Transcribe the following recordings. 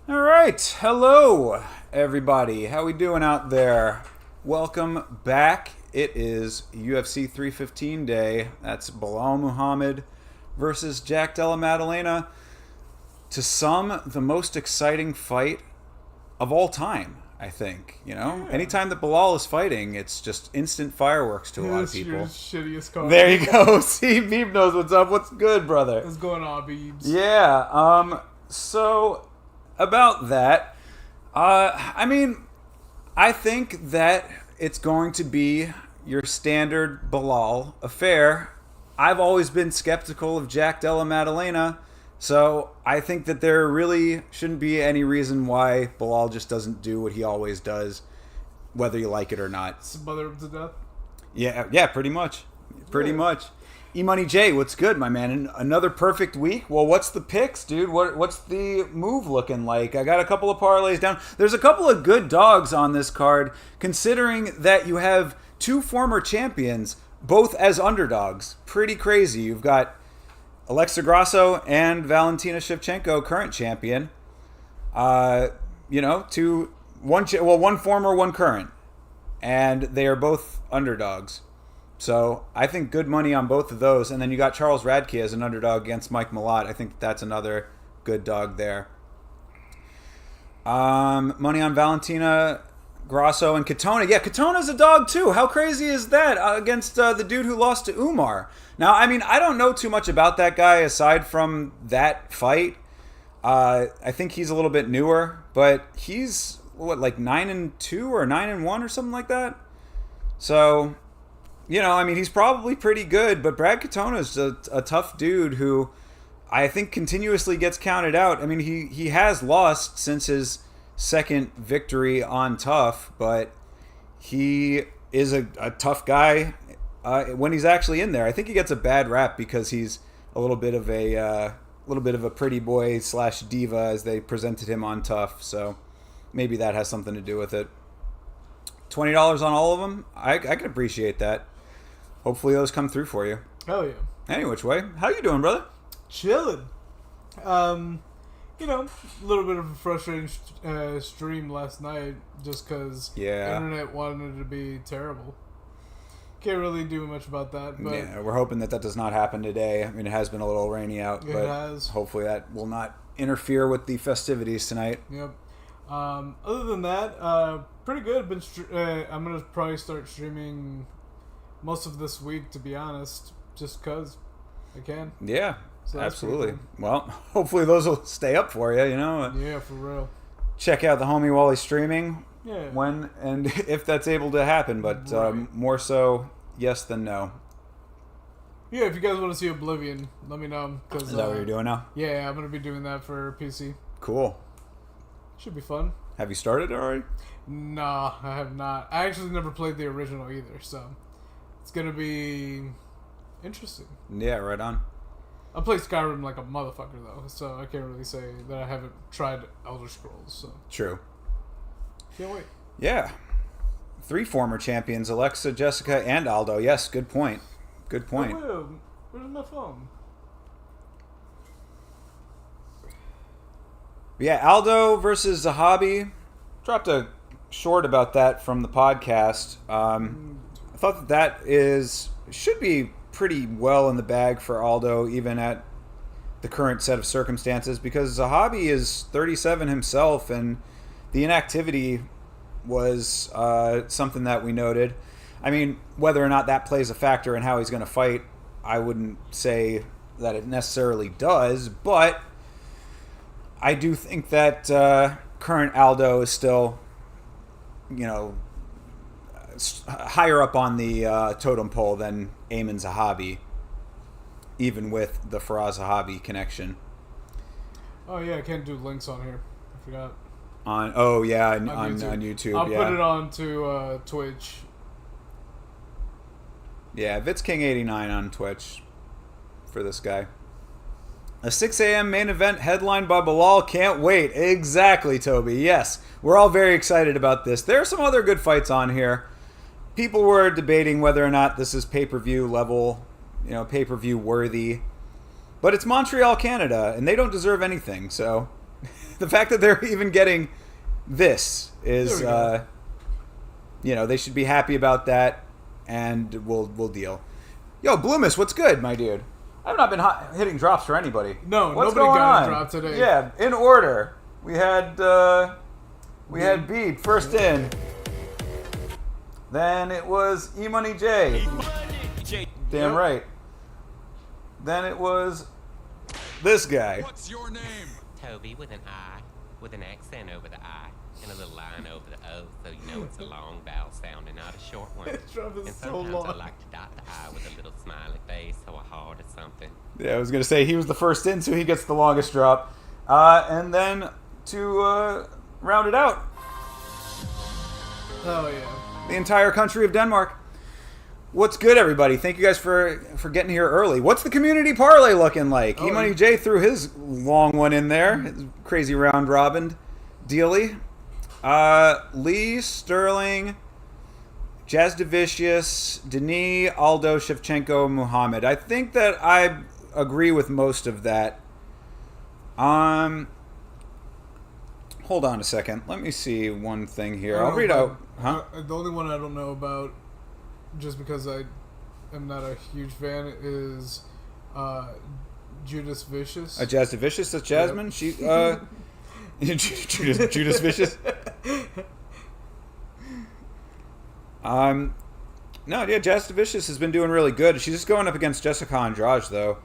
All right, hello everybody. How we doing out there? Welcome back. It is UFC 315 day. That's Belal Muhammad versus Della Maddalena. To some, the most exciting fight of all time, I think. You know, anytime that Belal is fighting, it's just instant fireworks to a lot of people. Your shittiest card. There you go. See, Beeb knows what's up. What's good, brother? What's going on, Beebs? Yeah. So about that, I think that it's going to be your standard Belal affair. I've always been skeptical of Della Maddalena, so I think that there really shouldn't be any reason why Belal just doesn't do what he always does, whether you like it or not. Smother him to death? Yeah, pretty much. Pretty much. E-Money J, what's good, my man? And another perfect week? Well, what's the picks, dude? What's the move looking like? I got a couple of parlays down. There's a couple of good dogs on this card, considering that you have two former champions, both as underdogs. Pretty crazy. You've got Alexa Grasso and Valentina Shevchenko, current champion. One former, one current. And they are both underdogs. So I think good money on both of those. And then you got Charles Radke as an underdog against Mike Malott. I think that's another good dog there. Money on Valentina Grasso and Katona. Yeah, Katona's a dog too. How crazy is that against the dude who lost to Umar? Now, I don't know too much about that guy aside from that fight. I think he's a little bit newer, but he's, 9-2 or 9-1 or something like that? So, he's probably pretty good, but Brad Katona's a tough dude who I think continuously gets counted out. He has lost since his second victory on Tough, but he is a tough guy when he's actually in there. I think he gets a bad rap because he's a little bit of a pretty boy / diva as they presented him on Tough. So maybe that has something to do with it. $20 on all of them. I can appreciate that. Hopefully those come through for you. Hell yeah. Any which way. How you doing, brother? Chilling. A little bit of a frustrating stream last night just because internet wanted it to be terrible. Can't really do much about that. But yeah, we're hoping that does not happen today. It has been a little rainy out, but hopefully that will not interfere with the festivities tonight. Yep. Other than that, pretty good. I'm going to probably start streaming most of this week, to be honest, just because I can. Yeah, so absolutely. Cool. Well, hopefully those will stay up for you, Yeah, for real. Check out the homie while he's streaming. Yeah. When and if that's able to happen, but right. More so yes than no. Yeah, if you guys want to see Oblivion, let me know. Is that what you're doing now? Yeah, I'm going to be doing that for PC. Cool. Should be fun. Have you started already? Nah, I have not. I actually never played the original either, so it's going to be interesting. Yeah, right on. I play Skyrim like a motherfucker, though, so I can't really say that I haven't tried Elder Scrolls. So true. Can't wait. Yeah. 3 former champions, Alexa, Jessica, and Aldo. Yes, good point. Good point. Oh, where's my phone? Yeah, Aldo versus Zahabi. Dropped a short about that from the podcast. I thought that should be pretty well in the bag for Aldo, even at the current set of circumstances, because Zahabi is 37 himself, and the inactivity was something that we noted. Whether or not that plays a factor in how he's going to fight, I wouldn't say that it necessarily does, but I do think that current Aldo is still, higher up on the totem pole than Ayman Zahabi, even with the Faraz Zahabi connection. Oh yeah, I can't do links on here. I forgot. On YouTube. I'll put it on to Twitch. Yeah, Vitz King 89 on Twitch for this guy. A 6 a.m. main event headlined by Belal. Can't wait. Exactly, Toby. Yes, we're all very excited about this. There are some other good fights on here. People were debating whether or not this is pay-per-view level, pay-per-view worthy. But it's Montreal, Canada, and they don't deserve anything. So The fact that they're even getting this is, they should be happy about that, and we'll deal. Yo, Bloomis, what's good, my dude? I've not been hitting drops for anybody. No, what's nobody going got on? a drop today. Yeah, in order. We had Beat first in. Then it was E-Money J. Damn right. Then it was this guy. What's your name? Toby with an I, with an accent over the I, and a little line over the O, so you know it's a long vowel sound and not a short one. This drop is And so sometimes long. I like to dot the I with a little smiley face or a heart or something. Yeah, I was going to say he was the first in, so he gets the longest drop. And then to round it out, Oh, yeah. the entire country of Denmark. What's good, everybody? Thank you guys for getting here early. What's the community parlay looking like? Oh, E-Money J threw his long one in there. His crazy round robin dealy. Lee, Sterling, Jazz Devicius, Denis, Aldo, Shevchenko, Muhammad. I think that I agree with most of that. Hold on a second. Let me see one thing here. I'll read out. Huh? The only one I don't know about, just because I am not a huge fan, is Judas Vicious. Jazz Devicious, that's Jasmine. Yep. She Judas Vicious. No, yeah, Jazz Devicious has been doing really good. She's just going up against Jessica Andrade, though.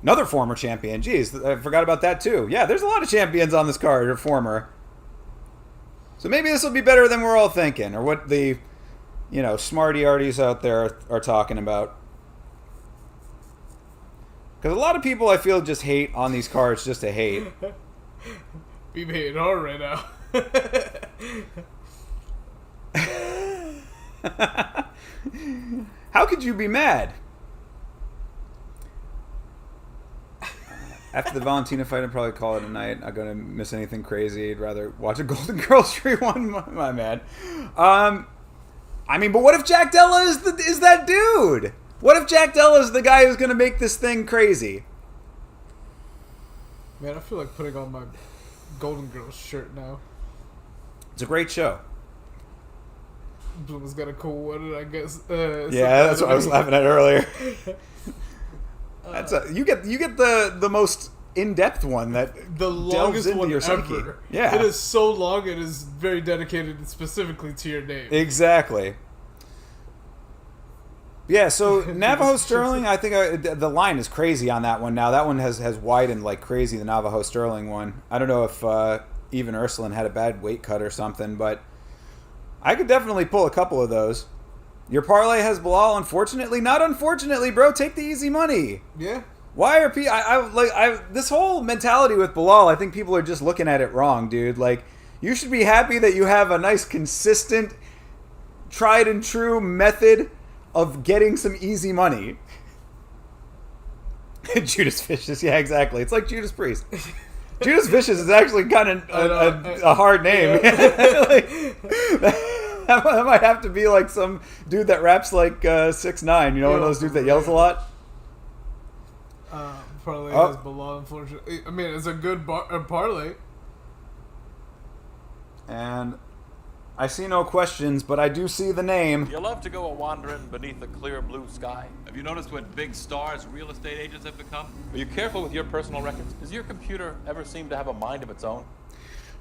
Another former champion. Jeez, I forgot about that, too. Yeah, there's a lot of champions on this card, or former. So maybe this will be better than we're all thinking, or what the, smarty-arties out there are talking about. Because a lot of people, I feel, just hate on these cards just to hate. Be hating hard right now. How could you be mad? After the Valentina fight, I'd probably call it a night. Not going to miss anything crazy. I'd rather watch a Golden Girls 3-1. My man. But what if Jack Della is that dude? What if Jack Della is the guy who's going to make this thing crazy? Man, I feel like putting on my Golden Girls shirt now. It's a great show. Bloom's got a cool one, I guess. Yeah, that's what I was laughing at earlier. You get the most in-depth one that the longest into one your ever. psyche. Yeah, it is so long. It is very dedicated specifically to your name. Exactly. Yeah, so Navajo Sterling, I think the line is crazy on that one now. That one has widened like crazy, the Navajo Sterling one. I don't know if even Ursuline had a bad weight cut or something, but I could definitely pull a couple of those. Your parlay has Bilal, unfortunately. Not unfortunately, bro. Take the easy money. Yeah. Why are people... this whole mentality with Bilal, I think people are just looking at it wrong, dude. Like, you should be happy that you have a nice, consistent, tried and true method of getting some easy money. Judas Vicious, yeah, exactly. It's like Judas Priest. Judas Vicious is actually kind of a hard name. Yeah. That might have to be like some dude that raps like 6ix9ine. You know, one of those dudes that yells a lot. Parlay has Bilal, unfortunately. I mean, it's a good parlay. And I see no questions, but I do see the name. You love to go a-wandering beneath a clear blue sky. Have you noticed what big stars real estate agents have become? Are you careful with your personal records? Does your computer ever seem to have a mind of its own?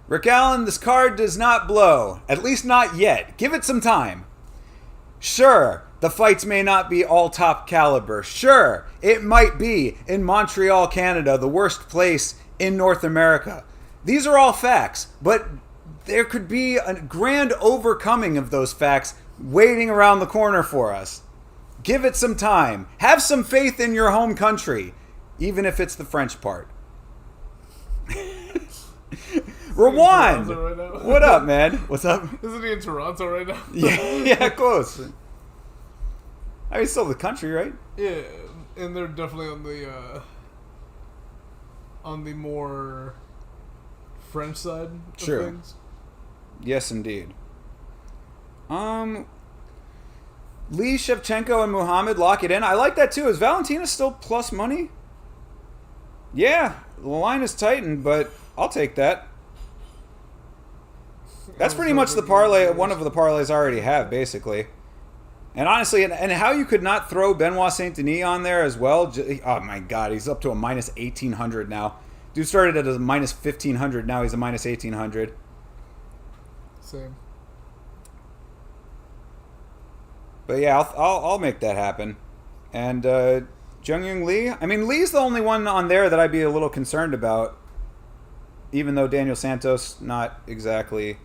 Rick Allen, this card does not blow. At least not yet. Give it some time. Sure, the fights may not be all top caliber. Sure, it might be in Montreal, Canada, the worst place in North America. These are all facts, but there could be a grand overcoming of those facts waiting around the corner for us. Give it some time. Have some faith in your home country, even if it's the French part. Rwan! Right What up, man? What's up? Isn't he in Toronto right now? Yeah, close. I mean, still the country, right? Yeah, and they're definitely on the more French side of True. things. Yes, indeed. Lee, Shevchenko, and Muhammad lock it in. I like that too. Is Valentina still plus money? Yeah, the line is tightened, but I'll take that. That's pretty much the parlay. One of the parlays I already have, basically. And honestly, and how you could not throw Benoit Saint Denis on there as well. Oh my God, he's up to a minus 1,800 now. Dude started at a minus 1,500. Now he's a minus 1,800. Same. But yeah, I'll make that happen. And Jung Young Lee. I mean, Lee's the only one on there that I'd be a little concerned about. Even though Daniel Santos not exactly,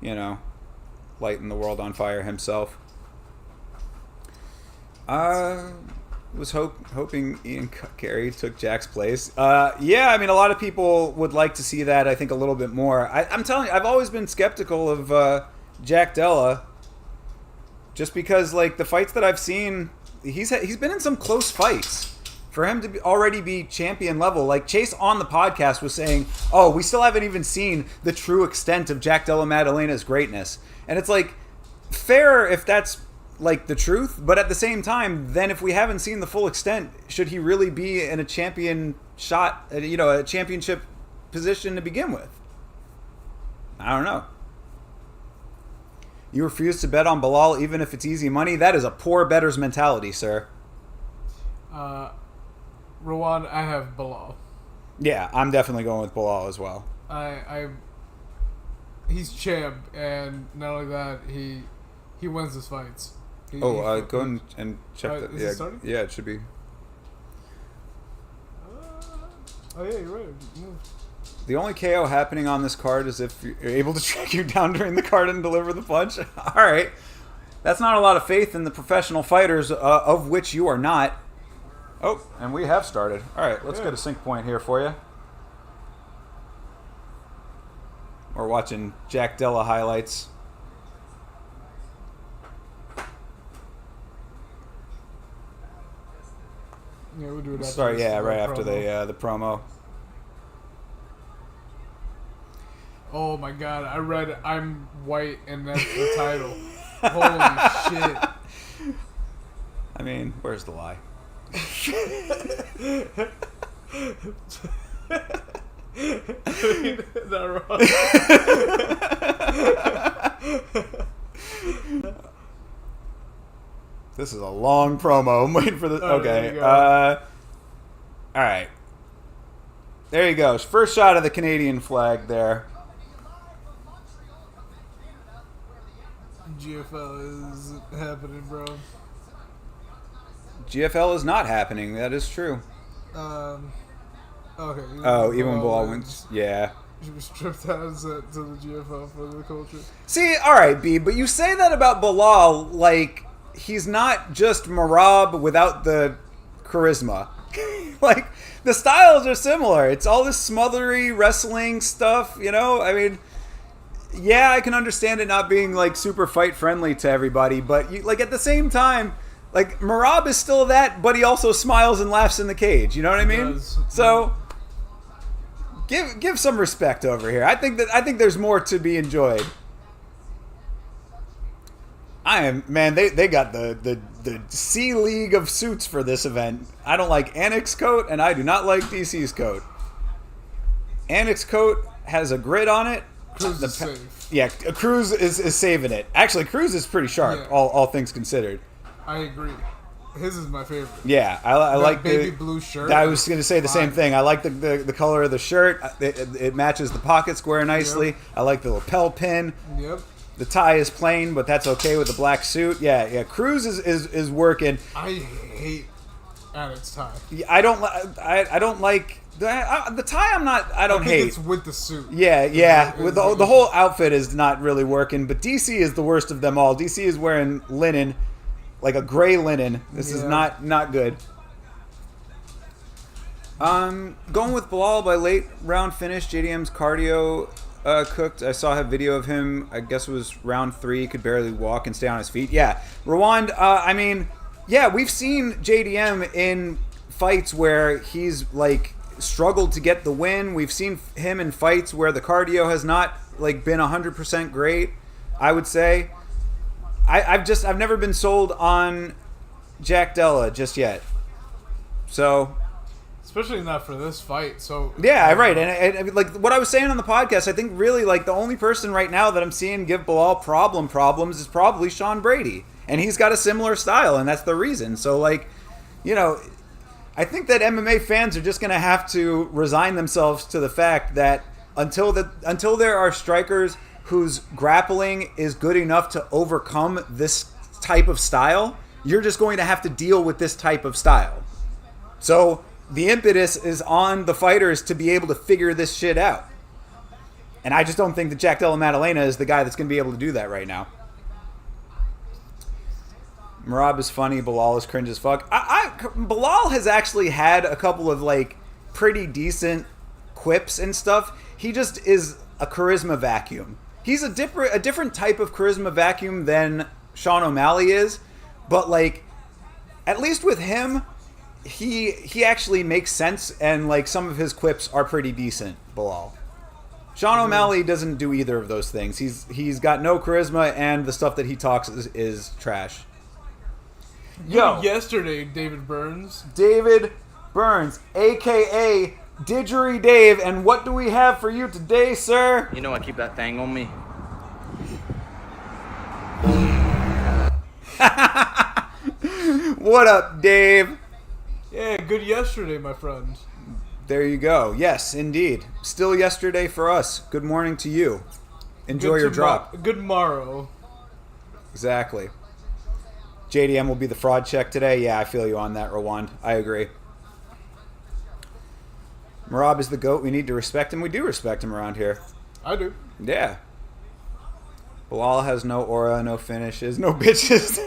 lighting the world on fire himself. Was hoping Ian Carey took Jack's place. Yeah, I mean, a lot of people would like to see that, I think, a little bit more. I'm telling you, I've always been skeptical of Jack Della. Just because, the fights that I've seen, he's been in some close fights. For him to already be champion level, Chase on the podcast was saying, oh, we still haven't even seen the true extent of Jack Della Maddalena's greatness. And it's fair if that's the truth, but at the same time, then if we haven't seen the full extent, should he really be in a champion shot, a championship position to begin with? I don't know. You refuse to bet on Bilal even if it's easy money? That is a poor bettor's mentality, sir. Rowan, I have Bilal. Yeah, I'm definitely going with Bilal as well. He's champ, and not only that, he wins his fights. Go and check that. Is it starting? Yeah, it should be. Yeah, you're right. Yeah. The only KO happening on this card is if you're able to track you down during the card and deliver the punch. All right. That's not a lot of faith in the professional fighters, of which you are not. Oh, and we have started. All right, let's get a sync point here for you. We're watching Jack Della highlights. Yeah, we'll do it after Sorry, this, right after promo. the promo. Oh my God, I read I'm white and that's the title. Holy shit. I mean, where's the lie? Not wrong. This is a long promo. I'm waiting for the... Okay. All right. There you go. First shot of the Canadian flag there. GFL is happening, bro. GFL is not happening. That is true. Okay. Oh, even Bilal wins. Yeah. She was stripped out and sent to the GFL for the culture. See, all right, B, but you say that about Bilal he's not just Marab without the charisma. The styles are similar. It's all this smothery wrestling stuff, I mean, yeah, I can understand it not being super fight friendly to everybody, but at the same time, Marab is still that, but he also smiles and laughs in the cage. You know what I mean? Does. So give some respect over here. I think there's more to be enjoyed. They got the C League of suits for this event. I don't like Annex coat, and I do not like DC's coat. Annex coat has a grid on it. Cruz is safe. Yeah, Cruz is saving it. Actually, Cruz is pretty sharp, Yeah. all things considered. I agree. His is my favorite. Yeah, I like baby blue shirt. I was going to say the same thing. I like the color of the shirt. It matches the pocket square nicely. Yep. I like the lapel pin. Yep. The tie is plain, but that's okay with the black suit. Yeah. Cruz is working. I hate Annex tie. I don't like the tie. I don't hate. It's with the suit. Yeah. With the whole outfit is not really working. But DC is the worst of them all. DC is wearing linen, like a gray linen. This is not good. Going with Bilal by late round finish. JDM's cardio cooked. I saw a video of him. I guess it was round 3. He could barely walk and stay on his feet. Yeah, Rwand. We've seen JDM in fights where he's struggled to get the win. We've seen him in fights where the cardio has not been 100% great. I would say. I've never been sold on Jack Della just yet. So Especially not for this fight. So yeah, right. And like what I was saying on the podcast, I think really like the only person right now that I'm seeing give Bilal problems is probably Sean Brady, and he's got a similar style, and that's the reason. So like, you know, I think that MMA fans are just going to have to resign themselves to the fact that until there are strikers whose grappling is good enough to overcome this type of style, you're just going to have to deal with this type of style. So the impetus is on the fighters to be able to figure this shit out. And I just don't think that Jack Della Maddalena is the guy that's going to be able to do that right now. Merab is funny. Bilal is cringe as fuck. Bilal has actually had a couple of like pretty decent quips and stuff. He just is a charisma vacuum. He's a different type of charisma vacuum than Sean O'Malley is, but like at least with him, he actually makes sense, and like some of his quips are pretty decent. Bilal. Sean O'Malley doesn't do either of those things. He's got no charisma, and the stuff that he talks is trash. Yo, yesterday, David Burns, a.k.a. Didgery Dave, and what do we have for you today, sir? You know I keep that thing on me. What up, Dave? Yeah, good yesterday, my friend. There you go. Yes, indeed. Still yesterday for us. Good morning to you. Enjoy your drop. Good morrow. Exactly. JDM will be the fraud check today. Yeah, I feel you on that, Rwand. I agree. Merab is the GOAT. We need to respect him. We do respect him around here. I do. Yeah. Bilal has no aura, no finishes, no bitches.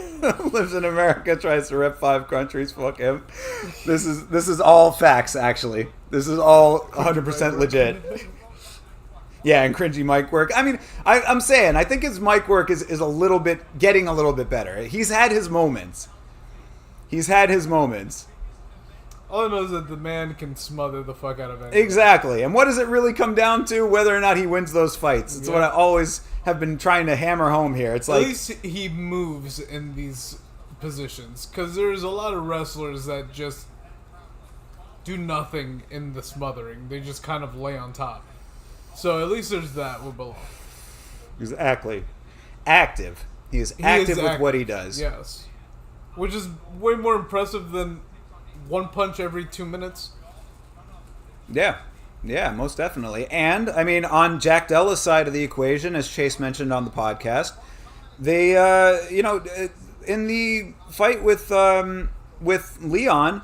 Lives in America, tries to rep 5 countries. Fuck him. This is all facts, actually. This is all 100% legit. Yeah, and cringy mic work. I mean, I'm saying, I think his mic work is a little bit, getting a little bit better. He's had his moments. All I know is that the man can smother the fuck out of anything. Exactly. And what does it really come down to? Whether or not he wins those fights. It's what I always have been trying to hammer home here. It's like, at least he moves in these positions. Because there's a lot of wrestlers that just do nothing in the smothering. They just kind of lay on top. So at least there's that with Bilal. Exactly. Active. He is active with what he does. Yes. Which is way more impressive than one punch every 2 minutes. Yeah, most definitely. And I mean, on Jack Della's side of the equation, as Chase mentioned on the podcast, they, in the fight with Leon,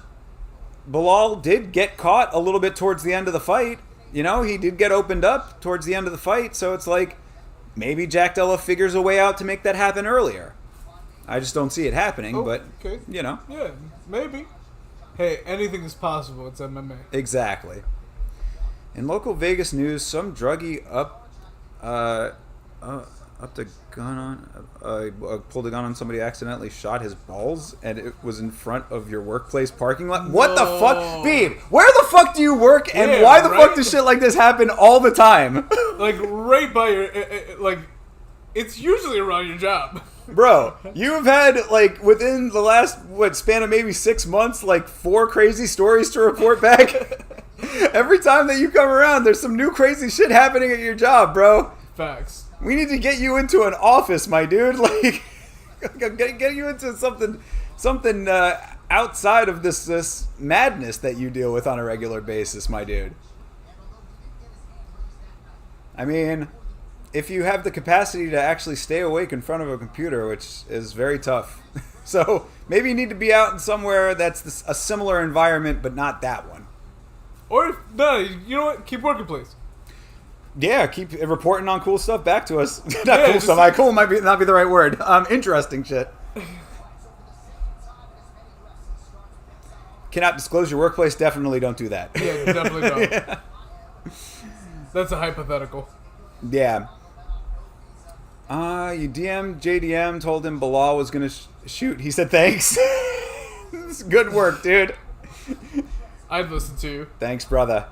Bilal did get caught a little bit towards the end of the fight. You know, he did get opened up towards the end of the fight. So it's like maybe Jack Della figures a way out to make that happen earlier. I just don't see it happening. But you know, yeah, maybe. Hey, anything is possible. It's MMA. Exactly. In local Vegas news, some druggie pulled a gun on somebody, accidentally shot his balls, and it was in front of your workplace parking lot. What the fuck? Babe, where the fuck do you work, and why the fuck does shit like this happen all the time? Like, right by your... it's usually around your job. Bro, you have had, like, within the last, span of maybe 6 months, like, 4 crazy stories to report back. Every time that you come around, there's some new crazy shit happening at your job, bro. Facts. We need to get you into an office, my dude. Like, get you into something outside of this madness that you deal with on a regular basis, my dude. I mean, if you have the capacity to actually stay awake in front of a computer, which is very tough. So maybe you need to be out in somewhere that's a similar environment, but not that one. Or, no, you know what? Keep working, please. Yeah, keep reporting on cool stuff back to us. Not cool stuff. Cool might not be the right word. Interesting shit. Cannot disclose your workplace. Definitely don't do that. Yeah, definitely don't. Yeah. That's a hypothetical. Yeah. You DM'd JDM, told him Bilal was going to shoot. He said thanks. Good work, dude. I'd listen to you. Thanks, brother.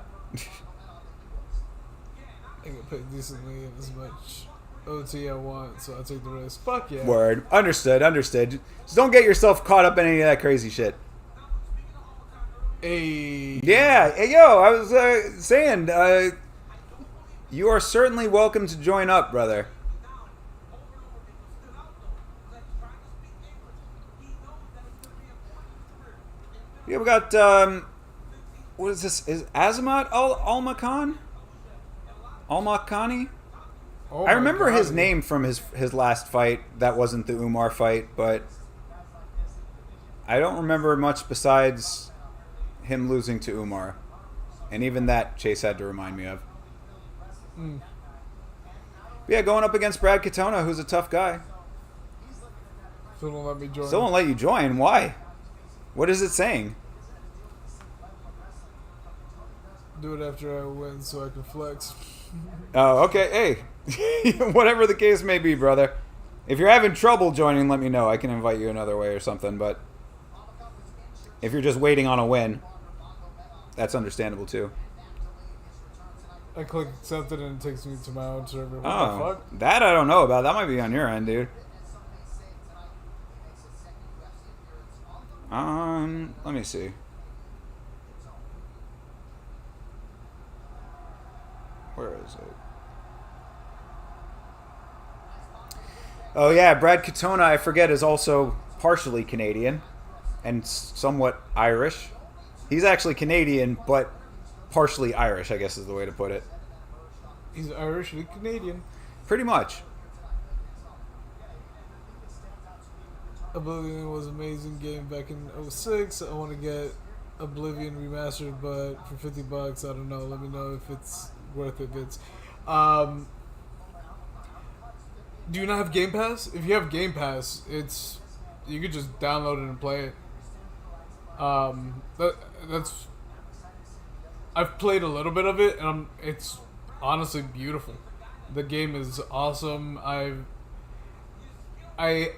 I can pay decently in as much OT I want, so I'll take the risk. Fuck yeah. Word. Understood. Just don't get yourself caught up in any of that crazy shit. Hey. Yeah. Hey, yo, I was saying, you are certainly welcome to join up, brother. Yeah, we got, what is this? Is Azamat Al-Makani? Al-Makani? Oh I remember God. his name from his last fight. That wasn't the Umar fight, but I don't remember much besides him losing to Umar. And even that Chase had to remind me of. Yeah, going up against Brad Katona, who's a tough guy. Still don't let me join. Still won't let you join. Why? What is it saying? Do it after I win so I can flex. Oh, okay. Hey, whatever the case may be, brother. If you're having trouble joining, let me know. I can invite you another way or something. But if you're just waiting on a win, that's understandable too. I click accepted and it takes me to my own server. What the Oh, fuck? that I don't know about. That might be on your end, dude. Let me see. Where is it? Oh yeah, Brad Katona, I forget, is also partially Canadian and somewhat Irish. He's actually Canadian, but partially Irish, I guess is the way to put it. He's Irish and Canadian. Pretty much. Oblivion was an amazing game back in 06. I want to get Oblivion remastered, but for $50, I don't know. Let me know if it's worth it. It's, do you not have Game Pass? If you have Game Pass, it's you could just download it and play it. That's I've played a little bit of it, and it's honestly beautiful. The game is awesome. I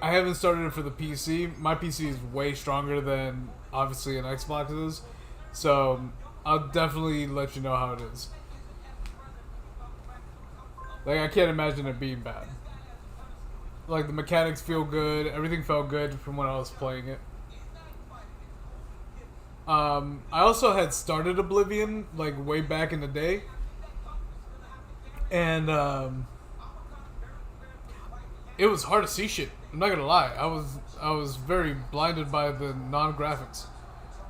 haven't started it for the PC. My PC is way stronger than obviously an Xbox is, so I'll definitely let you know how it is. Like, I can't imagine it being bad. Like, the mechanics feel good. Everything felt good from when I was playing it. I also had started Oblivion, like, way back in the day. And, it was hard to see shit. I'm not gonna lie. I was very blinded by the non-graphics.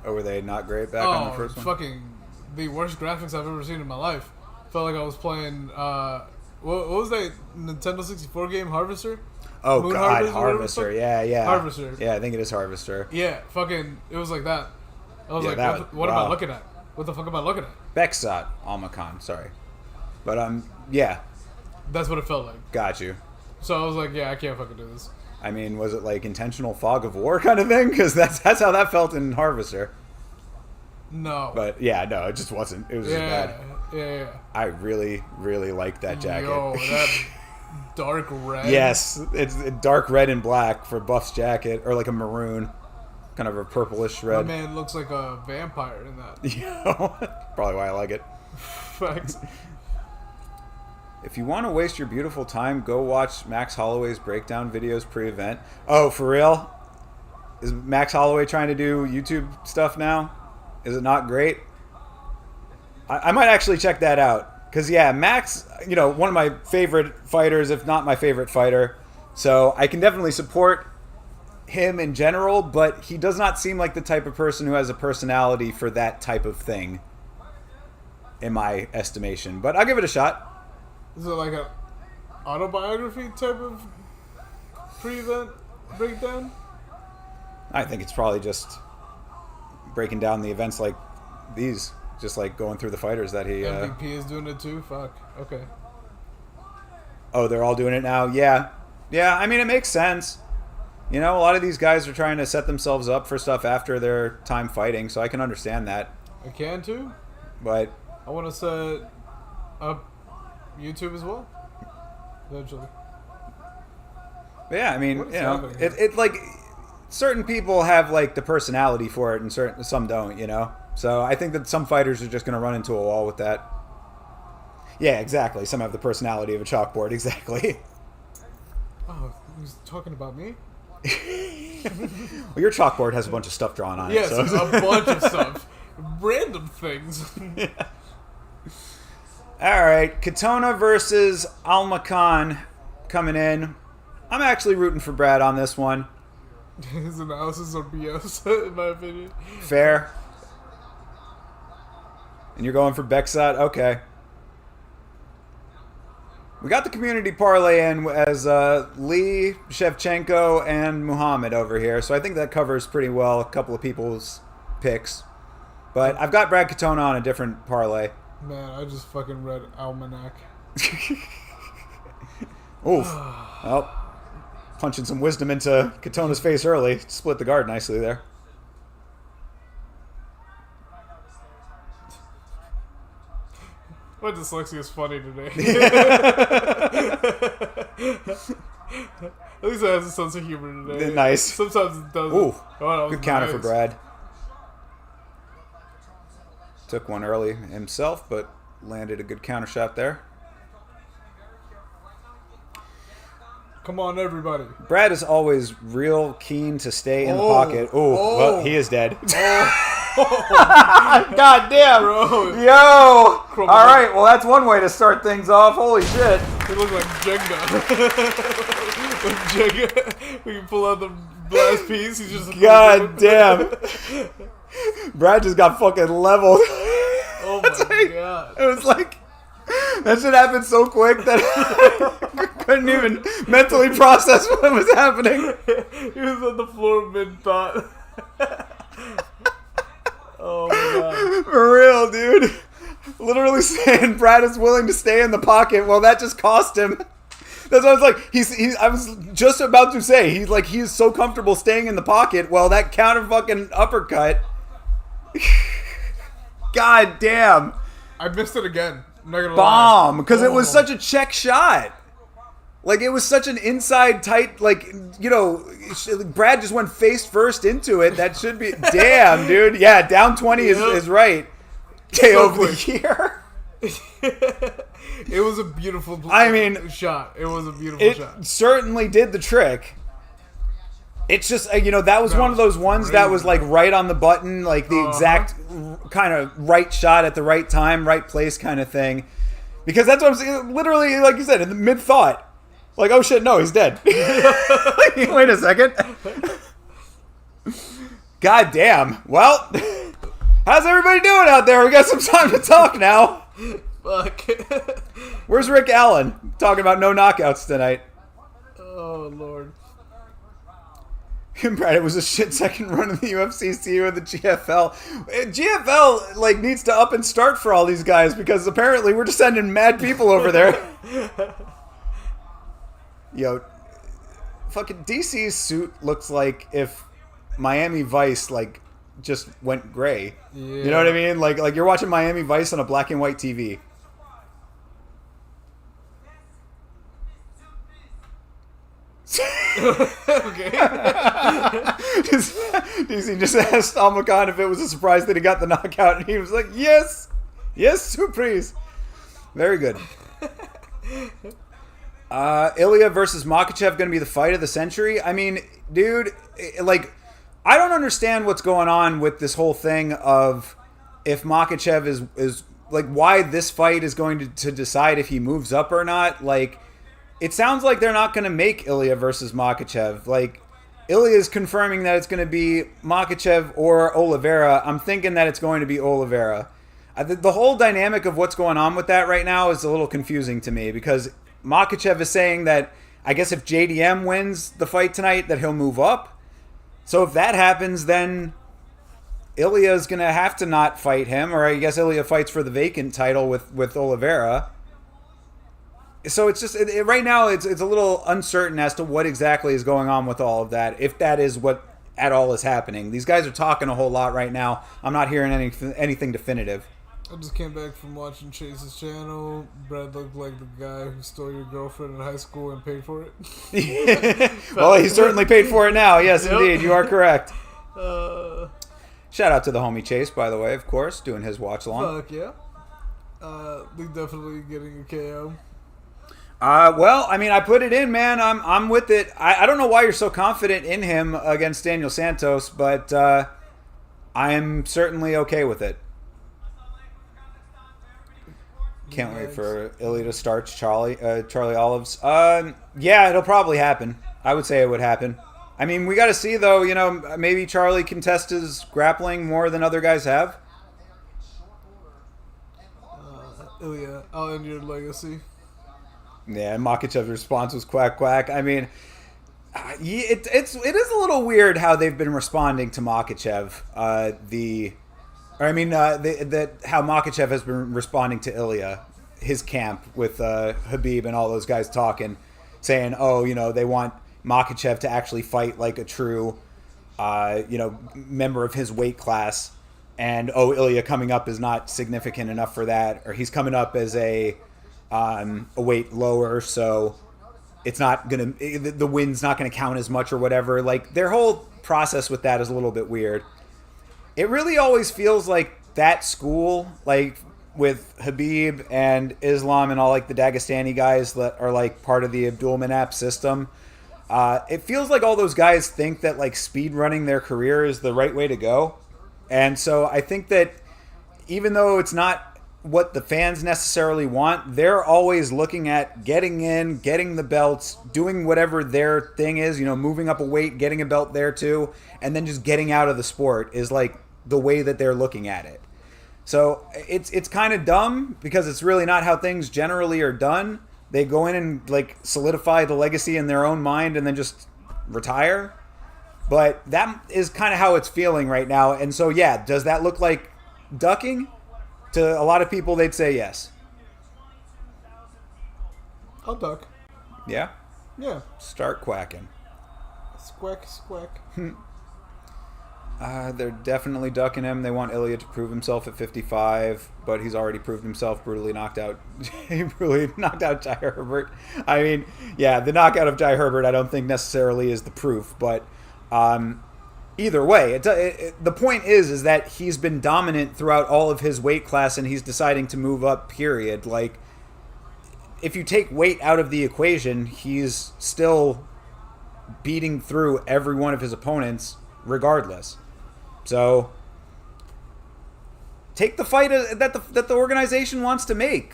Oh, were they not great back on the first one? Fucking the worst graphics I've ever seen in my life. Felt like I was playing, what was that Nintendo 64 game, Harvester? Oh, Moon God, Harvest, Harvester. Yeah. Harvester. Yeah, I think it is Harvester. Yeah, fucking, it was like that. I was Yeah, like, what am I looking at? What the fuck am I looking at? Bexot Almacan, sorry. But, yeah. That's what it felt like. Got you. So I was like, yeah, I can't fucking do this. I mean, was it like intentional fog of war kind of thing? Because that's how that felt in Harvester. No. But, yeah, no, it just wasn't. It was just bad. Yeah. I really, really liked that jacket. Yo, that dark red. Yes, it's dark red and black for Buff's jacket, or like a maroon, kind of a purplish My red. man looks like a vampire in that. Yeah, probably why I like it. Facts. If you want to waste your beautiful time, go watch Max Holloway's breakdown videos pre-event. Oh, for real? Is Max Holloway trying to do YouTube stuff now? Is it not great? I might actually check that out. Because, yeah, Max, you know, one of my favorite fighters, if not my favorite fighter. So I can definitely support him in general, but he does not seem like the type of person who has a personality for that type of thing, in my estimation. But I'll give it a shot. Is it like an autobiography type of pre-event breakdown? I think it's probably just breaking down the events like these. Just like going through the fighters that he... MVP is doing it too? Fuck. Okay. Oh, they're all doing it now? Yeah. Yeah, I mean, it makes sense. You know, a lot of these guys are trying to set themselves up for stuff after their time fighting, so I can understand that. I can too? But... I want to set up YouTube as well. Eventually. Yeah, I mean, you know, happening? it like... Certain people have, like, the personality for it, and some don't, you know? So I think that some fighters are just going to run into a wall with that. Yeah, exactly. Some have the personality of a chalkboard, exactly. Oh, he's talking about me? Well, your chalkboard has a bunch of stuff drawn on yes, it. So. a bunch of stuff. Random things. All right, Katona versus Alma Khan coming in. I'm actually rooting for Brad on this one. His analysis are BS, in my opinion. Fair. And you're going for Beksat? Okay. We got the community parlay in as Lee, Shevchenko, and Muhammad over here. So I think that covers pretty well a couple of people's picks. But I've got Brad Katona on a different parlay. Man, I just fucking read Almanac. Oof. Well, punching some wisdom into Katona's face early. Split the guard nicely there. My dyslexia is funny today. At least it has a sense of humor today. Nice. Sometimes it doesn't. Ooh, oh, good counter for Brad. Took one early himself, but landed a good counter shot there. Come on, everybody. Brad is always real keen to stay in the pocket. Ooh, well, he is dead. God damn. Bro. Yo. All right, well, that's one way to start things off. Holy shit. They look like Jenga. Like Jenga. We can pull out the last piece. He's just... God damn. Brad just got fucking leveled. Oh my god. It was like... That shit happened so quick that I couldn't even mentally process what was happening. He was on the floor mid-thought. Oh my god. For real, dude. Literally saying Brad is willing to stay in the pocket. Well, that just cost him. That's what I was like. I was just about to say, he is so comfortable staying in the pocket. Well, that counter fucking uppercut. God damn. I missed it again. I'm not gonna Bomb. Because it was Oh. such a check shot. Like, it was such an inside tight, like, you know, Brad just went face first into it. That should be, damn, dude. Yeah, down 20 is right. KO of the year. It was a beautiful shot. It was a beautiful shot. It certainly did the trick. It's just, you know, that was one of those ones that was, like, right on the button, like, the exact kind of right shot at the right time, right place kind of thing. Because that's what I'm saying. Literally, like you said, in the mid-thought. Like, oh shit, no, he's dead. Wait a second. God damn. Well, how's everybody doing out there? We got some time to talk now. Fuck. Where's Rick Allen? Talking about no knockouts tonight. Oh, Lord. Brad, it was a shit second run in the UFC. See you in the GFL. GFL, like, needs to up and start for all these guys because apparently we're just sending mad people over there. Yo, fucking DC's suit looks like if Miami Vice, like, just went gray. Yeah. You know what I mean? Like you're watching Miami Vice on a black and white TV. Okay. DC just asked Alma Khan if it was a surprise that he got the knockout, and he was like, yes, surprise. Very good. Ilya versus Makhachev going to be the fight of the century. I mean, dude, like, I don't understand what's going on with this whole thing of if Makhachev is like, why this fight is going to decide if he moves up or not. Like, it sounds like they're not going to make Ilya versus Makhachev. Like, Ilya is confirming that it's going to be Makhachev or Oliveira. I'm thinking that it's going to be Oliveira. The whole dynamic of what's going on with that right now is a little confusing to me because Makhachev is saying that, I guess if JDM wins the fight tonight, that he'll move up. So if that happens, then Ilya is going to have to not fight him, or I guess Ilya fights for the vacant title with Oliveira. So it's just, right now it's a little uncertain as to what exactly is going on with all of that, if that is what at all is happening. These guys are talking a whole lot right now. I'm not hearing anything definitive. I just came back from watching Chase's channel. Brad looked like the guy who stole your girlfriend in high school and paid for it. Well, he certainly paid for it now. Yes, Yep. indeed. You are correct. Shout out to the homie Chase, by the way, of course, doing his watch along. Fuck yeah. They definitely getting a KO. Well, I mean, I put it in, man. I'm with it. I don't know why you're so confident in him against Daniel Santos, but I'm certainly okay with it. Can't wait for Ilya to starch Charlie Olives. Yeah, it'll probably happen. I would say it would happen. I mean, we got to see, though, maybe Charlie can test his grappling more than other guys have. Ilya, I'll end your legacy. Yeah, Makhachev's response was quack, quack. I mean, it is a little weird how they've been responding to Makhachev. How Makhachev has been responding to Ilya, his camp with Khabib and all those guys talking, saying, they want Makhachev to actually fight like a true, member of his weight class, and Ilya coming up is not significant enough for that, or he's coming up as a weight lower, so it's not the win's not gonna count as much or whatever. Like, their whole process with that is a little bit weird. It really always feels like that school, like with Khabib and Islam and all like the Dagestani guys that are like part of the Abdulmanap system. It feels like all those guys think that like speed running their career is the right way to go. And so I think that even though it's not what the fans necessarily want, they're always looking at getting in, getting the belts, doing whatever their thing is, moving up a weight, getting a belt there too, and then just getting out of the sport is like the way that they're looking at it. So it's kind of dumb because it's really not how things generally are done. They go in and like solidify the legacy in their own mind and then just retire. But that is kind of how it's feeling right now. And so, yeah, does that look like ducking? To a lot of people, they'd say yes. I'll duck. Yeah? Yeah. Start quacking. Squack, squack. They're definitely ducking him. They want Ilya to prove himself at 55, but he's already proved himself. Brutally knocked out. He brutally knocked out Jai Herbert. I mean, yeah, the knockout of Jai Herbert I don't think necessarily is the proof, but either way, the point is that he's been dominant throughout all of his weight class, and he's deciding to move up, period. Like, if you take weight out of the equation, he's still beating through every one of his opponents regardless. So take the fight that the organization wants to make.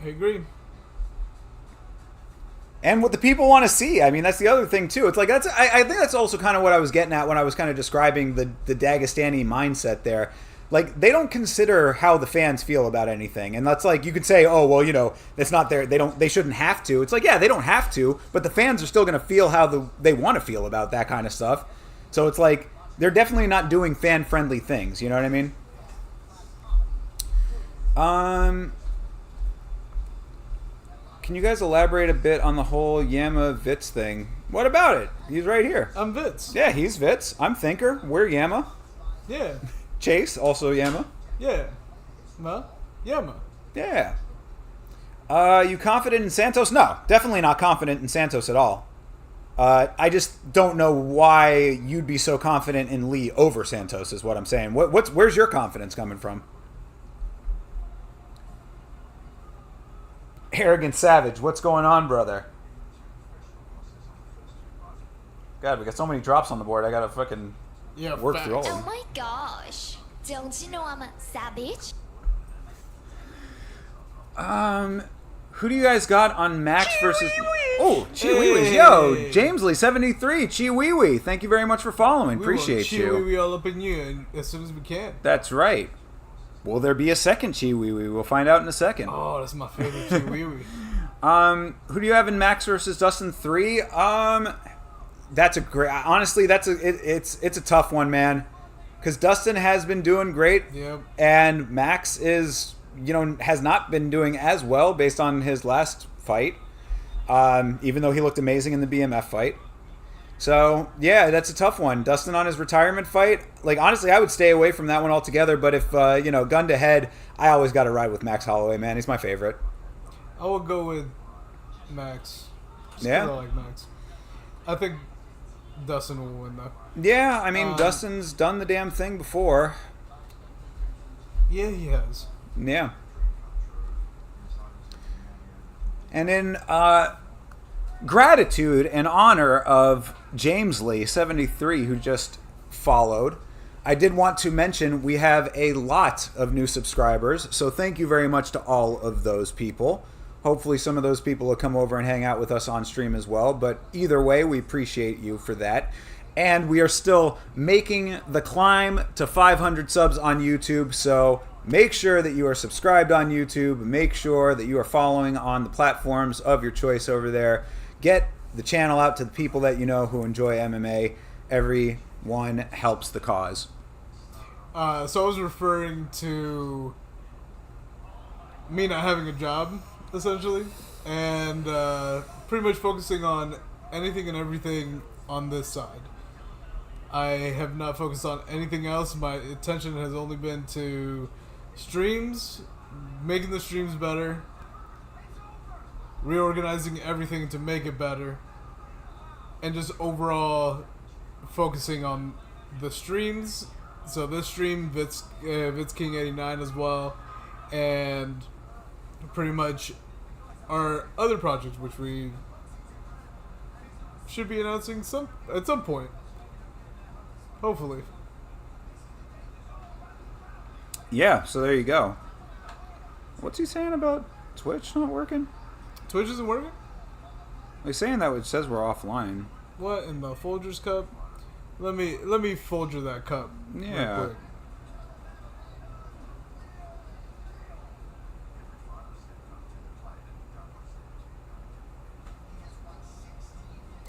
I agree. And what the people want to see. I mean, that's the other thing too. It's like I think that's also kind of what I was getting at when I was kind of describing the Dagestani mindset there. Like, they don't consider how the fans feel about anything. And that's like, you could say, oh, well, it's not their, they shouldn't have to. It's like, yeah, they don't have to, but the fans are still going to feel how they want to feel about that kind of stuff. So it's like, they're definitely not doing fan-friendly things. You know what I mean? Can you guys elaborate a bit on the whole Yama Vitz thing? What about it? He's right here. I'm Vitz. Yeah, he's Vitz. I'm Thinker. We're Yama. Yeah. Chase, also Yama. Yeah. Yama. Yeah. You confident in Santos? No, definitely not confident in Santos at all. I just don't know why you'd be so confident in Lee over Santos is what I'm saying. Where's your confidence coming from? Arrogant Savage, what's going on, brother? God, we got so many drops on the board. I gotta fucking work through all of them. Oh my gosh! Don't you know I'm a savage? Who do you guys got on Max versus... Oh, Chi Wee Wee's. Yo, James Lee, 73. Chi Wee Wee. Thank you very much for following. Appreciate you. Chi Wee Wee all up in you as soon as we can. That's right. Will there be a second Chi Wee Wee? We'll find out in a second. Oh, that's my favorite Chi Wee Wee. Who do you have in Max versus Dustin 3? That's a great... Honestly, it's a tough one, man. Because Dustin has been doing great. Yep. And Max is... has not been doing as well based on his last fight, even though he looked amazing in the BMF fight. So, yeah, that's a tough one. Dustin on his retirement fight, like, honestly, I would stay away from that one altogether, but if, gun to head, I always got to ride with Max Holloway, man. He's my favorite. I would go with Max. Yeah? I like Max. I think Dustin will win, though. Yeah, I mean, Dustin's done the damn thing before. Yeah, he has. Yeah. And in gratitude and honor of James Lee, 73, who just followed. I did want to mention we have a lot of new subscribers, so thank you very much to all of those people. Hopefully some of those people will come over and hang out with us on stream as well, but either way, we appreciate you for that. And we are still making the climb to 500 subs on YouTube, so make sure that you are subscribed on YouTube. Make sure that you are following on the platforms of your choice over there. Get the channel out to the people that you know who enjoy MMA. Everyone helps the cause. So I was referring to me not having a job, essentially, and pretty much focusing on anything and everything on this side. I have not focused on anything else. My attention has only been to streams, making the streams better, reorganizing everything to make it better, and just overall focusing on the streams. So this stream, Vitz King 89 as well, and pretty much our other projects, which we should be announcing at some point, hopefully. Yeah, so there you go. What's he saying about Twitch not working? Twitch isn't working? He's saying that it says we're offline. What in the Folgers cup? Let me Folger that cup. Yeah. Real quick.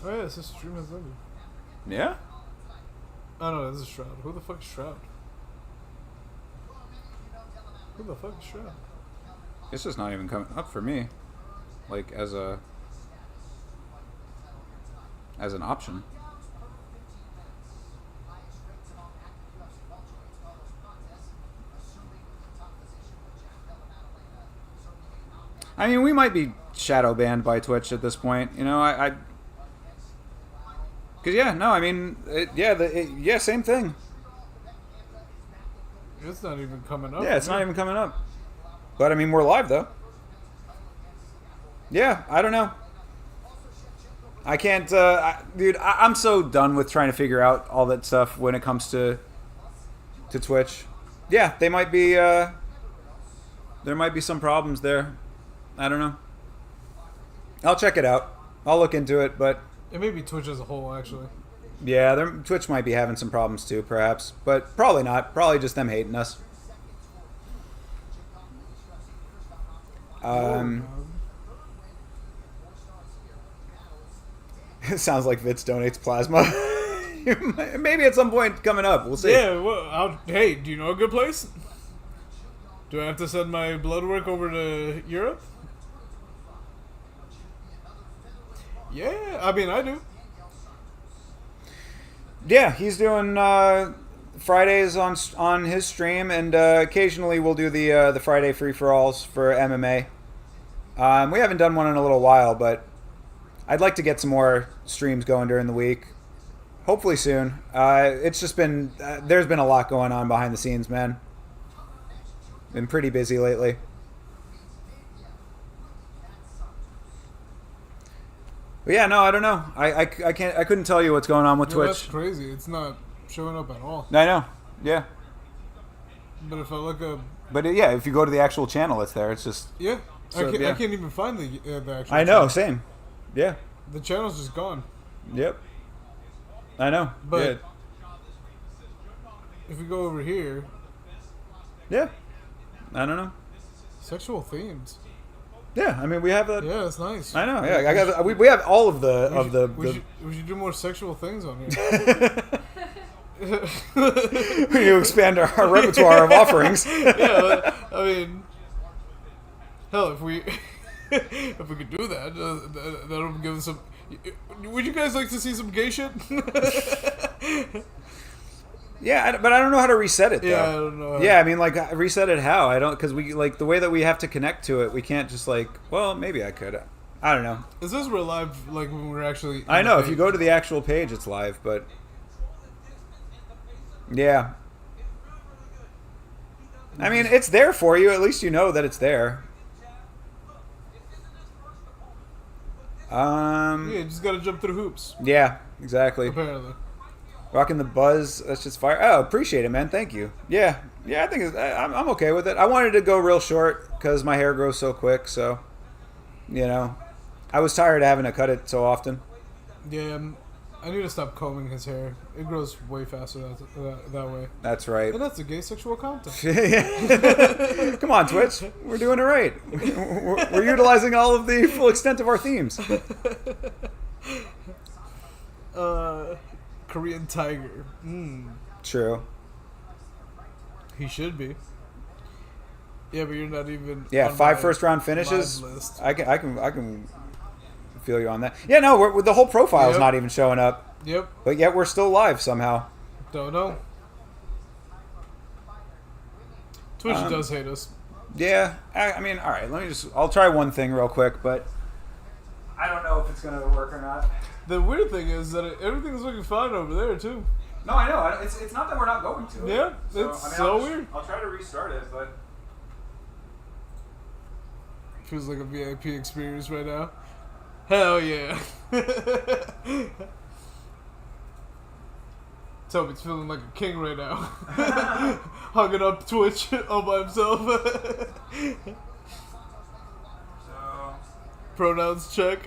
Oh yeah, it's just stream has ended. Yeah? Oh no, this is Shroud. Who the fuck is Shroud? Who the fuck is Shroud? It's just not even coming up for me. Like, as an option. I mean, we might be shadow banned by Twitch at this point. You know, because same thing. It's not even coming up. Yeah, it's not even coming up. But I mean, we're live though. Yeah, I don't know. I can't, dude. I'm so done with trying to figure out all that stuff when it comes to Twitch. Yeah, they might be. There might be some problems there. I don't know. I'll check it out. I'll look into it, but it may be Twitch as a whole, actually. Yeah, Twitch might be having some problems too, perhaps, but probably not. Probably just them hating us. It sounds like Vitz donates plasma. Maybe at some point coming up. We'll see. Yeah, well, hey, do you know a good place? Do I have to send my blood work over to Europe? Yeah, I mean, I do. Yeah, he's doing Fridays on his stream, and occasionally we'll do the Friday free-for-alls for MMA. We haven't done one in a little while, but I'd like to get some more streams going during the week. Hopefully soon. It's just been there's been a lot going on behind the scenes, man. Been pretty busy lately. But yeah, no, I don't know. I couldn't tell you what's going on with Twitch. That's crazy. It's not showing up at all. I know. Yeah. But if I look up. But yeah, if you go to the actual channel, it's there. It's just. Yeah. So, I can't even find the actual. I know. Channel. Same. Yeah. The channel's just gone. Yep. I know. But yeah. If we go over here. Yeah. I don't know. Sexual themes. Yeah, I mean we have a. Yeah, it's nice. I know. Yeah, we have all of the we should do more sexual things on here. We need to expand our repertoire of offerings. Yeah, I mean, hell, if we could do that, that'll give us some. Would you guys like to see some gay shit? Yeah, but I don't know how to reset it, though. Yeah, I don't know. Yeah, I mean, like, reset it how? I don't, because we, like, the way that we have to connect to it, we can't just, like, well, maybe I could. I don't know. It says we're live, like, when we're actually... I know, if you go to the actual page, it's live, but... Yeah. I mean, it's there for you. At least you know that it's there. Yeah, you just gotta jump through hoops. Yeah, exactly. Apparently. Rocking the buzz. That's just fire. Oh, appreciate it, man. Thank you. Yeah. Yeah, I think I'm okay with it. I wanted to go real short because my hair grows so quick. So, I was tired of having to cut it so often. Yeah, I need to stop combing his hair. It grows way faster that way. That's right. And that's the gay sexual content. Come on, Twitch. We're doing it right. We're utilizing all of the full extent of our themes. Korean Tiger. True. He should be. Yeah, but you're not even. Yeah, on 5 my first-round finishes. list. I can feel you on that. Yeah, no, the whole profile's not even showing up. Yep. But yet we're still live somehow. Don't know. Twitch does hate us. Yeah, I mean, all right. I'll try one thing real quick, but I don't know if it's gonna work or not. The weird thing is that everything's looking fine over there too. No, I know. It's not that we're not going to. Yeah, it's so weird. I'll try to restart it, but Feels like a VIP experience right now. Hell yeah. Toby's feeling like a king right now. Hugging up Twitch all by himself. so Pronouns check.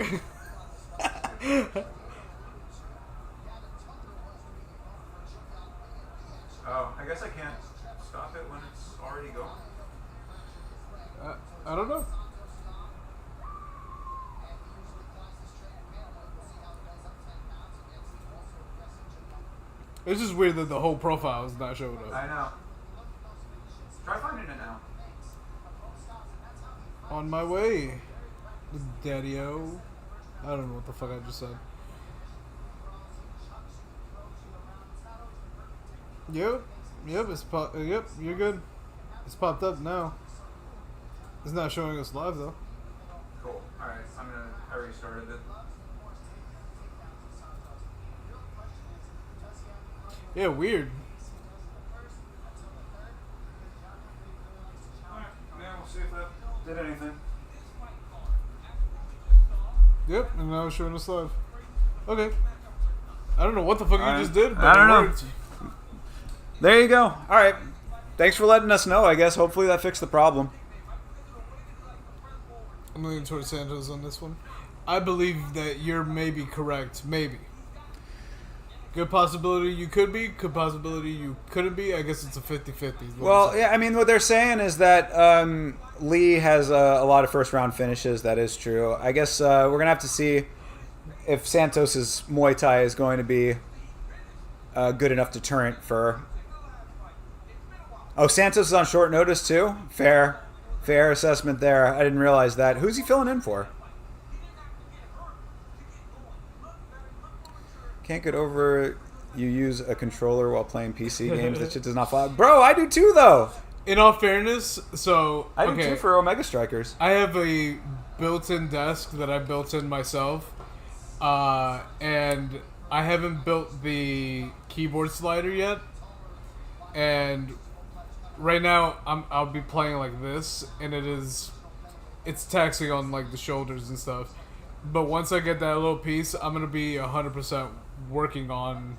oh, I guess I can't stop it when it's already going. I don't know. It's just weird that the whole profile is not showing up. I know. Try finding it now. On my way, Daddy-o. I don't know what the fuck I just said. Yep, yep, you're good. It's popped up now. It's not showing us live though. Cool. All right, I restarted it. Yeah, weird. Alright, yeah, we'll see if that did anything. Yep, and now it's showing us live. Okay. I don't know what the fuck you just did, but I don't it know. worked. There you go. All right. Thanks for letting us know, I guess. Hopefully that fixed the problem. I'm leaning towards Santos on this one. I believe that you're maybe correct. Maybe. Good possibility you could be. Good possibility you couldn't be. I guess it's a 50-50. Well, yeah, I mean, what they're saying is that Lee has a lot of first-round finishes. That is true. I guess we're going to have to see if Santos's Muay Thai is going to be a good enough deterrent for... Oh, Santos is on short notice, too? Fair assessment there. I didn't realize that. Who's he filling in for? Can't get over you use a controller while playing PC games. That shit does not fly. Bro, I do too, though. In all fairness, so... I do too for Omega Strikers. I have a built-in desk that I built in myself. And I haven't built the keyboard slider yet. And right now, I'll be playing like this. And it's taxing on like the shoulders and stuff. But once I get that little piece, I'm going to be 100% working on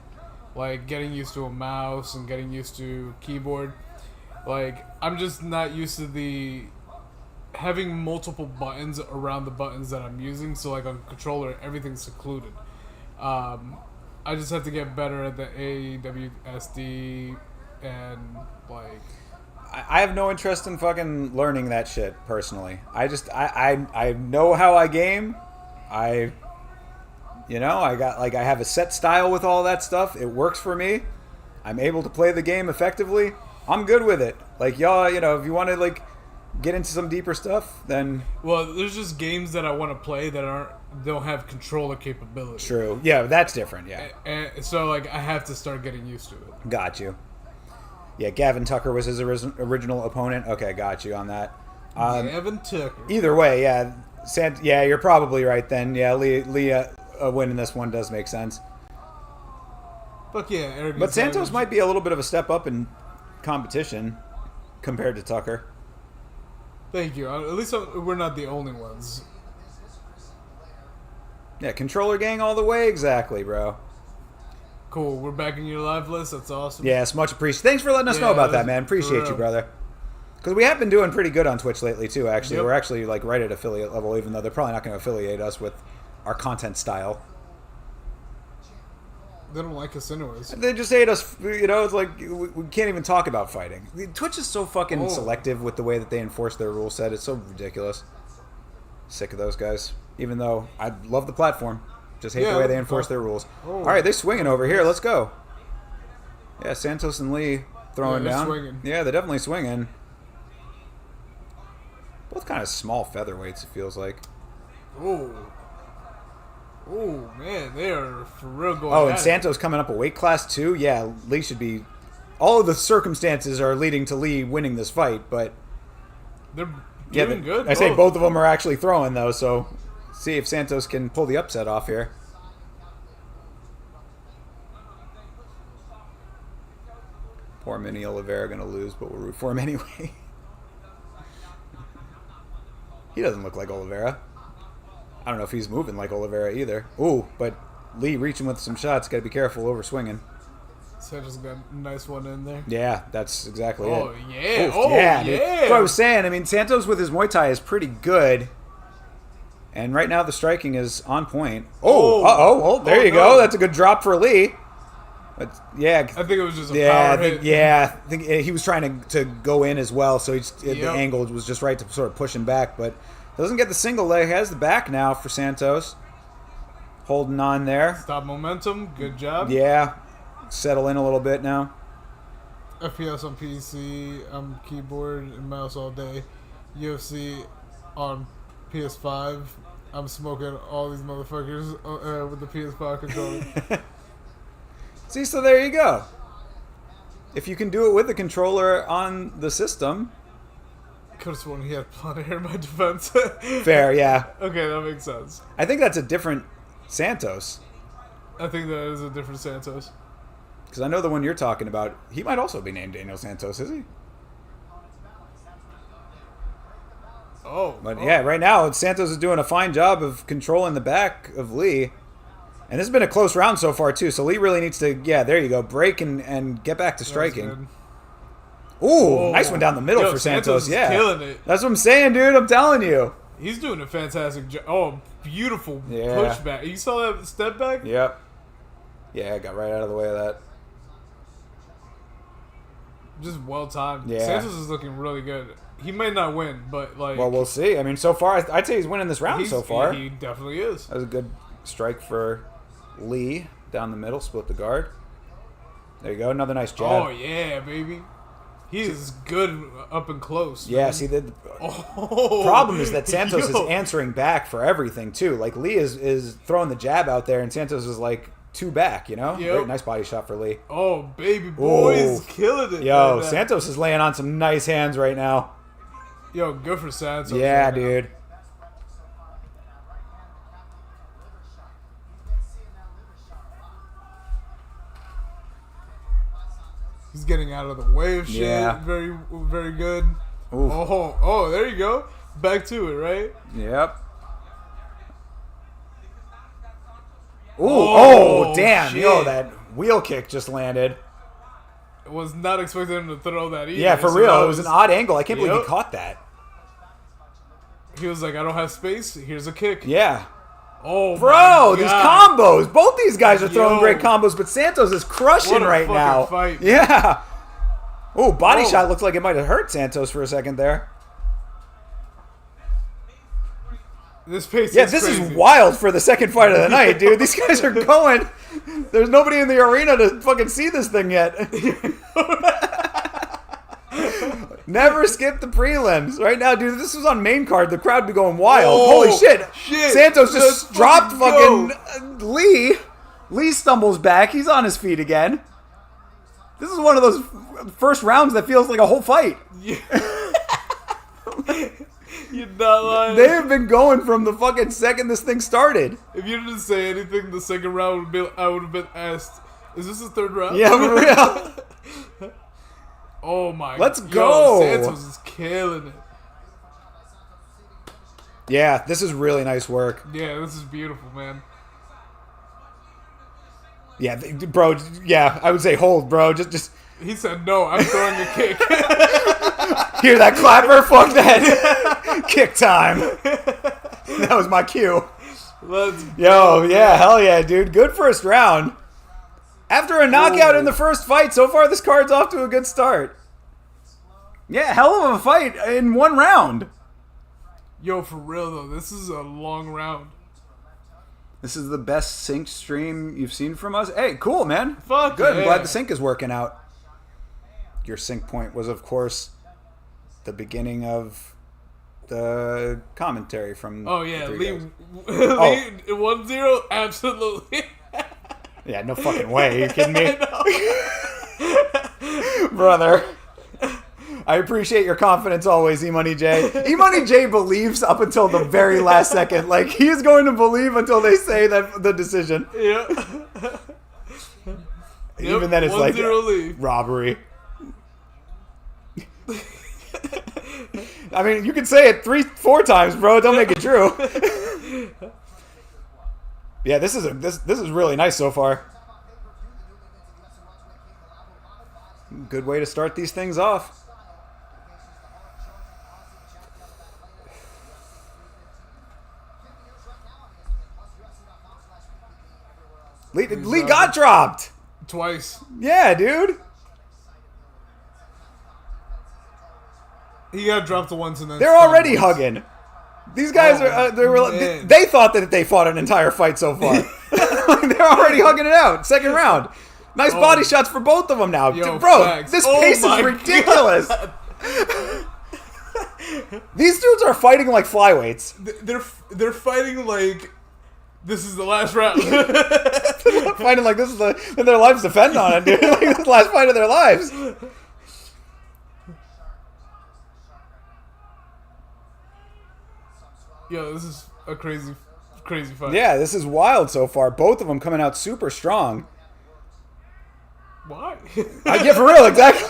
like getting used to a mouse and getting used to keyboard. Like, I'm just not used to the having multiple buttons around the buttons that I'm using. So like on controller, everything's secluded. I just have to get better at the AWSD and like... I have no interest in fucking learning that shit personally. I know how I game. I have a set style with all that stuff. It works for me. I'm able to play the game effectively. I'm good with it. Like, y'all, if you want to like get into some deeper stuff, then... Well, there's just games that I want to play that don't have controller capability. True. Yeah, that's different, yeah. And so, like, I have to start getting used to it. Got you. Yeah, Gavin Tucker was his original opponent. Okay, got you on that. Gavin Tucker. Either way, yeah. Yeah, you're probably right then. Yeah, Leah winning this one does make sense. But yeah, Eric. But Santos might be a little bit of a step up in competition compared to Tucker. Thank you. At least we're not the only ones. Yeah, controller gang all the way, exactly, bro. Cool. We're back in your live list. That's awesome. Yes, much appreciated. Thanks for letting us know about that, man. Appreciate you, brother. Because we have been doing pretty good on Twitch lately, too, actually. Yep. We're actually, like, right at affiliate level, even though they're probably not going to affiliate us with our content style. They don't like us anyways. They just hate us. You know, it's like we can't even talk about fighting. Twitch is so fucking selective with the way that they enforce their rule set. It's so ridiculous. Sick of those guys. Even though I love the platform. Just hate the way they enforce their rules. All right, they're swinging over here. Let's go. Yeah, Santos and Lee throwing down. Swinging. Yeah, they're definitely swinging. Both kind of small featherweights, it feels like. Oh, man, they are for real going Oh, and Santos coming up a weight class, too? Yeah, Lee should be... All of the circumstances are leading to Lee winning this fight, but... They're doing good. I say both of them are actually throwing, though, so... See if Santos can pull the upset off here. Poor Mini Oliveira going to lose, but we'll root for him anyway. He doesn't look like Oliveira. I don't know if he's moving like Oliveira either. Ooh, but Lee reaching with some shots. Got to be careful over swinging. Santos got a nice one in there. Yeah, that's exactly it. Oh, yeah. Oof, oh, yeah. That's what I was saying. I mean, Santos with his Muay Thai is pretty good. And right now the striking is on point. Oh, there you go. That's a good drop for Lee. But yeah, I think it was just a power hit. I think he was trying to go in as well, so the angle was just right to sort of push him back, but doesn't get the single leg. Has the back now for Santos. Holding on there. Stop momentum. Good job. Yeah. Settle in a little bit now. FPS on PC, keyboard and mouse all day. UFC on PS5. I'm smoking all these motherfuckers with the PS5 controller. See, so there you go. If you can do it with the controller on the system. Could have sworn he had blonde hair in my defense. Fair, yeah. Okay, that makes sense. I think that's a different Santos. I think that is a different Santos. Because I know the one you're talking about, he might also be named Daniel Santos, is he? But yeah, right now Santos is doing a fine job of controlling the back of Lee. And this has been a close round so far, too. So Lee really needs to, there you go, break and get back to striking. Ooh, nice one down the middle for Santos. Yeah, killing it. That's what I'm saying, dude. I'm telling you. He's doing a fantastic job. Oh, beautiful pushback. You saw that step back? Yep. Yeah, got right out of the way of that. Just well timed. Yeah. Santos is looking really good. He may not win, but like... Well, we'll see. I mean, so far, I'd say he's winning this round so far. He definitely is. That was a good strike for Lee down the middle, split the guard. There you go, another nice jab. Oh, yeah, baby. He is good up and close. Yeah, man. see, the problem is that Santos is answering back for everything, too. Like, Lee is throwing the jab out there, and Santos is, like, two back, you know? Yep. Great, nice body shot for Lee. Oh, baby boy, he's killing it. Yo, man. Santos is laying on some nice hands right now. Yo, good for Santos. Yeah, right dude. He's getting out of the way of shit. Yeah. Very, very good. Oof. Oh, there you go. Back to it, right? Yep. Ooh, oh damn. Shit. Yo, that wheel kick just landed. Was not expecting him to throw that either. Yeah, for so real. It was an odd angle. I can't believe he caught that. He was like, I don't have space. Here's a kick. Yeah. Oh, bro, these combos. Both these guys are throwing great combos, but Santos is crushing right now. Fight. Yeah. Oh, body shot looks like it might have hurt Santos for a second there. This pace this is wild for the second fight of the night, dude. These guys are going. There's nobody in the arena to fucking see this thing yet. Never skip the prelims. Right now, dude, if this was on main card, the crowd would be going wild. Holy shit. Santos just dropped fucking Lee. Lee stumbles back. He's on his feet again. This is one of those first rounds that feels like a whole fight. Yeah. You're not lying. They have been going from the fucking second this thing started. If you didn't say anything, the second round I would have been asked, is this the third round? Yeah, for real. Oh my god. Let's go. Santos is killing it. Yeah, this is really nice work. Yeah, this is beautiful, man. Yeah, bro. Yeah, I would say hold, bro. Just. He said, no, I'm throwing a kick. Hear that clapper? Fuck that. Kick time. That was my cue. Let's Yo, yeah, hell yeah, dude. Good first round. After a knockout in the first fight, so far this card's off to a good start. Yeah, hell of a fight in one round. Yo, for real, though, this is a long round. This is the best sync stream you've seen from us. Hey, cool, man. Fuck good. yeah. I'm glad the sync is working out. Your sync point was, of course, the beginning of the commentary from. Oh yeah, the Lee, Oh. Lee 1-0, absolutely. Yeah, no fucking way. Are you kidding me? Brother. I appreciate your confidence always, E-Money J. E-Money J believes up until the very last second. Like, he is going to believe until they say that the decision. Yeah. Even then it's like Lee. robbery. I mean, you can say it 3-4 times, bro. Don't make it true. Yeah, this is really nice so far. Good way to start these things off. Lee got dropped. Twice. Yeah, dude. He got dropped once and then They're already hugging. These guys they thought that they fought an entire fight so far. They're already hugging it out. Second round. Nice body shots for both of them now. Yo, bro, facts. this pace is ridiculous. These dudes are fighting like flyweights. They're fighting like this is the last round. Fighting like this is their lives depend on it, dude. Like this is the last fight of their lives. Yo, this is a crazy fight. Yeah, this is wild so far. Both of them coming out super strong. Why? Yeah, for real, exactly.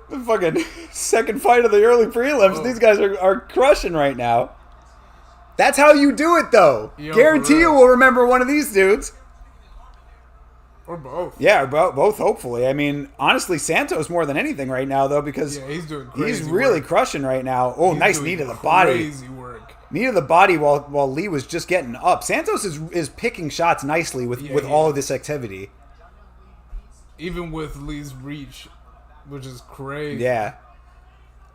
The fucking second fight of the early prelims. These guys are crushing right now. That's how you do it, though. Yo, Guarantee you will remember one of these dudes. Or both. Yeah, both, hopefully. I mean, honestly, Santos more than anything right now, though, because he's doing crazy he's really work. crushing right now. Oh, He's nice doing knee to the body. Crazy work. Knee to the body while Lee was just getting up. Santos is picking shots nicely with all of this activity. Even with Lee's reach, which is crazy. Yeah.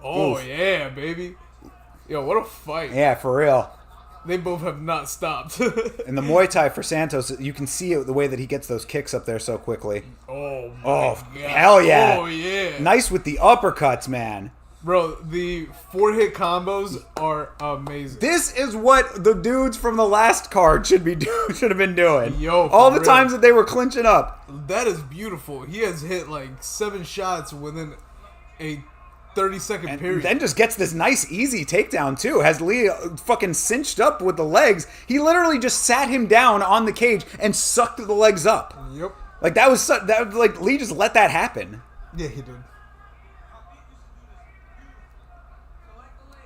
Oh, Oof. yeah, baby. Yo, what a fight. Yeah, for real. They both have not stopped. And the Muay Thai for Santos, you can see it the way that he gets those kicks up there so quickly. Oh, my God. Hell yeah. Oh, yeah. Nice with the uppercuts, man. Bro, the 4-hit combos are amazing. This is what the dudes from the last card should have been doing. Yo, for all the real. times that they were clinching up. That is beautiful. He has hit like 7 shots within a 30-second period. Then just gets this nice, easy takedown, too. Has Lee fucking cinched up with the legs. He literally just sat him down on the cage and sucked the legs up. Yep. Like, that was like, Lee just let that happen. Yeah, he did.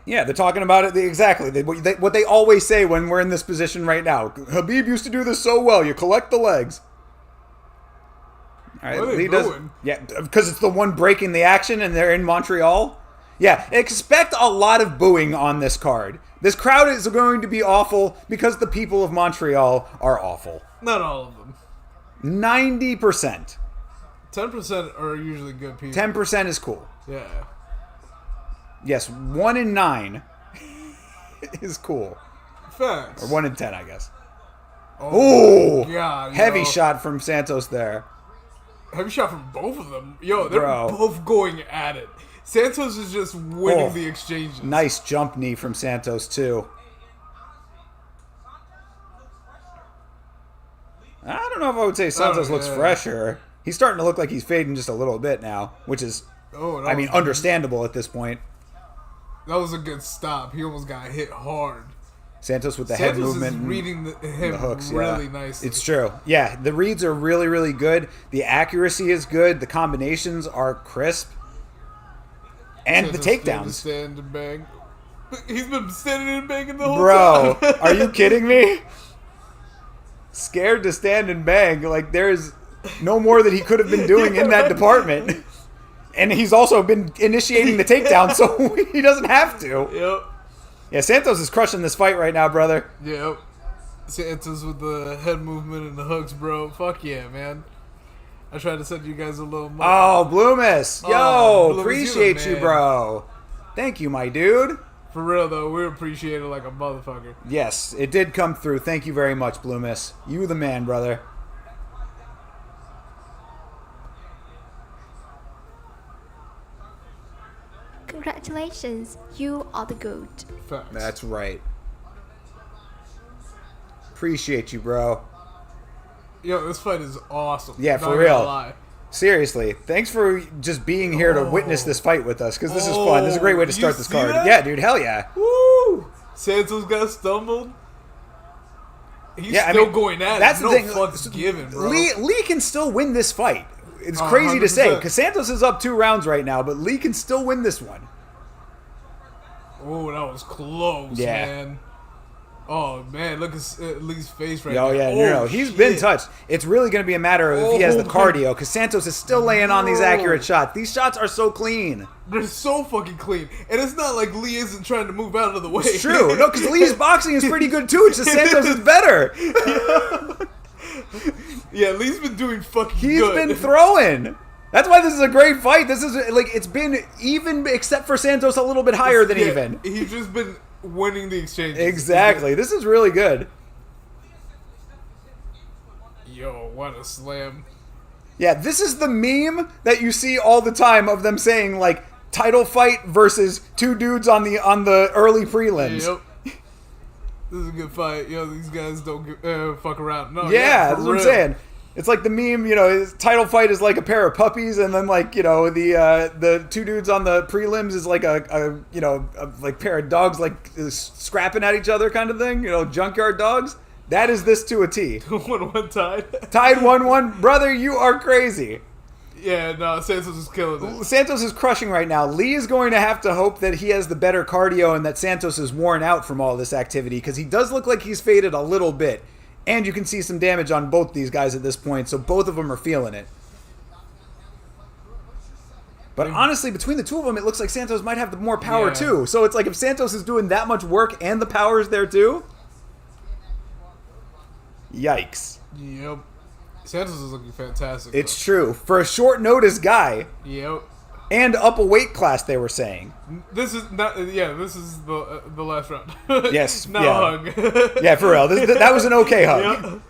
Yeah, they're talking about it exactly. What they always say when we're in this position right now. Khabib used to do this so well. You collect the legs. All right, What are they Lee does. doing? Yeah, because it's the one breaking the action, and they're in Montreal. Yeah, expect a lot of booing on this card. This crowd is going to be awful because the people of Montreal are awful. Not all of them. 90%. 10% are usually good people. 10% is cool. Yeah. Yes, 1 in 9 is cool. Facts. Or 1 in 10, I guess. Oh, Ooh, God, heavy yo. shot from Santos there. Heavy shot from both of them. Yo, they're Bro. both going at it. Santos is just winning the exchanges. Nice jump knee from Santos, too. I don't know if I would say Santos looks fresher. He's starting to look like he's fading just a little bit now, which is, understandable at this point. That was a good stop. He almost got hit hard. Santos with the head movement. Is reading him the hooks, really yeah. nicely. It's true. Yeah, the reads are really, really good. The accuracy is good. The combinations are crisp. And the takedowns. Stand and bang. He's been standing and banging the whole Bro, time. are you kidding me? scared to stand and bang. Like, there's no more that he could have been doing in that department. And he's also been initiating the takedown, so he doesn't have to. Yep. Yeah, Santos is crushing this fight right now, brother. Yep. Santos with the head movement and the hooks, bro. Fuck yeah, man. I tried to send you guys a little more. Oh, Bloomis. Yo, Bloomis, appreciate you, bro. Thank you, my dude. For real, though, we appreciate it like a motherfucker. Yes, it did come through. Thank you very much, Bloomis. You the man, brother. Congratulations, you are the GOAT. Facts. That's right. Appreciate you, bro. Yo, this fight is awesome. Yeah, Not for gonna real. lie. Seriously, thanks for just being here to witness this fight with us, because this is fun. This is a great way to You start this see card. that? Yeah, dude, hell yeah. Woo! Santos got stumbled. He's still going at that's it. the No thing. fucks given, bro. Lee can still win this fight. It's crazy to say, 100%. because Santos is up 2 rounds right now, but Lee can still win this one. Oh, that was close, Yeah. man. Oh, man, look at Lee's face right now. Oh, yeah, no, he's shit. been touched. It's really going to be a matter of if he has the Oh, cardio, because Santos is still laying on these no. accurate shots. These shots are so clean. They're so fucking clean. And it's not like Lee isn't trying to move out of the way. It's true. No, because Lee's boxing is pretty good, too. It's just Santos is better. Yeah, Lee's been doing fucking He's good. been throwing. That's why this is a great fight. This is, like, it's been even, except for Santos, a little bit higher than even. He's just been winning the exchanges. Exactly. This is really good. Yo, what a slam. Yeah, this is the meme that you see all the time of them saying, like, title fight versus 2 dudes on the early prelims. Yep. This is a good fight. Yo, these guys don't fuck around. No, Yeah, for that's what I'm real. saying. It's like the meme, his title fight is like a pair of puppies, and then like the 2 dudes on the prelims is like a like pair of dogs like scrapping at each other kind of thing. Junkyard dogs. That is this to a T. 1-1 tied. Tied 1-1, brother. You are crazy. Yeah, no, Santos is killing it. Santos is crushing right now. Lee is going to have to hope that he has the better cardio and that Santos is worn out from all this activity, because he does look like he's faded a little bit. And you can see some damage on both these guys at this point, so both of them are feeling it. But honestly, between the 2 of them, it looks like Santos might have the more power too. So it's like if Santos is doing that much work and the power is there too, yikes. Yep. Santos is looking fantastic. It's true. For a short notice guy, Yep. and up a weight class, they were saying. This is not. Yeah, this is the last round. Yes. Now yeah. hug. Yeah, for real. That was an okay hug.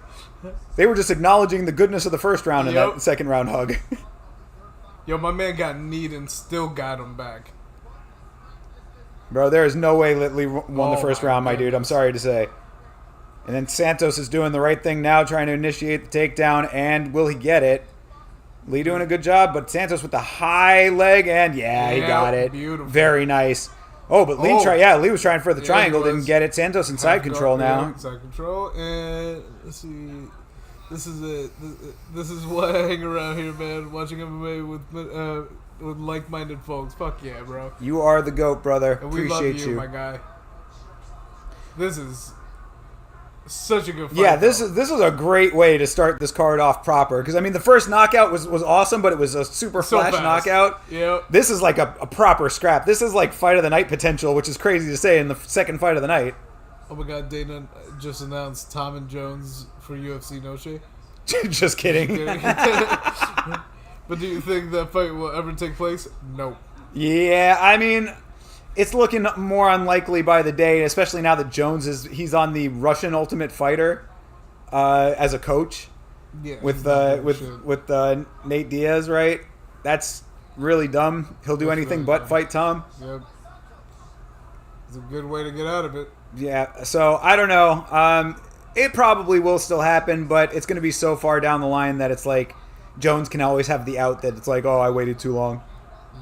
Yep. They were just acknowledging the goodness of the first round in Yep. that second round hug. Yo, my man got kneed and still got him back. Bro, there is no way Lee won the first my round, my dude. goodness. I'm sorry to say. And then Santos is doing the right thing now, trying to initiate the takedown, and will he get it? Lee doing a good job, but Santos with the high leg, and he got it. Beautiful. Very nice. Oh, but Lee Lee was trying for the triangle, he was. didn't get it. Santos in side control now. Yeah, side control, and let's see. This is it. This is why I hang around here, man. Watching MMA with like-minded folks. Fuck yeah, bro. You are the GOAT, brother. And we Appreciate love you, my guy. This is such a good fight. Yeah, this is a great way to start this card off proper. Because, I mean, the first knockout was awesome, but it was a super flash fast. knockout. Yep. This is like a proper scrap. This is like fight of the night potential, which is crazy to say in the second fight of the night. Oh my god, Dana just announced Tom and Jones for UFC Noche. Just kidding. But do you think that fight will ever take place? Nope. Yeah, I mean, it's looking more unlikely by the day, especially now that he's on the Russian Ultimate Fighter as a coach Yeah. with he's not Nate Diaz, right? That's really dumb. He'll do That's anything really but dumb. fight Tom. Yep. It's a good way to get out of it. Yeah, so I don't know. It probably will still happen, but it's going to be so far down the line that it's like Jones can always have the out that it's like, oh, I waited too long.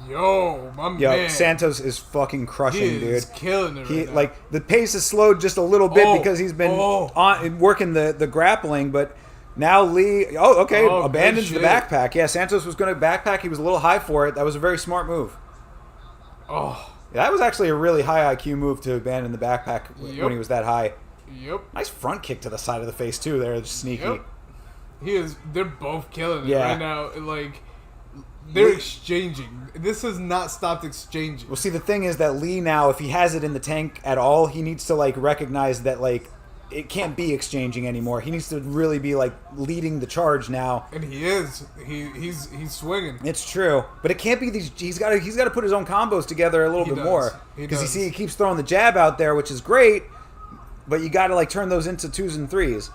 Yo, my Yo, man. Santos is fucking crushing, He is dude. killing it right now. Like the pace has slowed just a little bit Oh, because he's been oh. working the grappling, but now Lee okay, Oh, abandons good the shit. backpack. Yeah, Santos was going to backpack. He was a little high for it. That was a very smart move. Oh, Yeah, that was actually a really high IQ move to abandon the backpack when he was that high. Yep. Nice front kick to the side of the face too. There, just sneaky. Yep. They're both killing it Yeah. right now. Like, they're exchanging. This has not stopped exchanging. Well, see, the thing is that Lee now, if he has it in the tank at all, he needs to like recognize that like it can't be exchanging anymore. He needs to really be like leading the charge now. And he is. He's swinging. It's true, but it can't be these. He's got to put his own combos together a little bit more because you see he keeps throwing the jab out there, which is great, but you got to like turn those into 2s and 3s.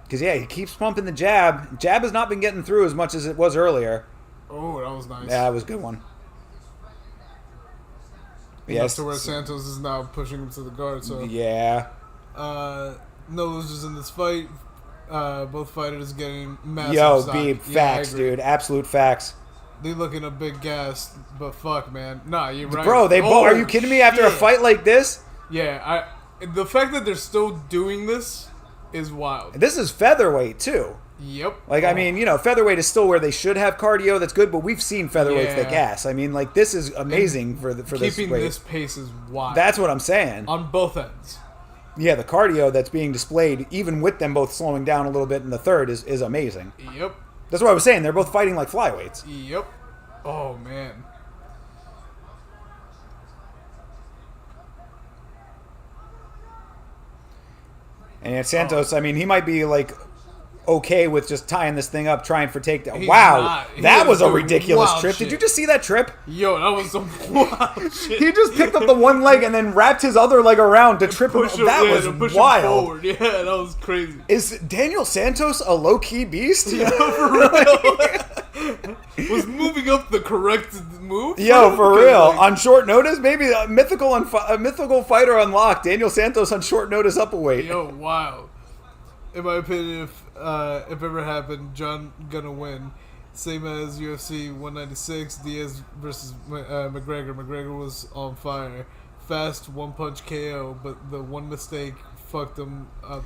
Because, yeah, he keeps pumping the jab. Jab has not been getting through as much as it was earlier. Oh, that was nice. Yeah, that was a good one. Yes, to where Santos is now pushing him to the guard. So yeah. No losers in this fight. Both fighters getting massive stock. Beeb, facts, dude. Absolute facts. They looking a big gas, but fuck, man. Nah, you're right. Bro, are you kidding me? After a fight like this? Yeah, the fact that they're still doing this is wild. This is featherweight too. Yep. Like, I mean, featherweight is still where they should have cardio. That's good, but we've seen featherweights that gas. I mean, like, this is amazing for this weight. Keeping this pace is wild. That's what I'm saying. On both ends. Yeah, the cardio that's being displayed, even with them both slowing down a little bit in the third, is amazing. Yep. That's what I was saying. They're both fighting like flyweights. Yep. Oh, man. And Santos, I mean, he might be like okay with just tying this thing up, trying for takedown. He's wow, not. that was a ridiculous trip. Shit. Did you just see that trip? Yo, that was some wild shit. He just picked up the one leg and then wrapped his other leg around to trip him. That was wild. Yeah, that was crazy. Is Daniel Santos a low-key beast? Yeah, for real. Was moving up the correct move? Yo, for real. Like, on short notice, maybe a mythical fighter unlocked. Daniel Santos on short notice up a weight. Yo, wow. In my opinion, if ever happened, John gonna win. Same as UFC 196, Diaz versus McGregor. McGregor was on fire. Fast one-punch KO, but the one mistake fucked him up.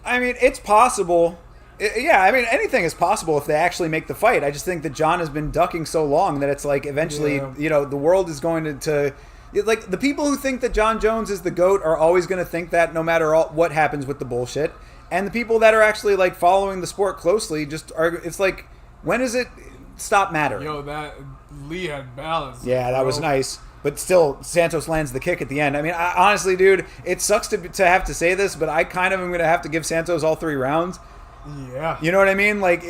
I mean, it's possible. Yeah, I mean, anything is possible if they actually make the fight. I just think that John has been ducking so long that it's like eventually, the world is going to like, the people who think that John Jones is the GOAT are always going to think that no matter what happens with the bullshit. And the people that are actually like following the sport closely just are. It's like, when does it stop mattering? Yo, that Lee had balance. Yeah, that was nice. But still, Santos lands the kick at the end. I mean, honestly, dude, it sucks to have to say this, but I kind of am going to have to give Santos all 3 rounds. Yeah. You know what I mean? Like,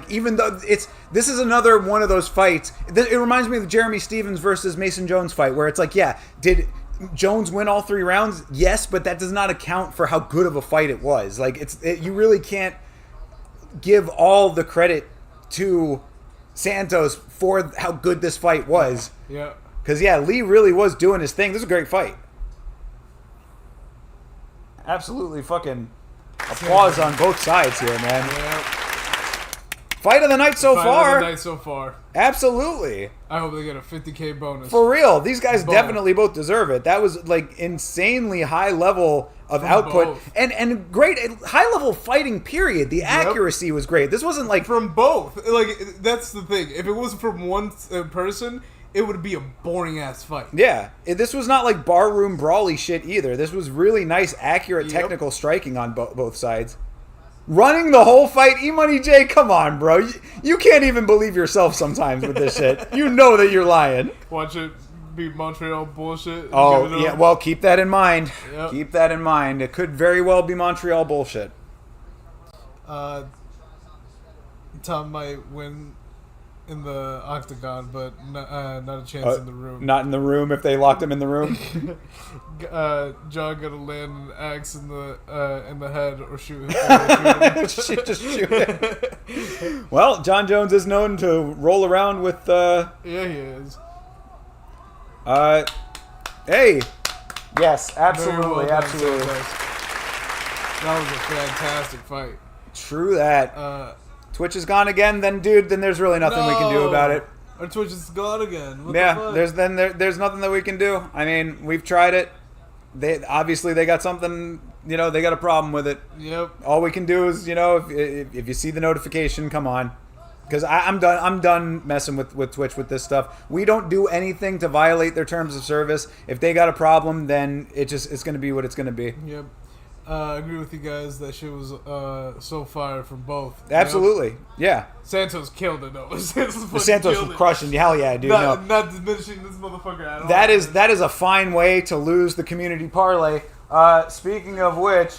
even though this is another one of those fights. It reminds me of the Jeremy Stevens versus Mason Jones fight, where it's like, yeah, did Jones win all 3 rounds? Yes, but that does not account for how good of a fight it was. Like, you really can't give all the credit to Santos for how good this fight was. Yeah. Because, yeah, Lee really was doing his thing. This is a great fight. Absolutely fucking applause on both sides here, man. Yeah. Fight of the night so far. Absolutely. I hope they get a $50K bonus. For real. These guys definitely both deserve it. That was like insanely high level of output. And great high level fighting, period. The accuracy was great. This wasn't like from both. Like, that's the thing. If it was from one person, it would be a boring ass fight. Yeah. This was not like barroom brawly shit either. This was really nice, accurate technical striking on both sides. Running the whole fight, E-Money J, come on, bro. You can't even believe yourself sometimes with this shit. You know that you're lying. Watch it be Montreal bullshit. Oh, yeah, well, keep that in mind. Yep. Keep that in mind. It could very well be Montreal bullshit. Tom might win in the octagon, but not a chance in the room. Not in the room if they locked him in the room. John gonna land an axe in the head or shoot him. Just shoot him. Well, John Jones is known to roll around with. Yeah, he is. Hey. Yes, absolutely, Well absolutely. That was a fantastic fight. True that. Twitch is gone again, then there's really nothing we can do about it. Our Twitch is gone again. What there's nothing that we can do. I mean, we've tried it. They got something, they got a problem with it. Yep. All we can do is, if you see the notification, come on. Because I'm done. I'm done messing with Twitch with this stuff. We don't do anything to violate their terms of service. If they got a problem, then it's going to be what it's going to be. Yep. I agree with you guys. That shit was so fire from both. Absolutely. Yeah. Santos killed it though. Santos was crushing. Hell yeah, dude. Not diminishing this motherfucker at all. That is a fine way to lose the community parlay. Speaking of which,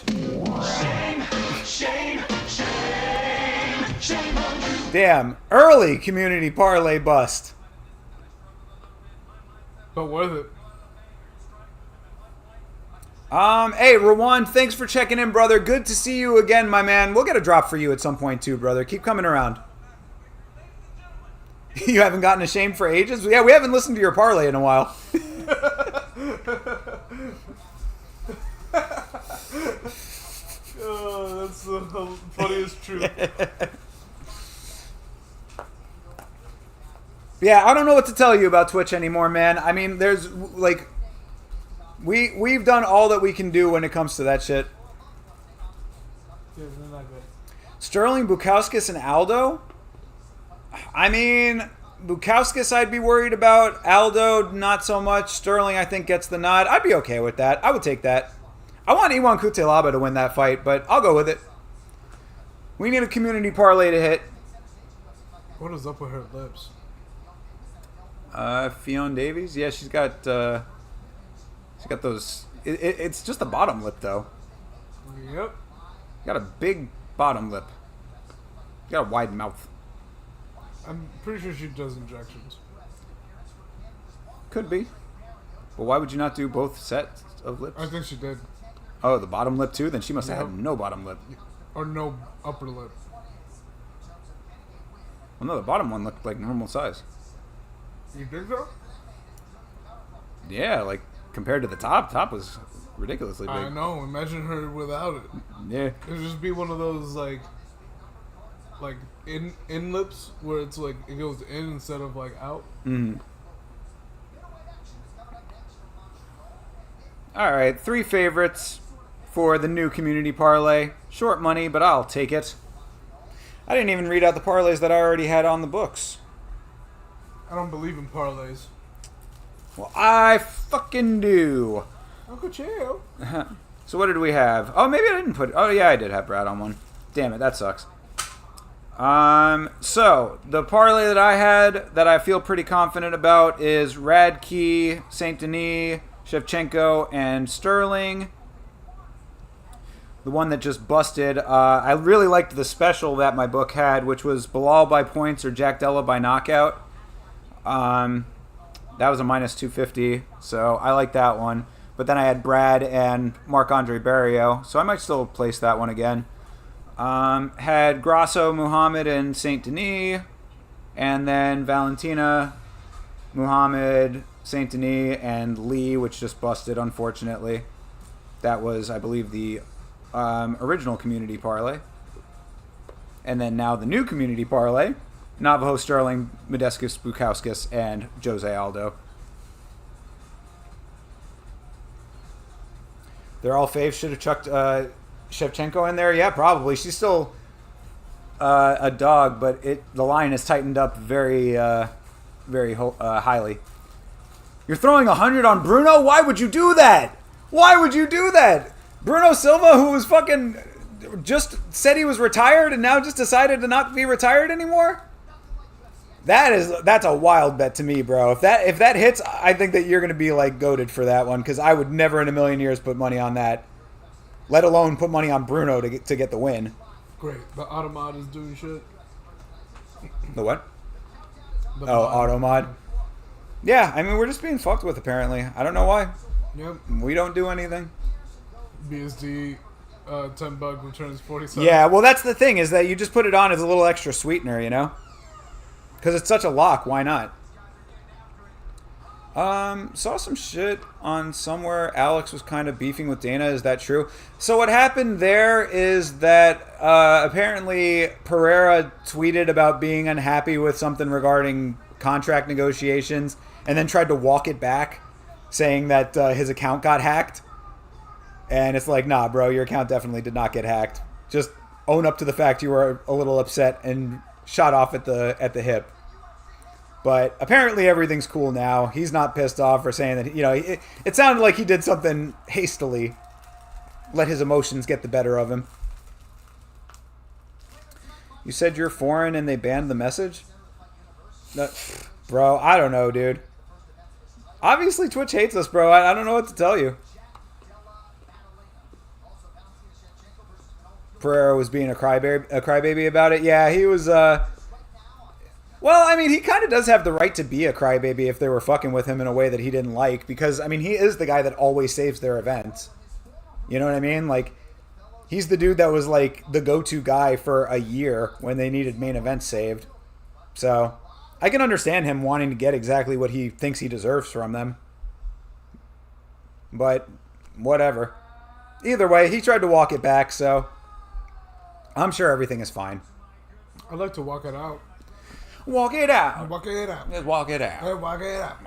shame on you. Damn, early community parlay bust. But worth it. Hey, Rawan, thanks for checking in, brother. Good to see you again, my man. We'll get a drop for you at some point, too, brother. Keep coming around. You haven't gotten ashamed for ages? Yeah, we haven't listened to your parlay in a while. Oh, that's the funniest truth. Yeah, I don't know what to tell you about Twitch anymore, man. I mean, there's, like... We've done all that we can do when it comes to that shit. Yeah, they're not good. Sterling, Bukowskis, and Aldo? I mean, Bukowskis I'd be worried about. Aldo, not so much. Sterling, I think, gets the nod. I'd be okay with that. I would take that. I want Iwan Kutelaba to win that fight, but I'll go with it. We need a community parlay to hit. What is up with her lips? Fionn Davies? Yeah, she's got those... It's just the bottom lip, though. Yep. Got a big bottom lip. Got a wide mouth. I'm pretty sure she does injections. Could be. But why would you not do both sets of lips? I think she did. Oh, the bottom lip, too? Then she must have had no bottom lip. Or no upper lip. Well, no, the bottom one looked like normal size. You think so? Yeah, like... Compared to the top was ridiculously big. I know. Imagine her without it. Yeah. It would just be one of those like in lips where it's like it goes in instead of like out. Mm. All right, 3 favorites for the new community parlay. Short money, but I'll take it. I didn't even read out the parlays that I already had on the books. I don't believe in parlays. Well, I fucking do. Uncle Chill. So what did we have? Oh, maybe I didn't put... Oh, yeah, I did have Brad on one. Damn it, that sucks. So, the parlay that I had that I feel pretty confident about is Radke, Saint Denis, Shevchenko, and Sterling. The one that just busted, I really liked the special that my book had, which was Bilal by points or Jack Della by knockout. That was a minus 250, so I like that one. But then I had Brad and Marc-Andre Barrio, so I might still place that one again. Had Grasso, Muhammad, and Saint Denis. And then Valentina, Muhammad, Saint Denis, and Lee, which just busted, unfortunately. That was, I believe, the original community parlay. And then now the new community parlay. Navajo, Sterling, Modestus, Bukowskis, and Jose Aldo. They're all faves. Should have chucked Shevchenko in there. Yeah, probably. She's still a dog, but the line is tightened up very highly. You're throwing 100 on Bruno? Why would you do that? Why would you do that? Bruno Silva, who was fucking just said he was retired and now just decided to not be retired anymore? That's a wild bet to me, bro. If that hits, I think that you're going to be like goated for that one, because I would never in a million years put money on that, let alone put money on Bruno to get the win. Great. The Automod is doing shit. The what? Automod. Yeah, I mean, we're just being fucked with, apparently. I don't know why. Yep. We don't do anything. BSD, $10 returns 47. Yeah, well, that's the thing, is that you just put it on as a little extra sweetener, you know? Because it's such a lock, why not? Saw some shit on somewhere. Alex was kind of beefing with Dana. Is that true? So what happened there is that apparently Pereira tweeted about being unhappy with something regarding contract negotiations and then tried to walk it back, saying that his account got hacked. And it's like, nah, bro, your account definitely did not get hacked. Just own up to the fact you were a little upset and shot off at the hip. But apparently everything's cool now. He's not pissed off or saying that, it sounded like he did something hastily. Let his emotions get the better of him. You said you're foreign and they banned the message? No, bro, I don't know, dude. Obviously Twitch hates us, bro. I don't know what to tell you. Pereira was being a crybaby about it. Yeah, he was, well, I mean, he kind of does have the right to be a crybaby if they were fucking with him in a way that he didn't like. Because, I mean, he is the guy that always saves their events. You know what I mean? Like, he's the dude that was, like, the go-to guy for a year when they needed main events saved. So, I can understand him wanting to get exactly what he thinks he deserves from them. But, whatever. Either way, he tried to walk it back, so I'm sure everything is fine. I'd like to walk it out. Walk it out. Walk it out. Just walk it out. Walk it out.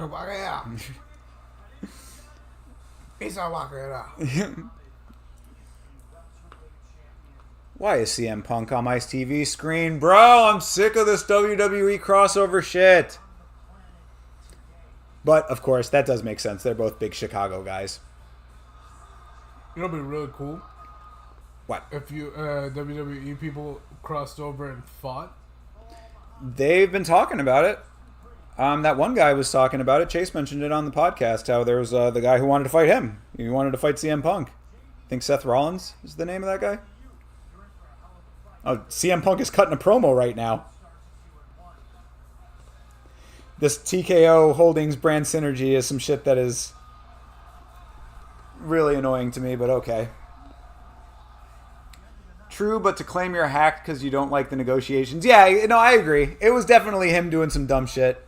Walk it out. He's not walking it out. Why is CM Punk on my TV screen? Bro, I'm sick of this WWE crossover shit. But, of course, that does make sense. They're both big Chicago guys. You know what would be really cool? What? If you WWE people crossed over and fought. They've been talking about it. That one guy was talking about it. Chase mentioned it on the podcast, how there was the guy who wanted to fight him. He wanted to fight CM Punk. I think Seth Rollins is the name of that guy. Oh, CM Punk is cutting a promo right now. This TKO Holdings brand synergy is some shit that is really annoying to me, but okay. True, but to claim you're hacked because you don't like the negotiations. Yeah, no, I agree. It was definitely him doing some dumb shit.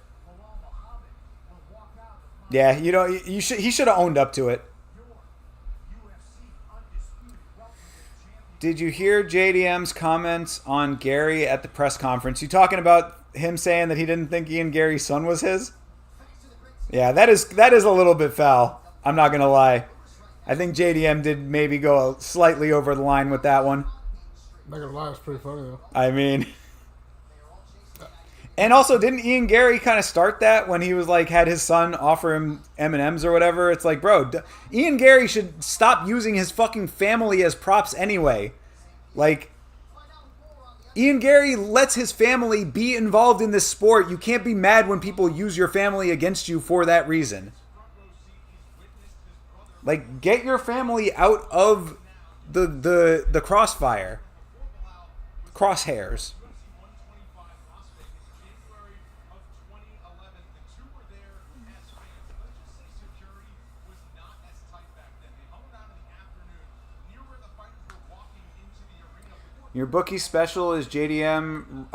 Yeah, he should have owned up to it. Did you hear JDM's comments on Gary at the press conference? You talking about him saying that he didn't think Ian Gary's son was his? Yeah, that is a little bit foul. I'm not gonna lie. I think JDM did maybe go slightly over the line with that one. Not gonna lie, it's pretty funny though. I mean, and also, didn't Ian Gary kind of start that when he was like had his son offer him M&Ms or whatever? It's like, bro, Ian Gary should stop using his fucking family as props anyway. Like, Ian Gary lets his family be involved in this sport. You can't be mad when people use your family against you for that reason. Like, get your family out of the crossfire. Crosshairs. Your bookie special is JDM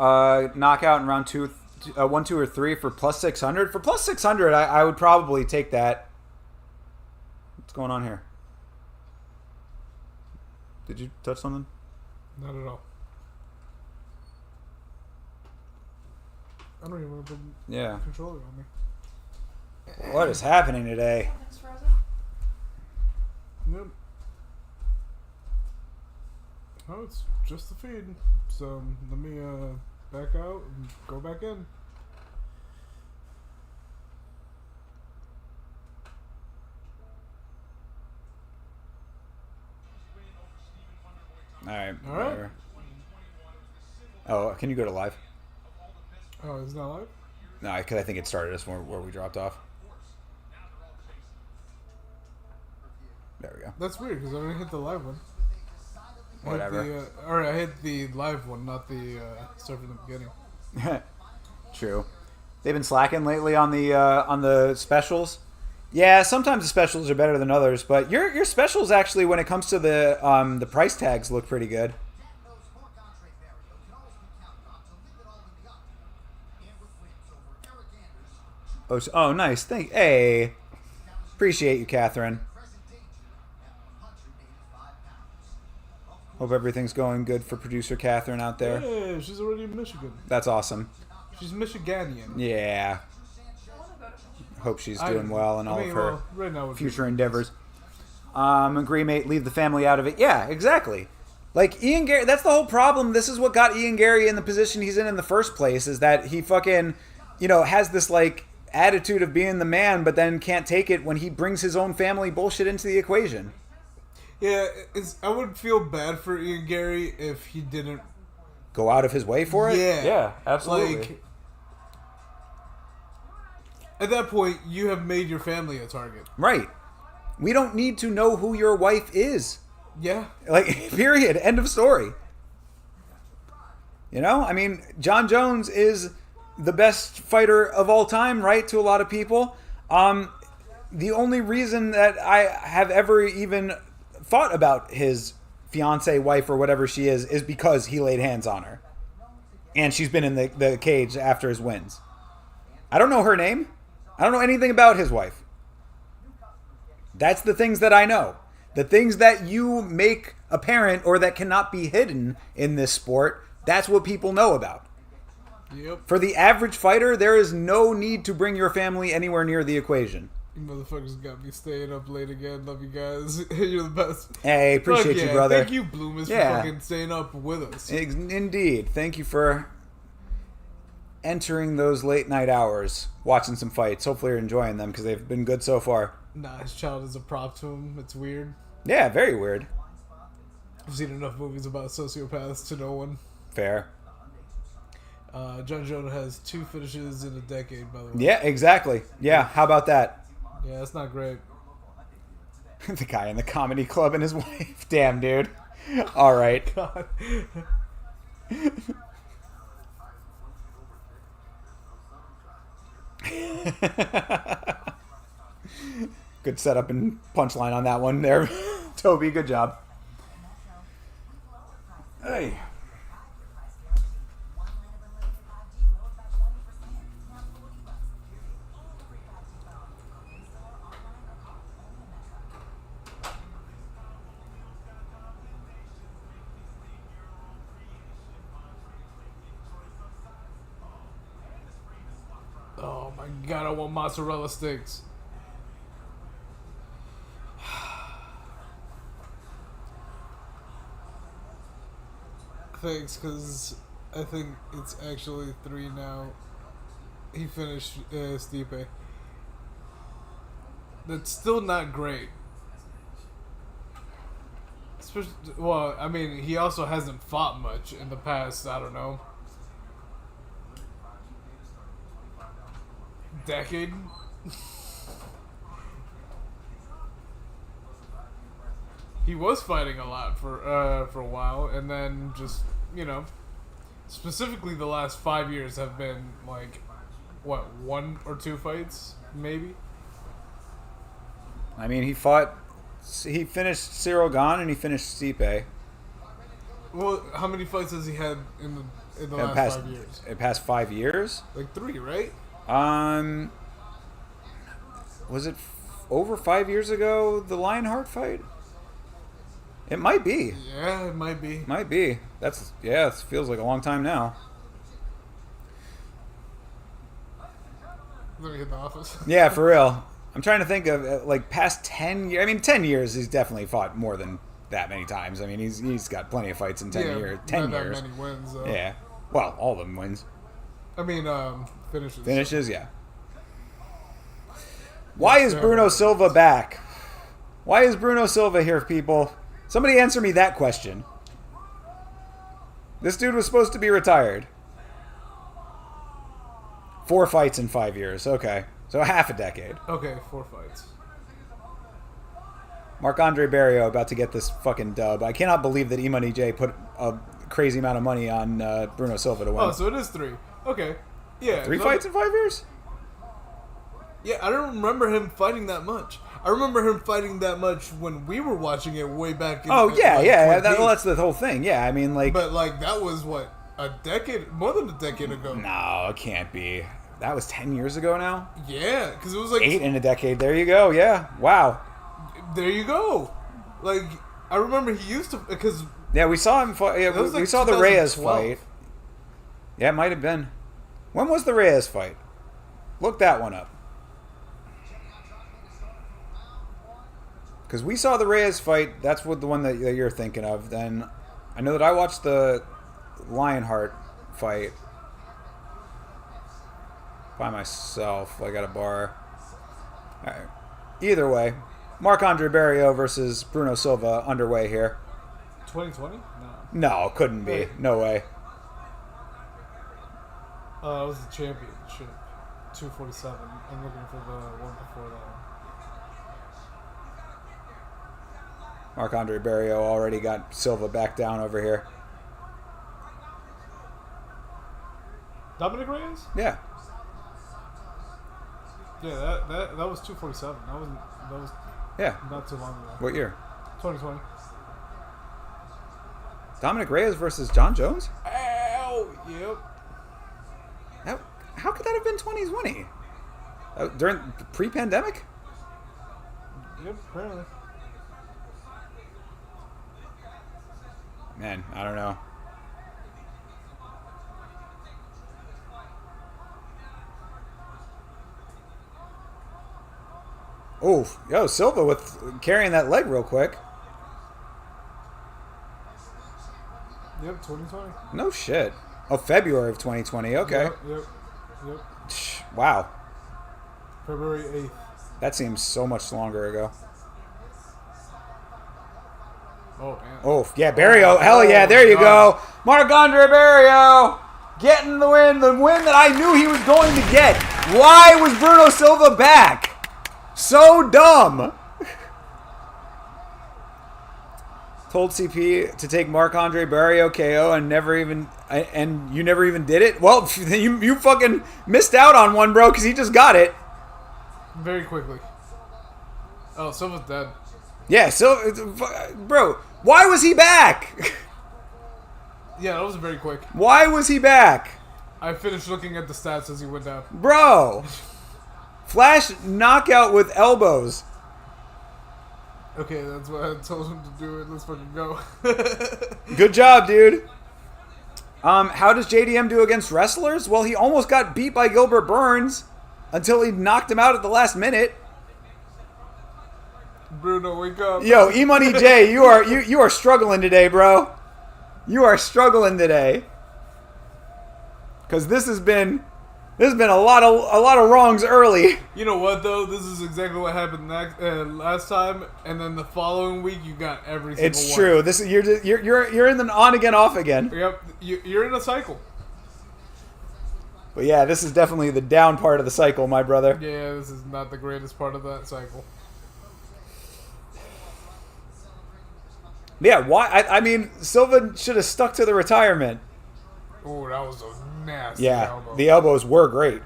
knockout in round 1, 2, or 3 for plus 600. For plus 600, I would probably take that. What's going on here? Did you touch something? Not at all. I don't even want to put controller on me. What is happening today? Yep. Oh, it's just the feed. So let me back out and go back in. All right. Oh, can you go to live? Oh, it's not live? No, because I think it started us where we dropped off. There we go. That's weird because I didn't hit the live one. Whatever. I hit the live one, not the start from the beginning. True. They've been slacking lately on the specials. Yeah, sometimes the specials are better than others, but your specials actually, when it comes to the price tags, look pretty good. Oh, nice. Hey, appreciate you, Catherine. Hope everything's going good for producer Catherine out there. Yeah, she's already in Michigan. That's awesome. She's Michiganian. Yeah. Hope she's doing well in all of her right now future endeavors. Agree, mate. Leave the family out of it. Yeah, exactly. Like, Ian Gary, that's the whole problem. This is what got Ian Gary in the position he's in the first place, is that he fucking, has this, like, attitude of being the man, but then can't take it when he brings his own family bullshit into the equation. Yeah, I would feel bad for Ian Gary if he didn't go out of his way for it. Yeah, absolutely. Like, at that point, you have made your family a target. Right. We don't need to know who your wife is. Yeah. Like, period. End of story. I mean, John Jones is the best fighter of all time, right? To a lot of people. The only reason that I have ever even thought about his fiance, wife, or whatever she is because he laid hands on her. And she's been in the cage after his wins. I don't know her name. I don't know anything about his wife. That's the things that I know. The things that you make apparent or that cannot be hidden in this sport, that's what people know about. Yep. For the average fighter, there is no need to bring your family anywhere near the equation. You motherfuckers got me staying up late again. Love you guys. You're the best. Hey, appreciate you, brother. Thank you, Bloomis, for fucking staying up with us. Indeed. Thank you for entering those late night hours, watching some fights. Hopefully you're enjoying them because they've been good so far. Nah, his child is a prop to him. It's weird. Yeah, very weird. I've seen enough movies about sociopaths to know one. Fair. John Jones has 2 finishes in a decade, by the way. Yeah, exactly. Yeah, how about that? Yeah, that's not great. The guy in the comedy club and his wife. Damn, dude. All right. God. Good setup and punchline on that one there. Toby, good job. Hey. Oh my god, I want mozzarella sticks. Thanks, because I think it's actually 3 now. He finished Stipe. That's still not great. Especially, well, I mean, he also hasn't fought much in the past, I don't know, decade. He was fighting a lot for a while, and then just, specifically the last 5 years have been like, what, 1 or 2 fights, maybe? I mean, he finished Cyril Gane and he finished Stipe. Well, how many fights has he had in the last 5 years? In past 5 years? Like 3, right? Was it over 5 years ago, the Lionheart fight? It might be. Yeah, it might be. Might be. It feels like a long time now. Let me hit the office. Yeah, for real. I'm trying to think of like past 10 years. I mean, 10 years he's definitely fought more than that many times. I mean, he's got plenty of fights in 10 years. 10 not years. That many wins, though. Yeah. Well, all of them wins. I mean, finishes. Finishes, yeah. Why is Bruno Silva back? Why is Bruno Silva here, people? Somebody answer me that question. This dude was supposed to be retired. 4 fights in 5 years. Okay. So half a decade. Okay, 4 fights. Marc-Andre Barrio about to get this fucking dub. I cannot believe that Imani J put a crazy amount of money on Bruno Silva to win. Oh, so it is 3. Okay. Yeah. 3 fights in 5 years? Yeah, I don't remember him fighting that much. I remember him fighting that much when we were watching it way back in that's the whole thing. Yeah, I mean, like... But, like, that was, what, more than a decade ago. No, it can't be. That was 10 years ago now? Yeah, because it was like... 8 in a decade. There you go, yeah. Wow. There you go. Like, I remember he used to... Because... Yeah, we saw him fight. Yeah, we saw the Reyes fight. Yeah, it might have been. When was the Reyes fight? Look that one up. Because we saw the Reyes fight. That's what the one that you're thinking of. Then I know that I watched the Lionheart fight by myself, like at a bar. All right. Either way, Marc-Andre Barriault versus Bruno Silva underway here. 2020? No, couldn't be. No way. It was the championship. 247. I'm looking for the one before that. Marc-Andre Barriault already got Silva back down over here. Dominic Reyes? Yeah. Yeah, that was 247. That was Yeah. not too long ago. What year? 2020. Dominic Reyes versus John Jones? Ow! Yep. How could that have been 2020? During pre-pandemic? Yep, apparently. Man, I don't know. Oh, yo, Silva with carrying that leg real quick. Yep, 2020. No shit. Oh, February of 2020. Okay. Yep. Wow. February 8th. That seems so much longer ago. Oh, man. Oh, yeah, Barriault. Hell yeah, there you go. Marc-Andre Barriault getting the win that I knew he was going to get. Why was Bruno Silva back? So dumb. Told CP to take Marc-Andre Barriault KO and you never even did it? Well, you fucking missed out on one, bro, because he just got it. Very quickly. Oh, Silva's dead. Yeah, bro, why was he back? Yeah, that was very quick. Why was he back? I finished looking at the stats as he went down. Bro. Flash knockout with elbows. Okay, that's what I told him to do. Let's fucking go. Good job, dude. How does JDM do against wrestlers? Well, he almost got beat by Gilbert Burns until he knocked him out at the last minute. Bruno, wake up. Yo, E-Money J, you are struggling today, bro. You are struggling today. Because this has been a lot of wrongs early. You know what though? This is exactly what happened last time, and then the following week you got every single one. It's true. This is you're in the on again, off again. Yep, you're in a cycle. But yeah, this is definitely the down part of the cycle, my brother. Yeah, this is not the greatest part of that cycle. Yeah, why? I mean, Silva should have stuck to the retirement. Oh, that was a nasty elbow. The elbows were great.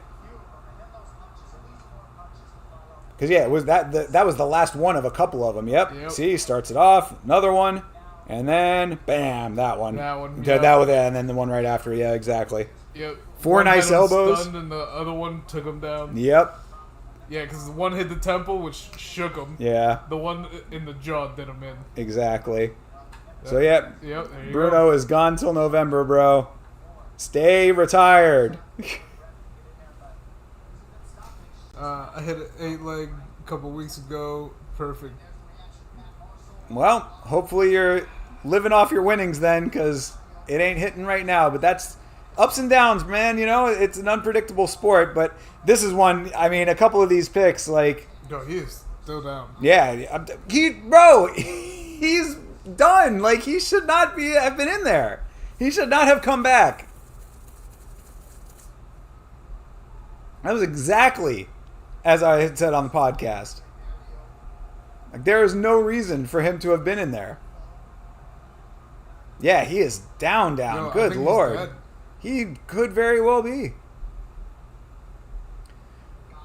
Because yeah, it was that was the last one of a couple of them. Yep. See, starts it off, another one, and then bam, that one. That one. Yeah, that was it, and then the one right after. Yeah, exactly. Yep. Four one nice had him elbows. Stunned and the other one took him down. Yep. Yeah, because the one hit the temple, which shook him. Yeah. The one in the jaw did him in. Exactly. So yeah. Yep. Bruno is gone till November, bro. Stay retired. I hit an 8-leg a couple weeks ago. Perfect. Well, hopefully you're living off your winnings then, because it ain't hitting right now. But that's ups and downs, man. You know, it's an unpredictable sport. But this is one. I mean, a couple of these picks, like. No, he is still down. Yeah, he's done. Like, he should not have been in there. He should not have come back. That was exactly as I had said on the podcast. Like, there is no reason for him to have been in there. Yeah, he is down. Yo, Good Lord. He could very well be.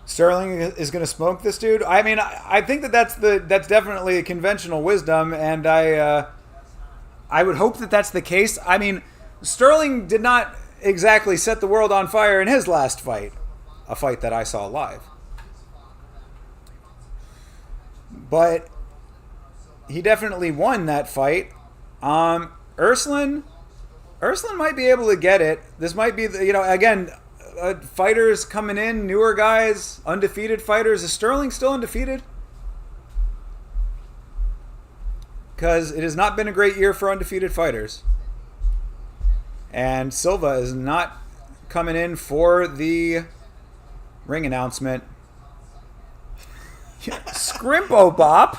Sterling is going to smoke this dude. I mean, I think that's definitely a conventional wisdom, and I would hope that that's the case. I mean, Sterling did not exactly set the world on fire in his last fight, a fight that I saw live. But he definitely won that fight. Urslan might be able to get it. This might be, again, fighters coming in, newer guys, undefeated fighters. Is Sterling still undefeated? Because it has not been a great year for undefeated fighters. And Silva is not coming in for the ring announcement. Scrimpo Bop.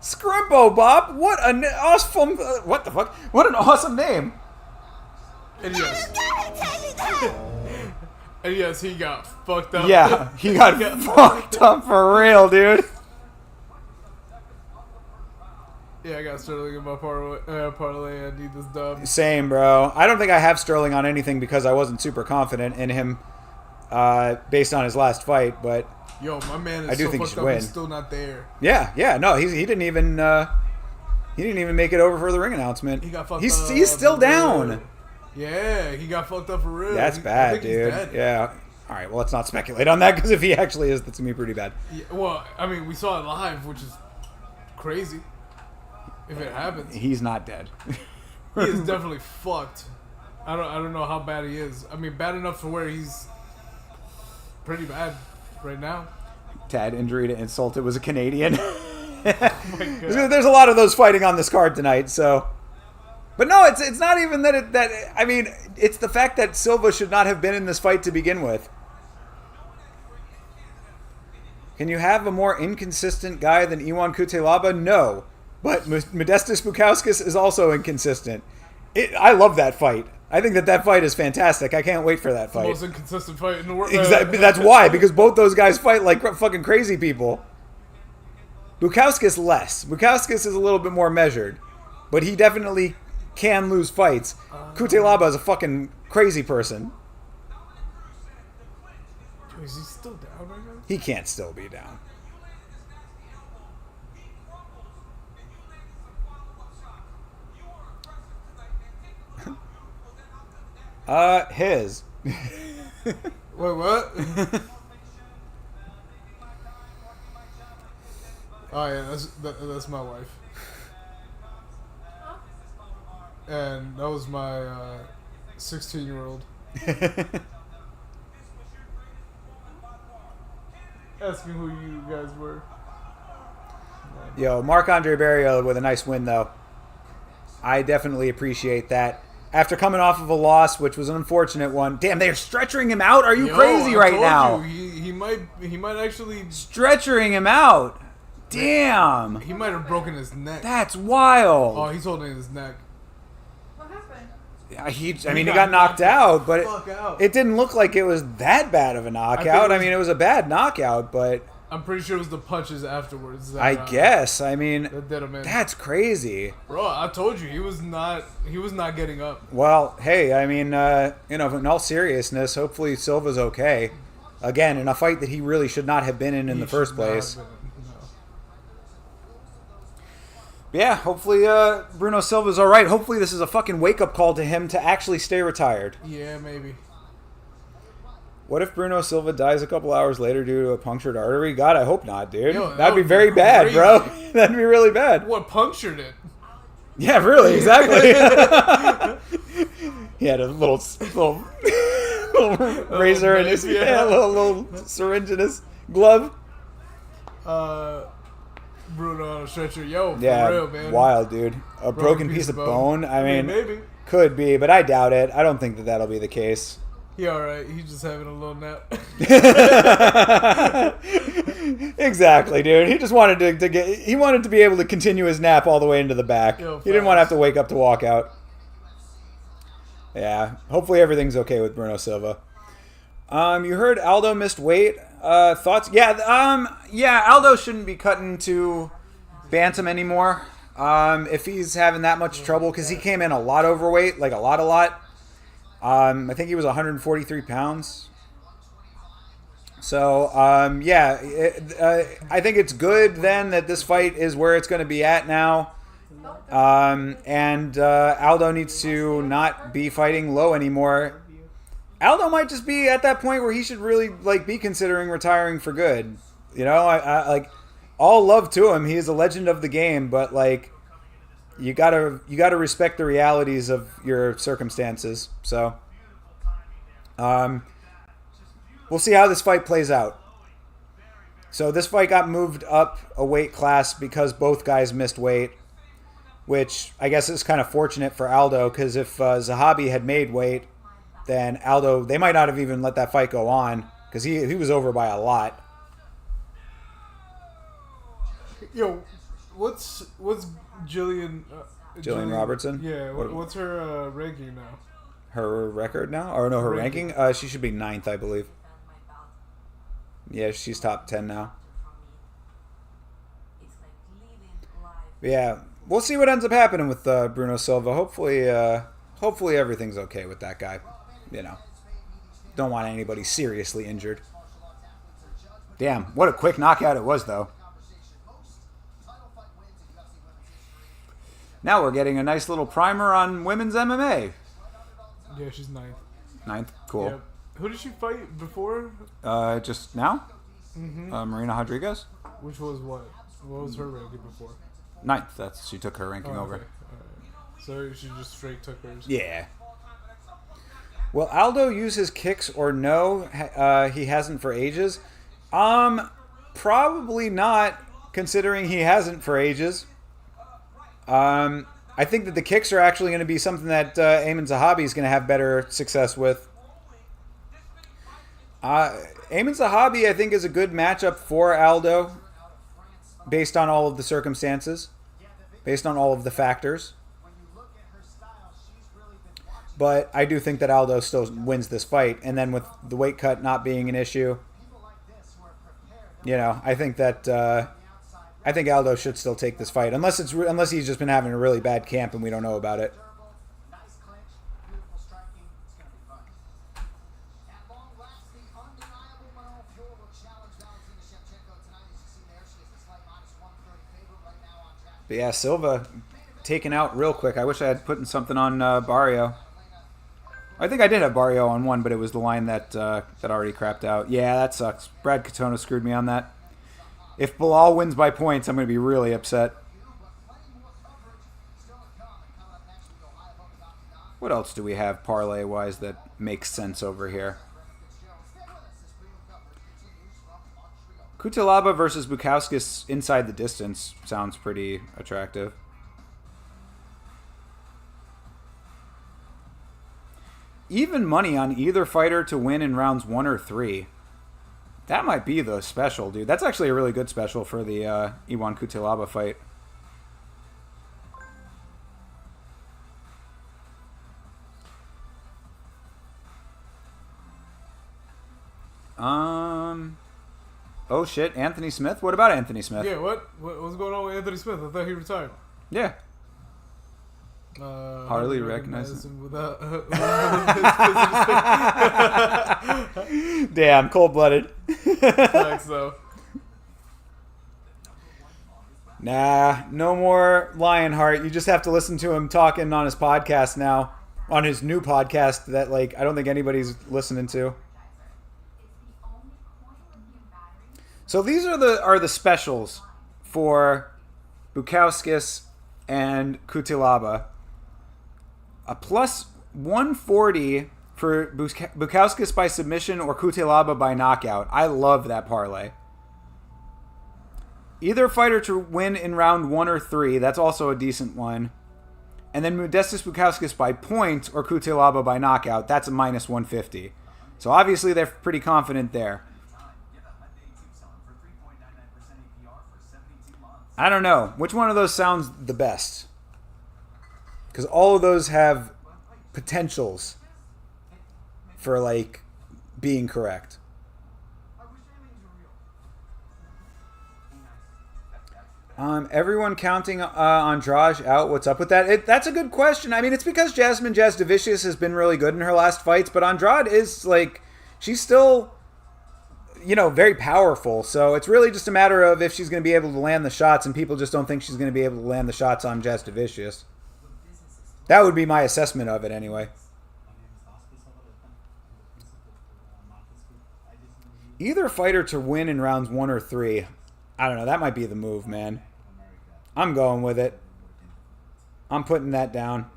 Scrimpo Bop. What an awesome. What the fuck? What an awesome name. And yes, he got fucked up. Yeah, he got fucked up for real, dude. Yeah, I got Sterling in my parlay. I need this dub. Same, bro. I don't think I have Sterling on anything because I wasn't super confident in him based on his last fight, but yo, my man is I do so think he fucked should up. win. He's still not there. Yeah. No, he didn't even make it over for the ring announcement. He got fucked up. He's still down. Yeah, he got fucked up for real. That's bad, dude. Yeah. All right. Well, let's not speculate on that because if he actually is, that's gonna be pretty bad. Yeah, well, I mean, we saw it live, which is crazy. If it happens, he's not dead. He is definitely fucked. I don't know how bad he is. I mean, bad enough for where he's pretty bad right now. Tad injury to insult. It was a Canadian. Oh my God. There's a lot of those fighting on this card tonight. So, but no, it's not even that. I mean, it's the fact that Silva should not have been in this fight to begin with. Can you have a more inconsistent guy than Iwan Kutelaba? No. But Modestas Bukauskas is also inconsistent. I love that fight. I think that fight is fantastic. I can't wait for that fight. The most inconsistent fight in the world. Exactly. That's why, because both those guys fight like fucking crazy people. Bukauskas less. Bukauskas is a little bit more measured, but he definitely can lose fights. Kutelaba is a fucking crazy person. Is he still down right now? He can't still be down. His. Wait, what? Oh yeah, that's my wife. And that was my 16-year-old. Asking who you guys were. Yo, Marc-Andre Barrios with a nice win, though. I definitely appreciate that. After coming off of a loss, which was an unfortunate one. Damn, they're stretching him out? Are you crazy right now? He might actually... Stretching him out? Damn. He might have broken his neck. That's wild. Oh, he's holding his neck. What happened? Yeah, he got knocked out, but out. it didn't look like it was that bad of a knockout. I mean, it was a bad knockout, but... I'm pretty sure it was the punches afterwards. That, I guess. I mean, that did him in. That's crazy. Bro, I told you, he was not getting up. Well, hey, I mean, in all seriousness, hopefully Silva's okay. Again, in a fight that he really should not have been in the first place. Yeah, hopefully Bruno Silva's all right. Hopefully this is a fucking wake-up call to him to actually stay retired. Yeah, maybe. What if Bruno Silva dies a couple hours later due to a punctured artery? God, I hope not, dude. Yo, That'd be very bad, bro. That'd be really bad. What punctured it? Yeah, really, exactly. He had a little razor in his little syringe in his glove. Bruno on a stretcher, yo, for real, man. Wild, dude. A broken piece of bone. I mean, maybe could be, but I doubt it. I don't think that'll be the case. He all right. He's just having a little nap. Exactly, dude. He just wanted to get. He wanted to be able to continue his nap all the way into the back. Yo, he didn't want to have to wake up to walk out. Yeah. Hopefully everything's okay with Bruno Silva. You heard Aldo missed weight. Thoughts? Yeah. Aldo shouldn't be cutting to bantam anymore. If he's having that much trouble, because he came in a lot overweight, like a lot. I think he was 143 pounds. So, I think it's good then that this fight is where it's going to be at now. And Aldo needs to not be fighting low anymore. Aldo might just be at that point where he should really be considering retiring for good. You know, I all love to him. He is a legend of the game, but you gotta respect the realities of your circumstances. So, we'll see how this fight plays out. So this fight got moved up a weight class because both guys missed weight. which I guess is kind of fortunate for Aldo, because if Zahabi had made weight, then Aldo, they might not have even let that fight go on, because he was over by a lot. Yo, what's Jillian Robertson? Yeah, what's her ranking now? Her record now? Or no, her ranking? She should be 9th, I believe. Yeah, she's top 10 now. But yeah, we'll see what ends up happening with Bruno Silva. Hopefully everything's okay with that guy. You know, don't want anybody seriously injured. Damn, what a quick knockout it was, though. Now we're getting a nice little primer on women's MMA. Yeah, she's 9th. 9th? Cool. Yep. Who did she fight before? Just now? Mm-hmm. Marina Rodriguez? Which was what? What was her ranking before? 9th. She took her ranking over. Okay. Right. So she just straight took hers. Yeah. Will Aldo use his kicks or no? He hasn't for ages. Probably not, considering he hasn't for ages. I think that the kicks are actually going to be something that Ayman Zahabi is going to have better success with. Ayman Zahabi, I think, is a good matchup for Aldo, based on all of the circumstances, based on all of the factors. But I do think that Aldo still wins this fight, and then with the weight cut not being an issue, you know, I think that I think Aldo should still take this fight, unless he's just been having a really bad camp and we don't know about it. But yeah, Silva taken out real quick. I wish I had put something on Barrio. I think I did have Barrio on one, but it was the line that already crapped out. Yeah, that sucks. Brad Katona screwed me on that. If Bilal wins by points, I'm going to be really upset. What else do we have parlay-wise that makes sense over here? Kutalaba versus Bukauskas inside the distance sounds pretty attractive. Even money on either fighter to win in rounds 1 or 3. That might be the special, dude. That's actually a really good special for the Iwan Kutalaba fight. Oh shit, Anthony Smith? What about Anthony Smith? Yeah, what's going on with Anthony Smith? I thought he retired. Yeah. Hardly recognize him without Damn, cold-blooded. Thanks, though. Nah, no more Lionheart. You just have to listen to him talking on his podcast now. On his new podcast that, like, I don't think anybody's listening to. So these are the specials for Bukauskas and Kutalaba. A plus 140 for Bukauskas by submission or Kutalaba by knockout. I love that parlay. Either fighter to win in round 1 or 3. That's also a decent one. And then Modestas Bukauskas by points or Kutalaba by knockout. That's a minus 150. So obviously they're pretty confident there. I don't know. Which one of those sounds the best? Because all of those have potentials for, like, being correct. Everyone counting Andrade out. What's up with that? That's a good question. I mean, it's because Jasmine Jasdavicius has been really good in her last fights, but Andrade is, like, she's still, you know, very powerful. So it's really just a matter of if she's going to be able to land the shots, and people just don't think she's going to be able to land the shots on Jasdavicius. That would be my assessment of it anyway. Either fighter to win in rounds 1 or 3. I don't know. That might be the move, man. I'm going with it. I'm putting that down.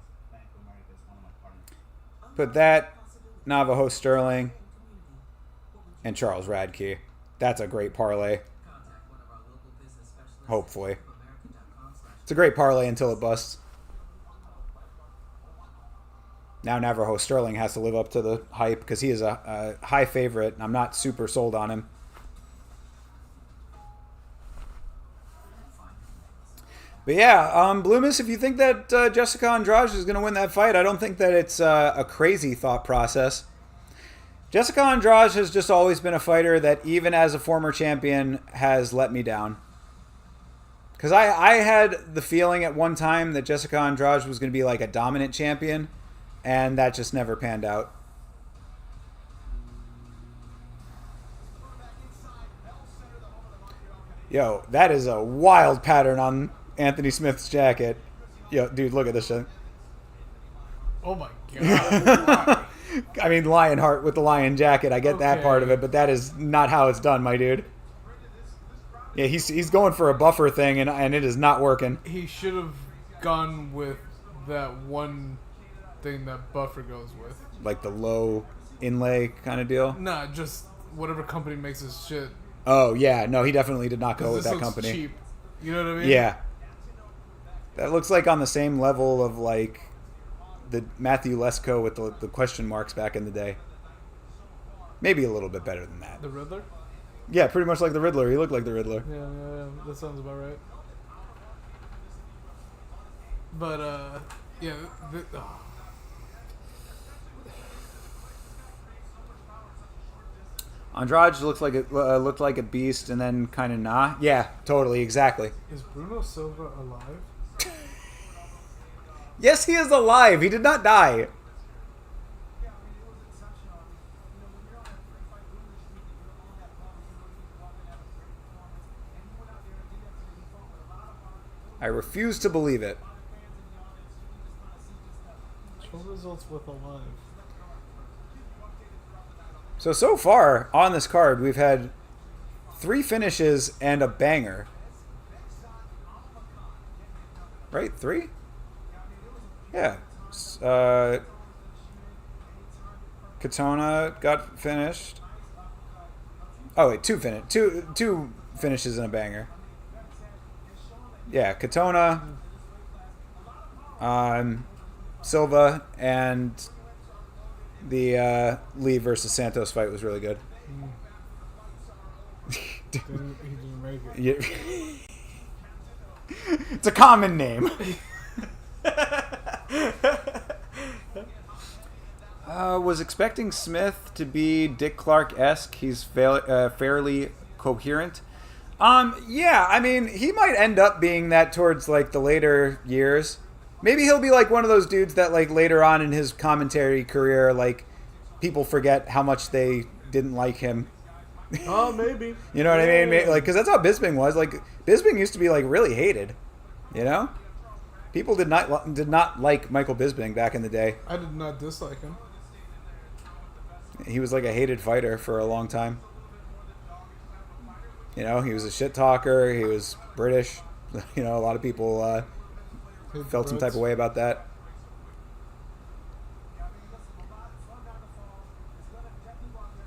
Put that, Navajo Sterling, and Charles Radke. That's a great parlay. Hopefully. It's a great parlay until it busts. Now Navajo Sterling has to live up to the hype because he is a high favorite. I'm not super sold on him. But yeah, Bloomis, if you think that Jessica Andrade is going to win that fight, I don't think that it's a crazy thought process. Jessica Andrade has just always been a fighter that, even as a former champion, has let me down. Because I had the feeling at one time that Jessica Andrade was going to be like a dominant champion, and that just never panned out. Yo, that is a wild pattern on Anthony Smith's jacket. Yo, dude, look at this shit. Oh my god. I mean, Lionheart with the lion jacket. I get that part of it, but that is not how it's done, my dude. Yeah, he's going for a buffer thing, and it is not working. He should have gone with that one thing that buffer goes with. Like the low inlay kind of deal? Nah, just whatever company makes this shit. Oh, yeah. No, he definitely did not go with that looks company. Cheap. You know what I mean? Yeah. That looks like on the same level of, like, the Matthew Lesko with the question marks back in the day. Maybe a little bit better than that. The Riddler? Yeah, pretty much like the Riddler. He looked like the Riddler. Yeah. That sounds about right. But, yeah. Andrade looked like a beast, and then kind of nah. Yeah, totally, exactly. Is Bruno Silva alive? Yes, he is alive. He did not die. I refuse to believe it. Show results with alive. So far on this card, we've had 3 finishes and a banger. Right? 3? Yeah. Katona got finished. Oh wait, 2 finishes and a banger. Yeah, Katona, Silva, and the Lee versus Santos fight was really good. He didn't make it. Yeah. It's a common name. Was expecting Smith to be Dick Clark-esque. He's fairly coherent. Yeah, I mean, he might end up being that towards, like, the later years. Maybe he'll be, like, one of those dudes that, like, later on in his commentary career, like, people forget how much they didn't like him. Oh, maybe. You know what I mean? Like, because that's how Bisping was. Like, Bisping used to be, like, really hated. You know? People did not like Michael Bisping back in the day. I did not dislike him. He was, like, a hated fighter for a long time. You know, he was a shit talker. He was British. You know, a lot of people felt some type of way about that.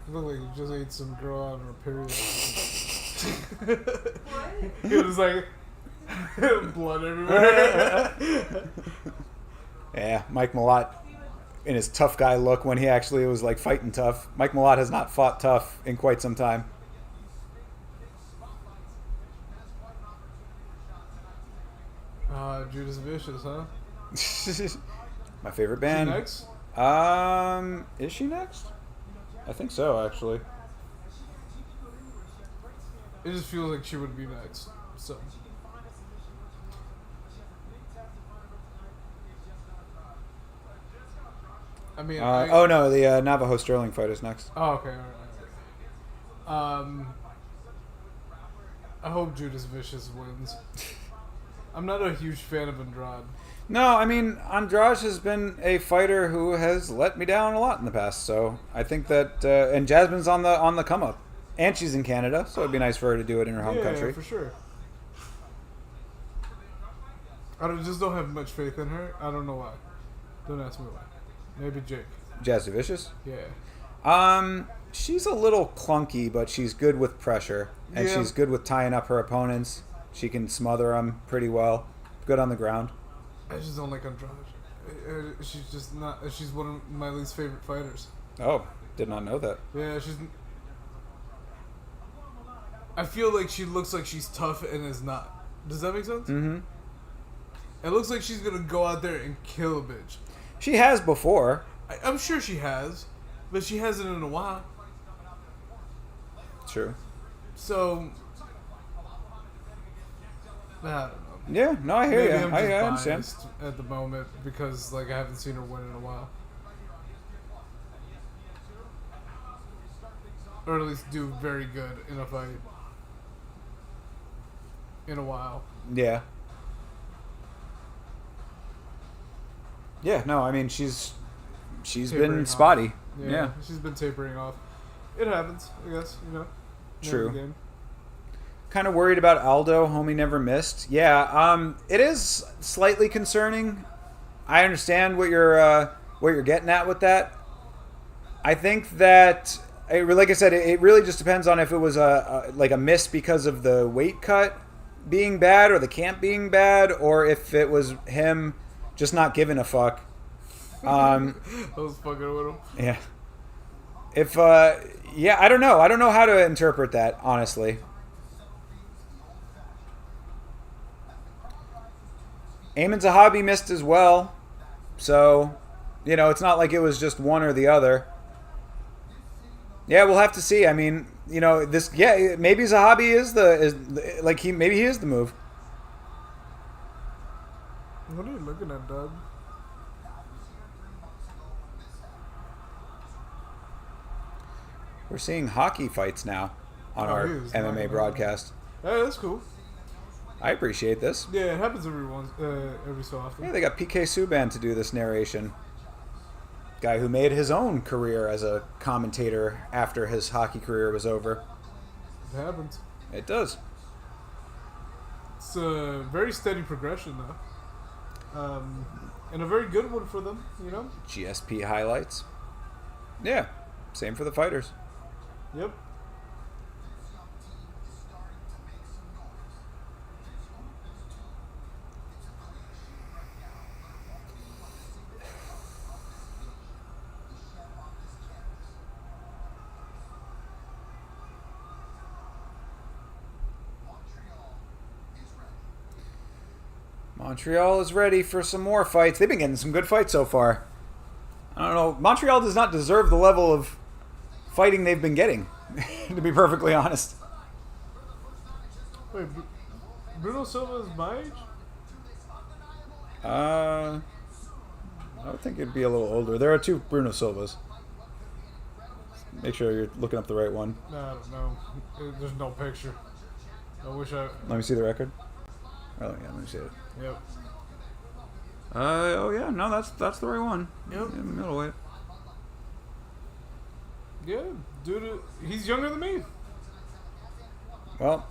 It looked like he just ate some girl out of her period. It was like blood everywhere. Yeah, Mike Malott in his tough guy look when he actually was like fighting tough. Mike Malott has not fought tough in quite some time. Judas Vicious, huh? My favorite band. Is she next? Is she next? I think so, actually. It just feels like she would be next. So. I mean, oh no, the Navajo Sterling fight is next. Oh, okay, all right. I hope Judas Vicious wins. I'm not a huge fan of Andrade. No, I mean, Andrade has been a fighter who has let me down a lot in the past. So I think that, and Jasmine's on the come up, and she's in Canada, so it'd be nice for her to do it in her home country. Yeah, for sure. Just don't have much faith in her. I don't know why. Don't ask me why. Maybe Jake. Jazzy Vicious? Yeah. She's a little clunky, but she's good with pressure, and she's good with tying up her opponents. She can smother them pretty well. Good on the ground. I just don't like Andrade. She's just not. She's one of my least favorite fighters. Oh, did not know that. Yeah, she's. I feel like she looks like she's tough and is not. Does that make sense? Mm-hmm. It looks like she's gonna go out there and kill a bitch. She has before. I'm sure she has, but she hasn't in a while. True. So, I don't know. Yeah, no, I hear Maybe you. I'm I just understand. biased at the moment because like I haven't seen her win in a while, or at least do very good in a fight in a while. Yeah. Yeah, no, I mean she's Tapering been off. spotty. Yeah, Yeah. she's been tapering off. It happens, I guess. True. Never game. Kind of worried about Aldo. Homie never missed. Yeah, it is slightly concerning. I understand what you're getting at with that. I think that, like I said, it really just depends on if it was a miss because of the weight cut being bad or the camp being bad, or if it was him just not giving a fuck. I was fucking with him. Yeah. If yeah, I don't know. I don't know how to interpret that, honestly. Ayman Zahabi missed as well. So, it's not like it was just one or the other. Yeah, we'll have to see. I mean, this maybe Zahabi maybe he is the move. What are you looking at, Doug? We're seeing hockey fights now on our MMA broadcast. Hey, that's cool. I appreciate this. Yeah, it happens every so often. Yeah, they got PK Subban to do this narration. Guy who made his own career as a commentator after his hockey career was over. It happens. It does. It's a very steady progression, though. And a very good one for them, GSP highlights. Yeah, same for the fighters. Yep. Montreal is ready for some more fights. They've been getting some good fights so far. I don't know. Montreal does not deserve the level of fighting they've been getting, to be perfectly honest. Wait, Bruno Silva is my age? I would think it'd be a little older. There are two Bruno Silvas. Make sure you're looking up the right one. No, I don't know. There's no picture. I wish I... Let me see the record. Oh, yeah, let me see it. Yep. Oh, yeah, no, that's the right one. Yep. Yeah, middleweight. Yeah, dude, he's younger than me. Well,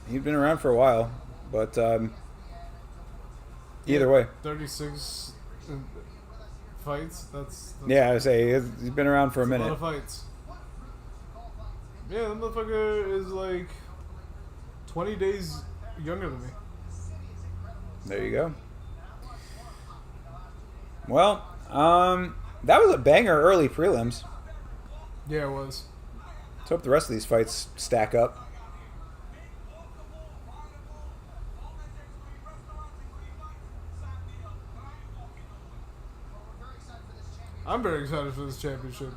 he'd been around for a while, but either way. 36 fights. That's Yeah, I say he's been around for a minute. A lot of fights. Yeah, that motherfucker is like 20 days younger than me. There you go. Well, that was a banger early prelims. Yeah, it was. Let's hope the rest of these fights stack up. I'm very excited for this championship.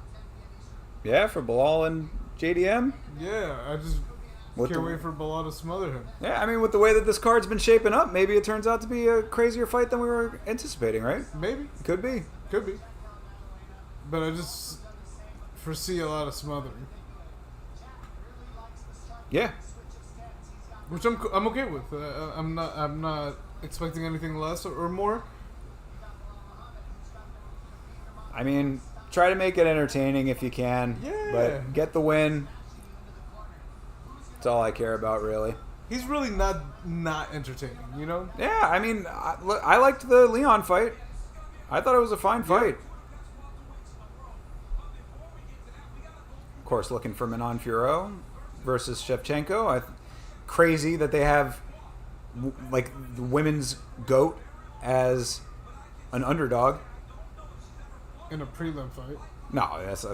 Yeah, for Bilal and JDM. Yeah, I just can't wait for Bilal to smother him. Yeah, I mean, with the way that this card's been shaping up, maybe it turns out to be a crazier fight than we were anticipating, right? Maybe. Could be. Could be. But I just foresee a lot of smothering. Yeah. Which I'm okay with. I'm not expecting anything less or more. I mean, try to make it entertaining if you can. Yeah. But get the win. That's all I care about, really. He's really not entertaining, Yeah, I mean, I liked the Leon fight. I thought it was a fine fight. Of course, looking for Manon Fiorot versus Shevchenko. Crazy that they have like the women's GOAT as an underdog. In a prelim fight. No, that's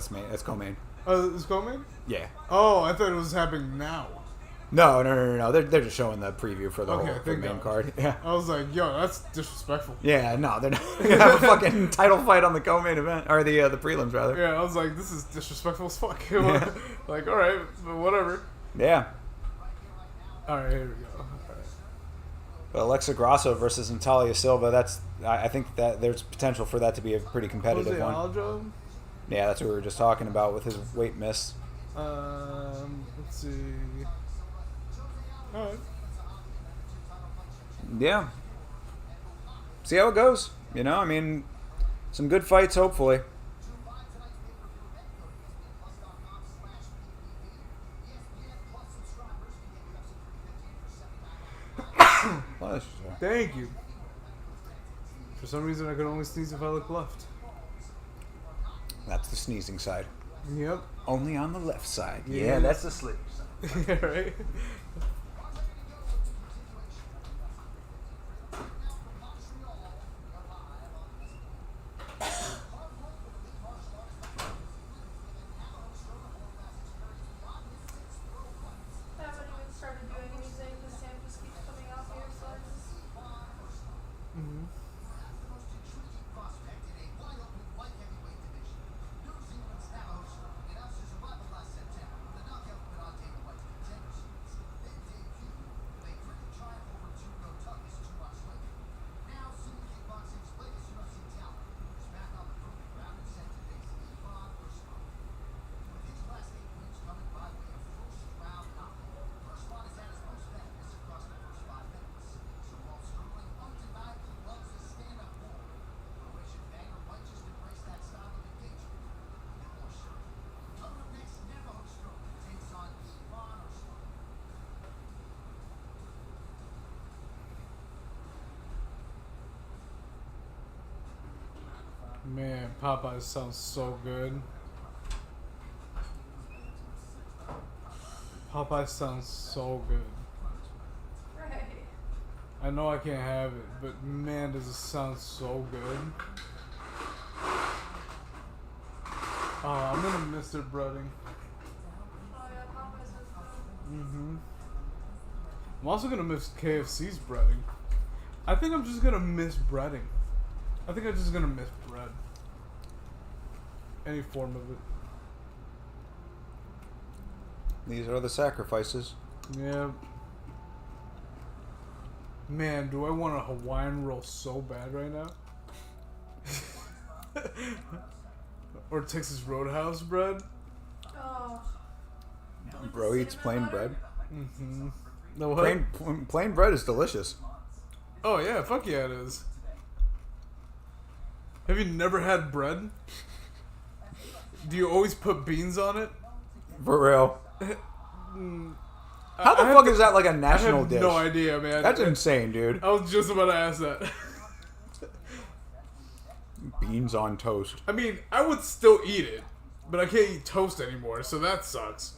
co-main. Oh, it's co-main? Yeah. Oh, I thought it was happening now. No. They're just showing the preview for the whole thank main God. card. Yeah. I was like, yo, that's disrespectful. Yeah, no, they're not gonna have a fucking title fight on the co-main event or the prelims rather. Yeah, I was like, this is disrespectful as fuck. Yeah. Like, all right, but whatever. Yeah. All right, here we go. All right. But Alexa Grasso versus Natalia Silva. I think that there's potential for that to be a pretty competitive one. Aljo? Yeah, that's what we were just talking about with his weight miss. Let's see. All right. Yeah. See how it goes. You know, I mean, some good fights, hopefully. Thank you. For some reason, I could only sneeze if I look left. That's the sneezing side. Yep. Only on the left side. Yeah. Yeah, that's the sleep side. Right? Man, Popeyes sounds so good. Popeyes sounds so good. Right. I know I can't have it, but man, does it sound so good. Oh, I'm gonna miss their breading. Oh yeah, Popeyes is good. Mm-hmm. I'm also gonna miss KFC's breading. I think I'm just gonna miss breading. I think I'm just gonna miss bread. Any form of it. These are the sacrifices. Yeah. Man, do I want a Hawaiian roll so bad right now? Or Texas Roadhouse bread? Oh. Bro eats plain bread. Mm-hmm. No, what? Plain bread is delicious. Oh yeah, fuck yeah it is. Have you never had bread? Do you always put beans on it? For real. How the fuck is that like a national dish? I have no idea, man. That's insane, dude. I was just about to ask that. Beans on toast. I mean, I would still eat it, but I can't eat toast anymore, so that sucks.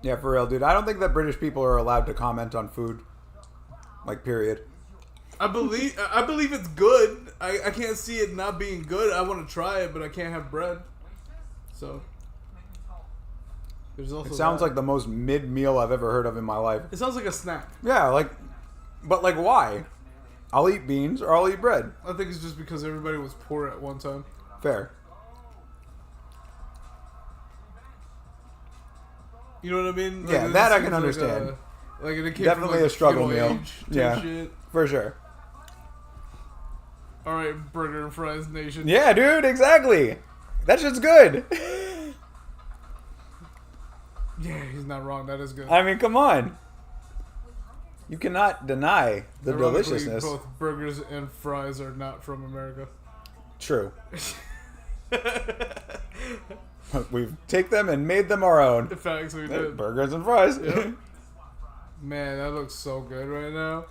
Yeah, for real, dude. I don't think that British people are allowed to comment on food. Like, period. I believe it's good. I can't see it not being good. I want to try it, but I can't have bread. So there's also it sounds that. like the most mid meal I've ever heard of in my life. It sounds like a snack. Yeah, but why? I'll eat beans or I'll eat bread. I think it's just because everybody was poor at one time. Fair. You know what I mean? Yeah, it that I seems can understand. Like it came Definitely from like a struggle feudal meal. age type Yeah, shit. for sure. All right, burger and fries nation. Yeah, dude, exactly. That shit's good. Yeah, he's not wrong. That is good. I mean, come on. You cannot deny the Ironically, deliciousness. both burgers and fries are not from America. True. We've take them and made them our own. In fact, we did. Burgers and fries. Yep. Man, that looks so good right now.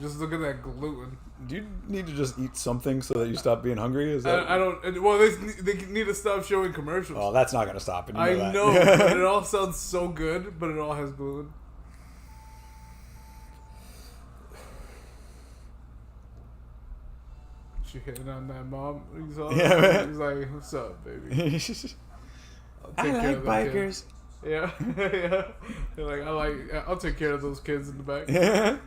Just look at that gluten. Do you need to just eat something so that you stop being hungry? Is that? I don't. Well, they need to stop showing commercials. Oh, that's not going to stop it. I know, but it all sounds so good, but it all has gluten. She hitting on that mom. He's all, Yeah, man. He's like, "What's up, baby? I like bikers. Yeah, yeah. They're like, I'll take care of those kids in the back. Yeah.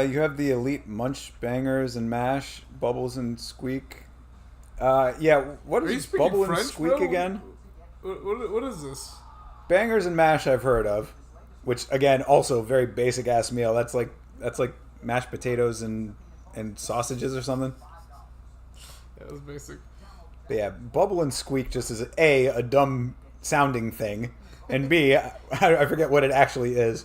You have the elite munch bangers and mash, bubbles and squeak. Yeah, what Are you is speaking bubble French, and squeak bro? again? What is this? Bangers and mash I've heard of, which again also very basic ass meal. That's like mashed potatoes and sausages or something. Yeah, that's basic. But yeah, bubble and squeak just is a dumb sounding thing, and B, I forget what it actually is.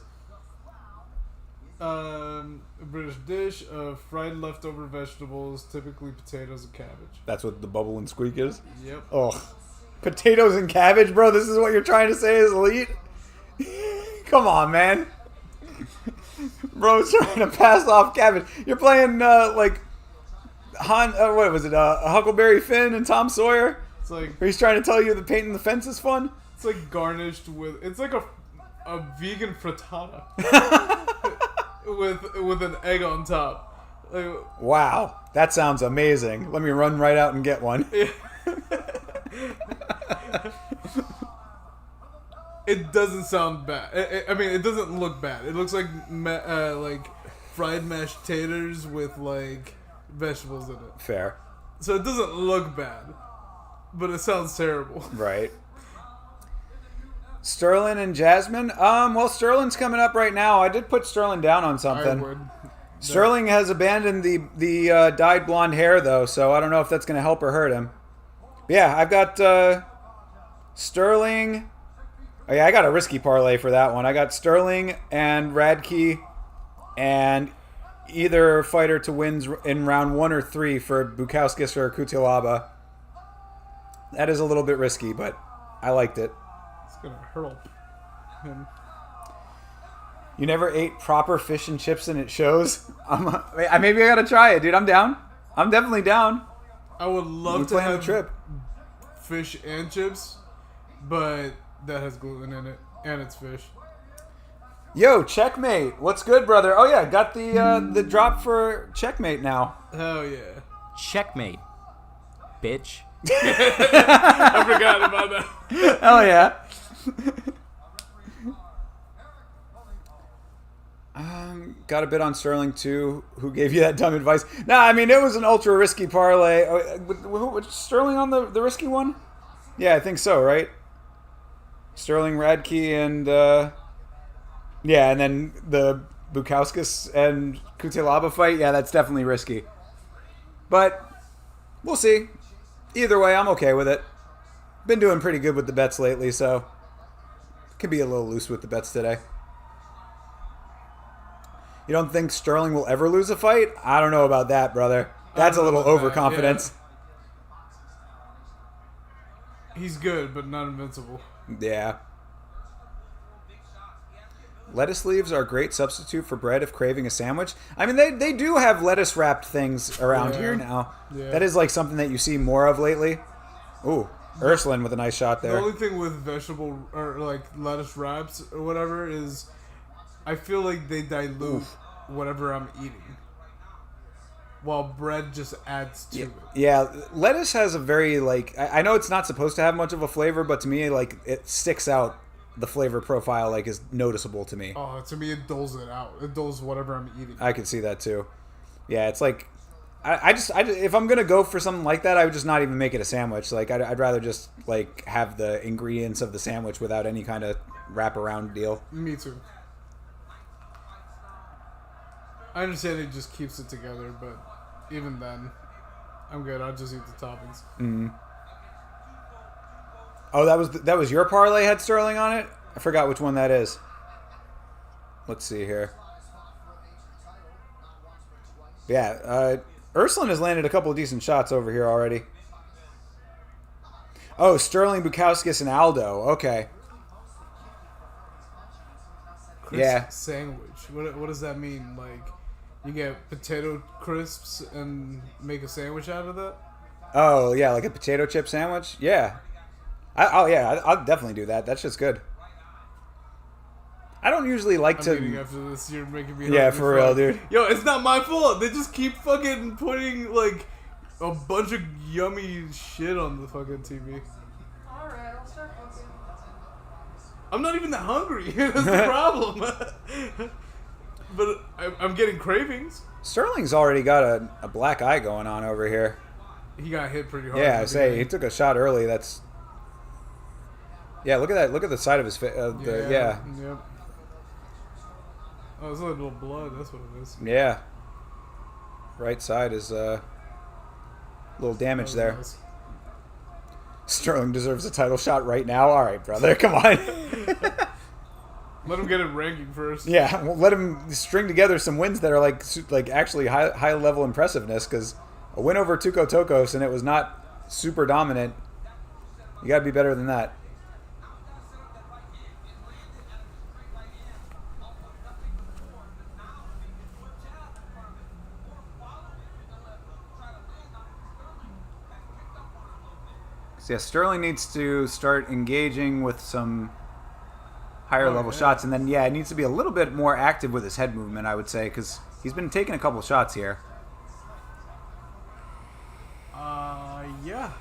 A British dish of fried leftover vegetables, typically potatoes and cabbage. That's what the bubble and squeak is? Yep. Oh, potatoes and cabbage, bro? This is what you're trying to say is elite? Come on, man. Bro's trying to pass off cabbage. You're playing, what was it, Huckleberry Finn and Tom Sawyer? It's like Where he's trying to tell you that painting the fence is fun? it's like garnished with. It's like a vegan frittata with an egg on top. Like, Wow, that sounds amazing. Let me run right out and get one. it doesn't sound bad. I mean, it doesn't look bad. It looks like fried mashed taters with like vegetables in it. Fair. So it doesn't look bad, but it sounds terrible. Right. Sterling and Jasmine? Well, Sterling's coming up right now. I did put Sterling down on something. I would. Sterling has abandoned the dyed blonde hair, though, so I don't know if that's going to help or hurt him. But yeah, I've got Sterling. Oh, yeah, I got a risky parlay for that one. I got Sterling and Radke and either fighter to win in round 1 or 3 for Bukauskas or Kutilaba. That is a little bit risky, but I liked it. It's going to hurl him. You never ate proper fish and chips and it shows? Maybe I gotta try it, dude. I'm down. I'm definitely down. I would love to plan have the trip. fish and chips, but that has gluten in it, and it's fish. Yo, Checkmate. What's good, brother? Oh yeah, got the drop for Checkmate now. Hell yeah. Checkmate, bitch. I forgot about that. Hell yeah. Got a bit on Sterling too. Who gave you that dumb advice? Nah, I mean it was an ultra risky parlay. Was Sterling on the risky one? Yeah, I think so. Right? Sterling, Radke, and yeah, and then the Bukauskas and Kutilaba fight. Yeah, that's definitely risky. But we'll see. Either way, I'm okay with it. Been doing pretty good with the bets lately, so could be a little loose with the bets today. You don't think Sterling will ever lose a fight? I don't know about that, brother. That's a little overconfidence. Yeah. He's good, but not invincible. Yeah. Lettuce leaves are a great substitute for bread if craving a sandwich. I mean, they do have lettuce wrapped things around here now. Yeah. That is like something that you see more of lately. Ooh, Ursuline with a nice shot there. The only thing with vegetable or like lettuce wraps or whatever is I feel like they dilute whatever I'm eating, while bread just adds to it. Yeah, lettuce has a very like I know it's not supposed to have much of a flavor, but to me like it sticks out. The flavor profile like is noticeable to me. Oh, to me it doles it out. It doles whatever I'm eating. I can see that too. Yeah, it's like I just if I'm gonna go for something like that, I would just not even make it a sandwich. Like I'd rather just like have the ingredients of the sandwich without any kind of wraparound deal. Me too. I understand it just keeps it together, but even then, I'm good. I'll just eat the toppings. Mm-hmm. Oh, that was your parlay had Sterling on it? I forgot which one that is. Let's see here. Yeah, Ursuline has landed a couple of decent shots over here already. Oh, Sterling, Bukauskas, and Aldo. Okay. Crisp sandwich. What does that mean? Like, you get potato crisps and make a sandwich out of that? Oh, yeah, like a potato chip sandwich? Yeah. I'll definitely do that. That's just good. I don't usually like I'm to. eating after this. You're making me. Yeah, hungry, for real, fuck. dude. Yo, it's not my fault. They just keep fucking putting like a bunch of yummy shit on the fucking TV. Alright, I'll start cooking. I'm not even that hungry. That's the problem. But I'm getting cravings. Sterling's already got a black eye going on over here. He got hit pretty hard. Yeah, I say he took a shot early. That's. Yeah, look at that. Look at the side of his face. Yeah. Yep. Oh, it's a little blood. That's what it is. Yeah. Right side is a little damage there. Nice. Sterling deserves a title shot right now. All right, brother, come on. Let him get a ranking first. Yeah, well, let him string together some wins that are like actually high level impressiveness. Because a win over Tuco Tokos and it was not super dominant. You got to be better than that. So yeah, Sterling needs to start engaging with some higher level shots, and then it needs to be a little bit more active with his head movement, I would say, because he's been taking a couple shots here. Yeah.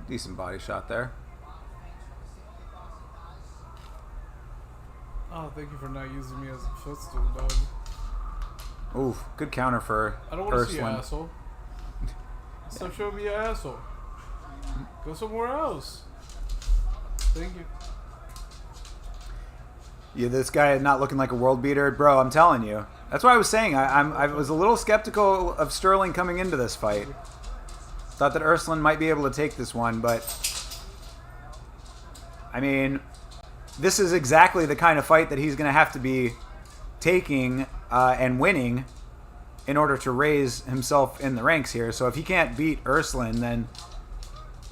Decent body shot there. Oh, thank you for not using me as a footstool, dog. Oof, good counter for I don't want to see you, Ursland. asshole. Stop showing me your asshole. Go somewhere else. Thank you. Yeah, this guy is not looking like a world beater, bro. I'm telling you. That's why I was saying I was a little skeptical of Sterling coming into this fight. Thought that Ursland might be able to take this one, but I mean, this is exactly the kind of fight that he's going to have to be taking and winning in order to raise himself in the ranks here. So if he can't beat Ursland, then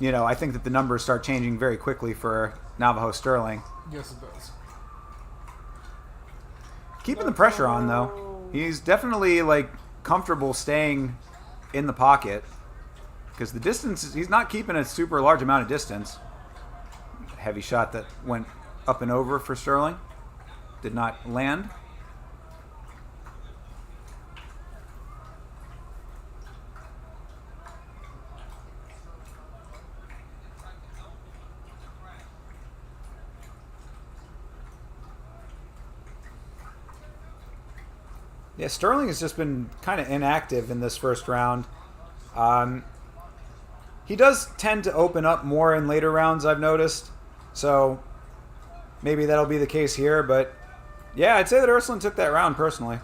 I think that the numbers start changing very quickly for Navajo Sterling. Yes, it does. Keeping the pressure on, though. He's definitely, comfortable staying in the pocket. Because the distance, he's not keeping a super large amount of distance. Heavy shot that went up and over for Sterling. Did not land. Yeah, Sterling has just been kind of inactive in this first round. He does tend to open up more in later rounds, I've noticed. So maybe that'll be the case here. But yeah, I'd say that Ursland took that round personally.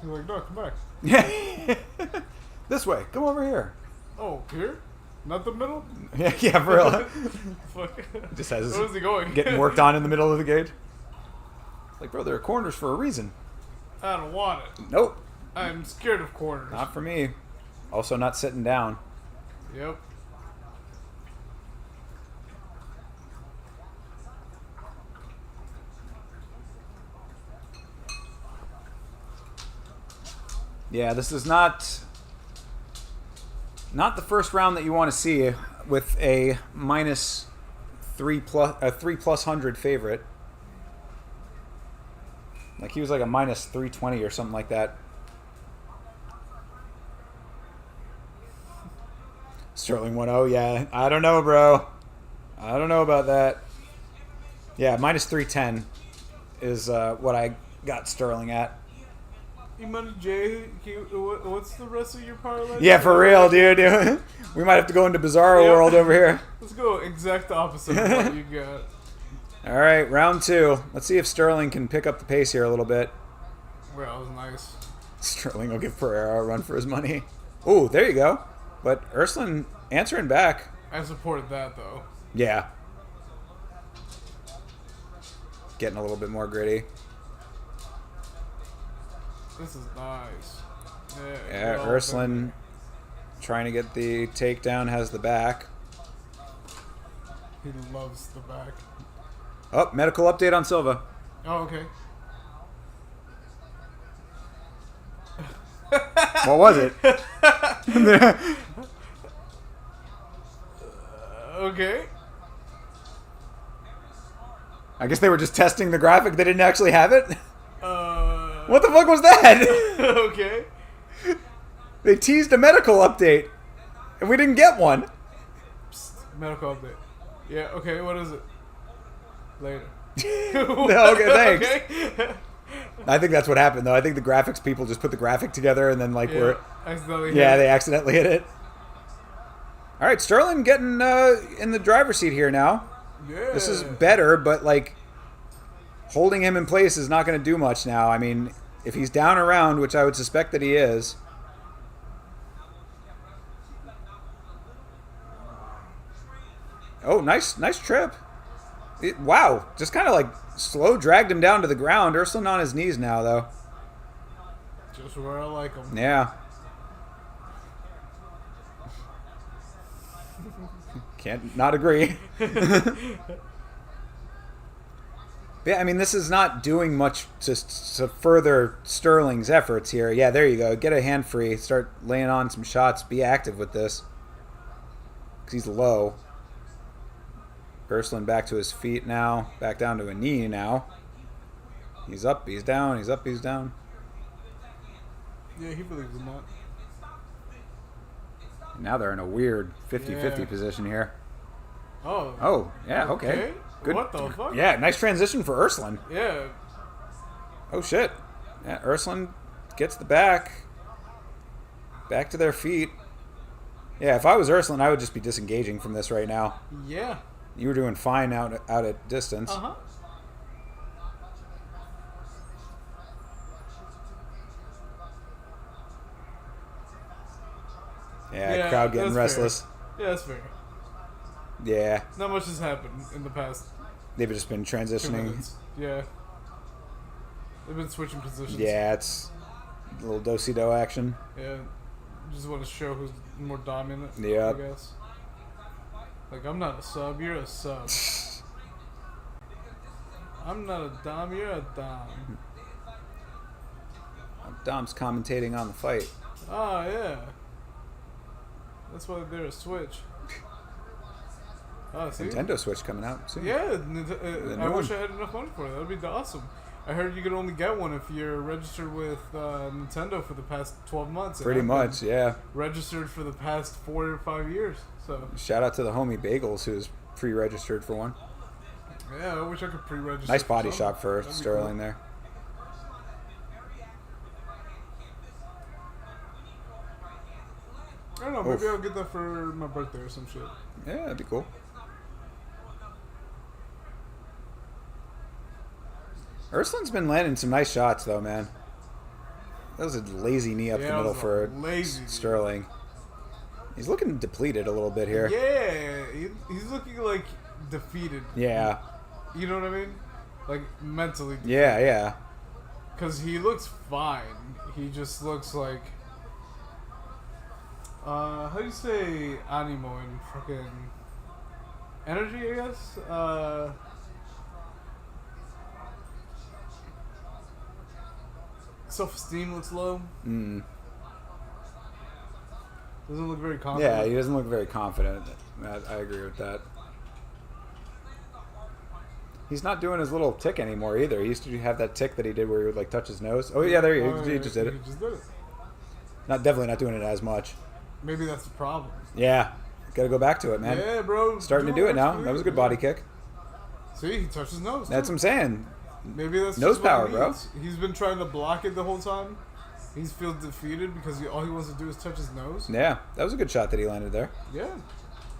You're like, no, come back. Yeah. This way. Come over here. Oh, here? Not the middle? Yeah, for real. Fuck. Just has Where is he going? getting worked on in the middle of the cage. Like, bro, there are corners for a reason. I don't want it. Nope. I'm scared of corners. Not for me. Also not sitting down. Yep. Yeah, this is not the first round that you want to see with a minus 3+100 favorite. Like he was like a minus 320 or something like that. Sterling 1-0, yeah. I don't know, bro. I don't know about that. Yeah, minus 310 is what I got Sterling at. Money J, what's the rest of your parlay? Yeah, for real, dude. We might have to go into Bizarro World over here. Let's go exact opposite of what you got. All right, round 2. Let's see if Sterling can pick up the pace here a little bit. Well, that was nice. Sterling will give Pereira a run for his money. Ooh, there you go. But Ursland answering back. I support that, though. Yeah. Getting a little bit more gritty. This is nice. Yeah, Ursland trying to get the takedown, has the back. He loves the back. Oh, medical update on Silva. Oh, okay. What was it? Okay. I guess they were just testing the graphic. They didn't actually have it. What the fuck was that? Okay. They teased a medical update, and we didn't get one. Psst, medical update. Yeah. Okay. What is it? Later. Okay, thanks. Okay. I think that's what happened, though. I think the graphics people just put the graphic together, and then like Yeah, we're accidentally yeah, hit they it. accidentally hit it. All right, Sterling getting in the driver's seat here now. Yeah. This is better, but like holding him in place is not going to do much now. I mean, if he's down around, which I would suspect that he is. Oh, nice trip. Wow, just kind of like slow dragged him down to the ground. Urslan on his knees now, though. Just where I like them. Yeah. Can't not agree. Yeah, I mean, this is not doing much to further Sterling's efforts here. Yeah, there you go. Get a hand free. Start laying on some shots. Be active with this. Because he's low. Urslan back to his feet now. Back down to a knee now. He's up, he's down, he's up, he's down. Yeah, he believes in that. Now they're in a weird 50-50 Yeah. position here. Oh. Oh, yeah, okay. Good. What the fuck? Yeah, nice transition for Urslan. Yeah. Oh, shit. Yeah, Urslan gets the back. Back to their feet. Yeah, if I was Urslan, I would just be disengaging from this right now. Yeah. You were doing fine out at distance. Uh-huh. Yeah, crowd getting that's restless. Fair. Yeah, that's fair. Yeah, Not much has happened in the past they've just been 2 transitioning. minutes. Yeah. They've been switching positions. Yeah, it's a little do-si-do action. Yeah. Just want to show who's more dominant. Yep. I guess. Like, I'm not a sub, you're a sub. I'm not a dom, you're a dom. Dom's commentating on the fight. Oh, yeah. That's why they're a Switch. Oh, see? Nintendo Switch coming out soon. Yeah, new I wish one. I had enough money for it. That would be awesome. I heard you could only get one if you're registered with Nintendo for the past 12 months. Pretty And I've much, been yeah. registered for the past 4 or 5 years. So, Shout out to the homie Bagels who's pre-registered for one. yeah, I wish I could pre-register. Nice for body something. shop for That'd be Sterling cool. there. I don't know, maybe I'll get that for my birthday or some shit. Yeah, that'd be cool. Urslan's been landing some nice shots, though, man. That was a lazy knee up Yeah, the that middle was a for lazy knee. Sterling. He's looking depleted a little bit here. Yeah, he's looking like defeated. Yeah. You know what I mean? Like mentally defeated. Yeah. Because he looks fine. He just looks like... how do you say animo in fucking... energy, I guess? Self-esteem looks low. Mm. Doesn't look very confident. Yeah, he doesn't look very confident. I agree with that. He's not doing his little tick anymore either. He used to have that tick that he did where he would like touch his nose. Oh yeah, there he, Oh, he yeah, just did it. He just did it. Definitely not doing it as much. Maybe that's the problem. Yeah, got to go back to it, man. Yeah, bro. Starting to do it now. That was a good body kick. See, he touched his nose. That's too. what I'm saying. Maybe that's Nose just what power, he bro. needs. He's been trying to block it the whole time. He feels defeated because all he wants to do is touch his nose. Yeah, that was a good shot that he landed there. Yeah.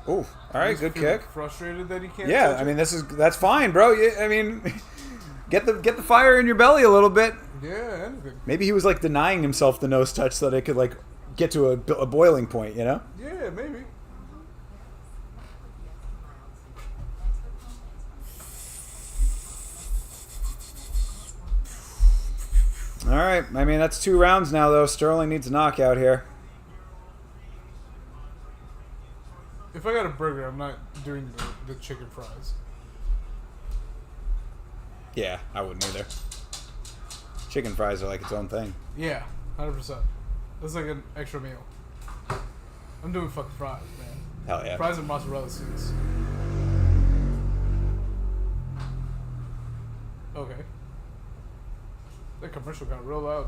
Ooh, all right, He's good feeling kick. Frustrated that he can't. Yeah, touch I mean it. that's fine, bro. I mean, get the fire in your belly a little bit. Yeah, anything. Maybe he was like denying himself the nose touch so that it could like get to a boiling point, you know? Yeah, maybe. All right. I mean, that's 2 rounds now, though. Sterling needs a knockout here. If I got a burger, I'm not doing the chicken fries. Yeah, I wouldn't either. Chicken fries are like its own thing. Yeah, 100%. That's like an extra meal. I'm doing fucking fries, man. Hell yeah. Fries and mozzarella sticks. Okay. That commercial got real loud.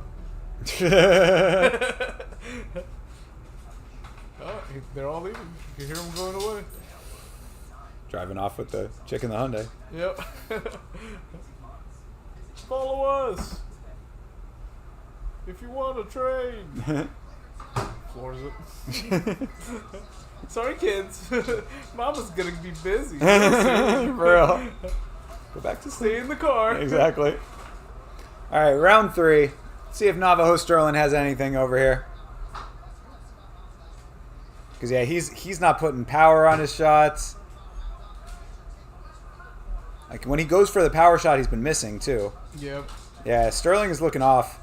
Oh, they're all leaving. You hear them going away. Driving off with the chick in the Hyundai. Yep. Follow us. If you want to trade. Floors it. Sorry, kids. Mama's gonna be busy. For real. Go back to Stay sleep. in the car. Exactly. All right, round 3. See if Navajo Sterling has anything over here. Because, yeah, he's not putting power on his shots. Like, when he goes for the power shot, he's been missing, too. Yep. Yeah, Sterling is looking off.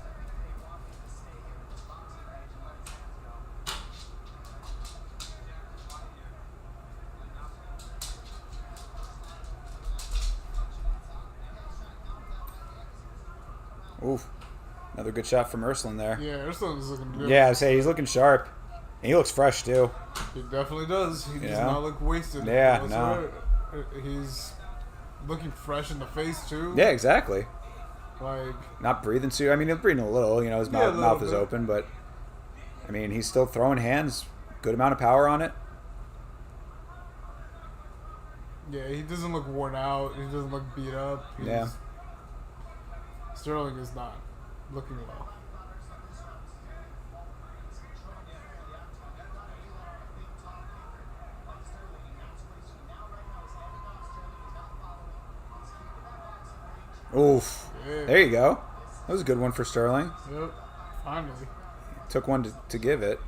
Oof. Another good shot from Ursuline there. Yeah, Ursuline's looking good. Yeah, I say he's looking sharp. And he looks fresh, too. He definitely does. He does Yeah. not look wasted. Yeah, whatsoever. He's looking fresh in the face, too. Yeah, exactly. Like, Not breathing too. I mean, he's breathing a little. You know, his Yeah, a mouth little is bit. open, but I mean, he's still throwing hands. Good amount of power on it. yeah, he doesn't look worn out. He doesn't look beat up. Yeah. Sterling is not looking well. Oof. Yeah. There you go. That was a good one for Sterling. Yep. Finally. Took one to give it.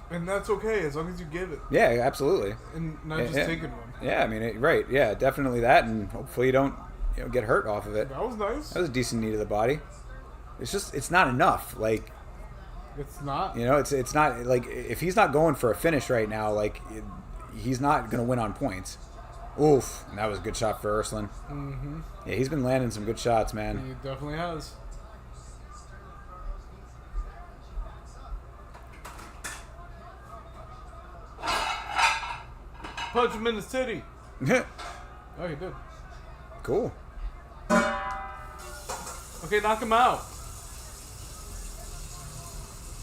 And that's okay as long as you give it. Yeah, absolutely. And not Yeah, just yeah. taking one. Yeah, I mean, right. Yeah, definitely that, and hopefully you don't get hurt off of it. That was nice. That was a decent knee to the body. It's not enough. Like, It's not. it's not like if he's not going for a finish right now, like he's not gonna win on points. Oof, and that was a good shot for Ursuline. Mm-hmm. Yeah, he's been landing some good shots, man. He definitely has. Punch him in the titty. Oh, he did. Cool. Okay, knock him out.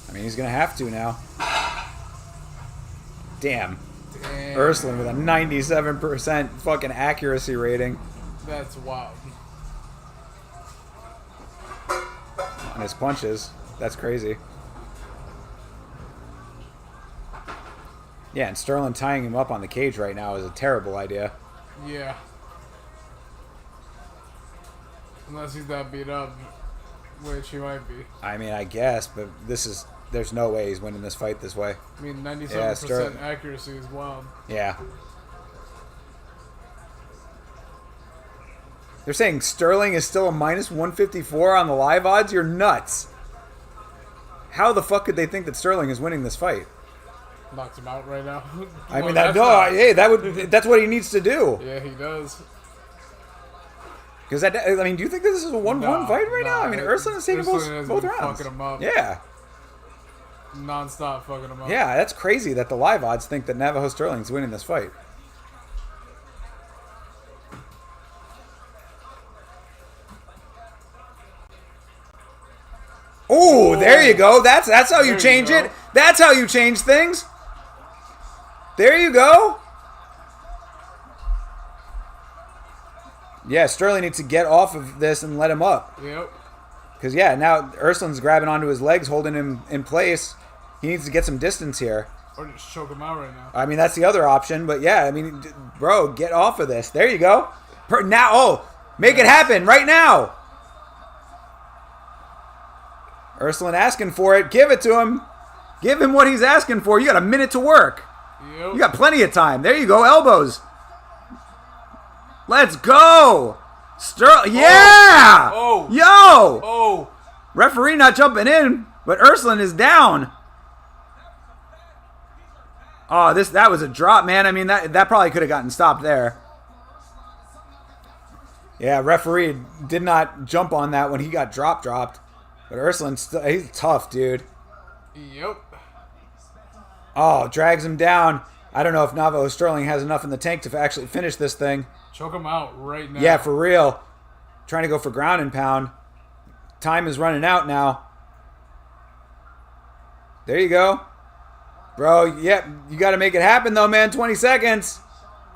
I mean, he's gonna have to now. Damn. Damn. Ursuline with a 97% fucking accuracy rating That's wild. on his punches. That's crazy. Yeah, and Sterling tying him up on the cage right now is a terrible idea. Yeah. Unless he's that beat up, which he might be. I mean, I guess, but there's no way he's winning this fight this way. I mean, 97% Yeah, Sterling. accuracy is wild. Yeah. They're saying Sterling is still a minus 154 on the live odds? You're nuts. How the fuck could they think that Sterling is winning this fight? Knocks him out right now. I mean, Well, that's hey, that's what he needs to do. Yeah, he does. Because I mean, do you think this is a 1-1 fight right now? I mean, Ursuline is taking Ursuline has both been rounds. fucking him up. Yeah, Non-stop fucking him up. yeah, that's crazy that the live odds think that Navajo Sterling's winning this fight. Oh, there you go. That's how you There you change go. it. That's how you change things. There you go. Yeah, Sterling needs to get off of this and let him up. Yep. Because, yeah, now Ursuline's grabbing onto his legs, holding him in place. He needs to get some distance here. Or just choke him out right now. I mean, that's the other option. But, yeah, I mean, bro, get off of this. There you go. Now, make it happen right now. Ursuline asking for it. Give it to him. Give him what he's asking for. You got a minute to work. Yep. You got plenty of time. There you go. Elbows. Let's go. Sterling. Yeah. Oh. Yo. Oh. Referee not jumping in, but Ursuline is down. Oh, that was a drop, man. I mean, that probably could have gotten stopped there. Yeah, referee did not jump on that when he got dropped. But Ursuline, he's tough, dude. Yep. Oh, drags him down. I don't know if Navajo Sterling has enough in the tank to actually finish this thing. Choke him out right now. Yeah, for real. Trying to go for ground and pound. Time is running out now. There you go. Bro, yep, you got to make it happen though, man. 20 seconds.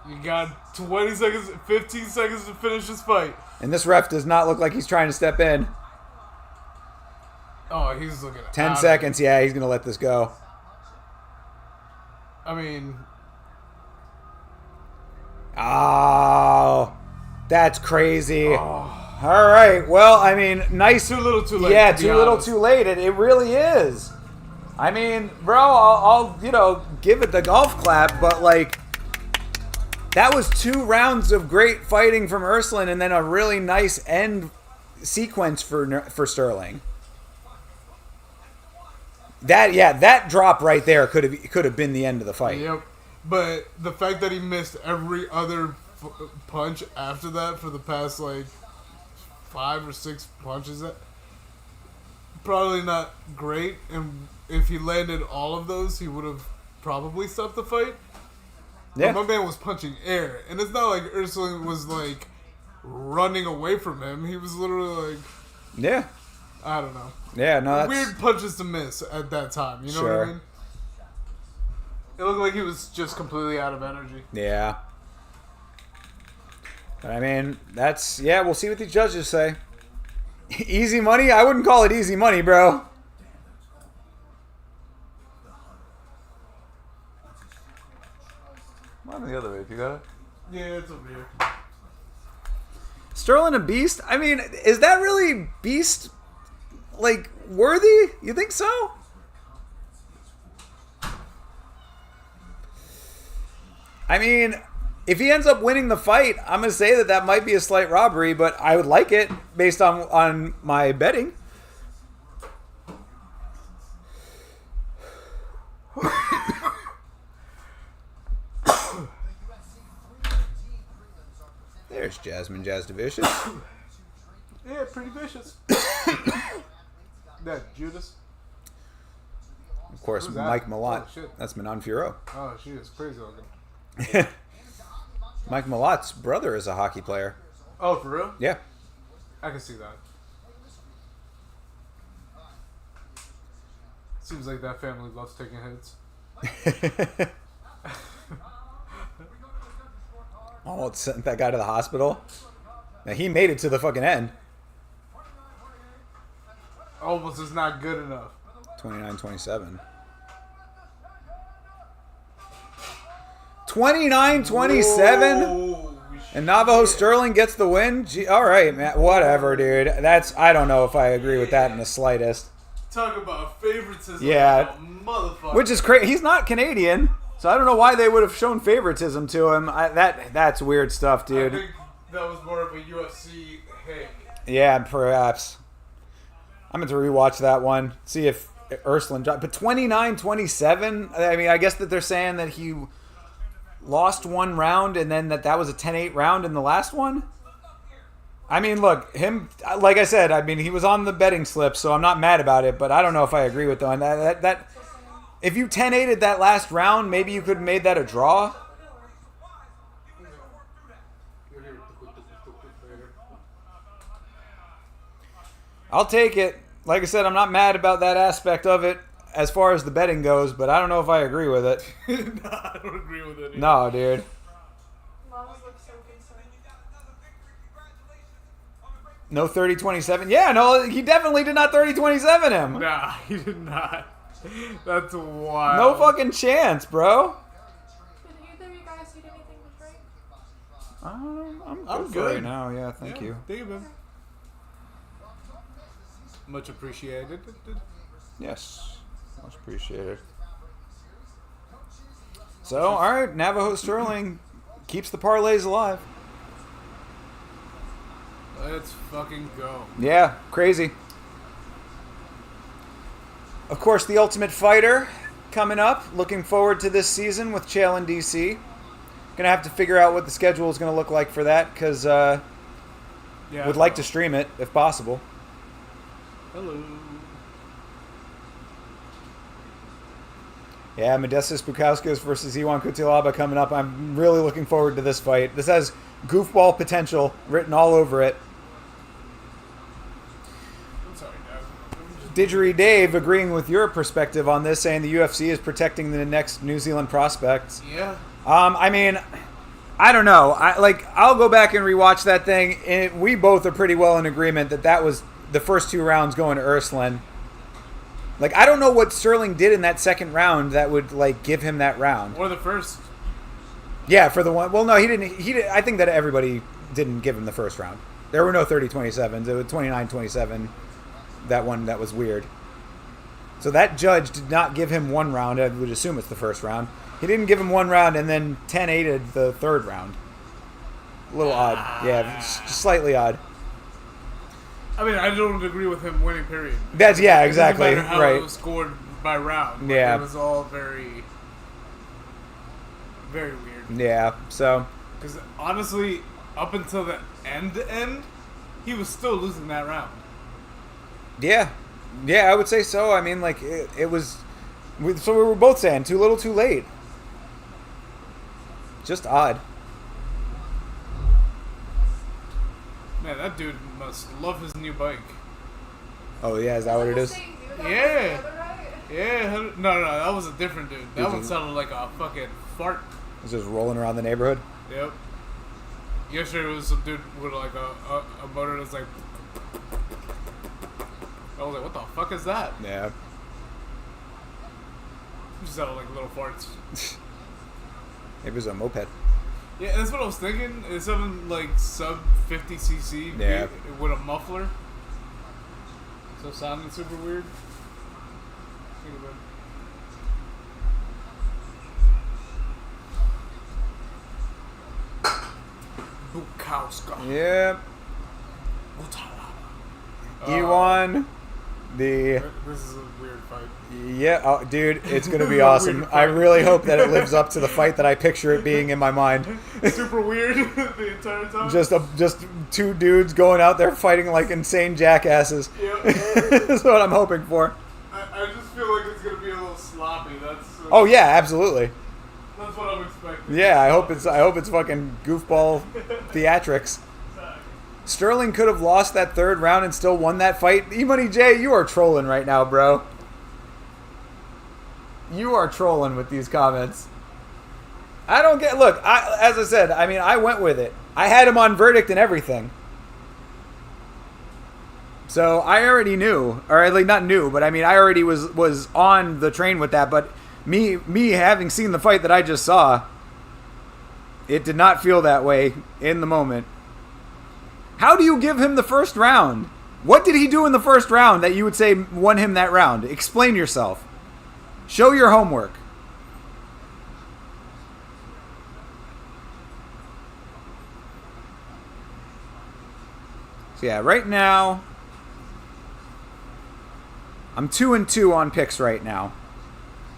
You got 20 seconds, 15 seconds to finish this fight. And this ref does not look like he's trying to step in. Oh, he's looking at 10 seconds. Yeah, he's going to let this go. I mean... Oh, that's crazy. Oh. All right. Well, I mean, nice. Too little too late. Yeah, too little too late. It really is. I mean, bro, I'll give it the golf clap, but like, that was 2 rounds of great fighting from Ursuline and then a really nice end sequence for Sterling. That drop right there could have been the end of the fight. Yep. But the fact that he missed every other punch after that for the past like 5 or 6 punches, probably not great. And if he landed all of those, he would have probably stopped the fight. Yeah. But my man was punching air, and it's not like Ursuline was like running away from him. He was literally like, yeah, I don't know. Yeah, no, that's weird punches to miss at that time. You know what I mean? It looked like he was just completely out of energy. Yeah. I mean, we'll see what the judges say. Easy money? I wouldn't call it easy money, bro. I'm on the other way if you got it. Yeah, it's over here. Sterling a beast? I mean, is that really beast, like, worthy? You think so? I mean, if he ends up winning the fight, I'm going to say that might be a slight robbery, but I would like it based on my betting. There's Jasmine Vicious. Yeah, pretty vicious. That Judas. Of course, Mike Malott. Oh, that's Manon Furo. Oh, she is crazy looking. Mike Malott's brother is a hockey player. Oh, for real? Yeah. I can see that. Seems like that family loves taking hits. Oh, sent that guy to the hospital? Now, he made it to the fucking end. Almost is not good enough. 29-27. 29-27? And Navajo Sterling gets the win? Gee, all right, man. Whatever, dude. I don't know if I agree with that in the slightest. Talk about favoritism. Yeah. Motherfucker. Which is crazy. He's not Canadian, so I don't know why they would have shown favoritism to him. That's weird stuff, dude. I think that was more of a UFC hate. Yeah, perhaps. I'm going to rewatch that one, see if Ursuline dropped. But 29-27, I mean, I guess that they're saying that he lost one round and then that was a 10-8 round in the last one. I mean, look, him, like I said, I mean, he was on the betting slip, so I'm not mad about it, but I don't know if I agree with that. That if you 10-8'd that last round, maybe you could have made that a draw. I'll take it. Like I said, I'm not mad about that aspect of it as far as the betting goes, but I don't know if I agree with it. No, I don't agree with it either. No, dude. No 30-27? Yeah, no, he definitely did not 30-27 him. Nah, he did not. That's wild. No fucking chance, bro. Did either of you guys eat anything to drink? I'm good right now. Yeah, thank you. Thank you, man. Much appreciated. Yes, much appreciated. So, all right, Navajo Sterling keeps the parlays alive. Let's fucking go. Yeah, crazy. Of course, The Ultimate Fighter coming up. Looking forward to this season with Chael and DC. Gonna have to figure out what the schedule is gonna look like for that because would like to stream it if possible. Hello. Yeah, Modestas Bukauskas versus Iwan Kutelaba coming up. I'm really looking forward to this fight. This has goofball potential written all over it. I'm sorry, Dad. Didgeridoo Dave agreeing with your perspective on this, saying the UFC is protecting the next New Zealand prospects. Yeah. I mean, I don't know. I'll go back and rewatch that thing. And we both are pretty well in agreement that was the first 2 rounds going to Urslan. Like, I don't know what Sterling did in that second round that would, like, give him that round. Or the first. Yeah, for the one. Well, no, he didn't. I think that everybody didn't give him the first round. There were no 30-27s. It was 29-27. That one, that was weird. So that judge did not give him 1 round. I would assume it's the first round. He didn't give him 1 round and then 10-8'd the third round. A little odd. Yeah, just slightly odd. I mean, I don't agree with him winning, period. That's, yeah, exactly. It doesn't matter how right. it was scored by round. Like, yeah. It was all very, very weird. Yeah, so. Because honestly, up until the end, he was still losing that round. Yeah. Yeah, I would say so. I mean, like, it was. So we were both saying, too little, too late. Just odd. Man, that dude must love his new bike. Oh, yeah, is that what it is? Yeah. Yeah. No, that was a different dude. That one sounded like a fucking fart. It was just rolling around the neighborhood? Yep. Yesterday was some dude with like a motor that's like. I was like, what the fuck is that? Yeah. It just sounded like little farts. Maybe it was a moped. Yeah, that's what I was thinking. It sounded like sub 50cc Yeah. with a muffler. So it sounded super weird. Think about it. Bukowska. Yep. Iwan, This is a weird fight. Yeah, oh, dude, it's going to be awesome. I really hope that it lives up to the fight that I picture it being in my mind. Super weird the entire time. Just 2 dudes going out there fighting like insane jackasses. Yep. That's what I'm hoping for. I just feel like it's going to be a little sloppy. Oh yeah, absolutely. That's what I'm expecting. Yeah, I hope it's fucking goofball theatrics. Sterling could have lost that 3rd round and still won that fight. E-Money J, you are trolling right now, bro. You are trolling with these comments. I don't get... Look, as I said, I mean, I went with it. I had him on verdict and everything. So I already knew. Or, like, not knew, but I mean, I already was on the train with that. But me having seen the fight that I just saw, it did not feel that way in the moment. How do you give him the first round? What did he do in the first round that you would say won him that round? Explain yourself. Show your homework. So yeah, right now, I'm 2-2 on picks right now,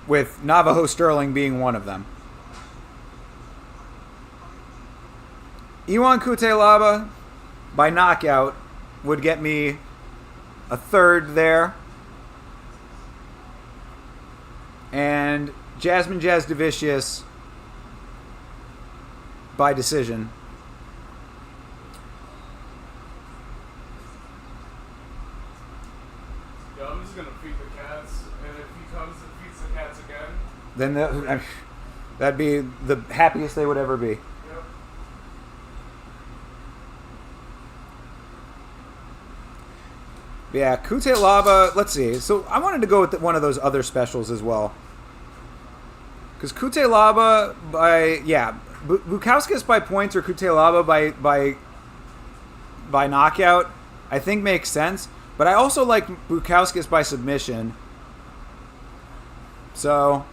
with Navajo Sterling being one of them. Iwan Kutelaba by knockout would get me a 3rd there. And Jasmine Jasdavicius by decision. Yeah, I'm just going to feed the cats. And if he comes and feeds the cats again... Then that'd be the happiest they would ever be. Yeah, Kutelaba, let's see. So I wanted to go with one of those other specials as well. Because Kutelaba by, yeah, Bukauskas by points or Kutelaba by knockout, I think makes sense. But I also like Bukauskas by submission. So,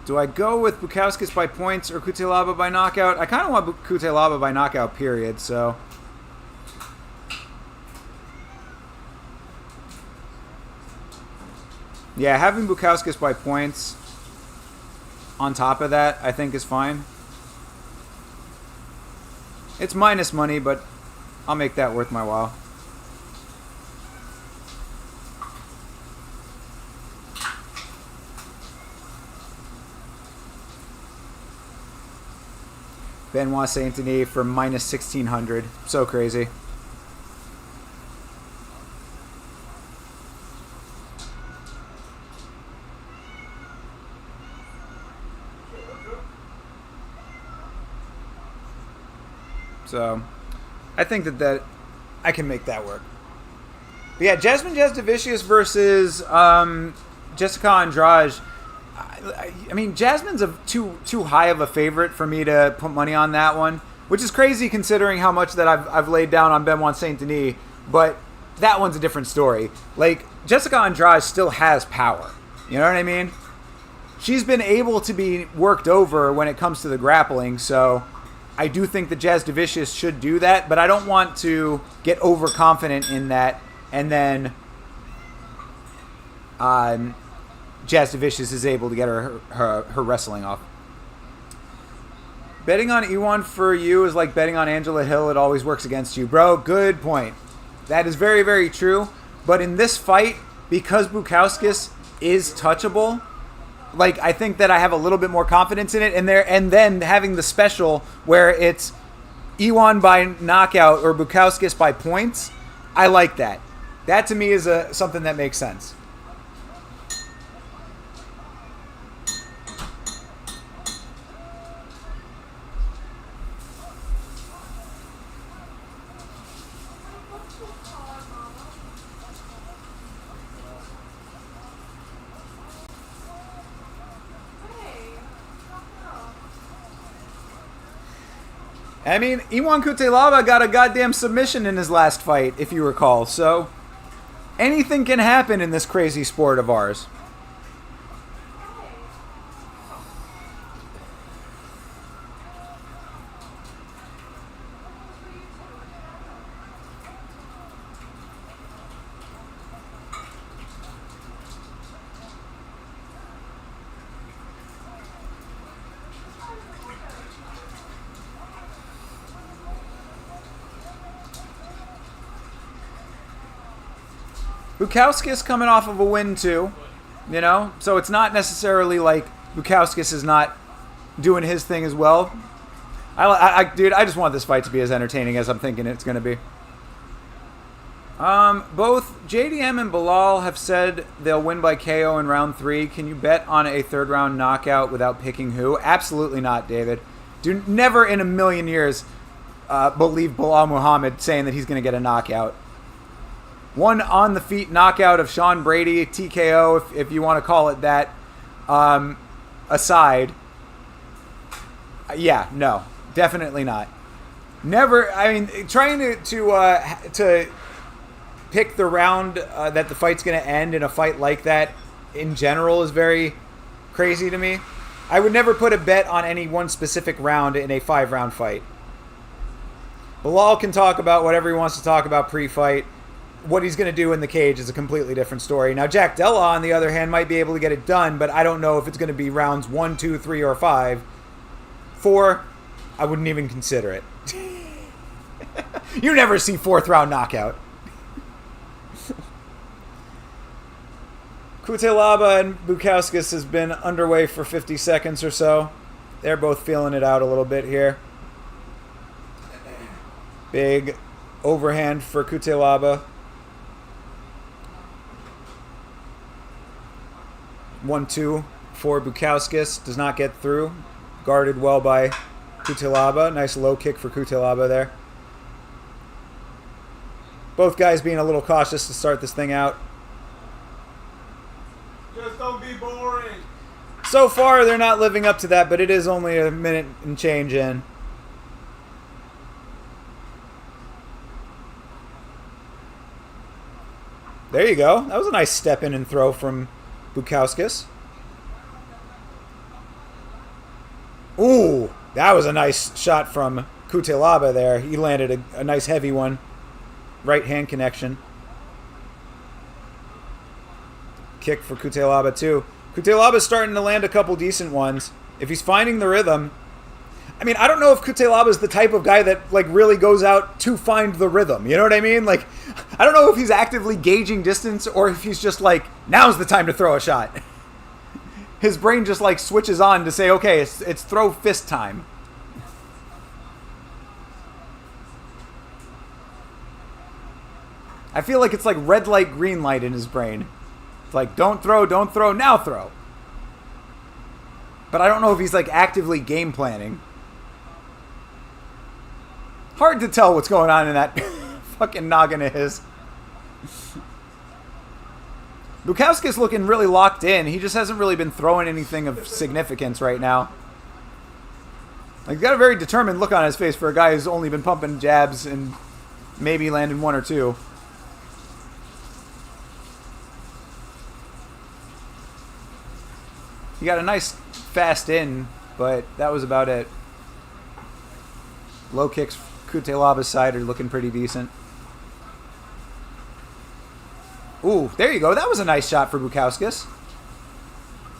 do I go with Bukauskas by points or Kutelaba by knockout? I kind of want Kutelaba by knockout, period, so... Yeah, having Bukauskas by points on top of that, I think is fine. It's minus money, but I'll make that worth my while. Benoit Saint Denis for minus 1,600. So crazy. So, I think that I can make that work. But yeah, Jasmine Jasudavicius versus Jessica Andrade. I mean, Jasmine's too high of a favorite for me to put money on that one, which is crazy considering how much that I've laid down on Benoit Saint Denis. But that one's a different story. Like, Jessica Andrade still has power. You know what I mean? She's been able to be worked over when it comes to the grappling, so I do think that Jasudavicius should do that, but I don't want to get overconfident in that, and then Jasudavicius is able to get her wrestling off. Betting on Iwan for you is like betting on Angela Hill. It always works against you. Bro, good point. That is very, very true. But in this fight, because Bukauskas is touchable, like, I think that I have a little bit more confidence in it, and then having the special where it's Iwan by knockout or Bukauskas by points, I like that. That to me is something that makes sense. I mean, Iwan Kutelaba got a goddamn submission in his last fight, if you recall. So, anything can happen in this crazy sport of ours. Bukauskas coming off of a win too, you know? So it's not necessarily like Bukauskas is not doing his thing as well. Dude, I just want this fight to be as entertaining as I'm thinking it's going to be. Both JDM and Bilal have said they'll win by KO in round 3. Can you bet on a third round knockout without picking who? Absolutely not, David. Do never in a million years believe Bilal Muhammad saying that he's going to get a knockout. One on-the-feet knockout of Sean Brady, TKO, if you want to call it that, aside. Yeah, no, definitely not. Never, I mean, trying to pick the round that the fight's going to end in a fight like that in general is very crazy to me. I would never put a bet on any one specific round in a 5-round fight. Bilal can talk about whatever he wants to talk about pre-fight. What he's going to do in the cage is a completely different story. Now, Jack Della, on the other hand, might be able to get it done, but I don't know if it's going to be rounds 1, 2, 3, or 5. 4, I wouldn't even consider it. You never see 4th round knockout. Kutelaba and Bukauskas has been underway for 50 seconds or so. They're both feeling it out a little bit here. Big overhand for Kutelaba. 1-2 for Bukauskas. Does not get through. Guarded well by Kutelaba. Nice low kick for Kutelaba there. Both guys being a little cautious to start this thing out. Just don't be boring. So far, they're not living up to that, but it is only a minute and change in. There you go. That was a nice step in and throw from Bukauskas. Ooh, that was a nice shot from Kutelaba there. He landed a nice heavy one. Right hand connection. Kick for Kutelaba too. Kutelaba's starting to land a couple decent ones. If he's finding the rhythm. I mean, I don't know if Kutelaba's the type of guy that like really goes out to find the rhythm. You know what I mean? Like, I don't know if he's actively gauging distance or if he's just like, now's the time to throw a shot. His brain just like switches on to say, okay, it's throw fist time. I feel like it's like red light, green light in his brain. It's like, don't throw, now throw. But I don't know if he's like actively game planning. Hard to tell what's going on in that fucking noggin of his. Bukowski's looking really locked in. He just hasn't really been throwing anything of significance right now. Like, he's got a very determined look on his face for a guy who's only been pumping jabs and maybe landed one or two. He got a nice fast in, but that was about it. Low kicks, Kutelaba's side are looking pretty decent. Ooh, there you go. That was a nice shot for Bukauskas.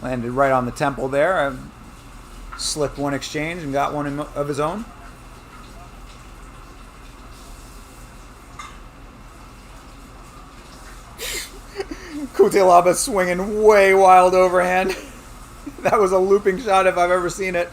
Landed right on the temple there. Slipped one exchange and got one of his own. Kutelaba swinging way wild overhand. That was a looping shot if I've ever seen it.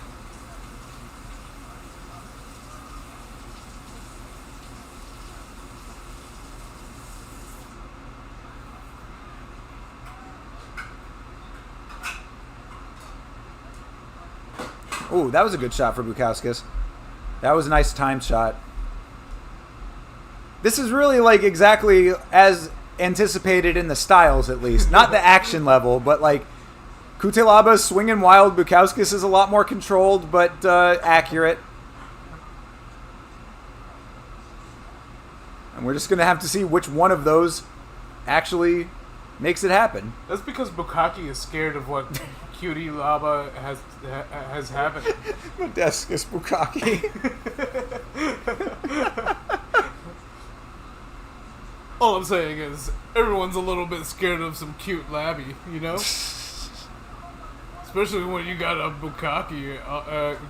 Ooh, that was a good shot for Bukauskas. That was a nice timed shot. This is really like exactly as anticipated in the styles, at least. Not the action level, but like Kutelaba swinging wild. Bukauskas is a lot more controlled, but accurate. And we're just going to have to see which one of those actually makes it happen. That's because Bukaki is scared of what Kutelaba has happened. Modestus Bukaki. All I'm saying is everyone's a little bit scared of some cute labby, you know? Especially when you got a Bukaki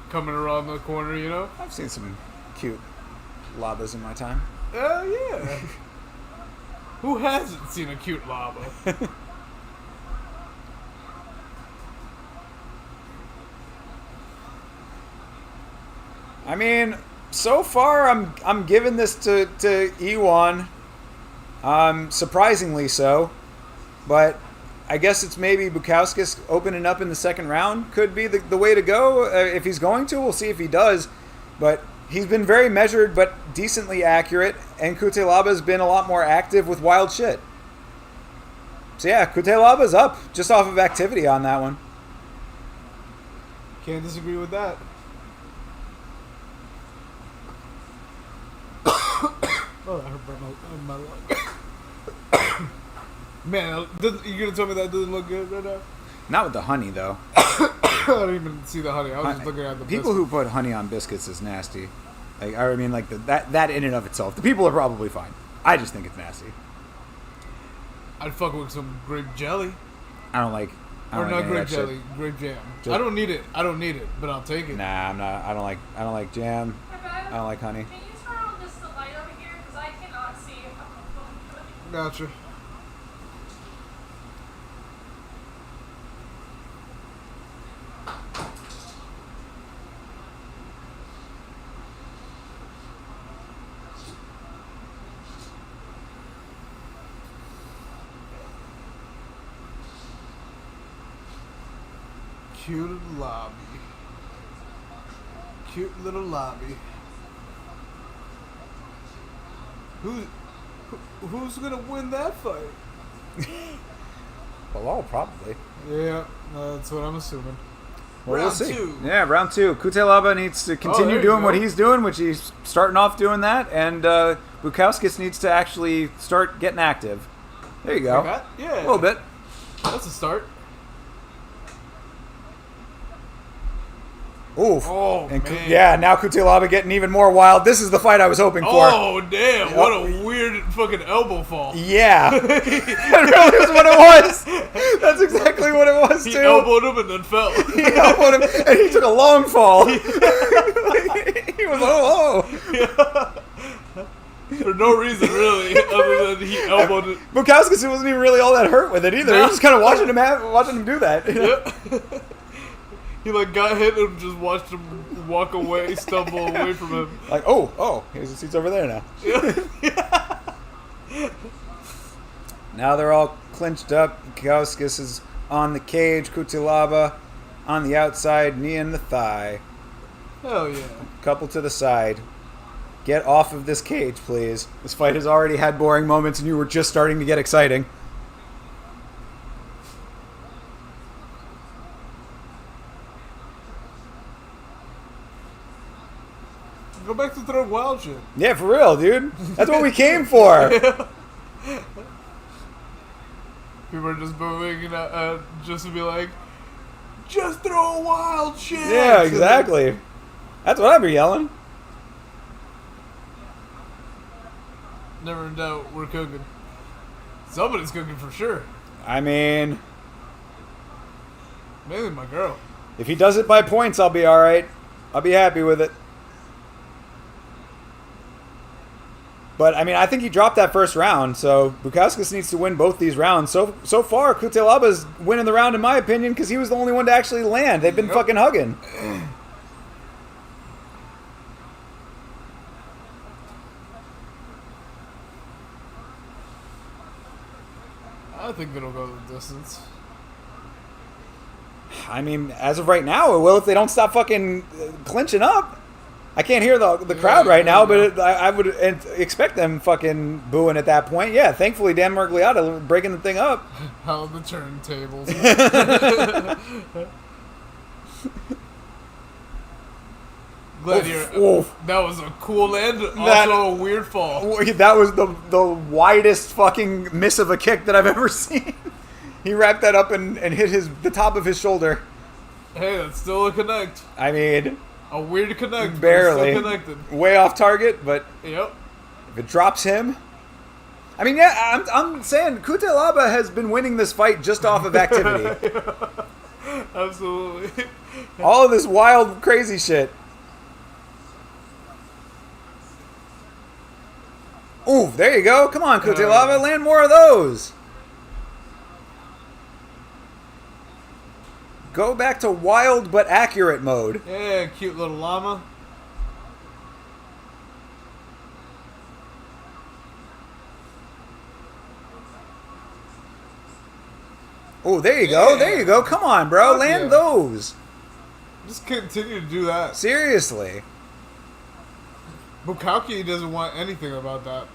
coming around the corner, you know? I've seen some cute labas in my time. Yeah. Who hasn't seen a cute lava? I mean, so far I'm giving this to Iwan. Surprisingly so. But I guess it's maybe Bukauskas opening up in the second round could be the way to go. If he's going to, we'll see if he does. But he's been very measured but decently accurate, and Kutelaba's been a lot more active with wild shit. So yeah, Kutelaba's up just off of activity on that one. Can't disagree with that. Oh, that hurt my lung. Man, you gonna tell me that doesn't look good right now? Not with the honey, though. I didn't even see the honey. I was just looking at the people biscuit. who put honey on biscuits is nasty. Like, I mean, like that in and of itself. The people are probably fine. I just think it's nasty. I'd fuck with some grape jelly. I don't like. Or not grape jelly, shit. grape jam. I don't need it, but I'll take it. Nah, I'm not. I don't like jam. I don't like honey. Can you turn on just the light over here? Because I cannot see if I'm going to. Gotcha. Cute little lobby. Cute little lobby. Who's gonna win that fight? Well, probably. Yeah, that's what I'm assuming. Well, round we'll see. two. Yeah, round two. Kutelaba needs to continue doing what he's doing, which he's starting off doing that, and Bukauskas needs to actually start getting active. There you go. Yeah, A little bit. That's a start. Oof. Oh, and man. Yeah, now Kutelaba getting even more wild. This is the fight I was hoping for. Oh, damn. Yep. What a weird fucking elbow fall. Yeah. That really was what it was. That's exactly what it was, He too. elbowed him and then fell. He elbowed him, and he took a long fall. He was, oh. Yeah. For no reason, really, other than he elbowed it. Bukauskas wasn't even really all that hurt with it, either. No. He was just kind of watching him do that. Yep. He like got hit and just watched him walk away, stumble away from him. Like, oh, he's over there now. Now they're all clinched up. Kauskas is on the cage. Kutilaba on the outside, knee in the thigh. Hell yeah. Couple to the side. Get off of this cage, please. This fight has already had boring moments and you were just starting to get exciting. Go back to throwing wild shit. Yeah, for real, dude. That's what we came for. People are just booing just to be like, just throw a wild shit. Yeah, exactly. That's what I'd be yelling. Never in doubt, we're cooking. Somebody's cooking for sure. I mean, Mainly my girl. if he does it by points, I'll be alright. I'll be happy with it. But, I mean, I think he dropped that first round, so Bukauskas needs to win both these rounds. So far, Kutelaba's winning the round, in my opinion, because he was the only one to actually land. They've been fucking hugging. I think it'll go the distance. I mean, as of right now, it will if they don't stop fucking clinching up. I can't hear the crowd right now, but I would expect them fucking booing at that point. Yeah, thankfully Dan Mergliotta breaking the thing up. How the turntables. Glad that was a cool land, also a weird fall. That was the widest fucking miss of a kick that I've ever seen. He wrapped that up and hit the top of his shoulder. Hey, that's still a connect. I mean, a weird connect. Barely. Still connected. Way off target, but yep. If it drops him, I mean, yeah, I'm saying Kutelaba has been winning this fight just off of activity. Absolutely. All of this wild, crazy shit. Ooh, there you go. Come on, Kutelaba, land more of those. Go back to wild but accurate mode. Yeah, cute little llama. Oh, there you go. There you go. Come on, bro. Land those. Just continue to do that. Seriously. Bukowski doesn't want anything about that.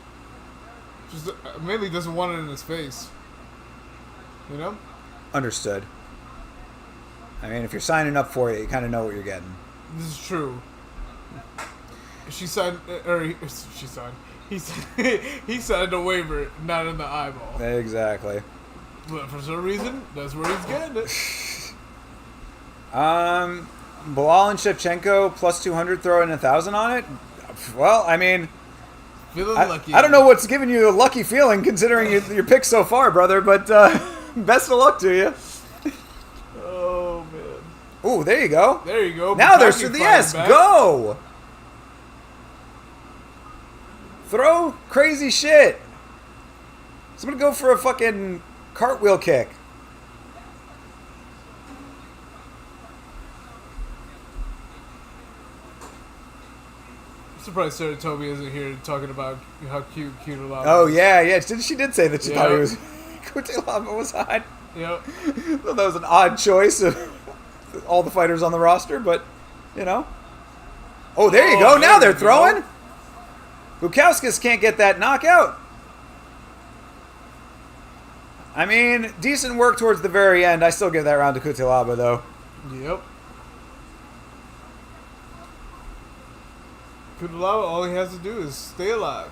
Just mainly doesn't want it in his face. You know? Understood. I mean, if you're signing up for it, you kind of know what you're getting. This is true. He signed he signed a waiver, not in the eyeball. Exactly. But for some reason, that's where he's getting it. Bilal and Shevchenko plus 200, throwing 1,000 on it. Well, I mean, feeling lucky. I don't know what's giving you a lucky feeling considering your picks so far, brother. But best of luck to you. Oh man. Ooh, there you go. There you go. Now there's the yes. Back. Go. Throw crazy shit. Somebody go for a fucking cartwheel kick. I'm surprised Sarah Toby isn't here talking about how cute Kutelaba. Oh yeah. She did say that she thought he was Kutelaba was hot. Yep. Well, that was an odd choice of all the fighters on the roster, but you know. Oh, there you go. Now they're throwing. Bukauskas can't get that knockout. I mean, decent work towards the very end. I still give that round to Kutelaba, though. Yep. Kutelaba, all he has to do is stay alive.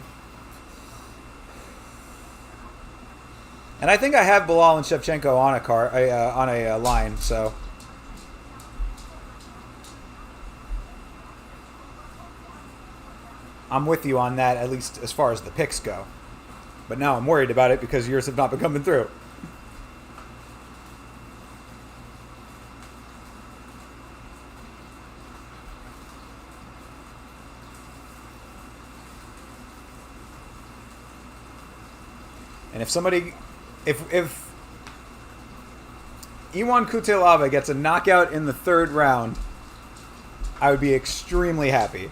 And I think I have Bilal and Shevchenko on a line, so. I'm with you on that, at least as far as the picks go. But now I'm worried about it because yours have not been coming through. And if somebody, if Iwan Kutelaba gets a knockout in the third round, I would be extremely happy.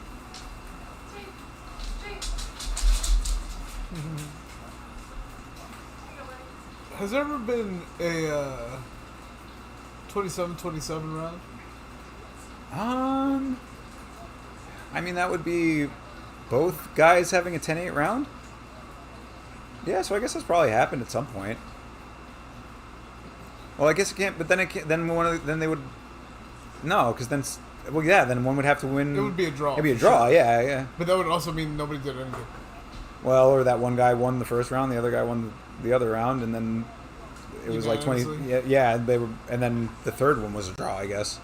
Has there ever been a 27-27 round? I mean, that would be both guys having a 10-8 round? Yeah, so I guess that's probably happened at some point. Well, I guess it can't, but then it can't, then they would, no, because then, well, yeah, then one would have to win. It would be a draw. It'd be a draw, sure. yeah. But that would also mean nobody did anything. Well, or that one guy won the first round, the other guy won the other round, and then it was like 20. Yeah, they were, and then the third one was a draw, I guess,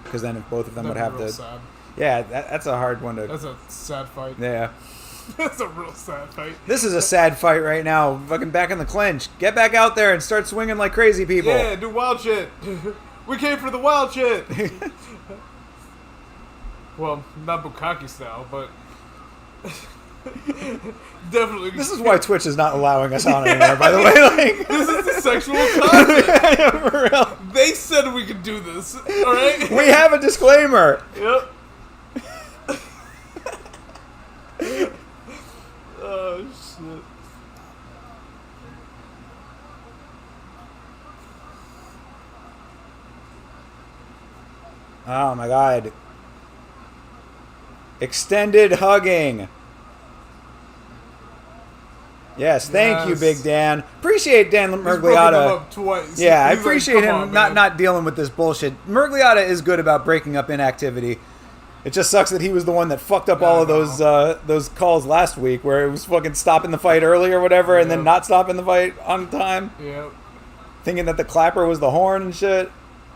because then if both of them would have to. Sad. Yeah, that's a hard one to. That's a sad fight. Yeah. That's a real sad fight. This is a sad fight right now. Fucking back in the clinch. Get back out there and start swinging like crazy people. Yeah, do wild shit. We came for the wild shit. Well, not Bukkake style, but definitely. This is why Twitch is not allowing us on anymore, by the way. Like, this is the sexual content. Yeah, for real. They said we could do this. All right. We have a disclaimer. Yep. Oh shit. Oh my god. Extended hugging. Yes, thank you, Big Dan. Appreciate Dan Mergliotta. Twice. Yeah, I He's appreciate like, him on, not dealing with this bullshit. Mergliotta is good about breaking up inactivity. It just sucks that he was the one that fucked up all of those calls last week, where it was fucking stopping the fight early or whatever, and then not stopping the fight on time. Yep. Thinking that the clapper was the horn and shit.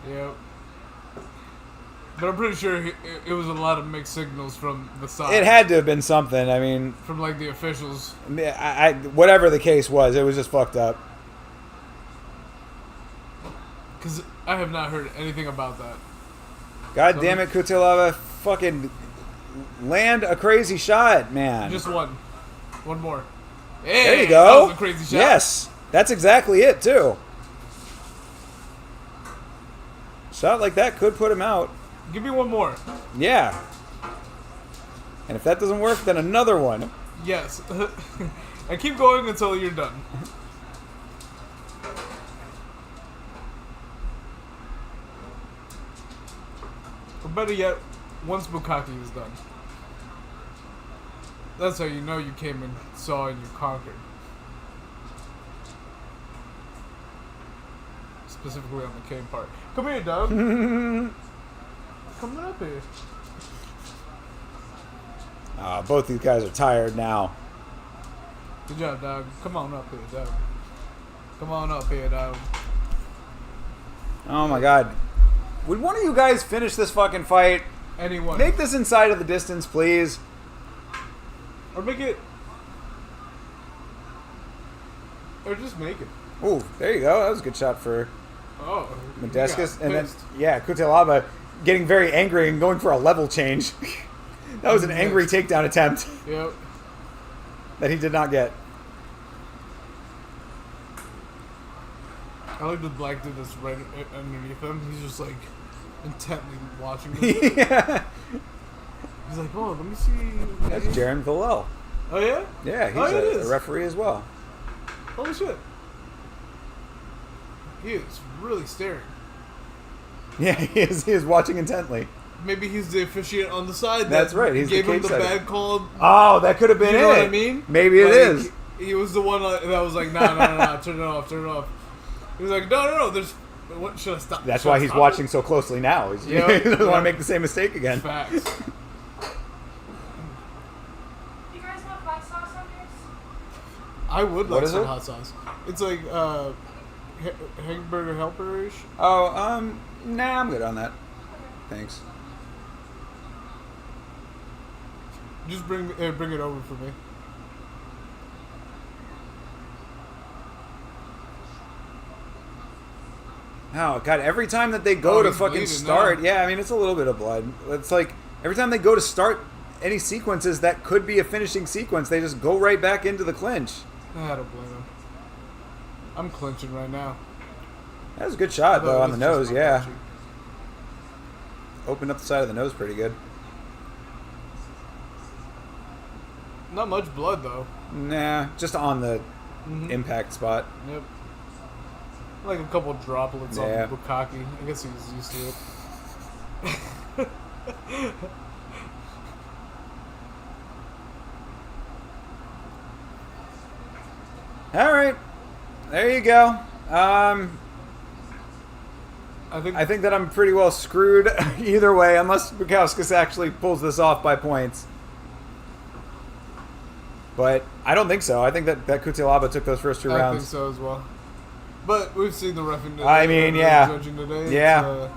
Yep. But I'm pretty sure it was a lot of mixed signals from the side. It had to have been something. I mean, from like the officials. Whatever the case was, it was just fucked up. Because I have not heard anything about that. God damn it, Kutilava. Fucking land a crazy shot, man. Just one. One more. Hey, there you go. That was a crazy shot. Yes. That's exactly it, too. Shot like that could put him out. Give me one more. Yeah. And if that doesn't work, then another one. Yes. And keep going until you're done. Or better yet, once Bukkake is done. That's how you know you came and saw and you conquered. Specifically on the cane part. Come here, Doug. Coming up here. Both these guys are tired now. Good job, Doug. Come on up here, Doug. Come on up here, Doug. Oh my god. Would one of you guys finish this fucking fight? Anyone. Make this inside of the distance, please. Or make it... Or just make it. Ooh, there you go. That was a good shot for Modescus. And then, yeah, Kutelaba getting very angry and going for a level change. That was an angry takedown attempt. Yep. That he did not get. I like the black dude that's right underneath him. He's just like intently watching him. Yeah. He's like, oh, let me see. That's Jaron Villel. Oh, yeah? Yeah, he's a referee as well. Holy shit. He is really staring. Yeah, he is watching intently. Maybe he's the officiant on the side. That's right. He's gave the him the setter. bad call. Oh, that could have been you it. know what I mean? Maybe it is. He was the one that was like, no, turn it off, turn it off. He was like, no, there's... What, should I stop? That's why he's watching so closely now. He doesn't want to make the same mistake again. Facts. You guys want hot sauce on yours? I would What like is some it? hot sauce. It's like hamburger helper-ish. Oh, nah, I'm good on that. Thanks. Just bring it over for me. Oh god! Every time that they go to he's fucking bleeding start, now. yeah, I mean it's a little bit of blood. It's like every time they go to start any sequences that could be a finishing sequence, they just go right back into the clinch. I don't blame him. I'm clinching right now. That was a good shot though on the Although nose. it's just Yeah, clinching. opened up the side of the nose pretty good. Not much blood though. Nah, just on the impact spot. Yep. Like a couple droplets Yeah. on Bukaki. I guess he was used to it. All right, there you go. I think that I'm pretty well screwed either way, unless Bukowskis actually pulls this off by points. But I don't think so. I think that Kutelaba took those first 2 rounds. I think so as well. But we've seen the ref today. I mean, yeah. Judging today. Yeah.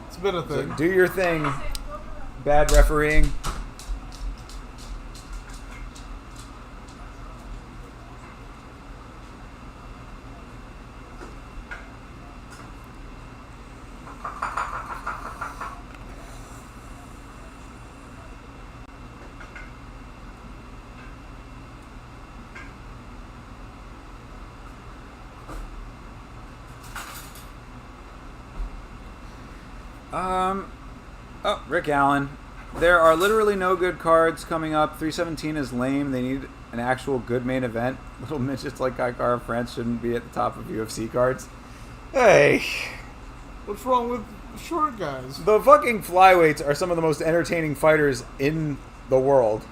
It's been a thing. So do your thing. Bad refereeing. Oh, Rick Allen. There are literally no good cards coming up. 317 is lame. They need an actual good main event. Little midgets like Kaikara France shouldn't be at the top of UFC cards. Hey. What's wrong with short guys? The fucking flyweights are some of the most entertaining fighters in the world.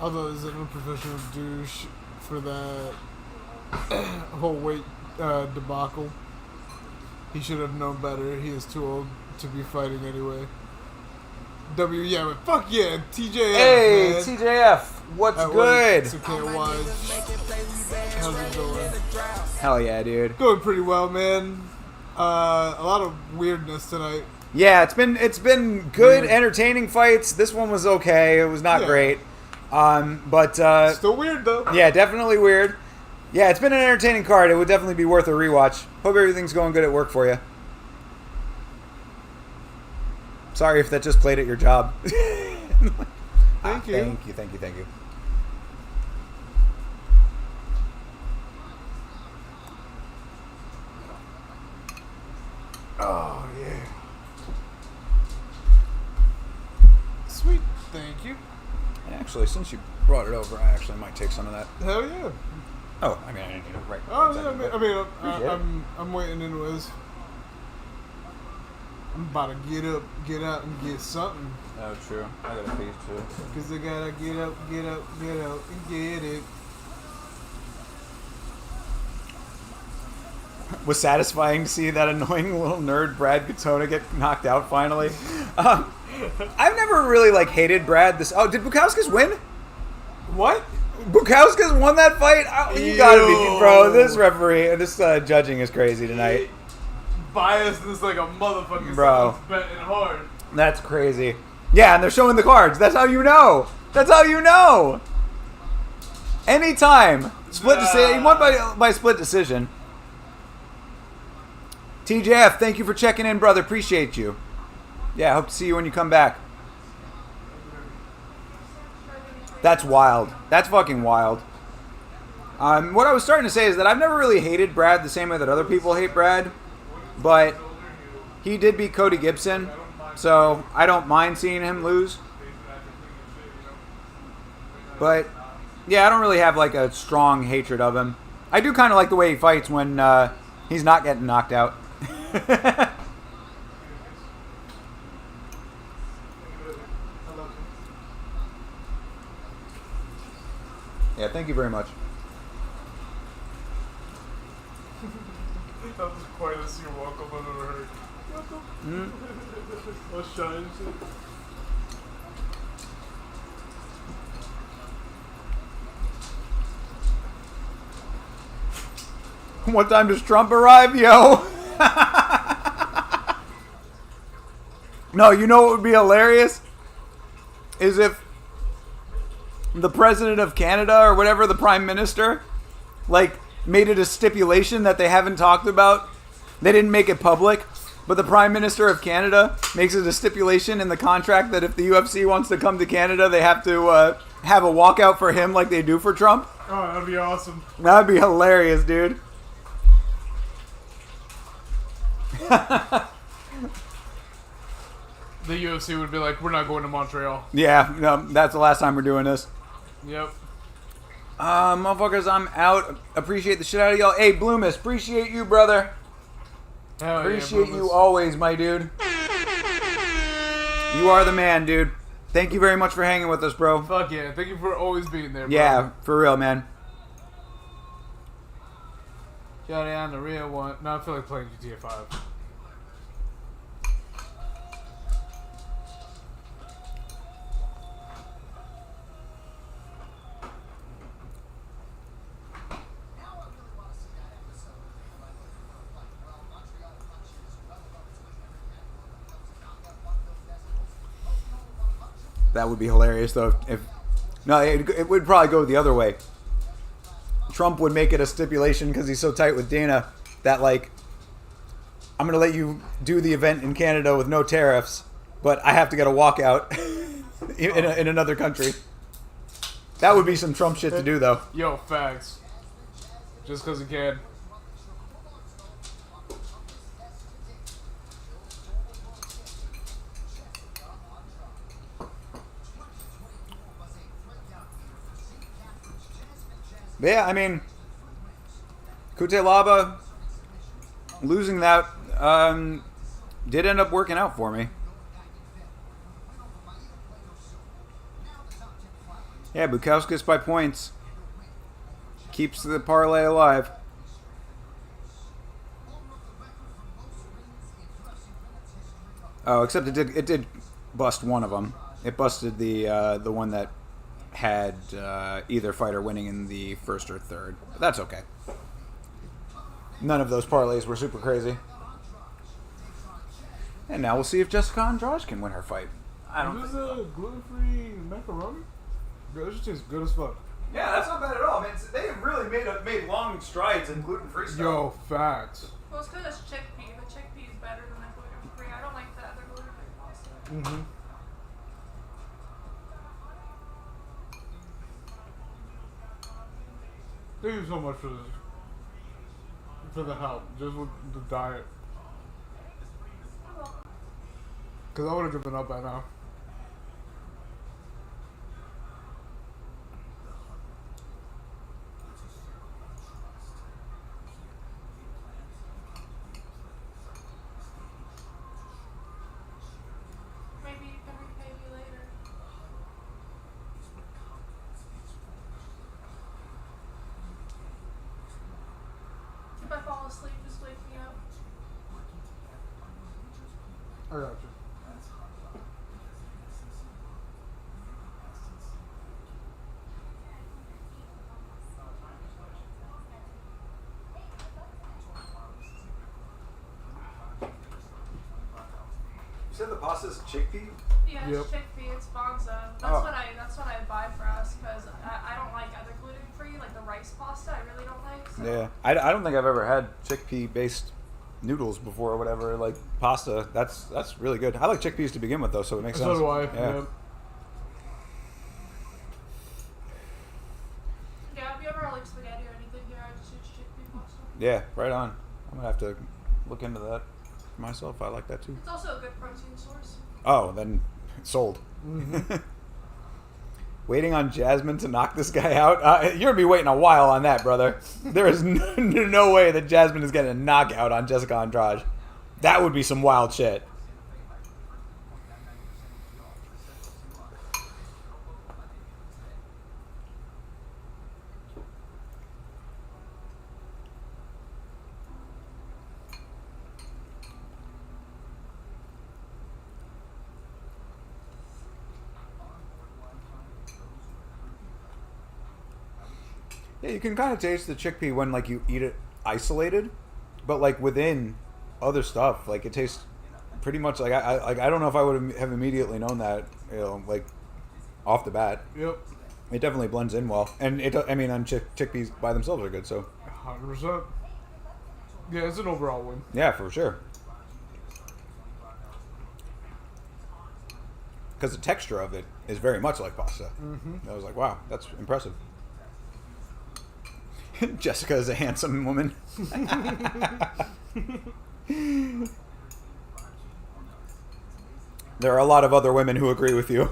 Although is an unprofessional douche for that whole weight debacle. He should have known better. He is too old to be fighting anyway. Yeah, but fuck yeah, TJF. Hey, man. TJF, what's At good? work, so can't watch. How's it going? Hell yeah, dude. Going pretty well, man. A lot of weirdness tonight. Yeah, it's been good, entertaining fights. This one was okay. It was not great. But Still weird though. yeah, definitely weird. Yeah, it's been an entertaining card. It would definitely be worth a rewatch. Hope everything's going good at work for you. Sorry if that just played at your job. Thank you. Thank you. Oh yeah. Sweet. Thank you. Actually, since you brought it over, I actually might take some of that. Hell yeah. Oh, I mean, I didn't need it right. Oh yeah. Appreciate it. I'm waiting anyways. I'm about to get out, and get something. Oh, true. I got a piece too. Cause I gotta get up, and get it. Was satisfying to see that annoying little nerd Brad Katona get knocked out finally. I've never really hated Brad. Did Bukowskis win? What? Bukowskis won that fight? Oh, you gotta be, bro. This referee, this judging is crazy tonight. Biased is like a motherfucking Bro. betting hard. That's crazy. Yeah, and they're showing the cards. That's how you know. Anytime. Split decision. He won by split decision. TJF, thank you for checking in, brother. Appreciate you. Yeah, hope to see you when you come back. That's wild. That's fucking wild. What I was starting to say is that I've never really hated Brad the same way that other people hate Brad. But he did beat Cody Gibson, so I don't mind seeing him lose. But, yeah, I don't really have a strong hatred of him. I do kind of like the way he fights when he's not getting knocked out. Yeah, thank you very much. That was the quietest you're welcome I've ever heard. Welcome. What's shine shit? What time does Trump arrive, yo? No, you know what would be hilarious? Is if the president of Canada or whatever, the prime minister, made it a stipulation that they haven't talked about. They didn't make it public, but the prime minister of Canada makes it a stipulation in the contract that if the UFC wants to come to Canada, they have to have a walkout for him like they do for Trump. Oh, that'd be awesome. That'd be hilarious, dude. The UFC would be like, we're not going to Montreal. Yeah, no, that's the last time we're doing this. Yep. Motherfuckers, I'm out. Appreciate the shit out of y'all. Hey, Bloomis, appreciate you, brother. Hell Appreciate yeah, you always, my dude. You are the man, dude. Thank you very much for hanging with us, bro. Fuck yeah. Thank you for always being there, bro. Yeah, for real, man. Johnny on the real one. No, I feel like playing GTA 5. That would be hilarious, though. No, it would probably go the other way. Trump would make it a stipulation because he's so tight with Dana that, like, I'm going to let you do the event in Canada with no tariffs, but I have to get a walkout in another country. That would be some Trump shit to do, though. Yo, facts. Just because he can. But yeah, I mean, Kutelaba losing that did end up working out for me. Yeah, Bukauskas by points keeps the parlay alive. Oh, except it did bust one of them. It busted the one that had either fighter winning in the first or third. But that's okay. None of those parlays were super crazy. And now we'll see if Jessica Andrade can win her fight. I don't This think is a gluten-free macaroni? Bro, this shit tastes good as fuck. Yeah, that's not bad at all, man. They really made long strides in gluten-free stuff. Yo, facts. Well, it's because it's chickpea. The chickpea is better than the gluten-free. I don't like the other gluten-free pasta. Mm-hmm. Thank you so much for this. For the help, just with the diet. Because I would have given up by now. Maybe you can repay me later. If I fall asleep, just wake me up. I got you. You said the pasta's chickpea? Yeah, Yep. it's chickpea. It's bonza. That's Oh. That's what I buy for us because I don't like other gluten-free, like the rice pasta. I really don't like. So. Yeah. I don't think I've ever had chickpea-based noodles before or whatever, like pasta. That's really good. I like chickpeas to begin with, though, so it makes So sense. do I. Yeah. Yep. Yeah, if you ever like spaghetti or anything here, I just use chickpea pasta. Yeah, right on. I'm going to have to look into that myself. I like that, too. It's also a good protein source. Oh, then sold. Waiting on Jasmine to knock this guy out? You're going to be waiting a while on that, brother. There is no way that Jasmine is getting a knockout on Jessica Andrade. That would be some wild shit. Yeah, you can kind of taste the chickpea when like you eat it isolated, but like within other stuff, like it tastes pretty much like I don't know if I would have immediately known that, you know, like off the bat. Yep. It definitely blends in well, and chickpeas by themselves are good. So 100%. Yeah, it's an overall win. yeah, for sure. Because the texture of it is very much like pasta. I was like, wow, that's impressive. Jessica is a handsome woman. There are a lot of other women who agree with you.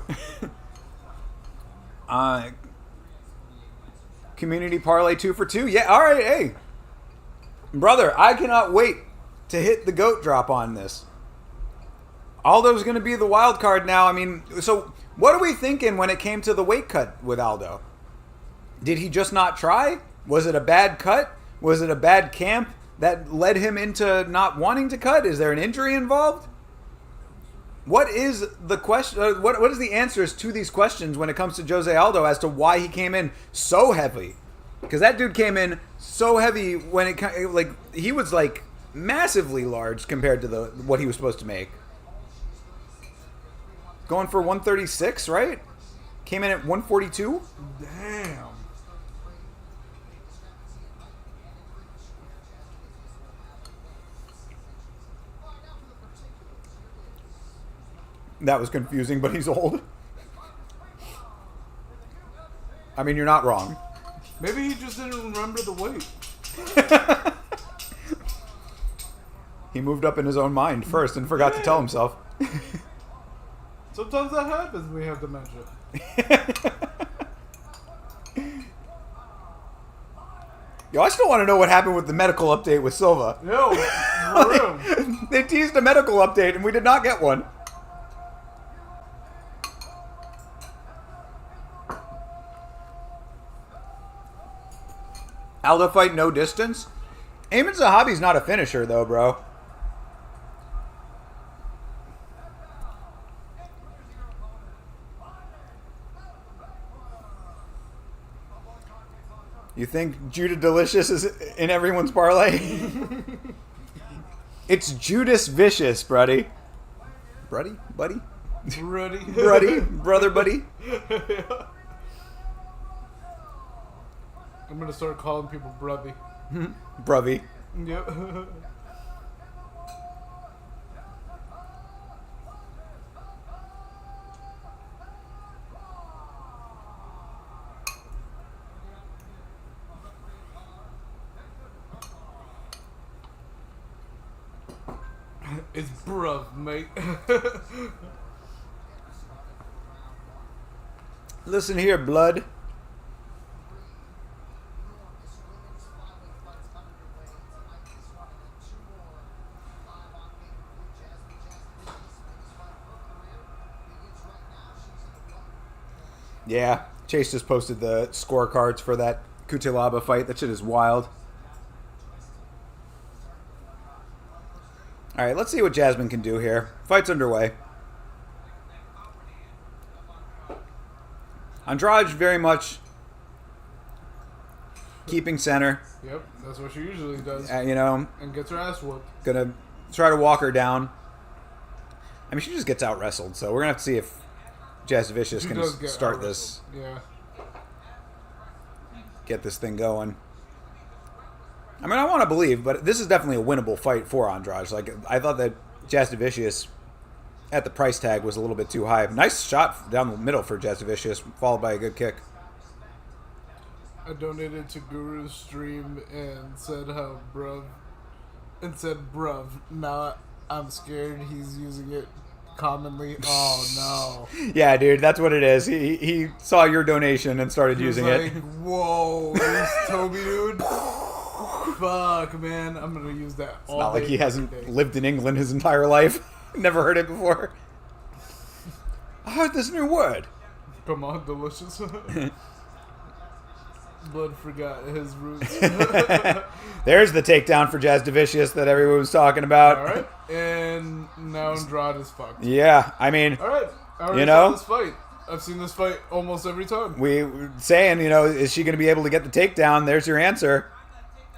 Community parlay 2 for 2. Yeah, all right, hey. Brother, I cannot wait to hit the GOAT drop on this. Aldo's going to be the wild card now. I mean, so what are we thinking when it came to the weight cut with Aldo? Did he just not try? Was it a bad cut? Was it a bad camp that led him into not wanting to cut? Is there an injury involved? What is the question? What is the answers to these questions when it comes to Jose Aldo as to why he came in so heavy? Because that dude came in so heavy when he was like massively large compared to what he was supposed to make. Going for 136, right? Came in at 142. Damn. That was confusing, but he's old. I mean, you're not wrong. Maybe he just didn't remember the weight. He moved up in his own mind first and forgot to tell himself. Sometimes that happens when we have dementia. Yo, I still want to know what happened with the medical update with Silva. Yo, for real. They teased a medical update and we did not get one. Aldo fight no distance? Ayman Zahabi's not a finisher though, bro. You think Judah Delicious is in everyone's parlay? It's Judas Vicious, buddy. Buddy? Buddy? Bruddy. Buddy? Brother buddy? Yeah. I'm gonna start calling people brubby. Bruvy. Yep. It's bruv, mate. Listen here, blood. Yeah, Chase just posted the scorecards for that Kutilaba fight. That shit is wild. All right, let's see what Jasmine can do here. Fight's underway. Andrade very much keeping center. Yep, that's what she usually does. You know, and gets her ass whooped. Gonna try to walk her down. I mean, she just gets out wrestled, so we're gonna have to see if Jazz Vicious can start this. Yeah. Get this thing going. I mean, I want to believe, but this is definitely a winnable fight for Andrade. Like, I thought that Jazz Vicious at the price tag was a little bit too high. Nice shot down the middle for Jazz Vicious, followed by a good kick. I donated to Guru's stream and said how bruv, now I'm scared he's using it commonly. Oh no. Yeah, dude, that's what it is. He saw your donation and started using it. Whoa, this Toby dude. Fuck, man, I'm gonna use that all It's not like day, he hasn't every day. lived in England his entire life. Never heard it before. I heard this new word. Come on, delicious. Blood forgot his roots. There's the takedown for Jazz Vicious that everyone was talking about. All right, and now Andrade is fucked. Yeah, I mean, all right, I already you know, saw this fight. I've seen this fight almost every time. We were saying, you know, is she going to be able to get the takedown? There's your answer.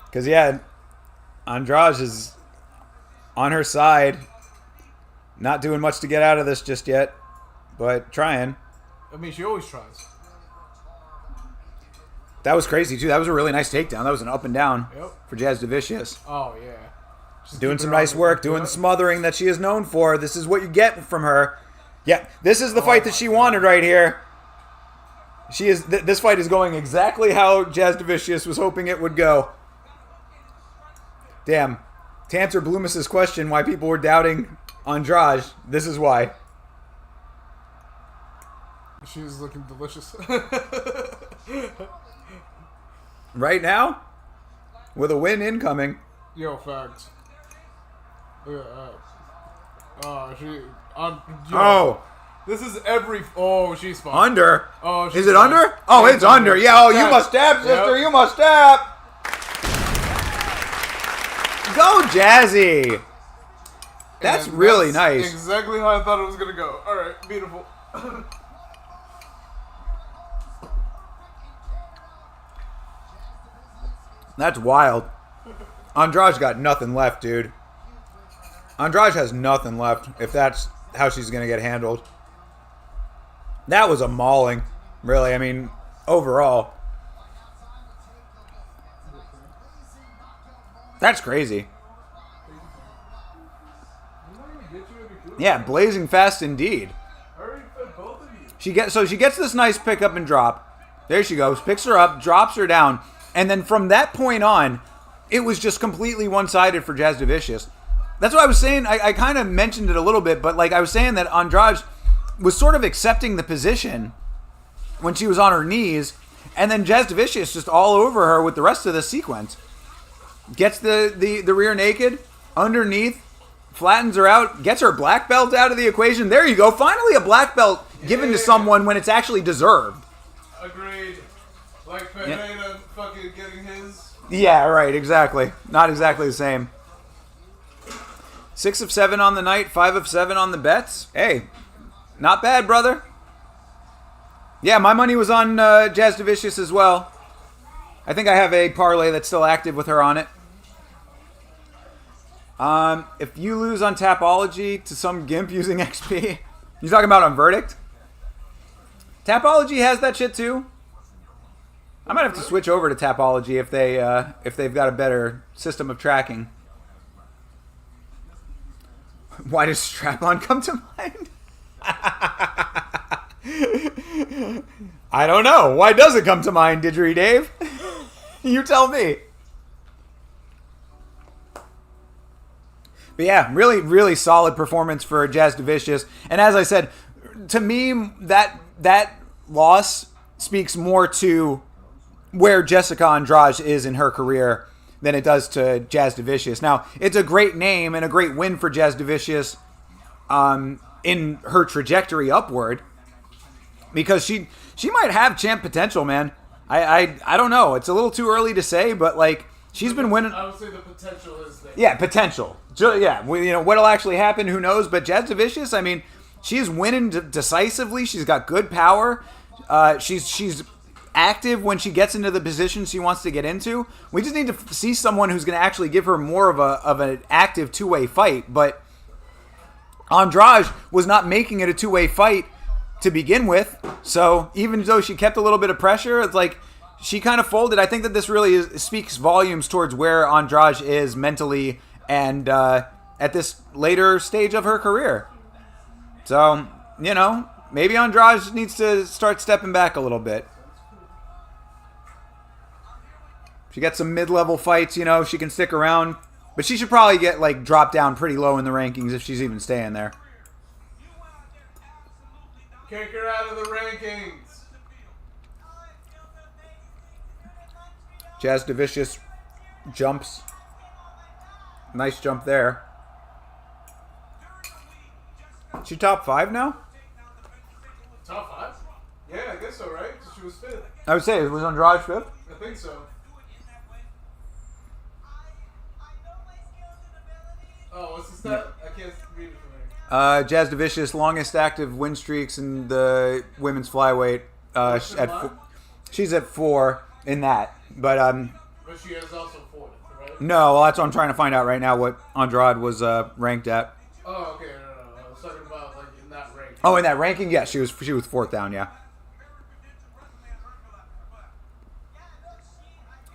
Because, yeah, Andrade is on her side. Not doing much to get out of this just yet, but trying. I mean, she always tries. That was crazy, too. That was a really nice takedown. That was an up and down for Jazz Vicious. Oh, yeah. She's doing some nice work, doing the smothering that she is known for. This is what you get from her. Yeah, this is the fight that she wanted right here. She is. This fight is going exactly how Jazz Vicious was hoping it would go. Damn. To answer Bloomis's question why people were doubting Andrade, this is why. She's looking delicious. Right now, with a win incoming. Yo, facts. Look at that. Oh, this is every. Oh, she's fine. Under. Oh, is it under? Oh, it's under. Yeah. Oh, you must tap, sister. Yep. You must tap. Go, Jazzy. That's really nice. Exactly how I thought it was gonna go. All right, beautiful. That's wild. Andrade got nothing left, dude. Andrade has nothing left if that's how she's going to get handled. That was a mauling, really. I mean, overall. That's crazy. Yeah, blazing fast indeed. She gets this nice pickup and drop. There she goes. Picks her up, drops her down. And then from that point on, it was just completely one-sided for Jazz Vicious. That's what I was saying. I kind of mentioned it a little bit, but like I was saying that Andrade was sort of accepting the position when she was on her knees, and then Jazz Vicious just all over her with the rest of the sequence. Gets the rear naked, underneath, flattens her out, gets her black belt out of the equation. There you go. Finally a black belt given to someone when it's actually deserved. Agreed. Like Maddalena fucking getting his. Yeah, right, exactly. Not exactly the same. 6 of 7 on the night, 5 of 7 on the bets. Hey, not bad, brother. Yeah, my money was on Jazz Vicious as well. I think I have a parlay that's still active with her on it. If you lose on Tapology to some gimp using XP, you talking about on Verdict? Tapology has that shit too. I might have to switch over to Tapology if they've got a better system of tracking. Why does strap-on come to mind? I don't know. Why does it come to mind, Didgeridoo Dave? You tell me. But yeah, really, really solid performance for Jazz Vicious. And as I said, to me, that loss speaks more to where Jessica Andrade is in her career than it does to Jazz Vicious. Now, it's a great name and a great win for Jazz Vicious in her trajectory upward, because she might have champ potential, man. I don't know. It's a little too early to say, but like she's been winning. I would say the potential is there. Yeah, potential. Yeah, what'll actually happen, who knows? But Jazz Vicious, I mean, she's winning decisively. She's got good power. She's active when she gets into the position she wants to get into. We just need to see someone who's going to actually give her more of an active two-way fight. But Andrade was not making it a two-way fight to begin with. So even though she kept a little bit of pressure, it's like she kind of folded. I think that this really speaks volumes towards where Andrade is mentally and at this later stage of her career. So, maybe Andrade needs to start stepping back a little bit. She gets some mid-level fights, she can stick around. But she should probably get, dropped down pretty low in the rankings if she's even staying there. Kick her out of the rankings. Jazz Vicious jumps. Nice jump there. She top 5 now? Top 5? Yeah, I guess so, right? She was 5th. I would say, was Andrade 5th? I think so. Oh, what's the stat? I can't read it from here. Jazz Vicious, longest active win streaks in the women's flyweight. She's at 4 in that. But she has also 4, right? No, well, that's what I'm trying to find out right now, what Andrade was ranked at. Oh, okay. No. I was talking about in that ranking. Oh, in that ranking? Yeah, she was 4th down, yeah.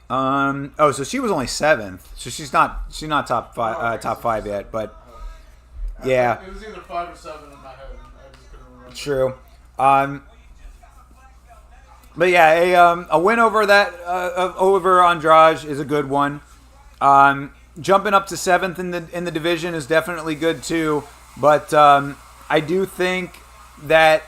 So she was only 7th. So she's not top 5 yet, but yeah. It was either 5 or 7 in my head. I just couldn't remember. True. But yeah, a win over over Andrade is a good one. Jumping up to 7th in the division is definitely good too. But I do think that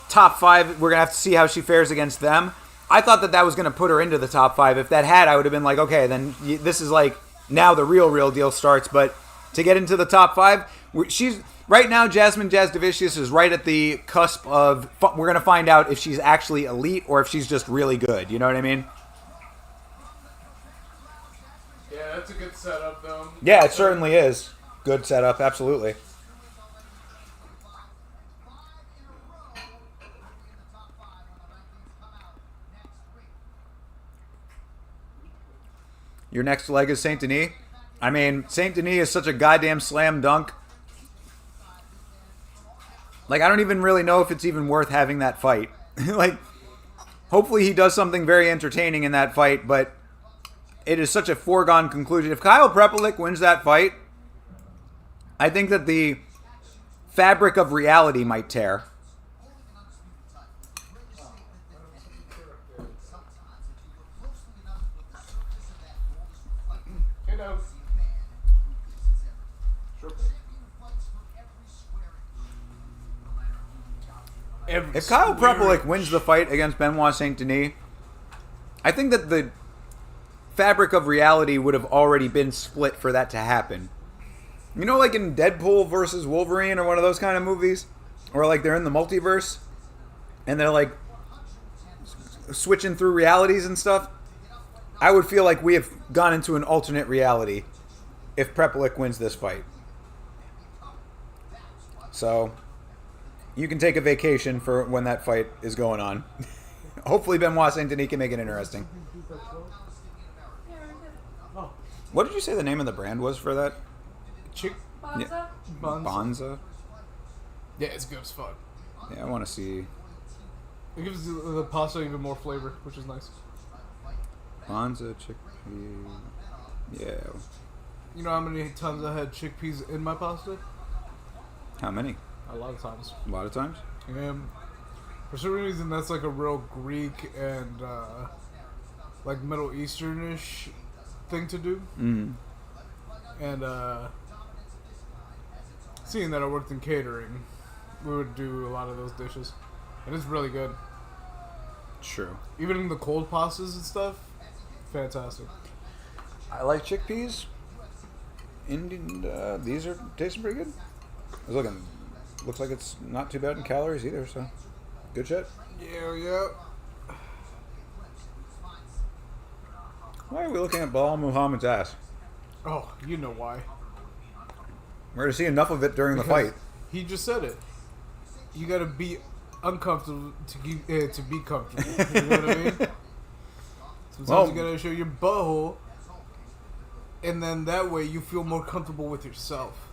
top 5, we're gonna have to see how she fares against them. I thought that was going to put her into the top 5. If that had, I would have been like, okay, then this is like now the real deal starts. But to get into the top 5, she's right now. Jasmine Jasudavicius is right at the cusp of. We're going to find out if she's actually elite or if she's just really good. You know what I mean? Yeah, that's a good setup, though. Yeah, it certainly is. Good setup, absolutely. Your next leg is Saint Denis. I mean, Saint Denis is such a goddamn slam dunk. Like, I don't even really know if it's even worth having that fight. Like, hopefully he does something very entertaining in that fight, but it is such a foregone conclusion. If Kyle Prepelic wins that fight, I think that the fabric of reality might tear. If Kyle Prepelic wins the fight against Benoit Saint Denis, I think that the fabric of reality would have already been split for that to happen. You know, like in Deadpool versus Wolverine or one of those kind of movies? Or like they're in the multiverse and they're like switching through realities and stuff. I would feel like we have gone into an alternate reality if Prepelic wins this fight. So you can take a vacation for when that fight is going on. Hopefully Benoit Saint Denis can make it interesting. What did you say the name of the brand was for that? Bonza? Yeah. Bonza? Yeah, it's good as fuck. Yeah, I want to see. It gives the pasta even more flavor, which is nice. Bonza chickpea. Yeah. You know how many times I had chickpeas in my pasta? How many? A lot of times. A lot of times? For some reason, that's like a real Greek and like Middle Easternish thing to do. Mm. And seeing that I worked in catering, we would do a lot of those dishes, and it's really good. True. Even in the cold pastas and stuff, fantastic. I like chickpeas. And these are tasting pretty good. I was looking. Looks like it's not too bad in calories either, so good shit. Yeah. Why are we looking at Bilal Muhammad's ass? Oh, you know why. We're going to see enough of it during the fight. He just said it. You gotta be uncomfortable to be comfortable. You know what I mean? Sometimes you gotta show your butthole, and then that way you feel more comfortable with yourself.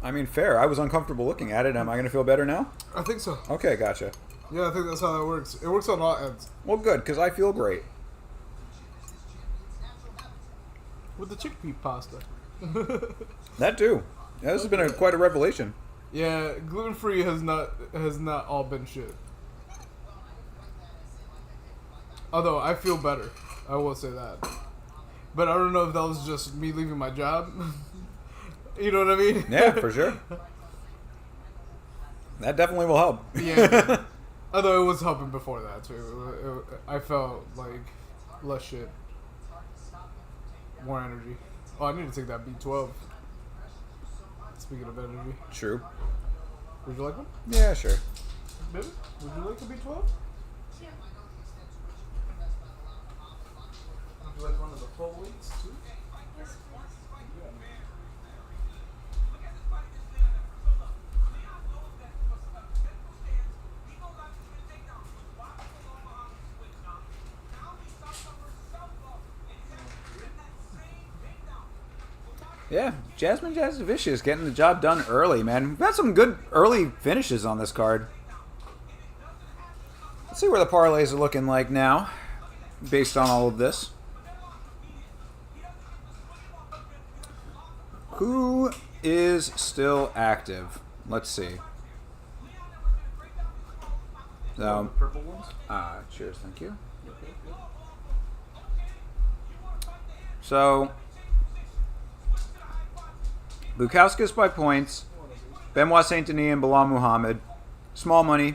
I mean, fair. I was uncomfortable looking at it. Am I going to feel better now? I think so. Okay, gotcha. Yeah, I think that's how that works. It works on all ends. Well, good, because I feel great. With the chickpea pasta. That too. Yeah, this has been quite a revelation. Yeah, gluten-free has not all been shit. Although I feel better, I will say that. But I don't know if that was just me leaving my job. You know what I mean? Yeah, for sure. That definitely will help. Yeah. Although it was helping before that too. I felt like less shit, more energy. Oh, I need to take that B12. Speaking of energy. True. Would you like one? Yeah, sure. Baby, would you like the B12? Yeah. Would you like one of the full weights too? Yes, yes. Yeah, Jasmine Jasudavicius getting the job done early, man. We've had some good early finishes on this card. Let's see where the parlays are looking like now, based on all of this. Who is still active? Let's see. So, Purple ones? cheers, thank you. So, Bukauskas by points, Benoit Saint Denis and Bilal Muhammad. Small money.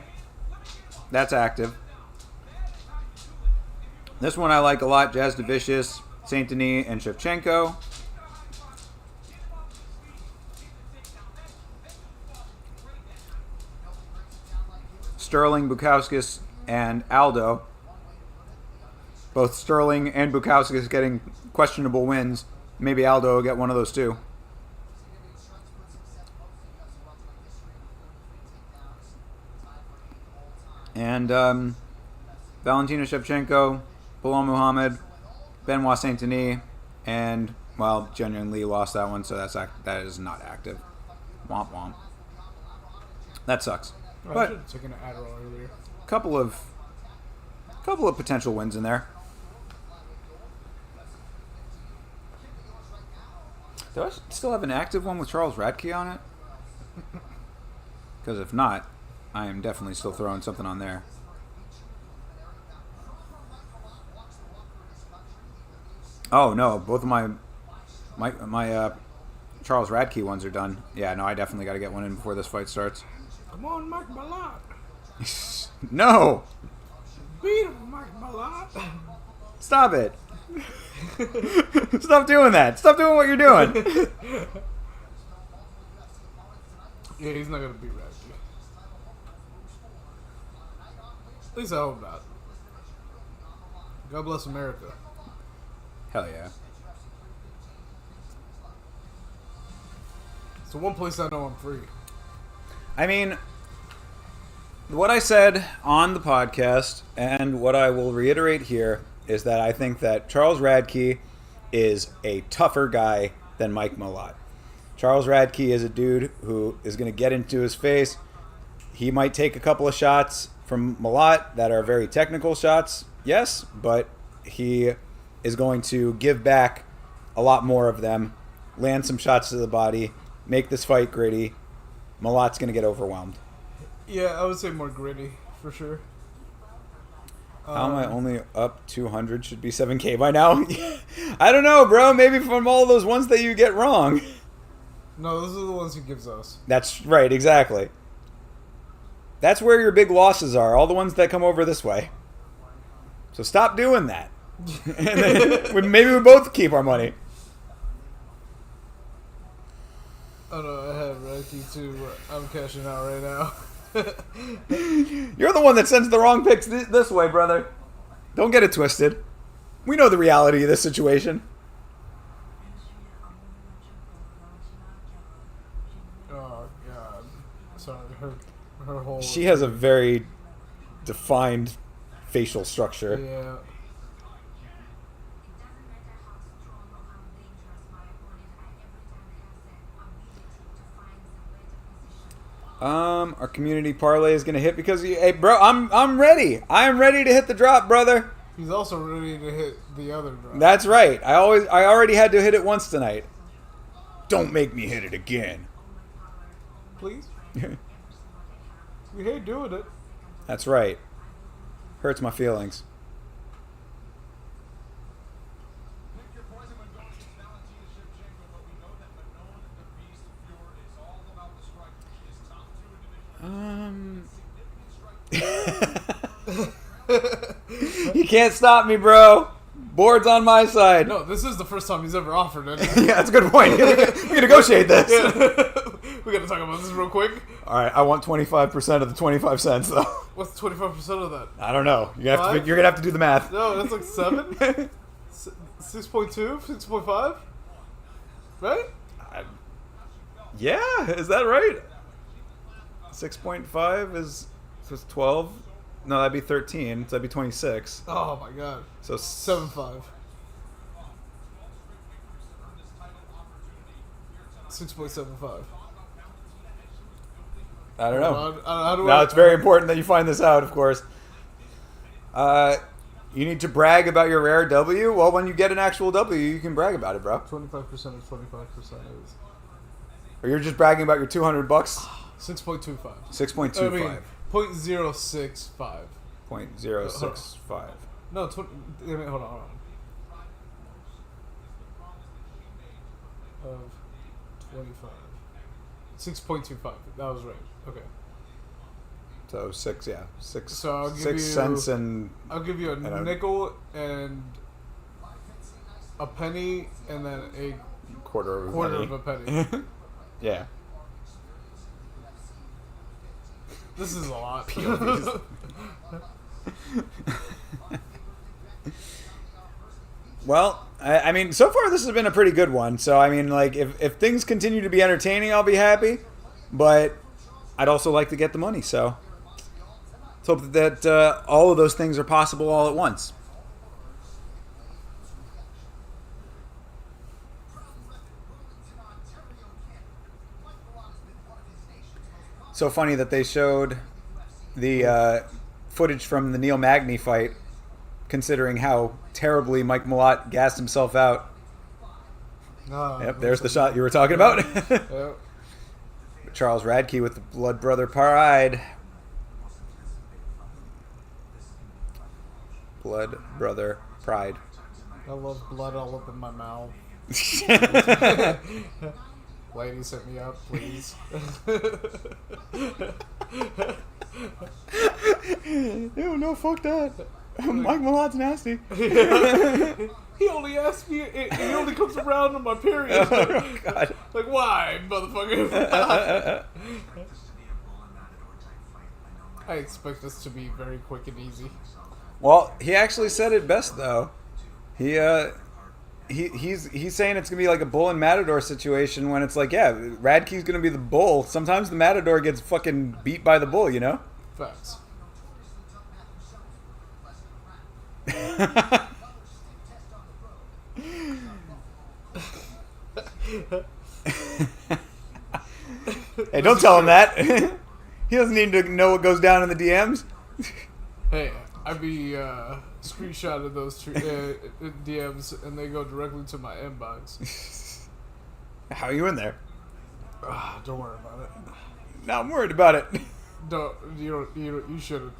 That's active. This one I like a lot. Jazz Vicious, Saint Denis, and Shevchenko. Sterling, Bukauskas, and Aldo. Both Sterling and Bukauskas getting questionable wins. Maybe Aldo will get one of those too. And Valentina Shevchenko, Bilal Muhammad, Benoit Saint Denis, and, well, Genuine Lee lost that one, so that is not active. Womp womp. That sucks. I But should have taken an Adderall earlier. couple of potential wins in there. Do I still have an active one with Charles Radke on it? Because if not, I am definitely still throwing something on there. Oh no, both of my Charles Radke ones are done. Yeah, no, I definitely got to get one in before this fight starts. Come on, Mike Malott. No! Beat him, Mike Malott. Stop it! Stop doing that! Stop doing what you're doing! Yeah, he's not gonna beat Radke. At least I hope not. God bless America. Hell yeah. It's the one place I know I'm free. I mean, what I said on the podcast and what I will reiterate here is that I think that Charles Radke is a tougher guy than Mike Malott. Charles Radke is a dude who is going to get into his face. He might take a couple of shots from Malott that are very technical shots, yes, but he is going to give back a lot more of them, land some shots to the body, make this fight gritty. Malott's going to get overwhelmed. Yeah, I would say more gritty, for sure. How am I only up 200? Should be 7K by now. I don't know, bro. Maybe from all those ones that you get wrong. No, those are the ones he gives us. That's right, exactly. That's where your big losses are, all the ones that come over this way. So stop doing that. And then maybe we both keep our money. Oh no, I have Radke too. I'm cashing out right now. You're the one that sends the wrong picks this way, brother. Don't get it twisted. We know the reality of this situation. Oh god. Sorry, her whole... She has a very defined facial structure. Yeah. Our community parlay is gonna hit because hey, bro, I'm ready. I am ready to hit the drop, brother. He's also ready to hit the other drop. That's right. I already had to hit it once tonight. Don't make me hit it again. Please? We hate doing it. That's right. Hurts my feelings. You can't stop me, bro. Board's on my side. No, this is the first time he's ever offered it. Yeah, that's a good point. We can negotiate this. We gotta talk about this real quick. All right, I want 25% of the 25 cents, though. What's 25% of that? I don't know. You're gonna have to do the math. No, that's like 7? 6.2? 6.5? Right? Yeah, is that right? 6.5 is 12. No, that'd be 13. So that'd be 26. Oh my god. So 7.5. 6.75. I don't know. How Now it's very important that you find this out, of course. You need to brag about your rare W. Well, when you get an actual W, you can brag about it, bro. 25% of 25% is... Or you're just bragging about your $200. 6.25. 6.25. I mean, 0.065. 0.065. No, hold on. Of 25. 6.25. That was right. Okay. So 6, yeah, 6. So I'll give 6 cents and I'll give you a nickel and a penny, and then a quarter of a penny. Yeah. This is a lot. Well, I mean, so far this has been a pretty good one. So, I mean, like, if things continue to be entertaining, I'll be happy. But I'd also like to get the money, so let's hope that all of those things are possible all at once. So funny that they showed the footage from the Neil Magny fight, considering how terribly Mike Malott gassed himself out. Yep, there's the shot you were talking about. Yep. Charles Radke with the Blood Brother Pride. Blood Brother Pride. I love blood all up in my mouth. Ladies, hit me up, please. Ew, no, fuck that. Mike Malott's nasty. He only asked me, he only comes around on my period. Oh, God. Like, why, motherfucker? I expect this to be very quick and easy. Well, he actually said it best, though. He's saying it's gonna be like a bull and matador situation when it's like, yeah, Radke's gonna be the bull. Sometimes the matador gets fucking beat by the bull, you know? Facts. Hey, don't tell him that. He doesn't need to know what goes down in the DMs. Hey, I be screenshotted those DMs and they go directly to my inbox. How are you in there? Don't worry about it. No, I'm worried about it. You shouldn't.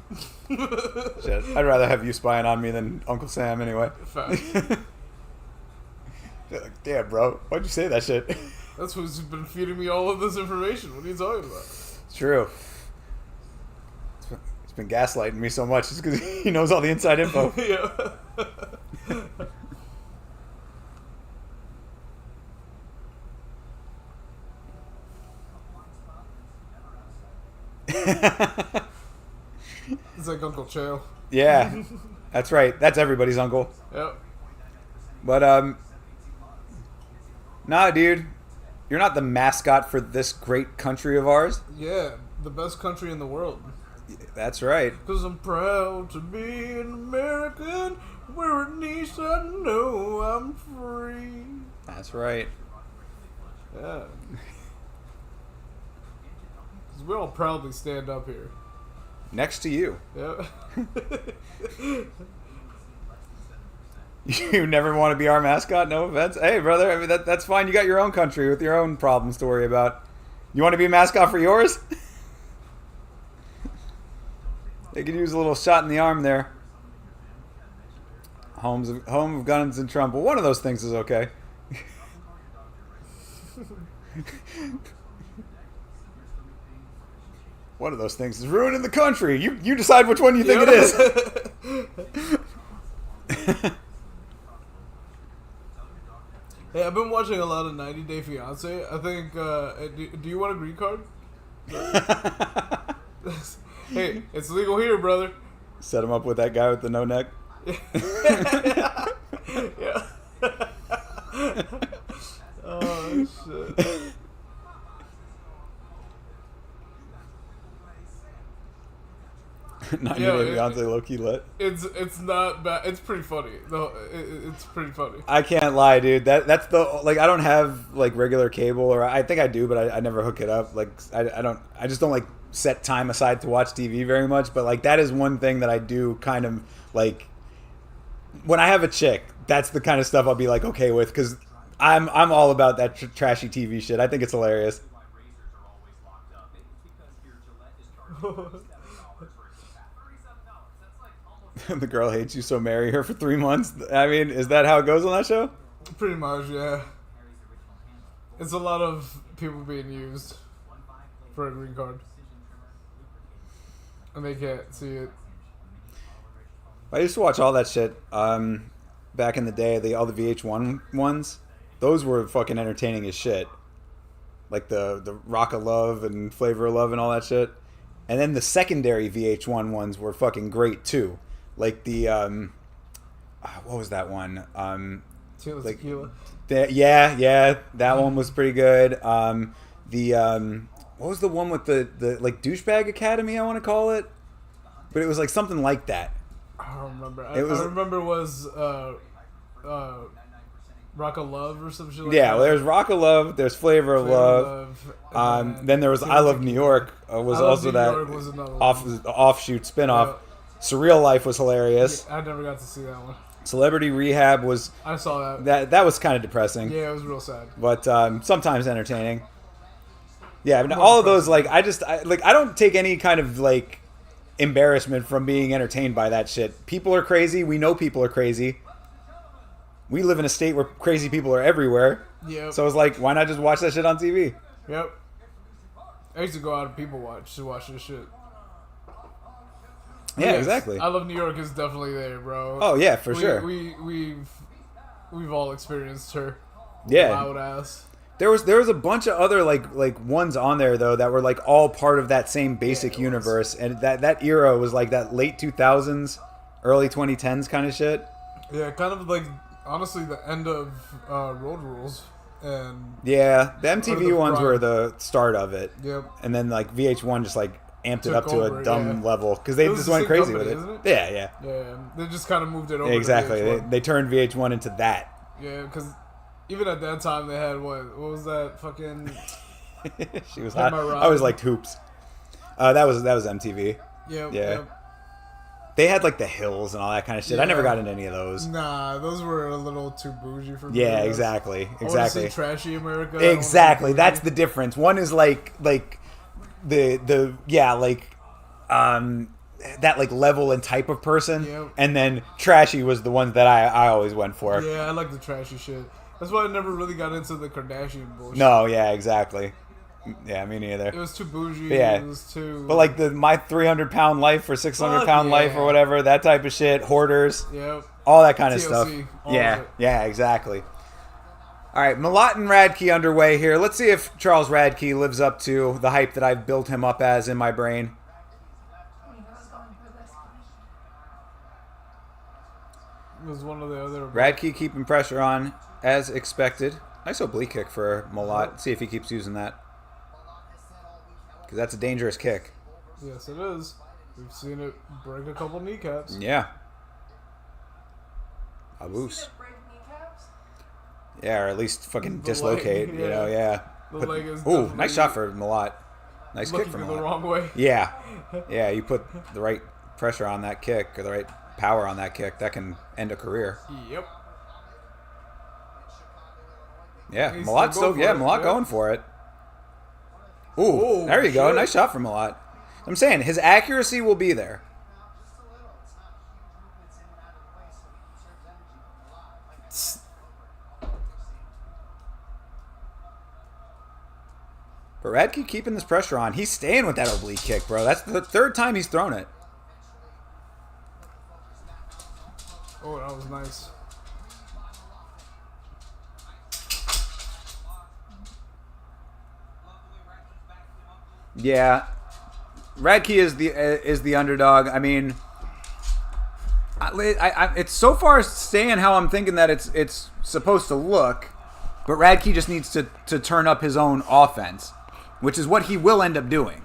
Shit, I'd rather have you spying on me than Uncle Sam anyway. Fact. Like, damn, bro, why'd you say that shit? That's who's been feeding me all of this information. What are you talking about? It's true. It's been gaslighting me so much just because he knows all the inside info. Yeah. It's like Uncle Cho. Yeah, that's right. That's everybody's uncle. Yep. But nah, dude, you're not the mascot for this great country of ours. Yeah, the best country in the world. That's right. 'Cause I'm proud to be an American, where at least I know I'm free. That's right. Yeah. 'Cause we all proudly stand up here. Next to you. Yep. You never want to be our mascot? No offense. Hey, brother, I mean, that's fine. You got your own country with your own problems to worry about. You want to be a mascot for yours? They could use a little shot in the arm there. Home of guns and Trump. Well, one of those things is okay. One of those things is ruining the country. You decide which one you think it is. Hey, I've been watching a lot of 90 Day Fiance. I think, do you want a green card? Hey, it's legal here, brother. Set him up with that guy with the no neck. Yeah. Oh, shit. Not Yeah, even Beyonce low-key lit. It's not bad. It's pretty funny. No, it's pretty funny. I can't lie, dude. That's the like I don't have like regular cable, or I think I do, but I never hook it up. Like I just don't like set time aside to watch TV very much. But like that is one thing that I do kind of like when I have a chick. That's the kind of stuff I'll be like okay with because I'm all about that trashy TV shit. I think it's hilarious. The girl hates you, so marry her for 3 months. I mean, is that how it goes on that show? Pretty much, yeah. It's a lot of people being used for a green card. and they can't see it. I used to watch all that shit back in the day. All the VH1 ones. Those were fucking entertaining as shit. Like the Rock of Love and Flavor of Love and all that shit. And then the secondary VH1 ones were fucking great too. Like the what was that one? Tequila. Yeah, that one was pretty good. What was the one with the like douchebag academy? I want to call it, but it was like something like that. I don't remember. I remember it was Rock of Love or some shit like that. Yeah, well, there's Rock of Love, there's Flavor of Love. Then there was I Love New York. Was also that offshoot spinoff. Yeah. Surreal Life was hilarious. Yeah, I never got to see that one. Celebrity Rehab was. I saw that. That was kind of depressing. Yeah, it was real sad. But sometimes entertaining. Yeah, but all of those, like, I don't take any kind of like embarrassment from being entertained by that shit. People are crazy. We know people are crazy. We live in a state where crazy people are everywhere. Yep. So it's like, why not just watch that shit on TV? Yep. I used to go out and people watch this shit. Yeah, exactly. I Love New York is definitely there, bro. Oh yeah, for sure. We've all experienced her. Yeah. Loud ass. There was a bunch of other like ones on there though that were like all part of that same basic universe, and that era was like that late 2000s, early 2010s kind of shit. Yeah, kind of like honestly the end of Road Rules, and yeah, the MTV ones were the start of it. Yep. And then like VH1 just like amped it up to over, a dumb level because they just the went same crazy company, with it. Isn't it. Yeah. Yeah, they just kind of moved it over. Exactly. To VH1. They turned VH1 into that. Yeah, because even at that time they had what was that fucking? She was hot. I always liked Hoops. That was MTV. Yep, yeah. Yep. They had like the Hills and all that kind of shit. Yeah. I never got into any of those. Nah, those were a little too bougie for me. Yeah, exactly. I want to see Trashy America. Exactly. That's the difference. One is like the that like level and type of person, Yep. And then Trashy was the ones that I always went for. Yeah, I like the trashy shit. That's why I never really got into the Kardashian bullshit. No, yeah, exactly. Yeah, me neither. It was too bougie. Yeah. It was too. But like my 300-pound life or 600-pound life or whatever, that type of shit, hoarders, Yep. all that kind of TLC, stuff. all Yeah, of it. yeah, exactly. All right, Malott and Radke underway here. Let's see if Charles Radke lives up to the hype that I've built him up as in my brain. It was one of the other. Radke keeping pressure on as expected. Nice oblique kick for Malott. See if he keeps using that. Because that's a dangerous kick. Yes, it is. We've seen it break a couple kneecaps. Yeah. Abus. Yeah, or at least fucking dislocate. Leg, you know, yeah. The leg is ooh, nice shot for Malott. Nice kick from the Malott. wrong way. Yeah. Yeah, you put the right pressure on that kick or the right power on that kick, that can end a career. Yep. Yeah, Malott going for it. Ooh, there you go. Nice shot from Malott. I'm saying his accuracy will be there. But Radke keeping this pressure on. He's staying with that oblique kick, bro. That's the third time he's thrown it. Oh, that was nice. Yeah, Radke is the underdog. I mean, it's so far staying how I'm thinking that it's supposed to look, but Radke just needs to turn up his own offense, which is what he will end up doing.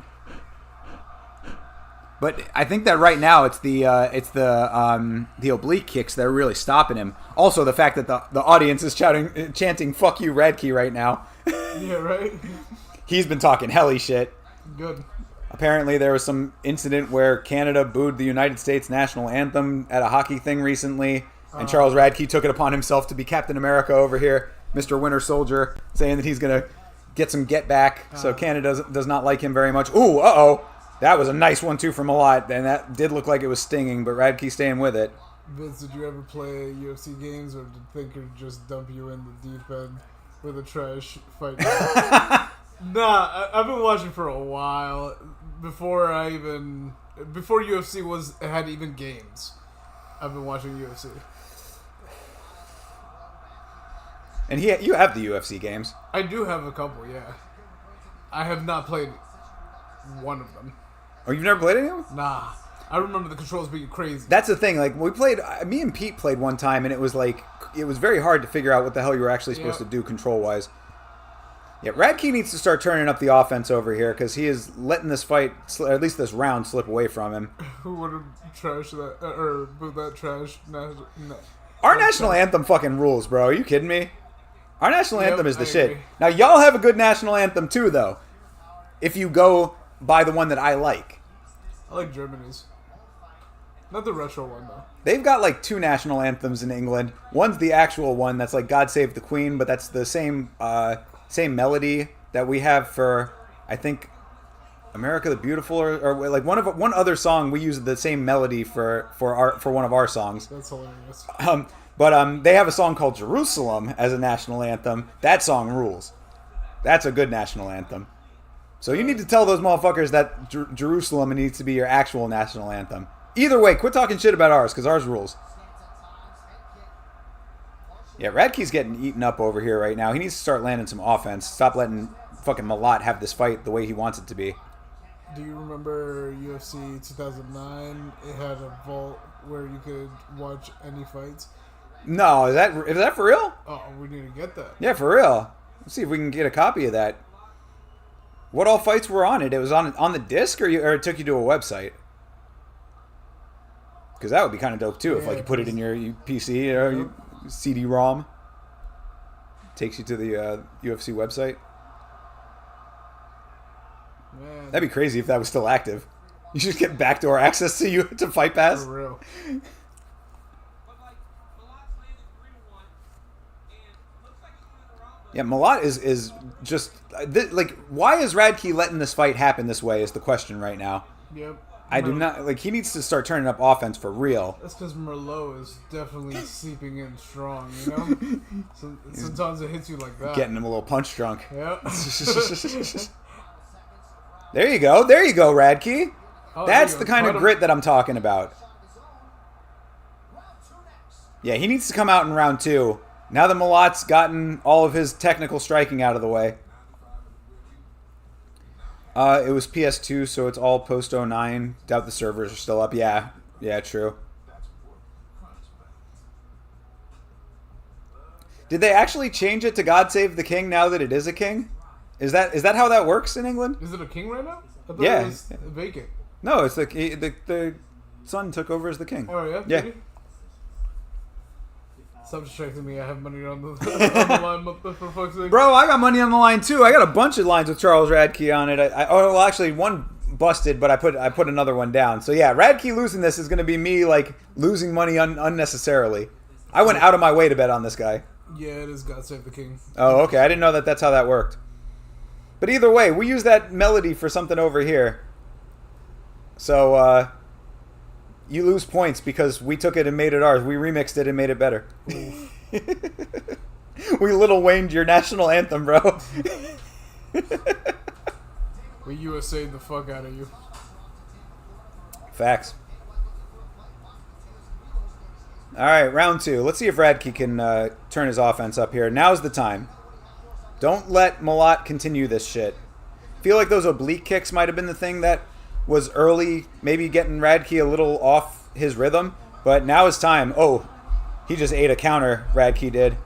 But I think that right now it's the oblique kicks that are really stopping him. Also, the fact that the audience is chanting "fuck you, Radke" right now. Yeah, right. He's been talking helly shit. Good. Apparently, there was some incident where Canada booed the United States national anthem at a hockey thing recently, and Charles Radke took it upon himself to be Captain America over here, Mr. Winter Soldier, saying that he's gonna get some get back. So Canada does not like him very much. Ooh, that was a nice one too from Malott, and that did look like it was stinging, but Radke staying with it. Vince, did you ever play UFC games, or did Thinker just dump you in the deep end with a trash fight? Nah, I've been watching for a while. Before I even before UFC had even games. I've been watching UFC. And you have the UFC games. I do have a couple, yeah. I have not played one of them. Oh, you've never played any of them? Nah. I remember the controls being crazy. That's the thing. Like, me and Pete played one time, and it was very hard to figure out what the hell you were actually supposed to do control-wise. Yeah, Radke needs to start turning up the offense over here, because he is letting this fight, or at least this round, slip away from him. Who would have trashed that, or put that trash? Our national anthem fucking rules, bro. Are you kidding me? Our national anthem is the shit. Now, y'all have a good national anthem, too, though. If you go by the one that I like. I like Germany's. Not the retro one, though. They've got like 2 national anthems in England. One's the actual one that's like God Save the Queen, but that's the same melody that we have for, I think, America the Beautiful, or like one other song we use the same melody for one of our songs. That's hilarious. But they have a song called Jerusalem as a national anthem. That song rules. That's a good national anthem. So you need to tell those motherfuckers that Jerusalem needs to be your actual national anthem. Either way, quit talking shit about ours, because ours rules. Yeah, Radke's getting eaten up over here right now. He needs to start landing some offense. Stop letting fucking Malat have this fight the way he wants it to be. Do you remember UFC 2009? It had a vault where you could watch any fights. No, is that for real? Oh, we need to get that. Yeah, for real. Let's see if we can get a copy of that. What all fights were on it? It was on the disc, or it took you to a website? Because that would be kind of dope too, if like you put it in your PC or your CD-ROM. Takes you to the UFC website. Man. That'd be crazy if that was still active. You should get backdoor access to Fight Pass. For real. Yeah, Malat is just like, why is Radke letting this fight happen this way is the question right now. Yep. I do not like. He needs to start turning up offense for real. That's because Merlot is definitely seeping in strong. You know, sometimes it hits you like that. Getting him a little punch drunk. Yep. There you go, Radke. Oh, That's the kind of grit that I'm talking about. Yeah, he needs to come out in round 2. Now that Malat's gotten all of his technical striking out of the way. It was PS2, so it's all post-09. Doubt the servers are still up. Yeah, true. Did they actually change it to God Save the King now that it is a king? Is that how that works in England? Is it a king right now? I thought Yeah. it was vacant. No, it's the son took over as the king. Oh, yeah? Yeah. Maybe? Stop distracting me. I have money on the line for fuck's sake. Bro, I got money on the line too. I got a bunch of lines with Charles Radke on it. Actually, one busted, but I put another one down. So yeah, Radke losing this is going to be me like losing money unnecessarily. I went out of my way to bet on this guy. Yeah, it is God Save the King. Oh, okay. I didn't know that's how that worked. But either way, we use that melody for something over here. So you lose points because we took it and made it ours. We remixed it and made it better. We Lil Wayne'd your national anthem, bro. We USA'd the fuck out of you. Facts. All right, round 2. Let's see if Radke can turn his offense up here. Now's the time. Don't let Malat continue this shit. Feel like those oblique kicks might have been the thing that was early, maybe getting Radke a little off his rhythm. But now it's time. Oh, he just ate a counter, Radke did.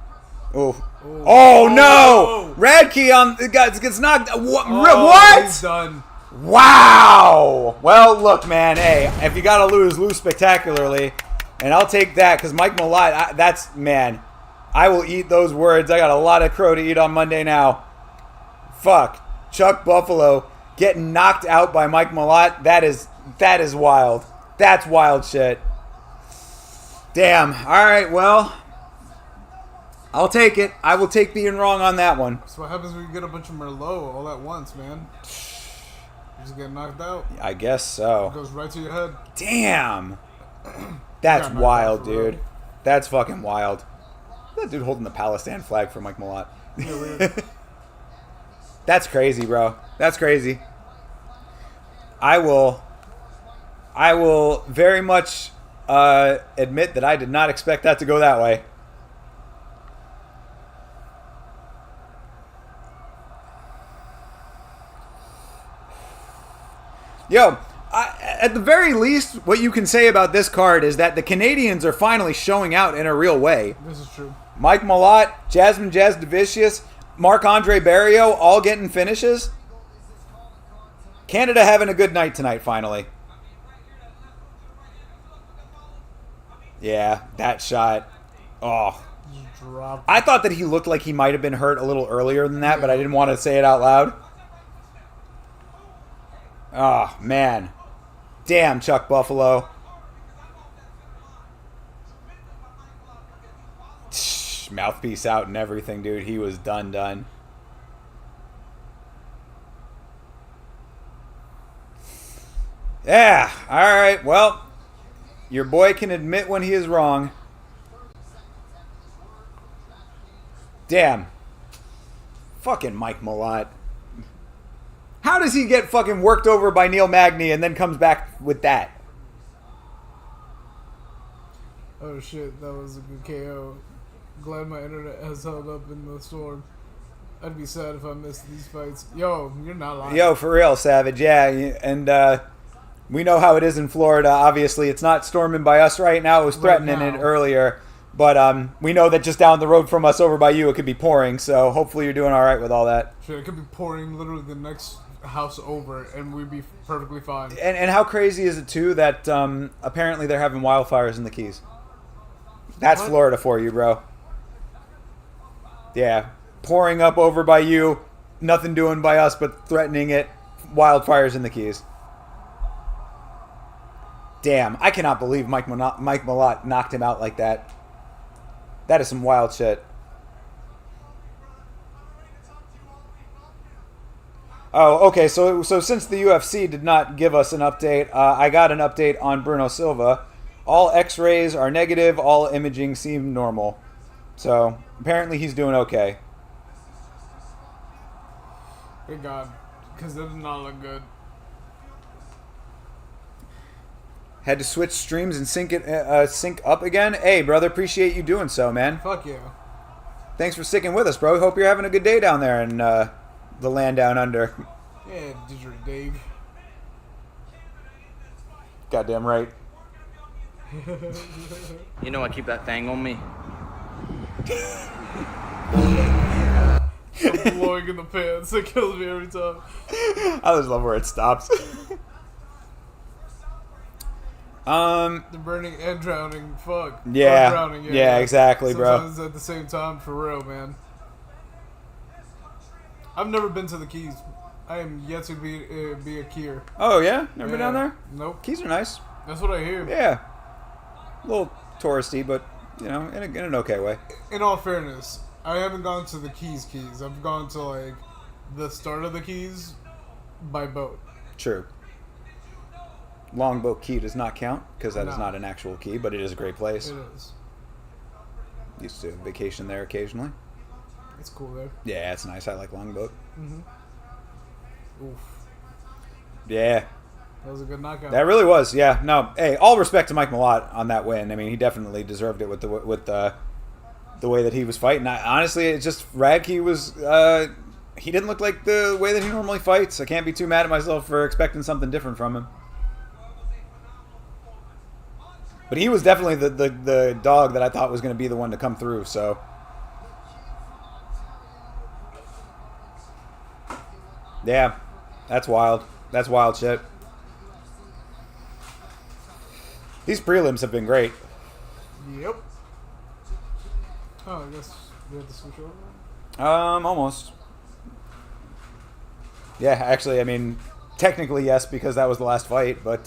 Oh no! Radke gets knocked. What? He's done. Wow! Well, look, man. Hey, if you gotta lose spectacularly. And I'll take that because Mike Malat, man, I will eat those words. I got a lot of crow to eat on Monday now. Fuck. Chuck Buffalo getting knocked out by Mike Malat. That is wild. That's wild shit. Damn. All right, well, I'll take it. I will take being wrong on that one. That's what happens when you get a bunch of Merlot all at once, man. You just get knocked out. I guess so. It goes right to your head. Damn. That's wild, dude. That's fucking wild. That dude holding the Palestine flag for Mike Malat. Yeah, weird. That's crazy, bro. That's crazy. I will I will very much admit that I did not expect that to go that way. Yo, at the very least, what you can say about this card is that the Canadians are finally showing out in a real way. This is true. Mike Malott, Jasmine Jasdavicius, Marc-Andre Barrio all getting finishes. Canada having a good night tonight, finally. Yeah, that shot. Oh. I thought that he looked like he might have been hurt a little earlier than that, but I didn't want to say it out loud. Oh, man. Damn, Chuck Buffalo. Mouthpiece out and everything, dude. He was done. Yeah, alright, well, your boy can admit when he is wrong. Damn. Fucking Mike Malott. How does he get fucking worked over by Neil Magny and then comes back with that? Oh shit, that was a good KO. Glad my internet has held up in the storm. I'd be sad if I missed these fights. Yo, you're not lying. Yo, for real, Savage, yeah. And we know how it is in Florida. Obviously, it's not storming by us right now. It was threatening it earlier. But we know that just down the road from us over by you, it could be pouring. So hopefully you're doing all right with all that. Shit, it could be pouring literally the next house over, and we'd be perfectly fine. And how crazy is it, too, that apparently they're having wildfires in the Keys? That's what? Florida for you, bro. Yeah. Pouring up over by you, nothing doing by us but threatening it. Wildfires in the Keys. Damn, I cannot believe Mike Malott knocked him out like that. That is some wild shit. Oh, okay, so since the UFC did not give us an update, I got an update on Bruno Silva. All x-rays are negative, all imaging seemed normal. So, apparently he's doing okay. Thank God, because that did not look good. Had to switch streams and sync up again. Hey, brother, appreciate you doing so, man. Fuck yeah. Thanks for sticking with us, bro. Hope you're having a good day down there in the land down under. Yeah, Digital Dave. Goddamn right. You know I keep that thing on me. I'm blowing in the pants. It kills me every time. I just love where it stops. The burning and drowning. Fuck. Yeah. Drowning, yeah, exactly, sometimes bro. At the same time, for real, man. I've never been to the Keys. I am yet to be a Keyer. Oh, yeah? Never been down there? Nope. Keys are nice. That's what I hear. Yeah. A little touristy, but, you know, in an okay way. In all fairness, I haven't gone to the Keys. I've gone to, like, the start of the Keys by boat. True. Longboat Key does not count, because that is not an actual key, but it is a great place. It is. Used to vacation there occasionally. It's cool there. Yeah, it's nice. I like Longboat. Mm-hmm. Oof. Yeah. That was a good knockout. That really was, yeah. No, hey, all respect to Mike Malott on that win. I mean, he definitely deserved it with the way that he was fighting. Honestly, it's just Radke was he didn't look like the way that he normally fights. I can't be too mad at myself for expecting something different from him. But he was definitely the dog that I thought was going to be the one to come through, so. Yeah, that's wild. That's wild shit. These prelims have been great. Yep. Oh, I guess we have to switch over? Almost. Yeah, actually, I mean, technically yes, because that was the last fight, but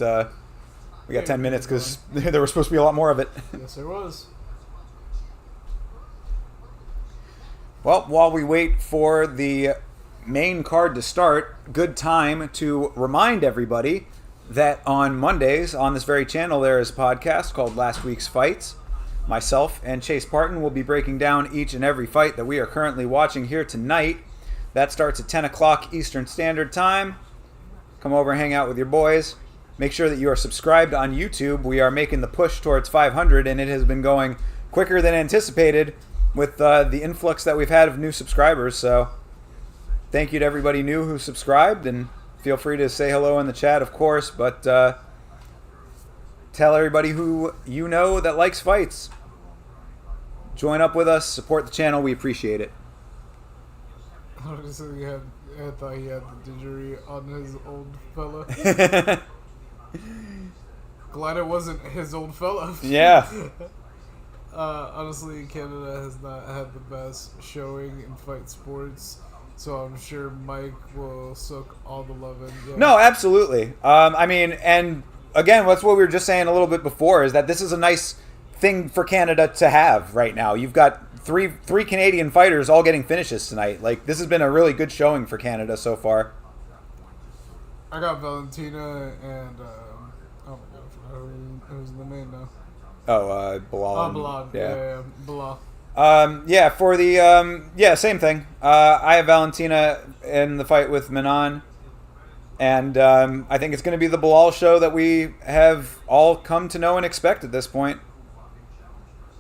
we got 10 minutes because there was supposed to be a lot more of it. Yes, there was. Well, while we wait for the main card to start, good time to remind everybody that on Mondays on this very channel there is a podcast called Last Week's Fights. Myself and Chase Parton will be breaking down each and every fight that we are currently watching here tonight. That starts at 10 o'clock Eastern Standard Time. Come over and hang out with your boys. Make sure that you are subscribed on YouTube. We are making the push towards 500, and it has been going quicker than anticipated with the influx that we've had of new subscribers. So thank you to everybody new who subscribed, and feel free to say hello in the chat, of course, but tell everybody who you know that likes fights. Join up with us, support the channel. We appreciate it. I thought he had the injury on his old fella. Glad it wasn't his old fella. Yeah. Honestly, Canada has not had the best showing in fight sports, so I'm sure Mike will suck all the love in. Yeah. No, absolutely. I mean, and again, that's what we were just saying a little bit before, is that this is a nice thing for Canada to have right now. You've got three Canadian fighters all getting finishes tonight. Like, this has been a really good showing for Canada so far. I got Valentina and oh my god, who's the name now? Oh, Bilal. Oh, Bilal. Yeah, Bilal. Yeah, for the same thing. I have Valentina in the fight with Manon, and I think it's going to be the Bilal show that we have all come to know and expect at this point.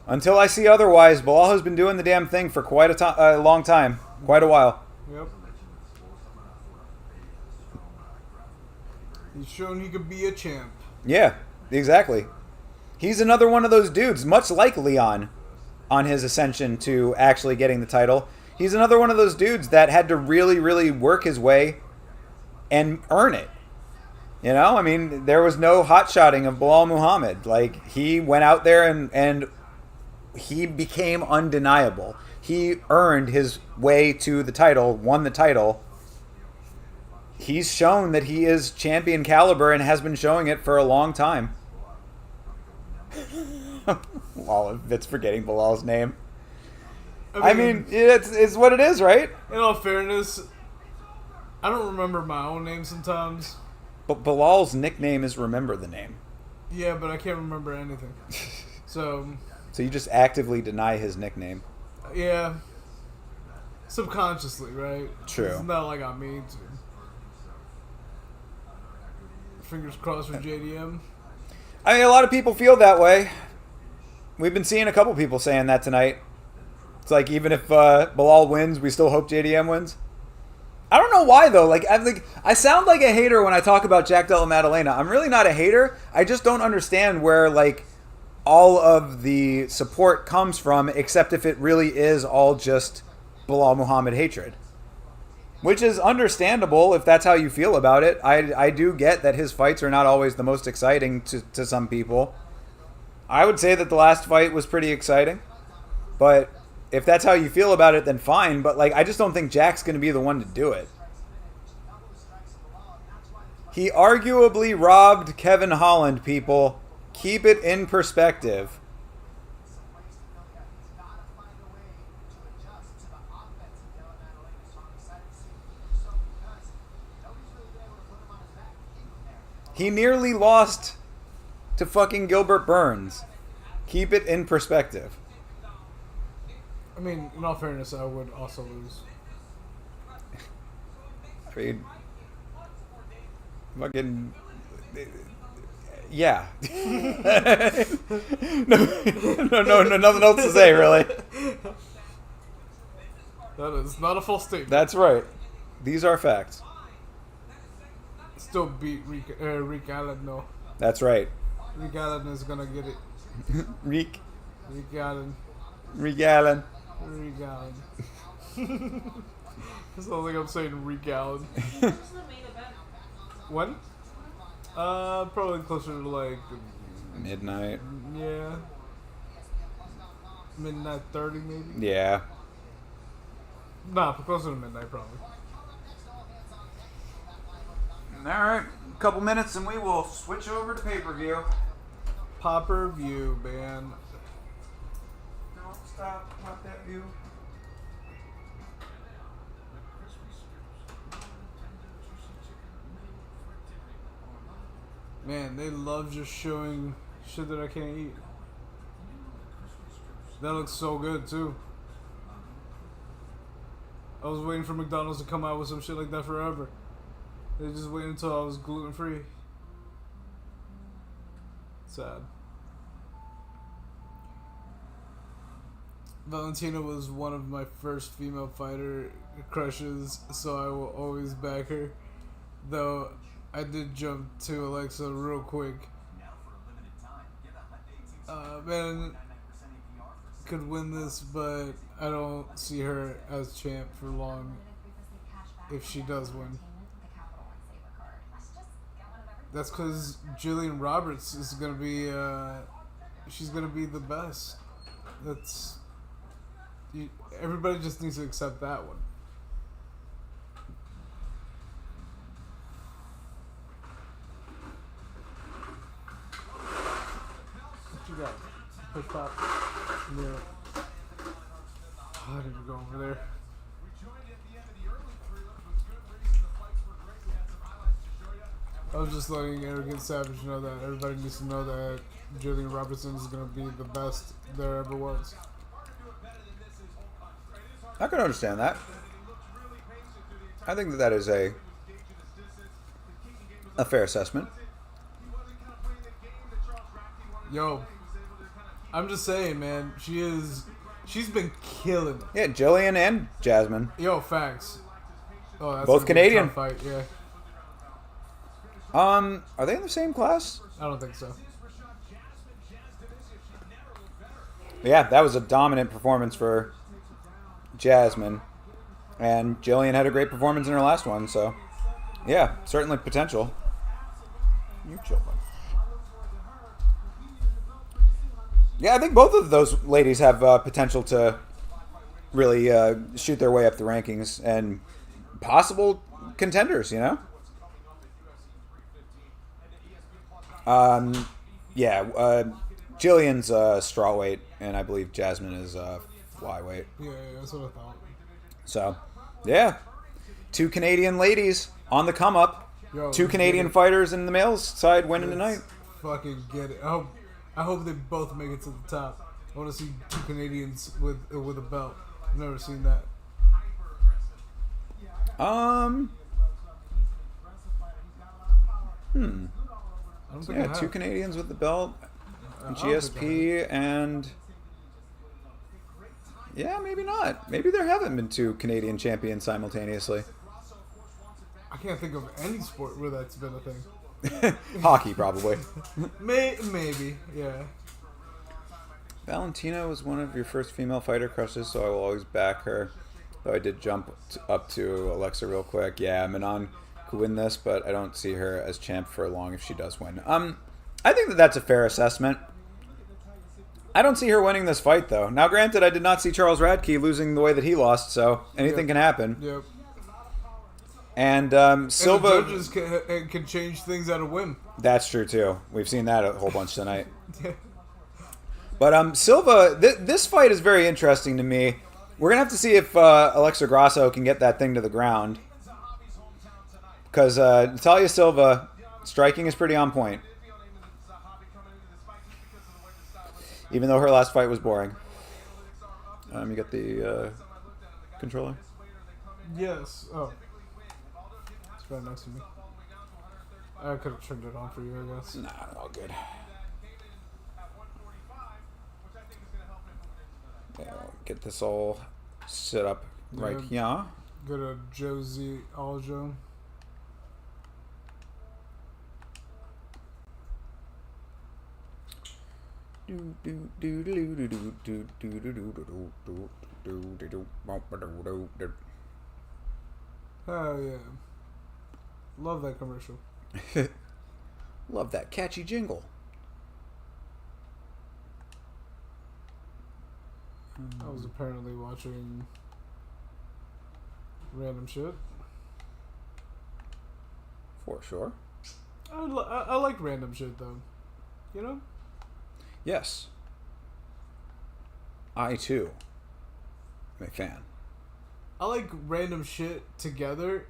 Until I see otherwise, Bilal has been doing the damn thing for quite a long time, quite a while. Yep. He's shown he could be a champ. Yeah, exactly. He's another one of those dudes, much like Leon, on his ascension to actually getting the title. He's another one of those dudes that had to really, really work his way and earn it. You know, I mean, there was no hot-shotting of Bilal Muhammad. Like, he went out there and he became undeniable. He earned his way to the title, won the title. He's shown that he is champion caliber and has been showing it for a long time. Well, it's forgetting Bilal's name. I mean, it's what it is, right? In all fairness, I don't remember my own name sometimes. But Bilal's nickname is Remember the Name. Yeah, but I can't remember anything. So you just actively deny his nickname. Yeah. Subconsciously, right? True. It's not like I mean to. Fingers crossed for JDM. I mean, a lot of people feel that way. We've been seeing a couple people saying that tonight. It's like, even if Bilal wins, we still hope JDM wins. I don't know why, though. Like, I sound like a hater when I talk about Jack Della Maddalena. I'm really not a hater. I just don't understand where, like, all of the support comes from, except if it really is all just Bilal Muhammad hatred. Which is understandable if that's how you feel about it. I do get that his fights are not always the most exciting to some people. I would say that the last fight was pretty exciting. But if that's how you feel about it, then fine. But, like, I just don't think Jack's going to be the one to do it. He arguably robbed Kevin Holland, people. Keep it in perspective. He nearly lost to fucking Gilbert Burns. Keep it in perspective. I mean, in all fairness, I would also lose. I mean, fucking, yeah. no, nothing else to say, really. That is not a false statement. That's right. These are facts. Still beat Rick Allen, though. That's right. Rick Allen is gonna get it. Rick Allen. Rick Allen. Rick Allen. It sounds like I'm saying Rick Allen. What's the main event? When? Probably closer to like midnight. Yeah. Midnight 30 maybe? Yeah. Nah, closer to midnight probably. Alright, a couple minutes and we will switch over to pay-per-view. Pay-per-view, man. Don't stop, not that view. Man, they love just showing shit that I can't eat. That looks so good too. I was waiting for McDonald's to come out with some shit like that forever. They just waited until I was gluten free. Sad. Valentina was one of my first female fighter crushes, so I will always back her. Though I did jump to Alexa real quick. Man could win this, but I don't see her as champ for long if she does win. That's because Jillian Roberts is gonna be, she's gonna be the best. Everybody just needs to accept that one. What you got? Push pop. Yeah. Oh, I need to go over there. I was just letting Arrogant Savage know that everybody needs to know that Julian Robertson is going to be the best there ever was. I can understand that. I think that is a fair assessment. Yo, I'm just saying, man. She's been killing it. Yeah, Jillian and Jasmine. Yo, facts. Oh, that's both Canadian. Fight, yeah. Are they in the same class? I don't think so. Yeah, that was a dominant performance for Jasmine. And Jillian had a great performance in her last one, so yeah, certainly potential. You chill, bud. Yeah, I think both of those ladies have potential to really shoot their way up the rankings and possible contenders, you know? Jillian's strawweight, and I believe Jasmine is flyweight. Yeah, that's what I thought. So, yeah. 2 Canadian ladies on the come up. Yo, 2 Canadian fighters in the males side winning tonight. Fucking get it. I hope they both make it to the top. I want to see 2 Canadians with a belt. I've never seen that. Yeah, 2 Canadians with the belt. GSP and... Yeah, maybe not. Maybe there haven't been 2 Canadian champions simultaneously. I can't think of any sport where that's been a thing. Hockey, probably. Maybe, yeah. Valentina was one of your first female fighter crushes, so I will always back her. Though I did jump up to Alexa real quick. Yeah, Manon could win this, but I don't see her as champ for long if she does win. I think that that's a fair assessment. I don't see her winning this fight, though. Now, granted, I did not see Charles Radke losing the way that he lost, so anything can happen. Yep. And Silva... And the judges can change things at a whim. That's true, too. We've seen that a whole bunch tonight. But Silva, this fight is very interesting to me. We're going to have to see if Alexa Grasso can get that thing to the ground. Because Natalia Silva, striking is pretty on point. Even though her last fight was boring. You got the controller? Yes. Oh. It's right next to me. I could have turned it on for you, I guess. Nah, all good. Yeah, get this all set up right here. Go to Josie Aljo. Oh yeah. Love that commercial. Love that catchy jingle. I was apparently watching random shit. For sure. I like random shit though. You know? Yes. I too am a fan. I like random shit together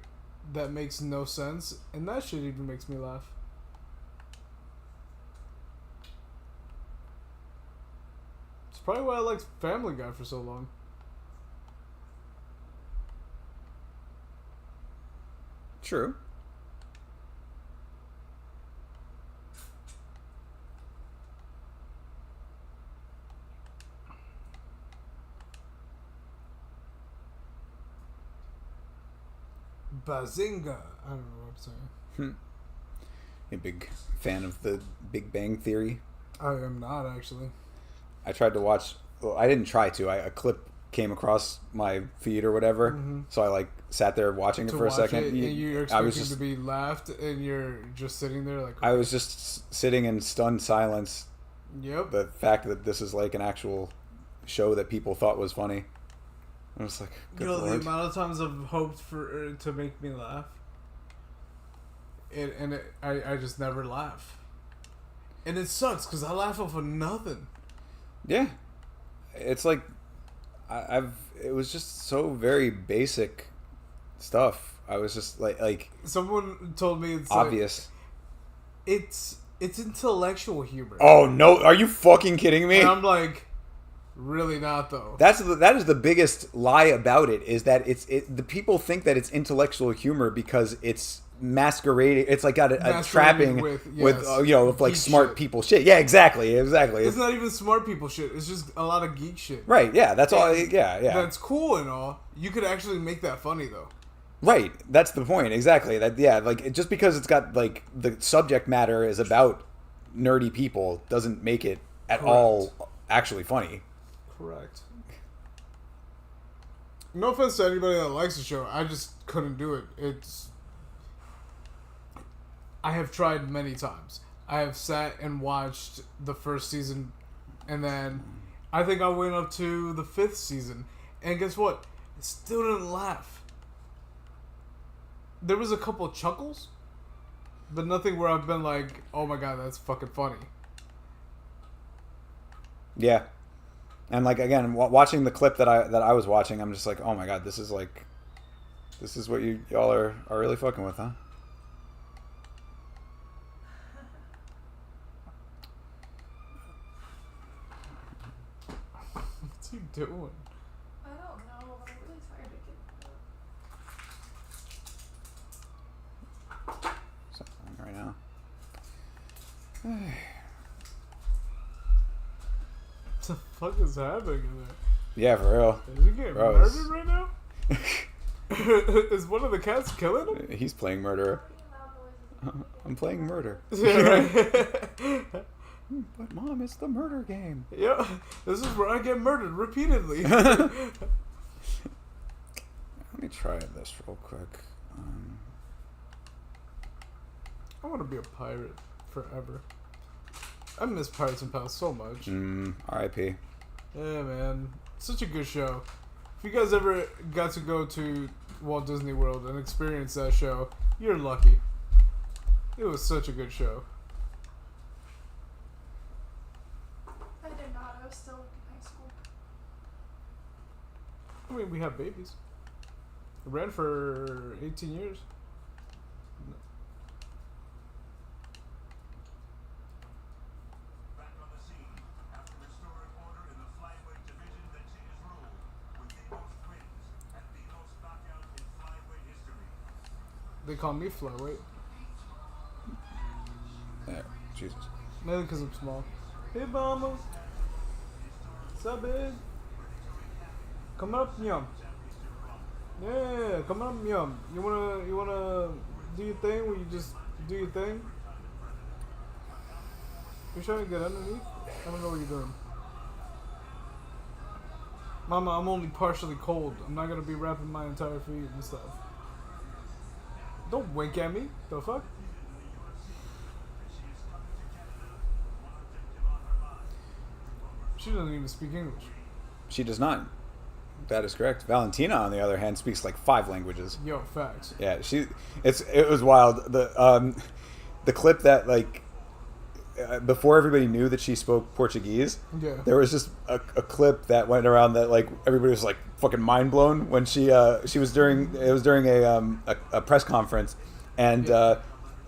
that makes no sense, and that shit even makes me laugh. It's probably why I liked Family Guy for so long. True. Bazinga. I don't know what I'm saying. A big fan of the Big Bang Theory? I am not, actually. I tried to watch... Well, I didn't try to. A clip came across my feed or whatever. So I like sat there watching it for a second. And you're expecting to be laughed, and you're just sitting there like... I was just sitting in stunned silence. Yep. The fact that this is like an actual show that people thought was funny. I was like, good Lord. The amount of times I've hoped for it to make me laugh, I just never laugh, and it sucks because I laugh off of nothing. Yeah, it's like it was just so very basic stuff. I was just like someone told me it's obvious. Like, it's intellectual humor. Oh no, are you fucking kidding me? And I'm like, really not though. That is the biggest lie about it, is that the people think that it's intellectual humor because it's masquerading. It's like got a trapping with like smart shit. People shit. Yeah, exactly. It's not even smart people shit. It's just a lot of geek shit. Right. Yeah. That's all. Yeah. That's cool and all. You could actually make that funny though. Right. That's the point. Exactly. That. Yeah. Like just because it's got like the subject matter is about nerdy people doesn't make it at all actually funny. Correct. No offense to anybody that likes the show. I just couldn't do it. I have tried many times. I have sat and watched the first season, and then I think I went up to the 5th season, and guess what? I still didn't laugh. There was a couple of chuckles, but nothing where I've been like, oh my god, that's fucking funny. Yeah. And like again, watching the clip that I was watching, I'm just like, oh my god, this is what y'all are really fucking with, huh? What's he doing? I don't know, but I'm really tired of getting Something right now. What the fuck is happening in there? Yeah, for real. Is he getting murdered right now? Is one of the cats killing him? He's playing murderer. I'm playing murder. Yeah, right. But Mom, it's the murder game. Yeah, this is where I get murdered repeatedly. Let me try this real quick. I want to be a pirate forever. I miss Pirates and Pals so much. R.I.P. Yeah, man. Such a good show. If you guys ever got to go to Walt Disney World and experience that show, you're lucky. It was such a good show. I did not. I was still in high school. I mean, we have babies. I ran for 18 years. They call me flyweight. Yeah, Jesus. Maybe because I'm small. Hey, mama. What's up, big? Come up, yum. Yeah, come up, yum. You wanna do your thing where you just do your thing? You're trying to get underneath? I don't know what you're doing. Mama, I'm only partially cold. I'm not gonna be wrapping my entire feet and stuff. Don't wink at me. The fuck? She doesn't even speak English. She does not. That is correct. Valentina, on the other hand, speaks like 5 languages. Yo, facts. Yeah, it was wild. The clip that like before everybody knew that she spoke Portuguese. Yeah. There was just a clip that went around that like everybody was like fucking mind blown when she was during a press conference, and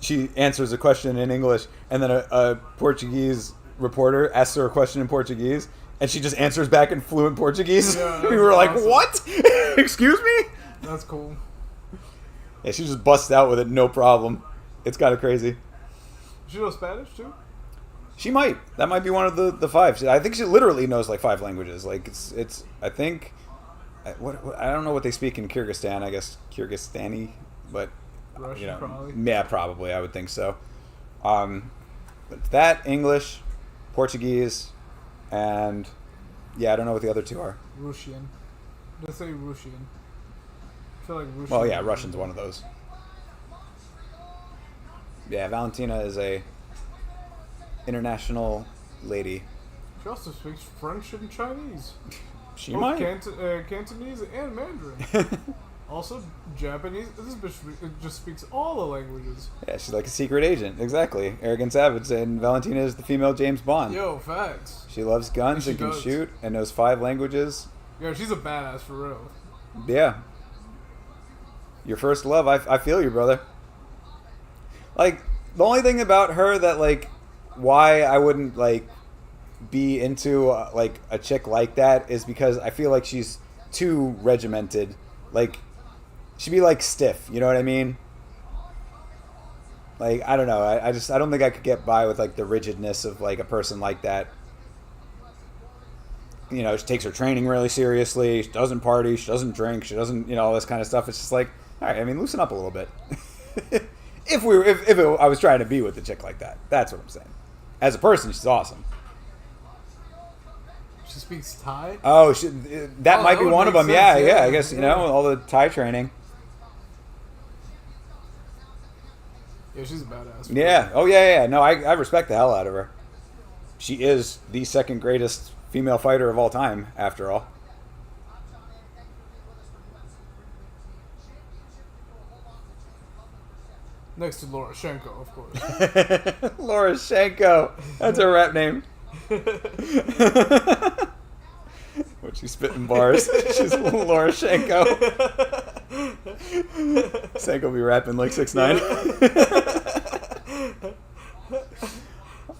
she answers a question in English, and then a Portuguese reporter asks her a question in Portuguese, and she just answers back in fluent Portuguese. Yeah, we were awesome. Like, what? Excuse me? That's cool. Yeah, she just busts out with it, no problem. It's kind of crazy. She knows Spanish too? She might. That might be one of the 5. I think she literally knows like 5 languages. Like it's. I think. I don't know what they speak in Kyrgyzstan. I guess Kyrgyzstani. but Russian, probably. Yeah, probably. I would think so. But that, English, Portuguese, and yeah, I don't know what the other two are. Russian. Let's say Russian. I feel like Russian. Well, yeah, Russian's one of those. Yeah, Valentina is a international lady. She also speaks French and Chinese. She Both might. Cantonese and Mandarin. Also Japanese. This bitch just speaks all the languages. Yeah, she's like a secret agent. Exactly. Arrogant Savage, and Valentina is the female James Bond. Yo, facts. She loves guns and can shoot and knows 5 languages. Yo, she's a badass for real. Yeah. Your first love. I feel you, brother. Like, the only thing about her that, like, why I wouldn't, like, be into, like, a chick like that is because I feel like she's too regimented. Like, she'd be, like, stiff. You know what I mean? Like, I don't know. I don't think I could get by with, like, the rigidness of, like, a person like that. You know, she takes her training really seriously. She doesn't party. She doesn't drink. She doesn't, you know, all this kind of stuff. It's just like, all right, I mean, loosen up a little bit. if I was trying to be with a chick like that. That's what I'm saying. As a person, she's awesome. She speaks Thai? Oh, that might be one of them. Yeah, I guess, you know, all the Thai training. Yeah, she's a badass. Yeah. Oh, yeah. No, I respect the hell out of her. She is the second greatest female fighter of all time, after all. Next to Loroshenko, of course. Loroshenko. That's a rap name. What, she's spitting bars. She's Loroshenko. Senko be rapping like 6ix9ine.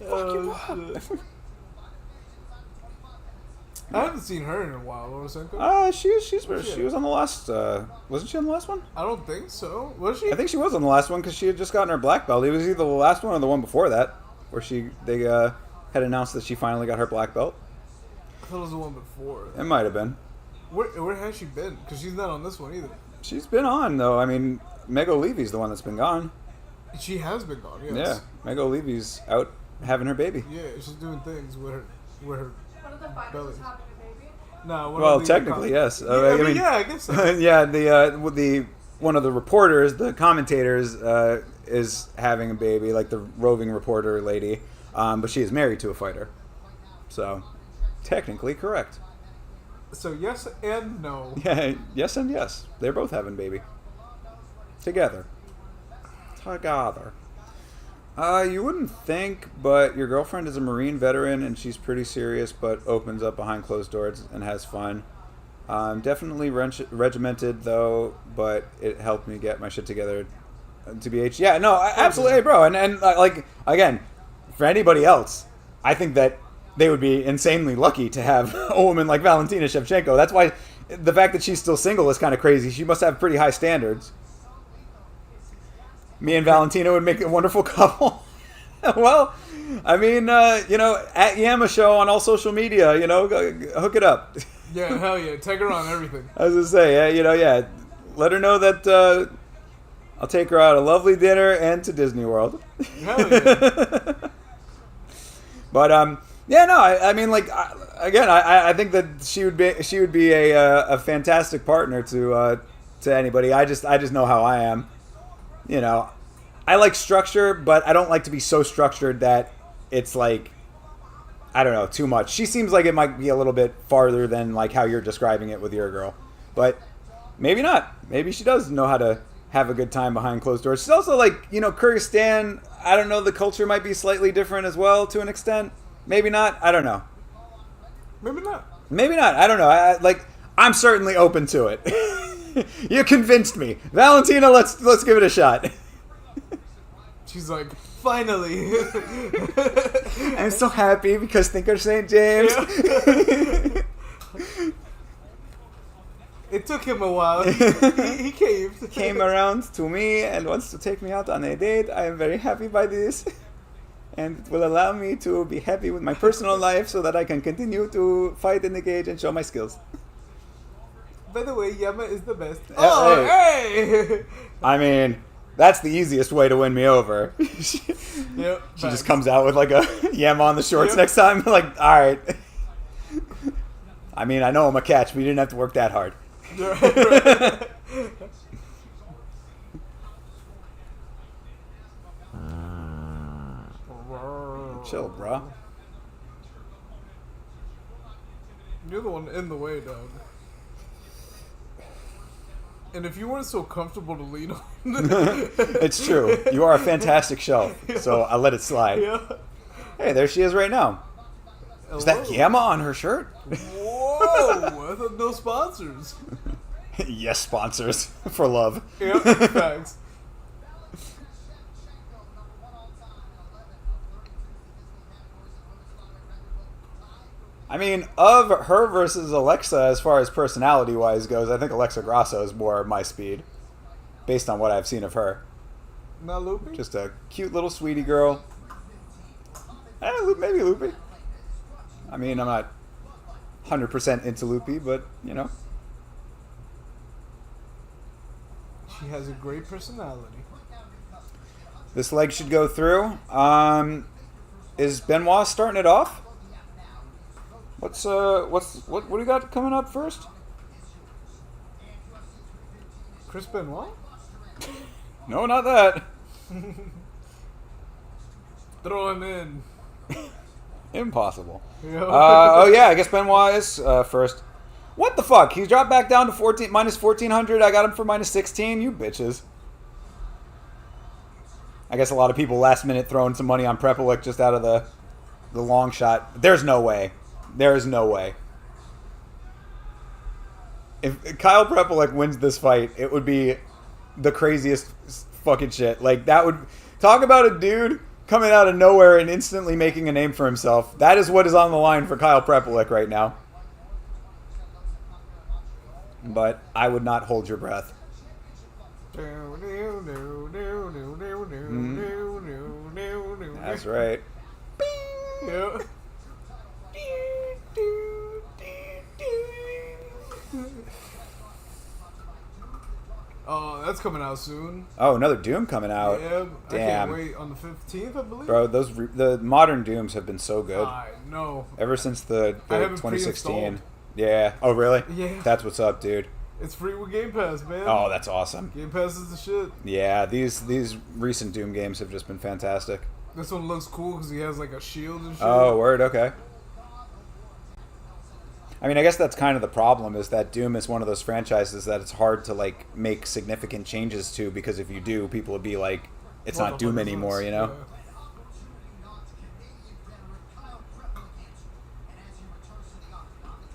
Fuck you up. I haven't seen her in a while, Loroshenko. She was on the last. Wasn't she on the last one? I don't think so. Was she? I think she was on the last one because she had just gotten her black belt. It was either the last one or the one before that, where they had announced that she finally got her black belt. I thought it was the one before. It might have been. Where has she been? Because she's not on this one either. She's been on though. I mean, Mego Levy's the one that's been gone. She has been gone. Yes. Yeah, Mego Levy's out having her baby. Yeah, she's doing things with her One of the fighters is having a baby? No. Well, technically, yes. Yeah, I guess so. Yeah, the one of the reporters, the commentators, is having a baby, like the roving reporter lady, but she is married to a fighter, so technically correct. So yes and no. Yeah, yes and yes. They're both having a baby together. You wouldn't think, but your girlfriend is a Marine veteran and she's pretty serious, but opens up behind closed doors and has fun. Definitely regimented though, but it helped me get my shit together to be H. Yeah, no, absolutely, bro. And like, again, for anybody else, I think that they would be insanely lucky to have a woman like Valentina Shevchenko. That's why the fact that she's still single is kind of crazy. She must have pretty high standards. Me and Valentina would make a wonderful couple. Well, I mean, you know, at Yama Show on all social media, you know, hook it up. Yeah, hell yeah. Take her on everything. I was going to say, yeah. Let her know that I'll take her out a lovely dinner and to Disney World. Hell yeah. But, yeah, no, I mean, like, again, I think that she would be a fantastic partner to anybody. I just know how I am. You know, I like structure, but I don't like to be so structured that it's like, I don't know, too much. She seems like it might be a little bit farther than like how you're describing it with your girl. But maybe not. Maybe she does know how to have a good time behind closed doors. She's also like, you know, Kyrgyzstan, I don't know, the culture might be slightly different as well to an extent. Maybe not. I don't know. Maybe not. I don't know. I'm certainly open to it. You convinced me. Valentina, let's give it a shot. She's like, finally. I'm so happy because Thinker St. James. Yeah. It took him a while. He caved. Came around to me and wants to take me out on a date. I am very happy by this. And it will allow me to be happy with my personal life so that I can continue to fight in the cage and show my skills. By the way, Yama is the best. Hey. Oh, hey! I mean, that's the easiest way to win me over. Yep. She just comes out with like a yam on the shorts Yep. next time. Like, all right. I mean, I know I'm a catch, but you didn't have to work that hard. Right. Chill, bro. You're the one in the way, dog. And if you weren't so comfortable to lean on, It's true. You are a fantastic shelf, so I let it slide. yeah. Hey, there she is right now. Is that Hello. Yama on her shirt? Whoa! I thought no sponsors. Yes, sponsors for love. Yeah, facts. I mean, of her versus Alexa, as far as personality-wise goes, I think Alexa Grasso is more my speed, based on what I've seen of her. Not loopy? Just a cute little sweetie girl. Maybe Loopy. I mean, I'm not 100% into Loopy, but, you know. She has a great personality. This leg should go through. Is Benoit starting it off? What do you got coming up first? Chris Benoit? No, not that. Throw him in. Impossible. Yeah. Oh yeah, I guess Benoit is first. What the fuck? He dropped back down to minus 1400. I got him for minus 16. You bitches. I guess a lot of people last minute throwing some money on Prepelic just out of the long shot. There's no way. There is no way. If Kyle Prepelic wins this fight, it would be the craziest fucking shit. Like, that would... Talk about a dude coming out of nowhere and instantly making a name for himself. That is what is on the line for Kyle Prepelic right now. But I would not hold your breath. That's right. Yeah. Oh, that's coming out soon. Oh, another Doom coming out. Yeah, Damn. I can't wait on the 15th, I believe. Bro, the modern Dooms have been so good. I know. Ever since the I have it 2016. pre-installed. Yeah. Oh, really? Yeah. That's what's up, dude. It's free with Game Pass, man. Oh, that's awesome. Game Pass is the shit. Yeah, these recent Doom games have just been fantastic. This one looks cool because he has like a shield and shit. Oh, word, okay. I mean, I guess that's kind of the problem, is that Doom is one of those franchises that it's hard to, like, make significant changes to, because if you do, people would be like, it's What not the Doom fuck is anymore, this? you know?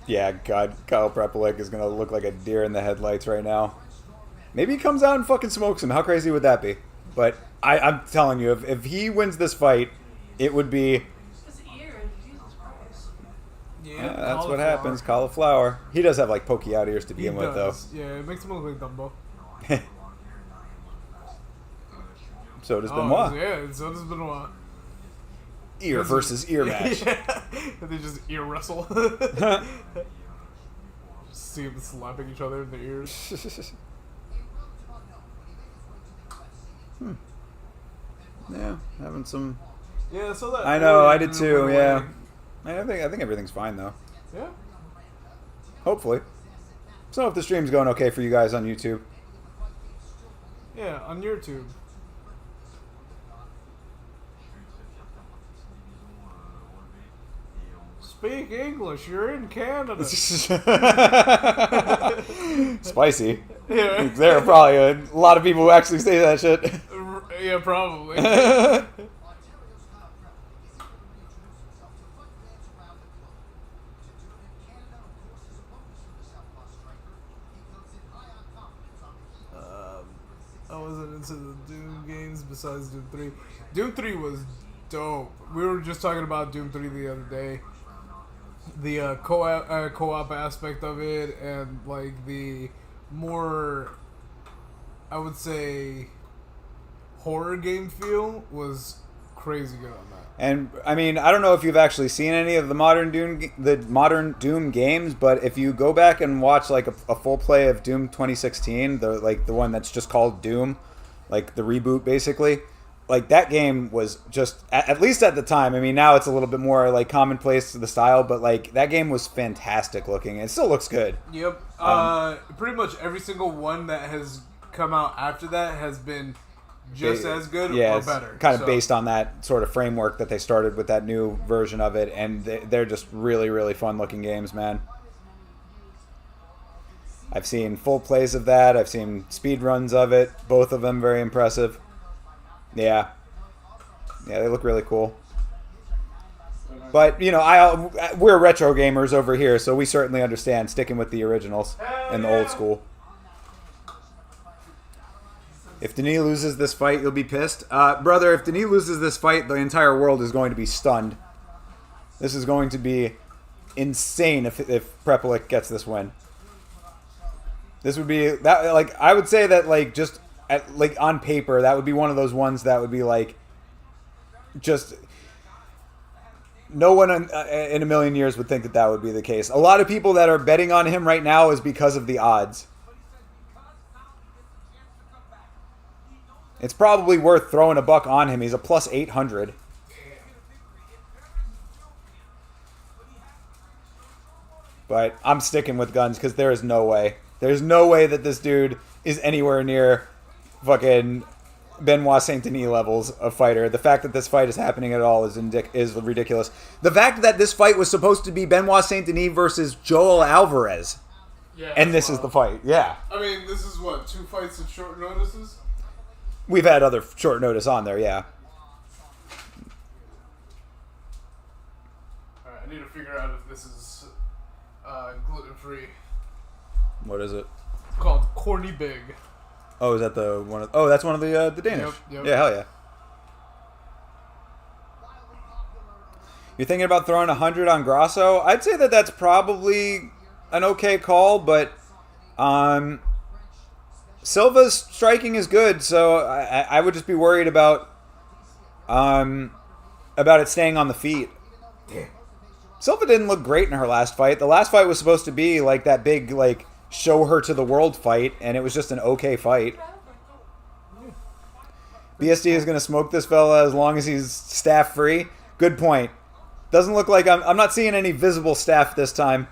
Yeah, God, Kyle Prepelic is going to look like a deer in the headlights right now. Maybe he comes out and fucking smokes him. How crazy would that be? But I'm telling you, if he wins this fight, it would be... His ears, Jesus Christ. Yeah, that's what happens. Cauliflower. He does have, like, pokey out ears to begin with, though. Yeah, it makes him look like Dumbo. So does Benoit. Yeah, so does Benoit. Ear versus ear match. Yeah. They just ear wrestle. Just see them slapping each other in the ears. Yeah, having some... Yeah, so that... I know, I did didn't too, win yeah. away. I think everything's fine, though. Yeah. Hopefully. So if the stream's going okay for you guys on YouTube. Yeah, on YouTube. Speak English, you're in Canada. Spicy. Yeah. There are probably a lot of people who actually say that shit. Yeah, probably. I wasn't into the Doom games besides Doom 3. Doom 3 was dope. We were just talking about Doom 3 the other day. The co-op aspect of it, and like the more, I would say, horror game feel was crazy good on that. And I mean, I don't know if you've actually seen any of the modern Doom games, but if you go back and watch like a full play of Doom 2016, the one that's just called Doom, like the reboot basically, like that game was just at least at the time. I mean, now it's a little bit more like commonplace to the style, but like that game was fantastic looking. It still looks good. Yep. Pretty much every single one that has come out after that has been just as good or better. Kind of based on that sort of framework that they started with that new version of it, and they're just really, really fun looking games, man. I've seen full plays of that. I've seen speed runs of it. Both of them very impressive. Yeah, they look really cool. But you know, we're retro gamers over here, so we certainly understand sticking with the originals and the old school. If Denis loses this fight, you'll be pissed. Brother, if Denis loses this fight, the entire world is going to be stunned. This is going to be insane if Prepelic gets this win. This would be that, like, I would say that, like, just like on paper, that would be one of those ones that would be like, just no one in a million years would think that would be the case. A lot of people that are betting on him right now is because of the odds. It's probably worth throwing a buck on him. He's a plus 800. But I'm sticking with guns because there is no way. There's no way that this dude is anywhere near fucking Benoit Saint-Denis levels of fighter. The fact that this fight is happening at all is ridiculous. The fact that this fight was supposed to be Benoit Saint-Denis versus Joel Alvarez. Yeah, and this is the fight. Yeah. I mean, this is what, 2 fights at short notices? We've had other short notice on there, yeah. Alright, I need to figure out if this is gluten-free. What is it? It's called Corny Big. Oh, is that the one? That's one of the Danish. Yep. Yeah, hell yeah. You're thinking about throwing 100 on Grasso? I'd say that that's probably an okay call, but Silva's striking is good, so I would just be worried about it staying on the feet. Silva didn't look great in her last fight. The last fight was supposed to be like that big, like, show her to the world fight, and it was just an okay fight. BSD is going to smoke this fella as long as he's staff free. Good point. Doesn't look like I'm not seeing any visible staff this time.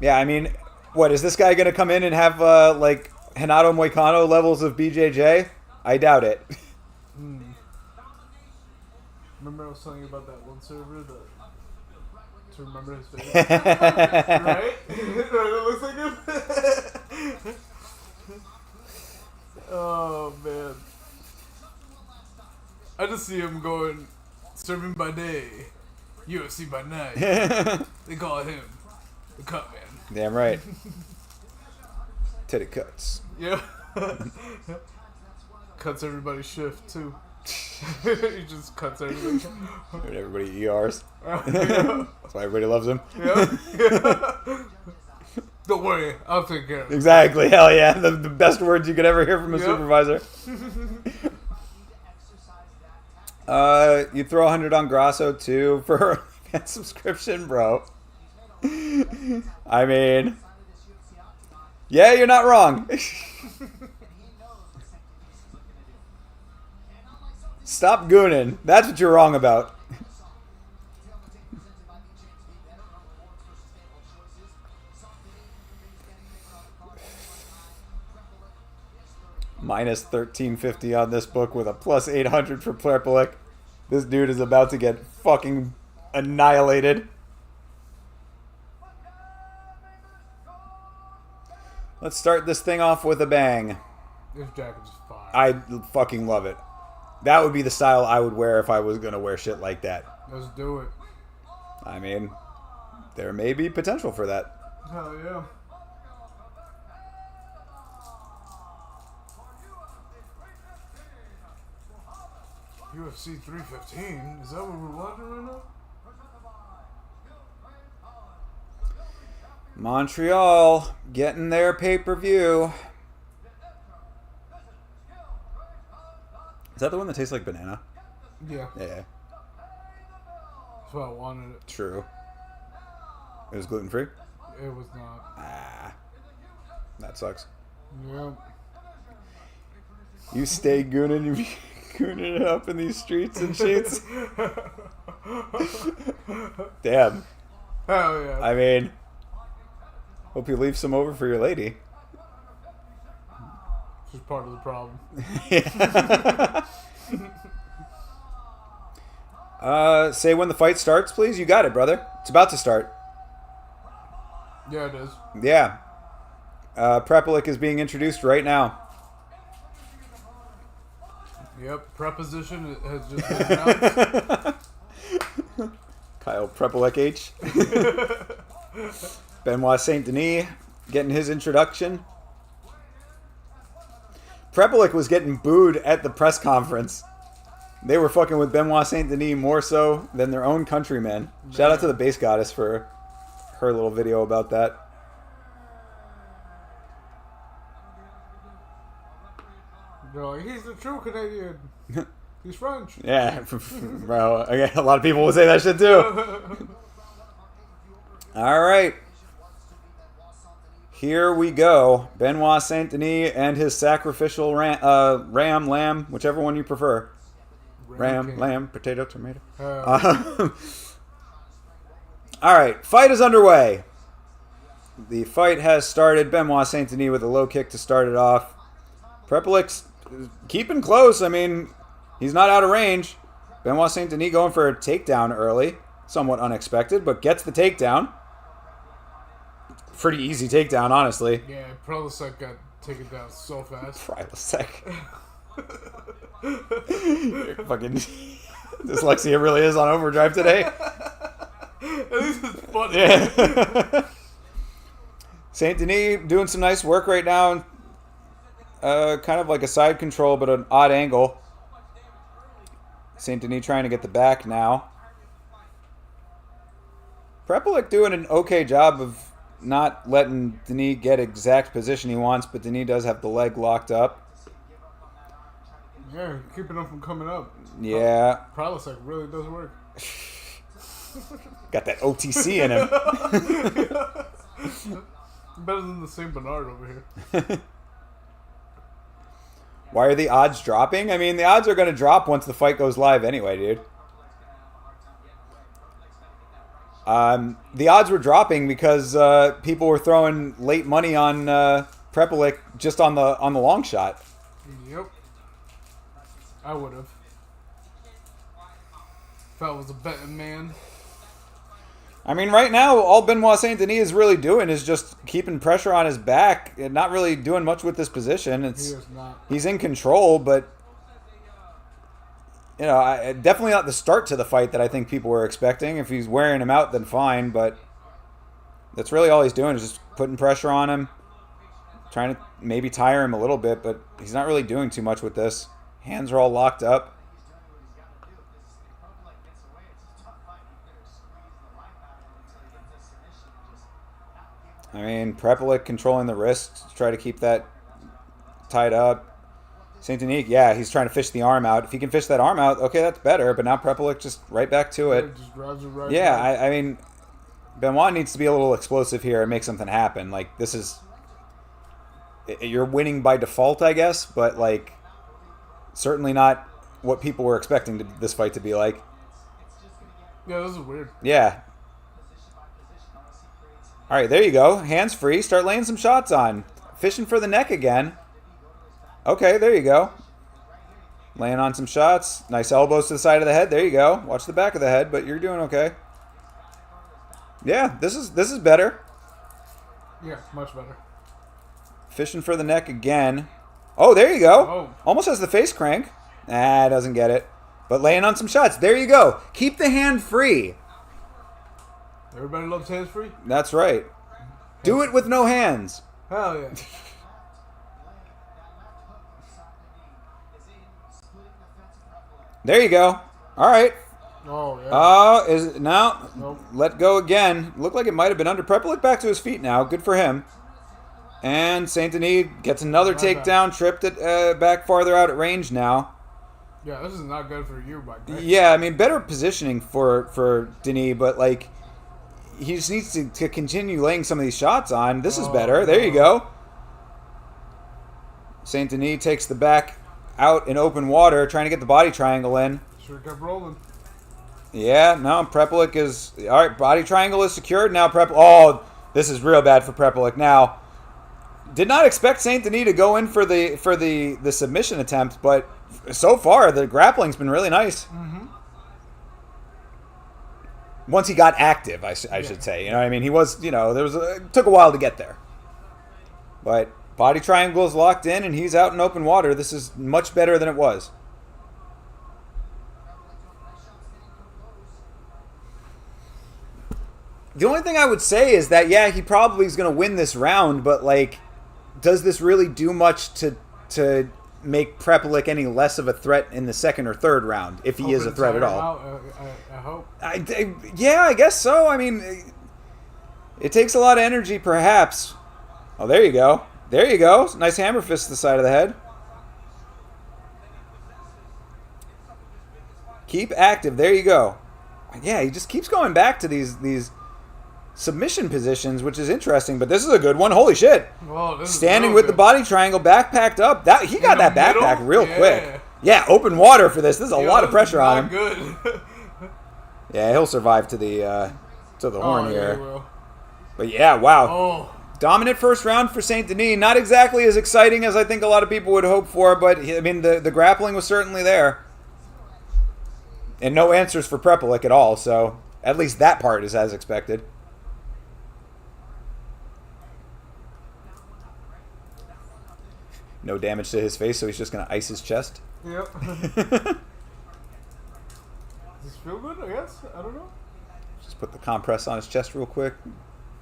Yeah, I mean, what, is this guy going to come in and have, like, Renato Moicano levels of BJJ? I doubt it. Remember I was telling you about that one server to remember his face? Right? It looks like him. Oh, man. I just see him going, serving by day, UFC by night. They call him the Cut Man. Damn right. Teddy cuts. Yeah. Cuts everybody's shift, too. He just cuts everything. And everybody ERs. Yeah. That's why everybody loves him. Yeah. Don't worry, I'll take care of it. Exactly. Hell yeah. The best words you could ever hear from a supervisor. You throw 100 on Grasso, too, for a subscription, bro. I mean, yeah, you're not wrong. Stop gooning. That's what you're wrong about. Minus 1350 on this book with a plus 800 for Prepelic. This dude is about to get fucking annihilated. Let's start this thing off with a bang. This jacket's fire. I fucking love it. That would be the style I would wear if I was going to wear shit like that. Let's do it. I mean, there may be potential for that. Hell yeah. UFC 315? Is that what we're watching right now? Montreal getting their pay-per-view. Is that the one that tastes like banana? Yeah. Yeah. That's why I wanted it. True. It was gluten-free? It was not. Ah. That sucks. Yep. You stay gooning it up in these streets and sheets. Damn. Hell yeah. I mean, hope you leave some over for your lady. She's part of the problem. Say when the fight starts, please. You got it, brother. It's about to start. Yeah, it is. Yeah. Prepelik is being introduced right now. Yep, preposition has just been announced. Kyle Prepelik H. Benoit Saint Denis getting his introduction. Prepelik was getting booed at the press conference. They were fucking with Benoit Saint Denis more so than their own countrymen. Shout out to the Base Goddess for her little video about that. They're like, he's the true Canadian. He's French. Yeah, bro. Again, a lot of people will say that shit too. All right. Here we go. Benoit Saint Denis and his sacrificial lamb, whichever one you prefer. Ram, lamb, potato, tomato. All right, fight is underway. The fight has started. Benoit Saint Denis with a low kick to start it off. Prepelik's keeping close. I mean, he's not out of range. Benoit Saint Denis going for a takedown early. Somewhat unexpected, but gets the takedown. Pretty easy takedown, honestly. Yeah, Prelisek got taken down so fast. Prelisek. Fucking dyslexia really is on overdrive today. At least it's funny. Yeah. Saint Denis doing some nice work right now. Kind of like a side control, but an odd angle. Saint Denis trying to get the back now. Prepelik doing an okay job of not letting Denis get exact position he wants, but Denis does have the leg locked up. Yeah, keeping him from coming up. Yeah. Prelisek really does work. Got that OTC in him. Better than the St. Bernard over here. Why are the odds dropping? I mean, the odds are going to drop once the fight goes live anyway, dude. The odds were dropping because people were throwing late money on Prepelik just on the long shot. Yep. I would have. If I was a betting man. I mean, right now, all Benoit Saint Denis is really doing is just keeping pressure on his back and not really doing much with this position. He is not. He's in control, but you know, definitely not the start to the fight that I think people were expecting. If he's wearing him out, then fine, but that's really all he's doing is just putting pressure on him, trying to maybe tire him a little bit, but he's not really doing too much with this. Hands are all locked up. I mean, Prepelik controlling the wrist to try to keep that tied up. Saint Denis, yeah, he's trying to fish the arm out. If he can fish that arm out, okay, that's better. But now Prepelik just right back to it. Just grabs it right yeah, back. I mean, Benoit needs to be a little explosive here and make something happen. Like, this is... You're winning by default, I guess, but, like, certainly not what people were expecting this fight to be like. Yeah, this is weird. Yeah. All right, there you go. Hands free. Start laying some shots on. Fishing for the neck again. Okay, there you go. Laying on some shots. Nice elbows to the side of the head. There you go. Watch the back of the head, but you're doing okay. Yeah, this is better. Yeah, much better. Fishing for the neck again. Oh, there you go. Oh. Almost has the face crank. Nah, doesn't get it. But laying on some shots. There you go. Keep the hand free. Everybody loves hands free? That's right. Do it with no hands. Hell yeah. There you go. All right. Oh, yeah. Oh, is it? No. Nope. Let go again. Looked like it might have been under. Prepelic back to his feet now. Good for him. And Saint Denis gets another takedown. Tripped it back farther out at range now. Yeah, this is not good for you, Mike. Yeah, I mean, better positioning for Denis, but, like, he just needs to continue laying some of these shots on. This is better. There you go. Saint Denis takes the back out in open water, trying to get the body triangle in. Sure kept rolling. Yeah, no, Prepelic is... All right, body triangle is secured now. Oh, this is real bad for Prepelic now. Did not expect Saint Denis to go in for the submission attempt, but so far the grappling's been really nice. Mm-hmm. Once he got active, I should say. You know what I mean? He was, it took a while to get there. But body triangle is locked in, and he's out in open water. This is much better than it was. The only thing I would say is that, yeah, he probably is going to win this round, but, like, does this really do much to make Prepelic any less of a threat in the second or third round, if he is a threat at all? I hope. Yeah, I guess so. I mean, it takes a lot of energy, perhaps. Oh, there you go. There you go. Nice hammer fist to the side of the head. Keep active. There you go. Yeah, he just keeps going back to these submission positions, which is interesting, but this is a good one. Holy shit. Whoa, Standing with the body triangle, back packed up. He got that backpack real quick. Yeah, open water for this. There's a lot of pressure on him. Good. Yeah, he'll survive to the horn here. Yeah, he will. But yeah, wow. Oh. Dominant first round for Saint Denis. Not exactly as exciting as I think a lot of people would hope for, but I mean the grappling was certainly there. And no answers for Prepelic at all, so at least that part is as expected. No damage to his face, so he's just going to ice his chest. Yep. Does this feel good, I guess? I don't know. Just put the compress on his chest real quick.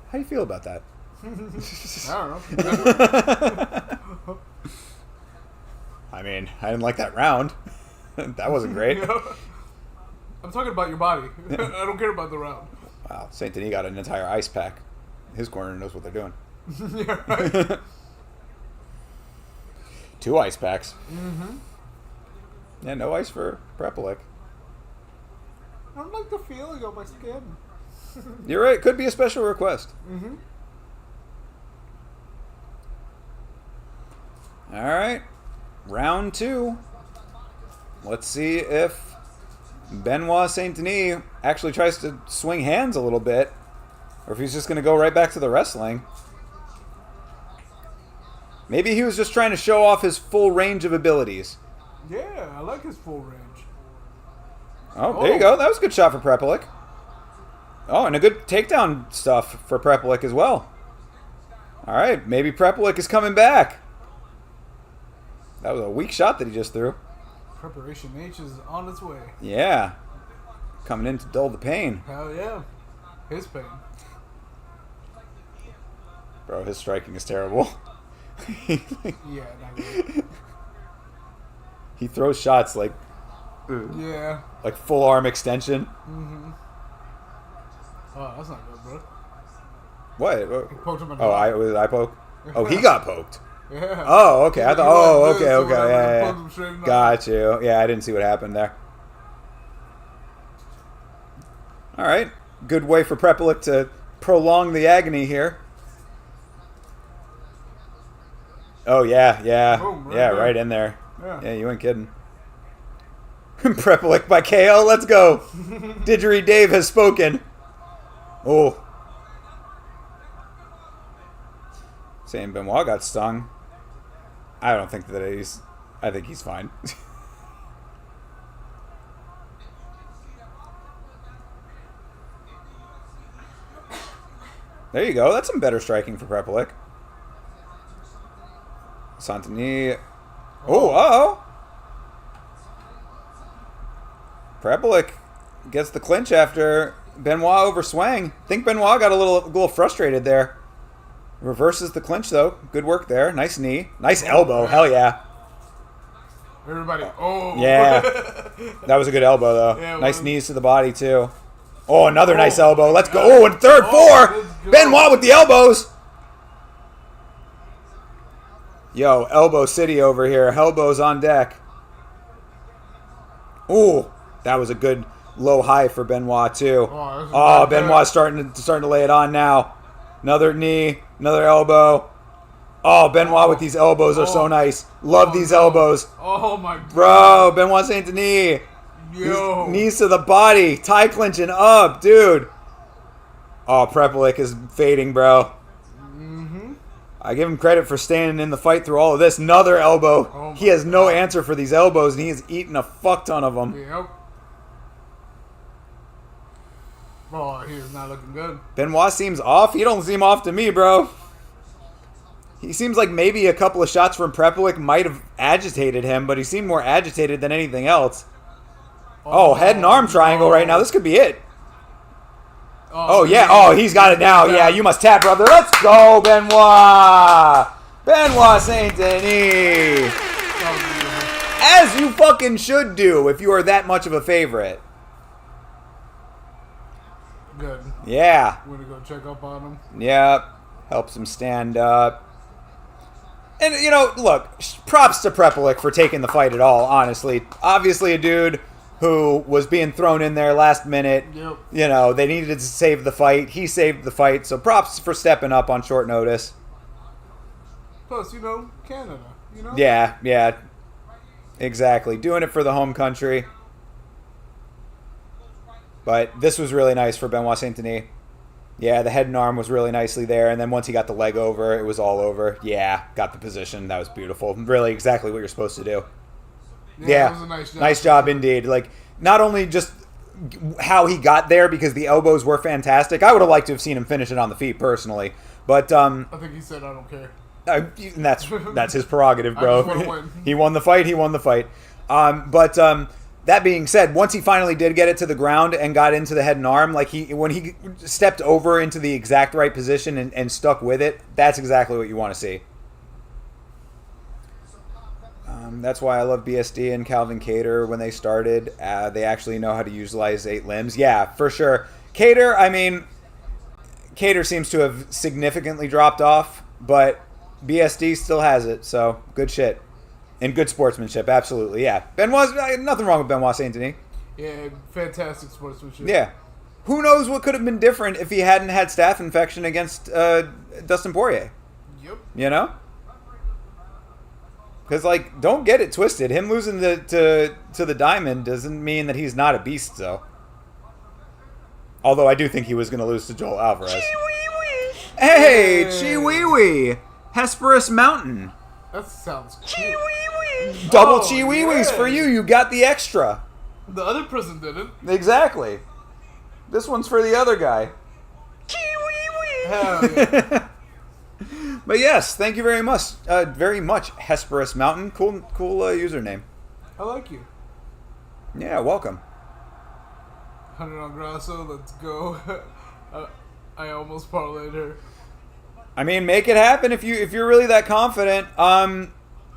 How do you feel about that? I don't know. I mean, I didn't like that round. That wasn't great. I'm talking about your body. I don't care about the round. Wow, Saint Denis got an entire ice pack. His corner knows what they're doing. Yeah, right. 2 ice packs. Mm-hmm. Yeah, no ice for Prepelic. I don't like the feeling of my skin. You're right. Could be a special request. Mm-hmm. All right. Round 2. Let's see if Benoit Saint Denis actually tries to swing hands a little bit, or if he's just going to go right back to the wrestling. Maybe he was just trying to show off his full range of abilities. Yeah, I like his full range. Oh, there you go. That was a good shot for Prepelic. Oh, and a good takedown stuff for Prepelic as well. All right, maybe Prepelic is coming back. That was a weak shot that he just threw. Preparation H is on its way. Yeah. Coming in to dull the pain. Hell yeah. His pain. Bro, his striking is terrible. Yeah, not really. He throws shots like... Yeah. Like full arm extension. Mm-hmm. Oh, that's not good, bro. What? He poked him in the Was eye poke? Oh, he got poked. Yeah. Oh, okay. I thought. Oh, okay, okay. Yeah, Poked him straight in the got you. Yeah, I didn't see what happened there. All right, good way for Prepelic to prolong the agony here. Oh yeah, yeah, Boom, right yeah, there. right in there. Yeah. You ain't kidding. Prepelic by KO. Let's go. Didgeridoo Dave has spoken. Oh. Saying Benoit got stung. I don't think that he's... I think he's fine. There you go. That's some better striking for Prepelic. Santini. Oh, uh-oh. Prepelic gets the clinch after Benoit overswang. I think Benoit got a little frustrated there. Reverses the clinch, though. Good work there. Nice knee. Nice elbow. Hell yeah. Everybody, oh. Yeah. That was a good elbow, though. Yeah, nice knees to the body, too. Oh, another nice elbow. Let's go. Oh, and third, four. Benoit with the elbows. Yo, elbow city over here. Elbows on deck. Ooh, that was a good low high for Benoit, too. Oh, Benoit's starting to lay it on now. Another knee, another elbow. Oh, Benoit with these elbows are so nice. Love these elbows. Oh, my God. Bro, Benoit Saint Denis. Yo. Knees to the body. Tie clinching up, dude. Oh, Prepelic is fading, bro. I give him credit for standing in the fight through all of this. Another elbow. He has no answer for these elbows, and he has eaten a fuck ton of them. Yep. Oh, he is not looking good. Benoit seems off. He don't seem off to me, bro. He seems like maybe a couple of shots from Prepelic might have agitated him, but he seemed more agitated than anything else. Oh, head and arm triangle right now. This could be it. Oh, yeah. Oh, he's got it now. Yeah, you must tap, brother. Let's go, Benoit. Benoit Saint Denis. As you fucking should do if you are that much of a favorite. Good. Yeah. We're going to go check up on him. Yep. Helps him stand up. And, you know, look, props to Prepelic for taking the fight at all, honestly. Obviously a dude who was being thrown in there last minute. Yep. You know, they needed to save the fight. He saved the fight, so props for stepping up on short notice. Plus, you know, Canada, you know? Yeah. Exactly. Doing it for the home country. But this was really nice for Benoit Saint Denis. Yeah, the head and arm was really nicely there, and then once he got the leg over, it was all over. Yeah, got the position. That was beautiful. Really exactly what you're supposed to do. Yeah, that was a nice job. Nice job indeed. Like, not only just how he got there, because the elbows were fantastic. I would have liked to have seen him finish it on the feet, personally. But I think he said, I don't care. And that's his prerogative, bro. I just wanna win. He won the fight. But that being said, once he finally did get it to the ground and got into the head and arm, like when he stepped over into the exact right position and stuck with it, that's exactly what you want to see. That's why I love BSD and Calvin Cater when they started. They actually know how to utilize 8 limbs. Yeah, for sure. Cater seems to have significantly dropped off, but BSD still has it, so good shit. And good sportsmanship, absolutely, yeah. Nothing wrong with Benoit Saint Denis. Yeah, fantastic sportsmanship. Yeah. Who knows what could have been different if he hadn't had staph infection against Dustin Poirier? Yep. You know? Because, like, don't get it twisted. Him losing to the Diamond doesn't mean that he's not a beast, though. Although I do think he was going to lose to Joel Alvarez. Hey, Chihuahua! Hesperus Mountain. That sounds cute. Double Chihuahuas for you. You got the extra. The other person didn't. Exactly. This one's for the other guy. Hell yeah. But yes, thank you very much, Hesperus Mountain. Cool username. I like you. Yeah, welcome. 100 on Grasso, let's go. I almost parlayed her. I mean, make it happen if you're really that confident.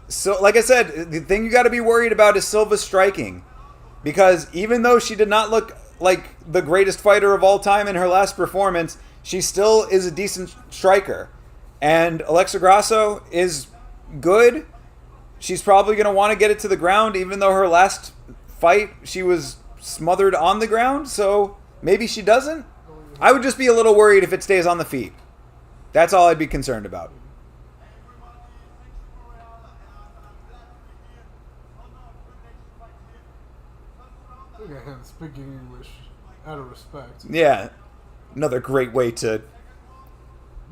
So like I said, the thing you got to be worried about is Silva's striking, because even though she did not look like the greatest fighter of all time in her last performance, she still is a decent striker. And Alexa Grasso is good. She's probably going to want to get it to the ground, even though her last fight she was smothered on the ground. So maybe she doesn't. I would just be a little worried if it stays on the feet. That's all I'd be concerned about. Look at him speaking English out of respect. Yeah. Another great way to...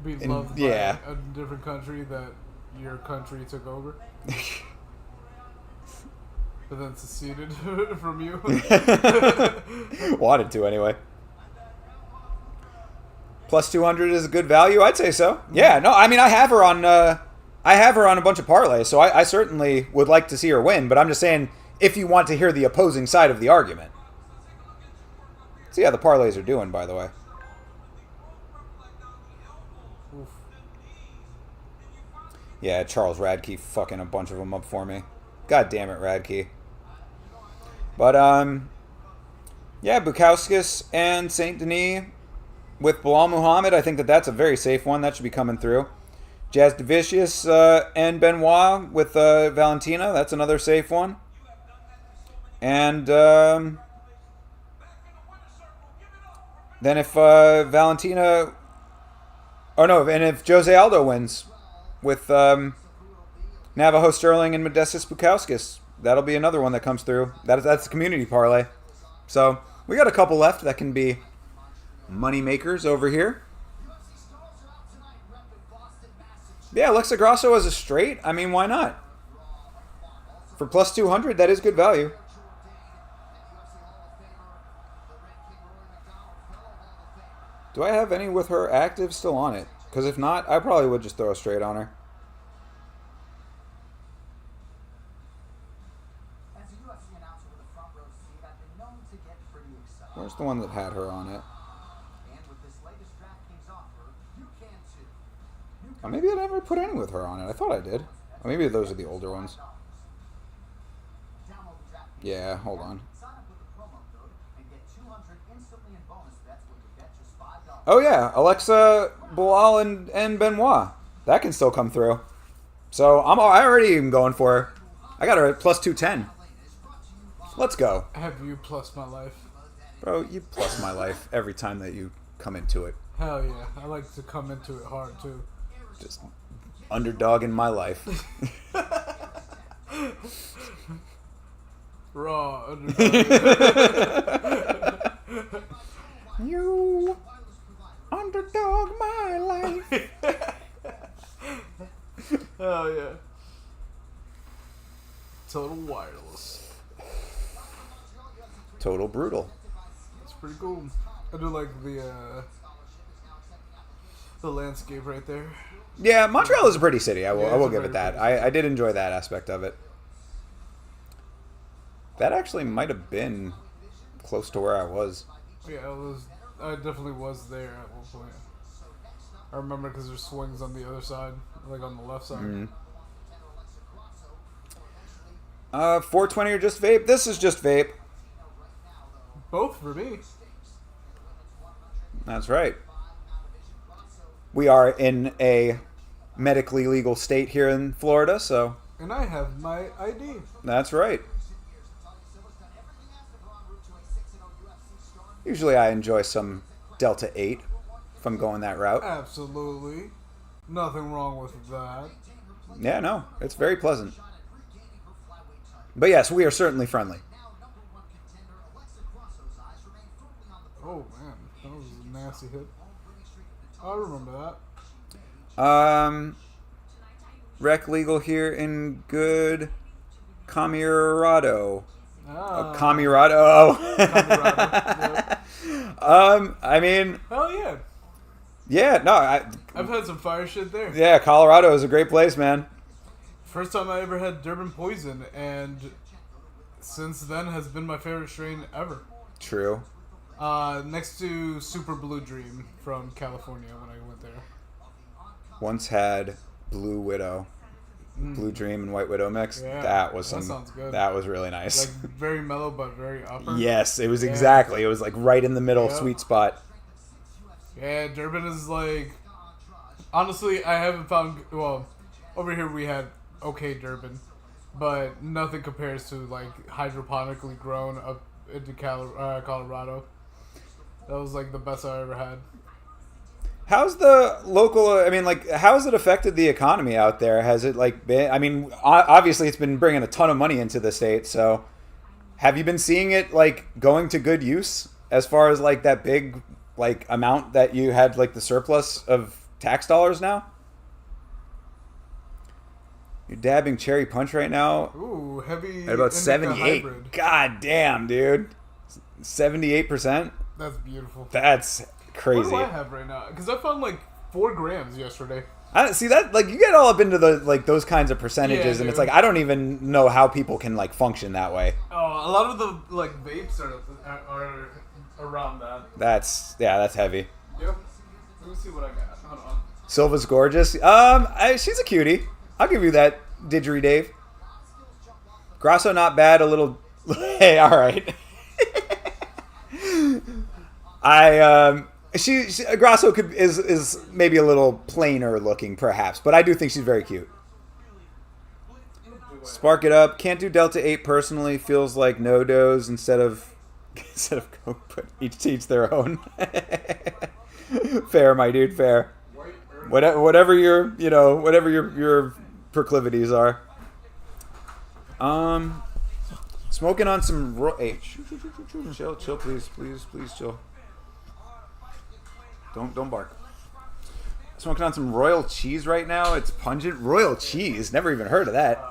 Be loved by a different country that your country took over. But then seceded from you. Wanted to, anyway. Plus 200 is a good value? I'd say so. Yeah, no, I mean, I have her on a bunch of parlays, so I certainly would like to see her win, but I'm just saying, if you want to hear the opposing side of the argument. See how the parlays are doing, by the way. Oof. Yeah, Charles Radke fucking a bunch of them up for me. God damn it, Radke. But yeah, Bukowskis and Saint Denis with Bilal Muhammad. I think that's a very safe one. That should be coming through. Jazz Devicius and Benoit with Valentina. That's another safe one. And then if Valentina... Oh, no. And if Jose Aldo wins with Navajo Sterling and Modestas Bukowskis, that'll be another one that comes through. That's the community parlay. So we got a couple left that can be money makers over here. Yeah, Alexa Grasso as a straight. I mean, why not? For plus 200, that is good value. Do I have any with her active still on it? Because if not, I probably would just throw a straight on her. Where's the one that had her on it? Oh, maybe I never put any with her on it. I thought I did. Or maybe those are the older ones. Yeah, hold on. Oh yeah, Alexa, Bilal, and Benoit. That can still come through. So I already am going for her. I got her at plus 210. Let's go. Have you plus my life? Bro, you plus my life every time that you come into it. Hell yeah. I like to come into it hard too. Just underdog in my life. Raw underdog. You underdog my life. Hell yeah. Total wireless. Total brutal. It's pretty cool. I do like the landscape right there. Yeah, Montreal is a pretty city. I Yeah, will it's a give it very that. pretty I did enjoy that aspect of it. That actually might have been close to where I was. Yeah, I definitely was there at one point. I remember because there's swings on the other side, like on the left side. Mm-hmm. 420 or just vape? This is just vape. Both for me. That's right. We are in a medically legal state here in Florida, so... And I have my ID. That's right. Usually I enjoy some Delta 8 if I'm going that route. Absolutely. Nothing wrong with that. Yeah, no. It's very pleasant. But yes, we are certainly friendly. Oh, man. That was a nasty hit. I remember that. Rec legal here in good Camirado. Camirado. Yep. I mean... Hell yeah. Yeah, no. I've had some fire shit there. Yeah, Colorado is a great place, man. First time I ever had Durban Poison, and since then has been my favorite strain ever. True. Next to Super Blue Dream from California when I went there. Once had Blue Widow. Blue Dream and White Widow mix. Yeah, that sounds good. That was really nice. Like very mellow but very upper. Yes, it was exactly. It was like right in the middle, sweet spot. Yeah, Durban is like... Honestly, I haven't found... Well, over here we had okay Durban, but nothing compares to like hydroponically grown up into Colorado. That was like the best I ever had. How's the local, I mean, like, how has it affected the economy out there? Has it, like, been, I mean, obviously it's been bringing a ton of money into the state, so have you been seeing it, like, going to good use as far as, like, that big, like, amount that you had, like, the surplus of tax dollars now? You're dabbing Cherry Punch right now? Ooh, heavy. At about 78. Hybrid. God damn, dude. 78%? That's beautiful. That's crazy. What do I have right now? Because I found like 4 grams yesterday. I see that, like, you get all up into the, like, those kinds of percentages, Yeah, and it's dude. like, I don't even know how people can, like, function that way. Oh, a lot of the like vapes are around that. That's heavy. Yep. Let me see what I got. Hold on. Silva's gorgeous. She's a cutie. I'll give you that, Didgeridoo. Dave. Grasso not bad, a little Hey, all right. She Grasso is maybe a little plainer looking, perhaps, but I do think she's very cute. Spark it up. Can't do Delta 8 personally. Feels like no-dos instead of go put each to each their own. Fair, my dude. Fair. Whatever your proclivities are. Smoking on some. Hey, chill, please, chill. Don't bark. Smoking on some royal cheese right now. It's pungent royal cheese. Never even heard of that.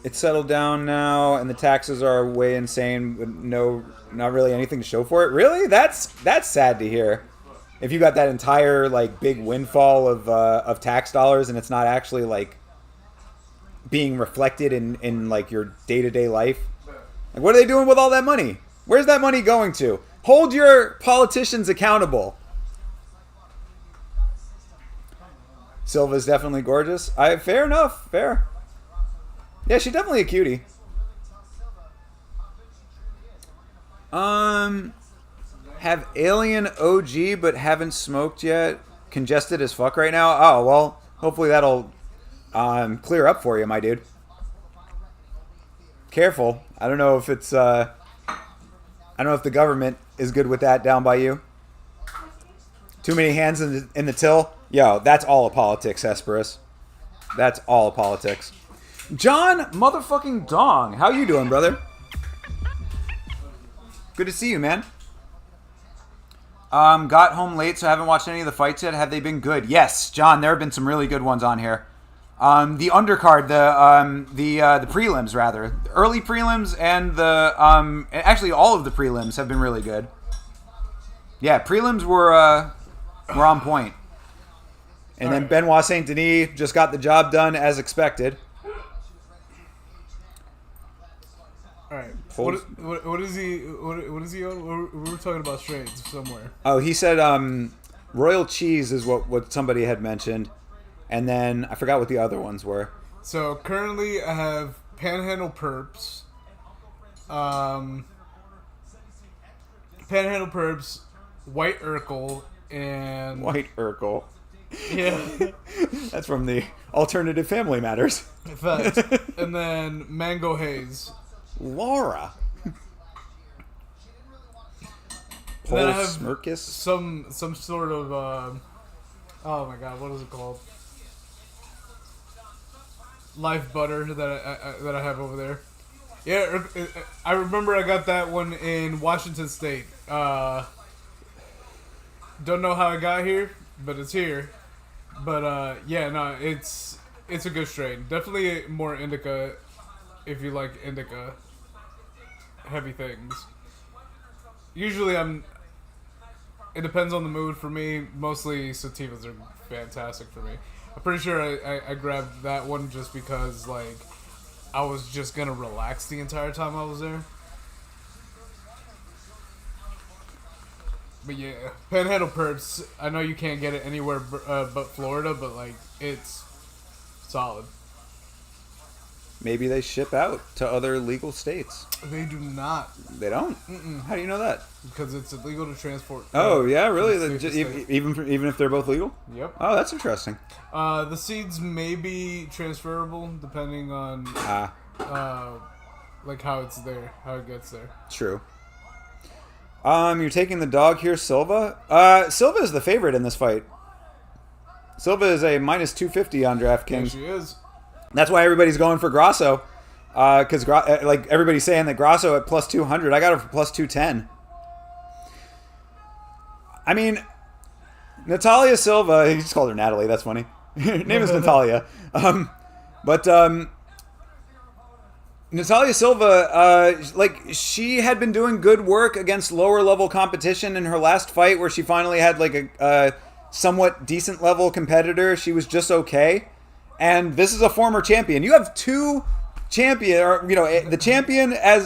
It's settled down now, and the taxes are way insane. But not really anything to show for it. Really, that's sad to hear. If you got that entire like big windfall of tax dollars, and it's not actually like being reflected in like your day-to-day life. Like, what are they doing with all that money? Where's that money going to? Hold your politicians accountable. Silva's definitely gorgeous. Fair enough. Fair. Yeah, she's definitely a cutie. Have Alien OG but haven't smoked yet. Congested as fuck right now. Oh, well, hopefully that'll clear up for you, my dude. Careful. I don't know if it's I don't know if the government is good with that down by you. Too many hands in the till. Yo, that's all of politics, Hesperus. That's all of politics. John motherfucking Dong. How you doing, brother? Good to see you, man. Got home late, so I haven't watched any of the fights yet. Have they been good? Yes, John, there have been some really good ones on here. The undercard, the prelims, rather. The early prelims and actually all of the prelims have been really good. Yeah, prelims were on point. And then Benoit Saint Denis just got the job done as expected. All right. What is he on? We were talking about strains somewhere. Oh, he said royal cheese is what somebody had mentioned. And then I forgot what the other ones were. So currently I have Panhandle Perps. Panhandle Perps, White Urkel, and... White Urkel. Yeah. That's from the Alternative Family Matters. Facts. And then Mango Haze. Laura. And then I have Smirkus. some sort of... oh my god, what is it called? Life butter that I have over there. Yeah, I remember I got that one in Washington State. Don't know how I got here, but it's here. But yeah, no, it's a good strain. Definitely more indica if you like indica heavy things. Usually it depends on the mood for me. Mostly sativas are fantastic for me. I'm pretty sure I grabbed that one just because, like, I was just going to relax the entire time I was there. But yeah, Panhandle Perps, I know you can't get it anywhere but Florida, but, like, it's solid. Maybe they ship out to other legal states. They do not. They don't? Mm-mm. How do you know that? Because it's illegal to transport. Oh, yeah, really? Even if they're both legal? Yep. Oh, that's interesting. The seeds may be transferable depending on like how it's there, how it gets there. True. You're taking the dog here, Silva? Silva is the favorite in this fight. Silva is a minus 250 on DraftKings. Yeah, she is. That's why everybody's going for Grasso. Because like everybody's saying that Grasso at plus 200. I got her for plus 210. I mean, Natalia Silva. He just called her Natalie. That's funny. Her name is Natalia. But Natalia Silva, like, she had been doing good work against lower level competition in her last fight, where she finally had like a somewhat decent level competitor. She was just okay. And this is a former champion. You have two champion, or the champion and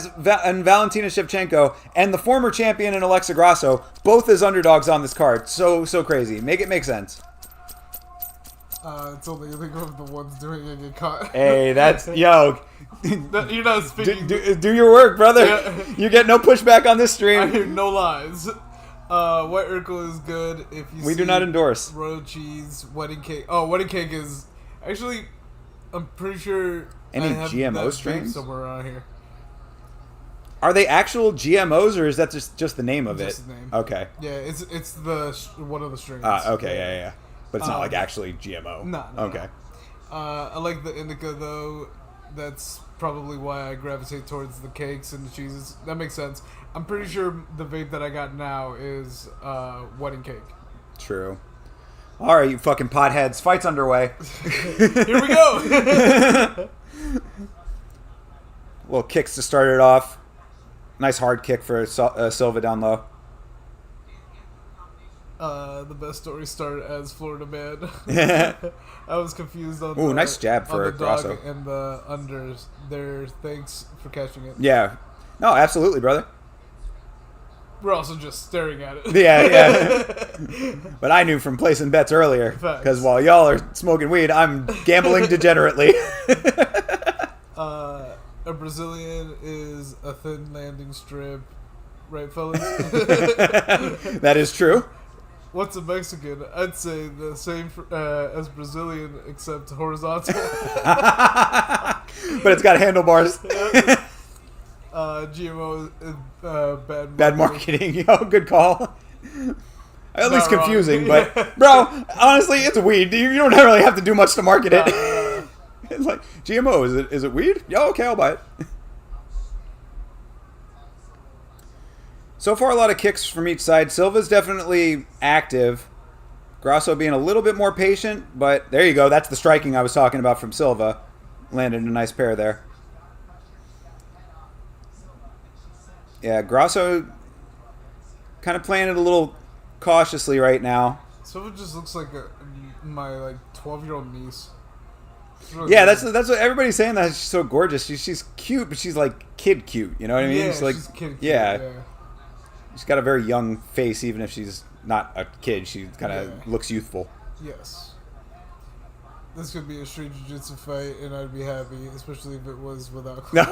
Valentina Shevchenko, and the former champion in Alexa Grasso, both as underdogs on this card. So crazy. Make it make sense. It's only I think of the ones doing it get caught. Hey, that's yo. You're not speaking. Do your work, brother. Yeah. You get no pushback on this stream. I hear no lies. White Urkel is good if you. We do not endorse royal cheese, wedding cake. Oh, wedding cake is actually. I'm pretty sure. Any I have GMO that strains somewhere around here. Are they actual GMOs or is that just the name of Just it? the name. Okay. Yeah, it's the one of the strains. Okay, yeah. But it's not like actually GMO. No. Okay. I like the indica though. That's probably why I gravitate towards the cakes and the cheeses. That makes sense. I'm pretty sure the vape that I got now is wedding cake. True. All right, you fucking potheads. Fight's underway. Here we go. Little kicks to start it off. Nice hard kick for Silva down low. The best story started as Florida Man. I was confused on Ooh, nice jab for the dog Grasso. and the unders. There, thanks for catching it. Yeah. No, absolutely, brother. We're also just staring at it. Yeah. But I knew from placing bets earlier. Because while y'all are smoking weed, I'm gambling degenerately. A Brazilian is a thin landing strip. Right, fellas? That is true. What's a Mexican? I'd say the same as Brazilian, except horizontal. But it's got handlebars. GMO is bad marketing. Yo, good call. At least Not confusing, wrong. but bro, honestly, it's weed. You don't really have to do much to market it. It's like GMO. Is it weed? Yo, okay, I'll buy it. So far, a lot of kicks from each side. Silva's definitely active. Grasso being a little bit more patient, but there you go. That's the striking I was talking about from Silva. Landed a nice pair there. Yeah, Grasso kind of playing it a little cautiously right now. Silva just looks like my 12-year-old niece. Really that's what everybody's saying, that she's so gorgeous. She's cute, but she's like kid cute. You know what I mean? Yeah, she's like, she's kid cute, yeah. She's got a very young face, even if she's not a kid. She kind of looks youthful. Yes. This could be a street jiu-jitsu fight, and I'd be happy, especially if it was without. No,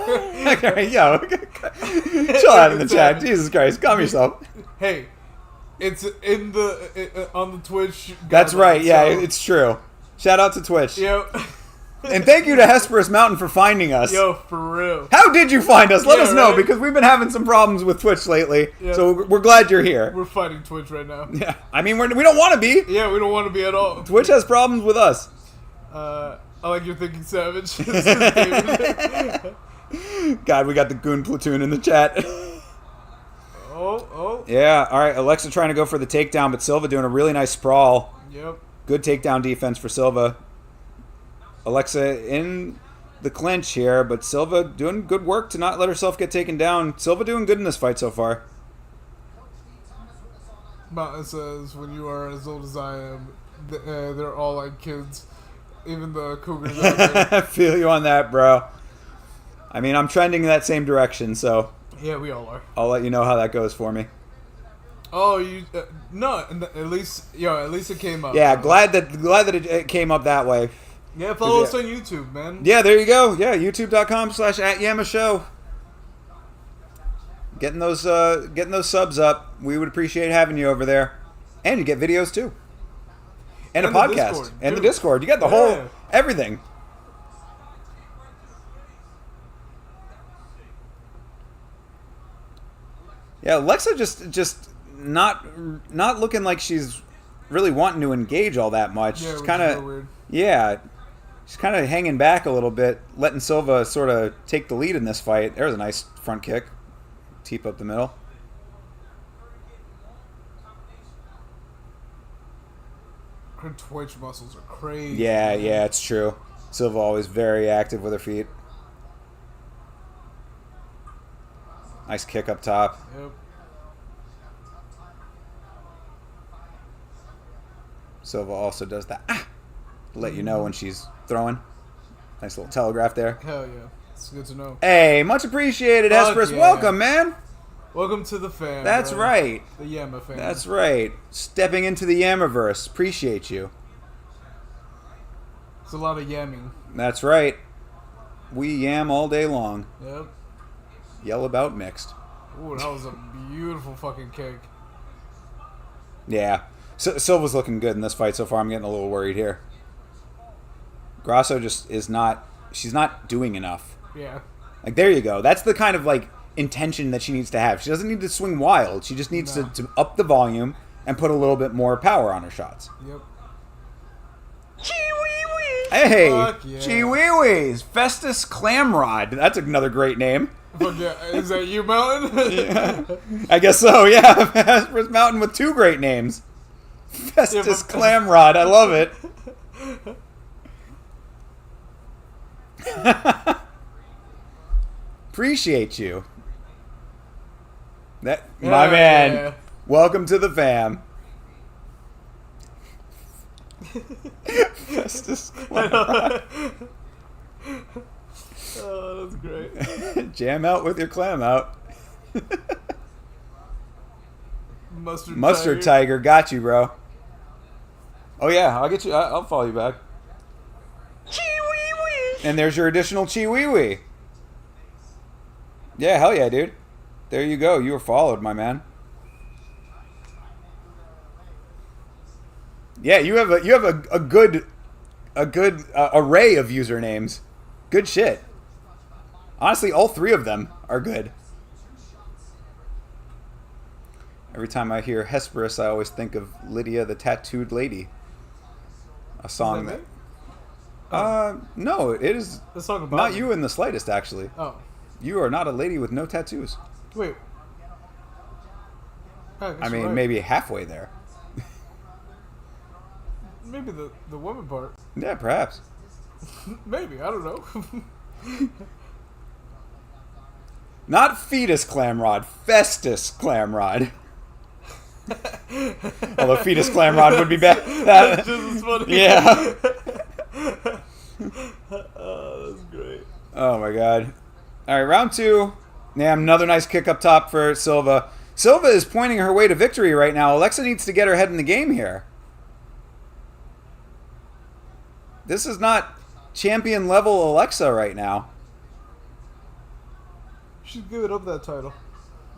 yo, chill out in the chat. Jesus Christ, calm yourself. Hey, it's in the on the Twitch. That's right. Yeah, so. it's true. Shout out to Twitch. Yo. And thank you to Hesperus Mountain for finding us. Yo, for real. How did you find us? Let us know, right? because we've been having some problems with Twitch lately. Yeah. So we're glad you're here. We're fighting Twitch right now. Yeah, I mean, we don't want to be. Yeah, we don't want to be at all. Twitch has problems with us. I like your thinking, Savage. God, we got the goon platoon in the chat. Oh. Yeah, all right. Alexa trying to go for the takedown, but Silva doing a really nice sprawl. Yep. Good takedown defense for Silva. Alexa in the clinch here, but Silva doing good work to not let herself get taken down. Silva doing good in this fight so far. Mountain says, when you are as old as I am, they're all like kids. Even the cougars out there. I feel you on that, bro. I mean, I'm trending in that same direction, so Yeah, we all are. I'll let you know how that goes for me. Oh, you no? At least it came up. Yeah, glad that it came up that way. Yeah, follow us on YouTube, man. Yeah, there you go. Yeah, youtube.com/@YamaShow. Getting those subs up. We would appreciate having you over there, and you get videos too, and a podcast, Discord, and the Discord. You get the whole everything. Yeah, Alexa just not looking like she's really wanting to engage all that much. Yeah, it's kind of weird. Yeah. She's kind of hanging back a little bit, letting Silva sort of take the lead in this fight. There's a nice front kick. Teep up the middle. Her Twitch muscles are crazy. Yeah, it's true. Silva always very active with her feet. Nice kick up top. Yep. Silva also does that. To let you know when she's throwing. Nice little telegraph there. Hell yeah. It's good to know. Hey, much appreciated, Fuck Hesperus. yeah. Welcome, man. Welcome to the fam. That's bro. right. The Yama fam. That's right. Stepping into the Yammerverse. Appreciate you. It's a lot of yamming. That's right. We yam all day long. Yep. Yell about mixed. Ooh, that was a beautiful fucking kick. Yeah. Silva's looking good in this fight so far. I'm getting a little worried here. Grasso just is not... She's not doing enough. Yeah. Like, there you go. That's the kind of, like, intention that she needs to have. She doesn't need to swing wild. She just needs to up the volume and put a little bit more power on her shots. Yep. Hey! Fuck yeah. Chee-wee-wees! Festus Clamrod. That's another great name. Fuck yeah. Is that you, Mountain? Yeah. I guess so, yeah. Hesperus Mountain with two great names. Festus Clamrod. I love it. Appreciate you. My man. Yeah. Welcome to the fam. Festus Clamrod. Oh, that's great. Jam out with your clam out. Mustard Tiger. Got you, bro. Oh, yeah. I'll get you. I'll follow you back. Chee-wee-wee. And there's your additional chee-wee-wee. Yeah, hell yeah, dude. There you go. You were followed, my man. Yeah, you have a good array of usernames. Good shit. Honestly, all three of them are good. Every time I hear Hesperus, I always think of Lydia the Tattooed Lady. A song that... no, it is the song about not you in the slightest, actually. Oh. You are not a lady with no tattoos. Wait. I mean, maybe halfway there. Maybe the woman part. Yeah, perhaps. Maybe, I don't know. Not fetus clamrod, Festus clamrod. Although fetus clamrod would be bad. That's just as funny. Yeah. Oh, that's great. Oh my god. All right, round two. Yeah, another nice kick up top for Silva. Silva is pointing her way to victory right now. Alexa needs to get her head in the game here. This is not champion level Alexa right now. She's giving up that title.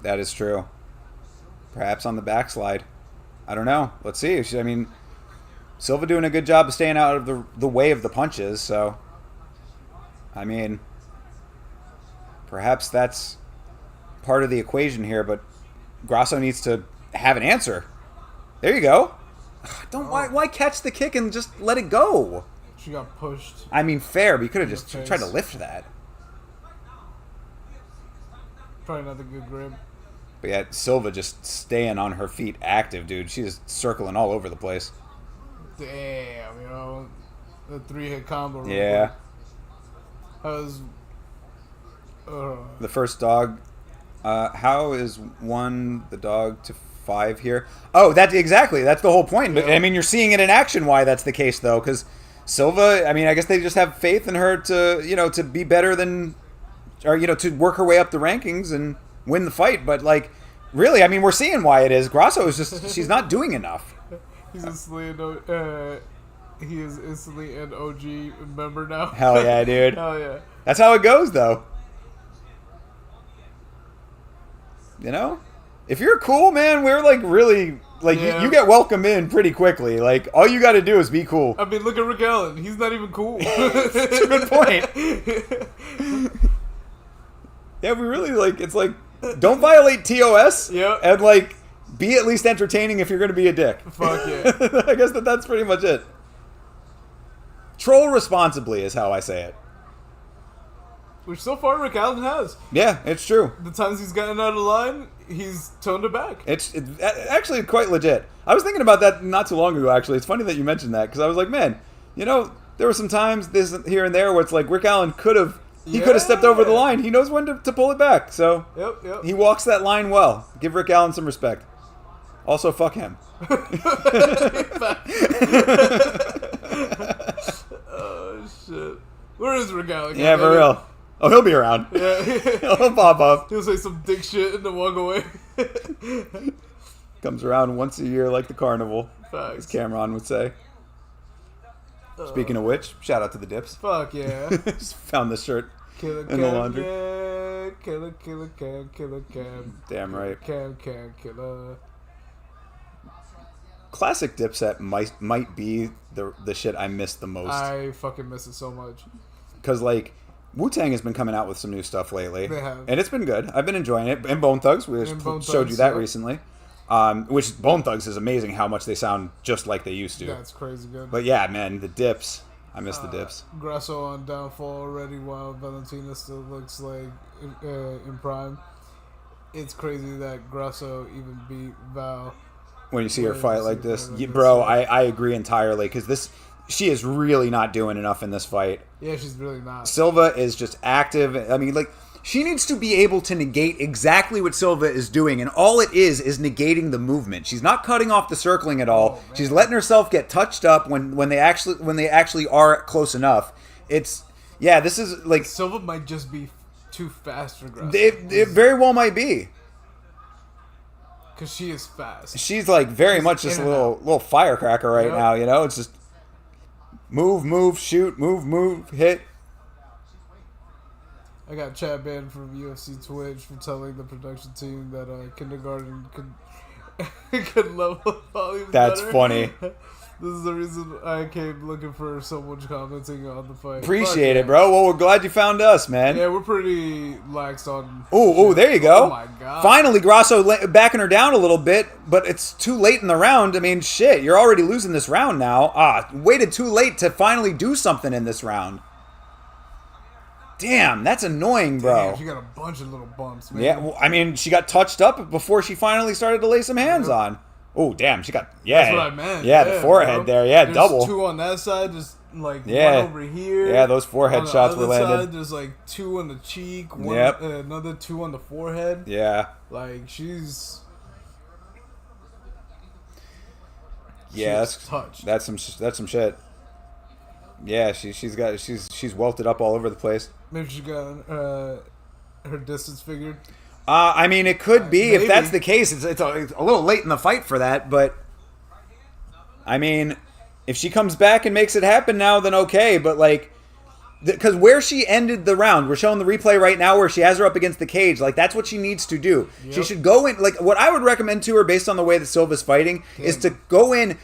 That is true. Perhaps on the backslide. I don't know. Let's see. I mean, Silva doing a good job of staying out of the way of the punches, so... I mean, perhaps that's part of the equation here, but Grasso needs to have an answer. There you go. Why catch the kick and just let it go? She got pushed. I mean, fair, but you could have just tried to lift that. Probably not a good grip. But yeah, Silva just staying on her feet active, dude. She's circling all over the place. Damn, you know, the 3-hit combo. Yeah. That was... The first dog. How is 1 the dog to 5 here? Oh, that's exactly. That's the whole point. But I mean, you're seeing it in action why that's the case, though, because Silva, I mean, I guess they just have faith in her to, you know, to be better than, or, you know, to work her way up the rankings and win the fight. But, like, really, I mean, we're seeing why it is. Grasso is just, she's not doing enough. He is instantly an OG member now. Hell yeah, dude. Hell yeah. That's how it goes, though. You know? If you're cool, man, we're, like, really... Like, you get welcome in pretty quickly. Like, all you got to do is be cool. I mean, look at Rick Allen. He's not even cool. That's a good point. Yeah, we really, like, it's like, don't violate TOS. Yep. And, like, be at least entertaining if you're going to be a dick. Fuck yeah. I guess that's pretty much it. Troll responsibly is how I say it. Which so far Rick Allen has. Yeah, it's true. The times he's gotten out of line, he's toned it back. It's actually quite legit. I was thinking about that not too long ago, actually. It's funny that you mentioned that, because I was like, man, you know, there were some times this here and there where it's like Rick Allen could have stepped over the line. He knows when to pull it back. So yep. He walks that line well. Give Rick Allen some respect. Also, fuck him. Oh, shit. Where is Rick Allen? Yeah, for real. Oh, he'll be around. Yeah. He'll pop up. He'll say some dick shit and then walk away. Comes around once a year like the carnival, Facts. as Cameron would say. Speaking of which, shout out to the dips. Fuck yeah. Just found this shirt Killer in the laundry. Yeah. Killer cam. Damn right. Cam killer. Classic Dipset might be the shit I miss the most. I fucking miss it so much. Because, like, Wu-Tang has been coming out with some new stuff lately. They have. And it's been good. I've been enjoying it. And Bone Thugs, we showed you that recently. Which Bone Thugs is amazing how much they sound just like they used to. That's crazy good. But yeah, man, the dips. I miss the dips. Grasso on downfall already while Valentina still looks like in prime. It's crazy that Grasso even beat Val. When you see her fight like this. Bro, I agree entirely. Because she is really not doing enough in this fight. Yeah, she's really not. Silva is just active. I mean, like, she needs to be able to negate exactly what Silva is doing, and all it is negating the movement. She's not cutting off the circling at all. She's letting herself get touched up when they actually are close enough. This is like Silva might just be too fast for Grasso. It very well might be. Because she is fast. She's like very much just a little firecracker right now, you know? It's just move, shoot, move, hit. I got chat banned from UFC Twitch for telling the production team that kindergarten could level the volume That's better. funny. This is the reason I came looking for someone commenting on the fight. Appreciate it, bro. Well, we're glad you found us, man. Yeah, we're pretty lax on... Oh, there you go. Oh, my God. Finally, Grasso backing her down a little bit, but it's too late in the round. I mean, shit, you're already losing this round now. Waited too late to finally do something in this round. Damn, that's annoying, bro. Damn, she got a bunch of little bumps, man. Yeah, well, I mean, she got touched up before she finally started to lay some hands on. Oh, damn, she got... Yeah. That's what I meant. Yeah, the forehead bro. there. Yeah, there's double. Two on that side, just like one Yeah. over here. Yeah, those forehead on the shots other were landed. Side, there's like two on the cheek, another two on the forehead. Yeah. Like, she's... Yeah, touched. that's some shit. Yeah, she's welted up all over the place. Maybe she got her distance figured. I mean, it could be. Maybe. If that's the case. It's a little late in the fight for that, but I mean, if she comes back and makes it happen now, then okay. But like, because where she ended the round, we're showing the replay right now where she has her up against the cage. Like, that's what she needs to do. Yep. She should go in. Like, what I would recommend to her, based on the way that Silva's fighting, is to go in,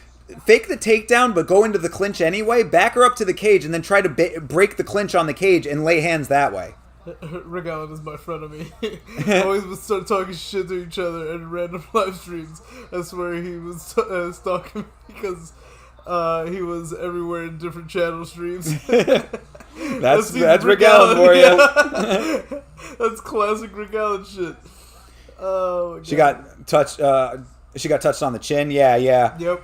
fake the takedown, but go into the clinch anyway. Back her up to the cage, and then try to break the clinch on the cage and lay hands that way. Rick Allen is my friend of me. Always would start talking shit to each other in random live streams. I swear he was stalking me because he was everywhere in different channel streams. that's Rick Allen for you. Yeah. That's classic Rick Allen shit. Oh, she got touched. She got touched on the chin. Yeah. Yep.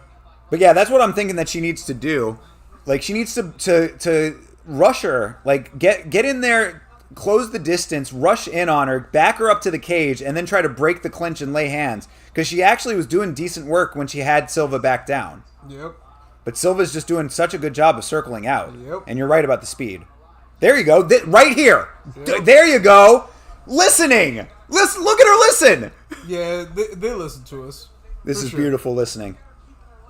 But yeah, that's what I'm thinking that she needs to do. Like, she needs to rush her. Like, get in there. Close the distance, rush in on her, back her up to the cage, and then try to break the clinch and lay hands. Because she actually was doing decent work when she had Silva back down. Yep. But Silva's just doing such a good job of circling out. Yep. And you're right about the speed. There you go. Right here. Yep. There you go. Listening. Listen. Look at her listen. Yeah, they listen to us. This is beautiful listening.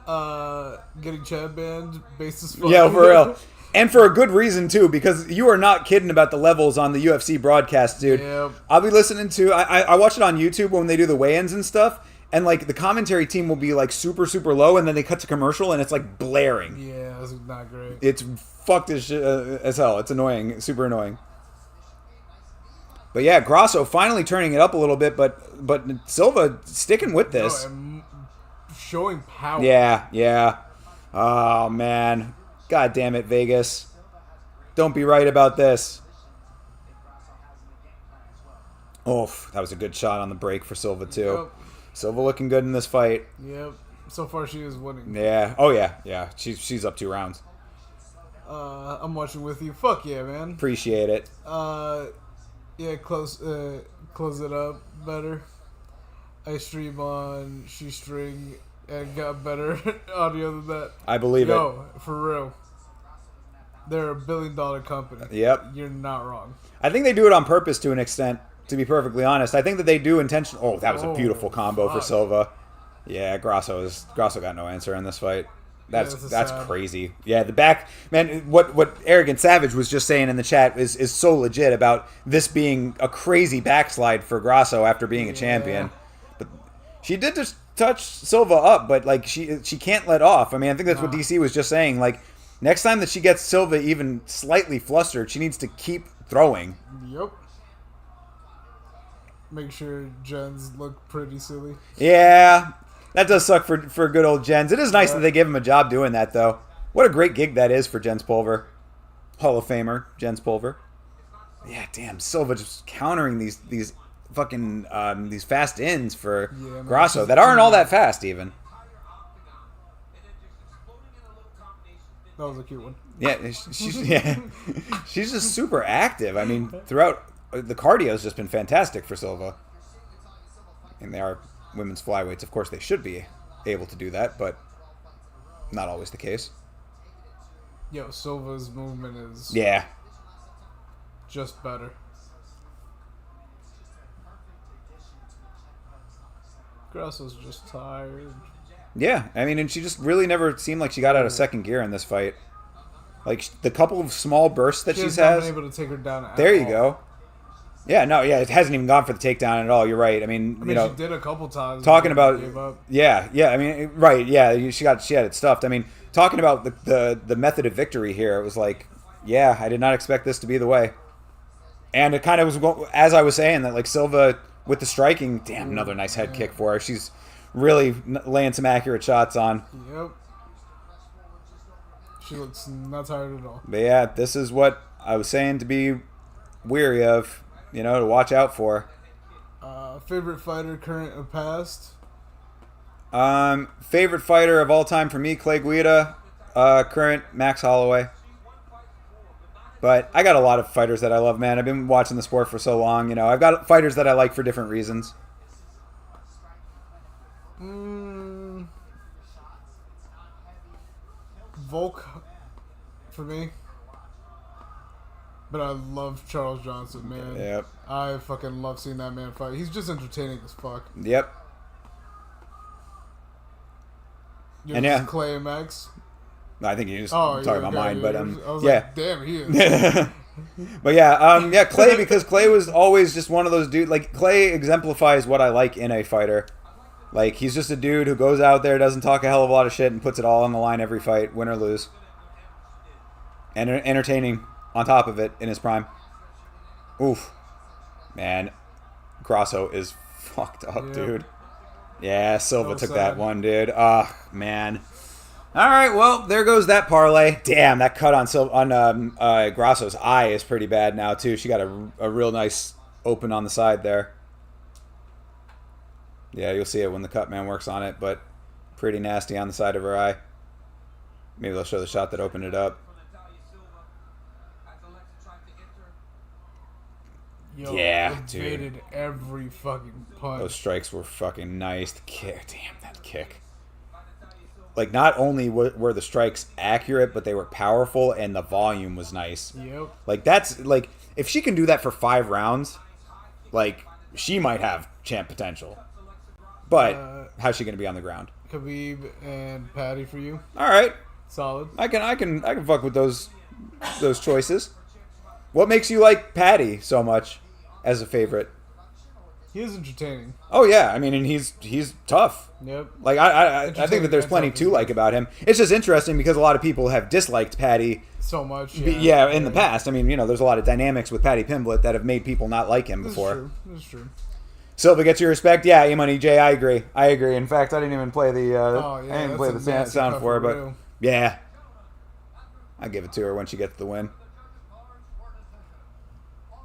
Getting Chad banned, basis fuck. Yeah, for real. And for a good reason, too, because you are not kidding about the levels on the UFC broadcast, dude. Yep. I'll be listening to... I watch it on YouTube when they do the weigh-ins and stuff, and, like, the commentary team will be, like, super, super low, and then they cut to commercial, and it's, like, blaring. Yeah, that's not great. It's fucked as hell. It's annoying. Super annoying. But, yeah, Grasso finally turning it up a little bit, but Silva sticking with this. No, showing power. Yeah. Oh, man. God damn it, Vegas. Don't be right about this. Oof, that was a good shot on the break for Silva, too. Yep. Silva looking good in this fight. Yep. So far, she is winning. Yeah. Oh, yeah. She's up 2 rounds. I'm watching with you. Fuck yeah, man. Appreciate it. Yeah, close it up better. I stream on Shoestring and got better audio than that. I believe it. Yo, for real. They're $1 billion company. Yep. You're not wrong. I think they do it on purpose to an extent, to be perfectly honest. I think that they do intention. Oh, that was a beautiful combo for Silva. Yeah, Grasso got no answer in this fight. That's sad. crazy. Yeah, the back man. What Arrogant Savage was just saying in the chat is so legit about this being a crazy backslide for Grasso after being a champion. But she did just touch Silva up, but like she can't let off. I mean, I think that's what DC was just saying. Like next time that she gets Silva even slightly flustered, she needs to keep throwing. Yep. Make sure Jens look pretty silly. Yeah. That does suck for good old Jens. It is nice that they give him a job doing that, though. What a great gig that is for Jens Pulver. Hall of Famer, Jens Pulver. Yeah, damn. Silva just countering these fucking these fast ins for Grasso that aren't all that fast, even. That was a cute one. Yeah, she's just super active. I mean, throughout the cardio's just been fantastic for Silva. And they are women's flyweights. Of course, they should be able to do that, but not always the case. Yo, Silva's movement is just better. Grasso's just tired. Yeah, I mean, and she just really never seemed like she got out of second gear in this fight. Like the couple of small bursts that she's not been able to take her down at there you all. go. Yeah, no, yeah, it hasn't even gone for the takedown at all. You're right. I mean, you know, she did a couple times. Talking about, gave up. yeah. I mean, right, yeah. She had it stuffed. I mean, talking about the method of victory here, it was like, yeah, I did not expect this to be the way. And it kind of was, as I was saying, that like Silva with the striking, damn, another nice head kick for her. She's really laying some accurate shots on. Yep. She looks not tired at all. But yeah, this is what I was saying to be weary of. You know, to watch out for. Favorite fighter, current or past? Favorite fighter of all time for me, Clay Guida. Current, Max Holloway. But I got a lot of fighters that I love, man. I've been watching the sport for so long. You know, I've got fighters that I like for different reasons. Volk, for me. But I love Charles Johnson, man. Yep. I fucking love seeing that man fight. He's just entertaining as fuck. Yep. And yeah, Clay and Max. I think you're just talking about mine, but I was yeah. like, damn, he is. But yeah, Clay, because Clay was always just one of those dudes. Like Clay exemplifies what I like in a fighter. Like he's just a dude who goes out there, doesn't talk a hell of a lot of shit, and puts it all on the line every fight, win or lose. And entertaining. On top of it, in his prime. Oof. Man. Grasso is fucked up, dude. Yeah, Silva took that one, dude. Oh, man. All right, well, there goes that parlay. Damn, that cut on Grasso's eye is pretty bad now, too. She got a real nice open on the side there. Yeah, you'll see it when the cut man works on it, but pretty nasty on the side of her eye. Maybe they'll show the shot that opened it up. Yo, yeah, evaded dude. Every fucking punch. Those strikes were fucking nice. The kick, damn that kick. Like, not only were the strikes accurate, but they were powerful, and the volume was nice. Yep. Like, that's, like, if she can do that for 5 rounds, like, she might have champ potential. But, how's she going to be on the ground? Khabib and Patty for you. All right. Solid. I can fuck with those choices. What makes you like Patty so much as a favorite? He is entertaining. Oh yeah, I mean, and he's tough. Yep. Like I think that there's plenty to like about him. It's just interesting because a lot of people have disliked Patty so much. Yeah, in the past. I mean, you know, there's a lot of dynamics with Patty Pimblett that have made people not like him before. That's true. Silva gets your respect. Yeah, E-Money J, I agree. In fact, I didn't even play the sound for her, but yeah, I give it to her when she gets the win.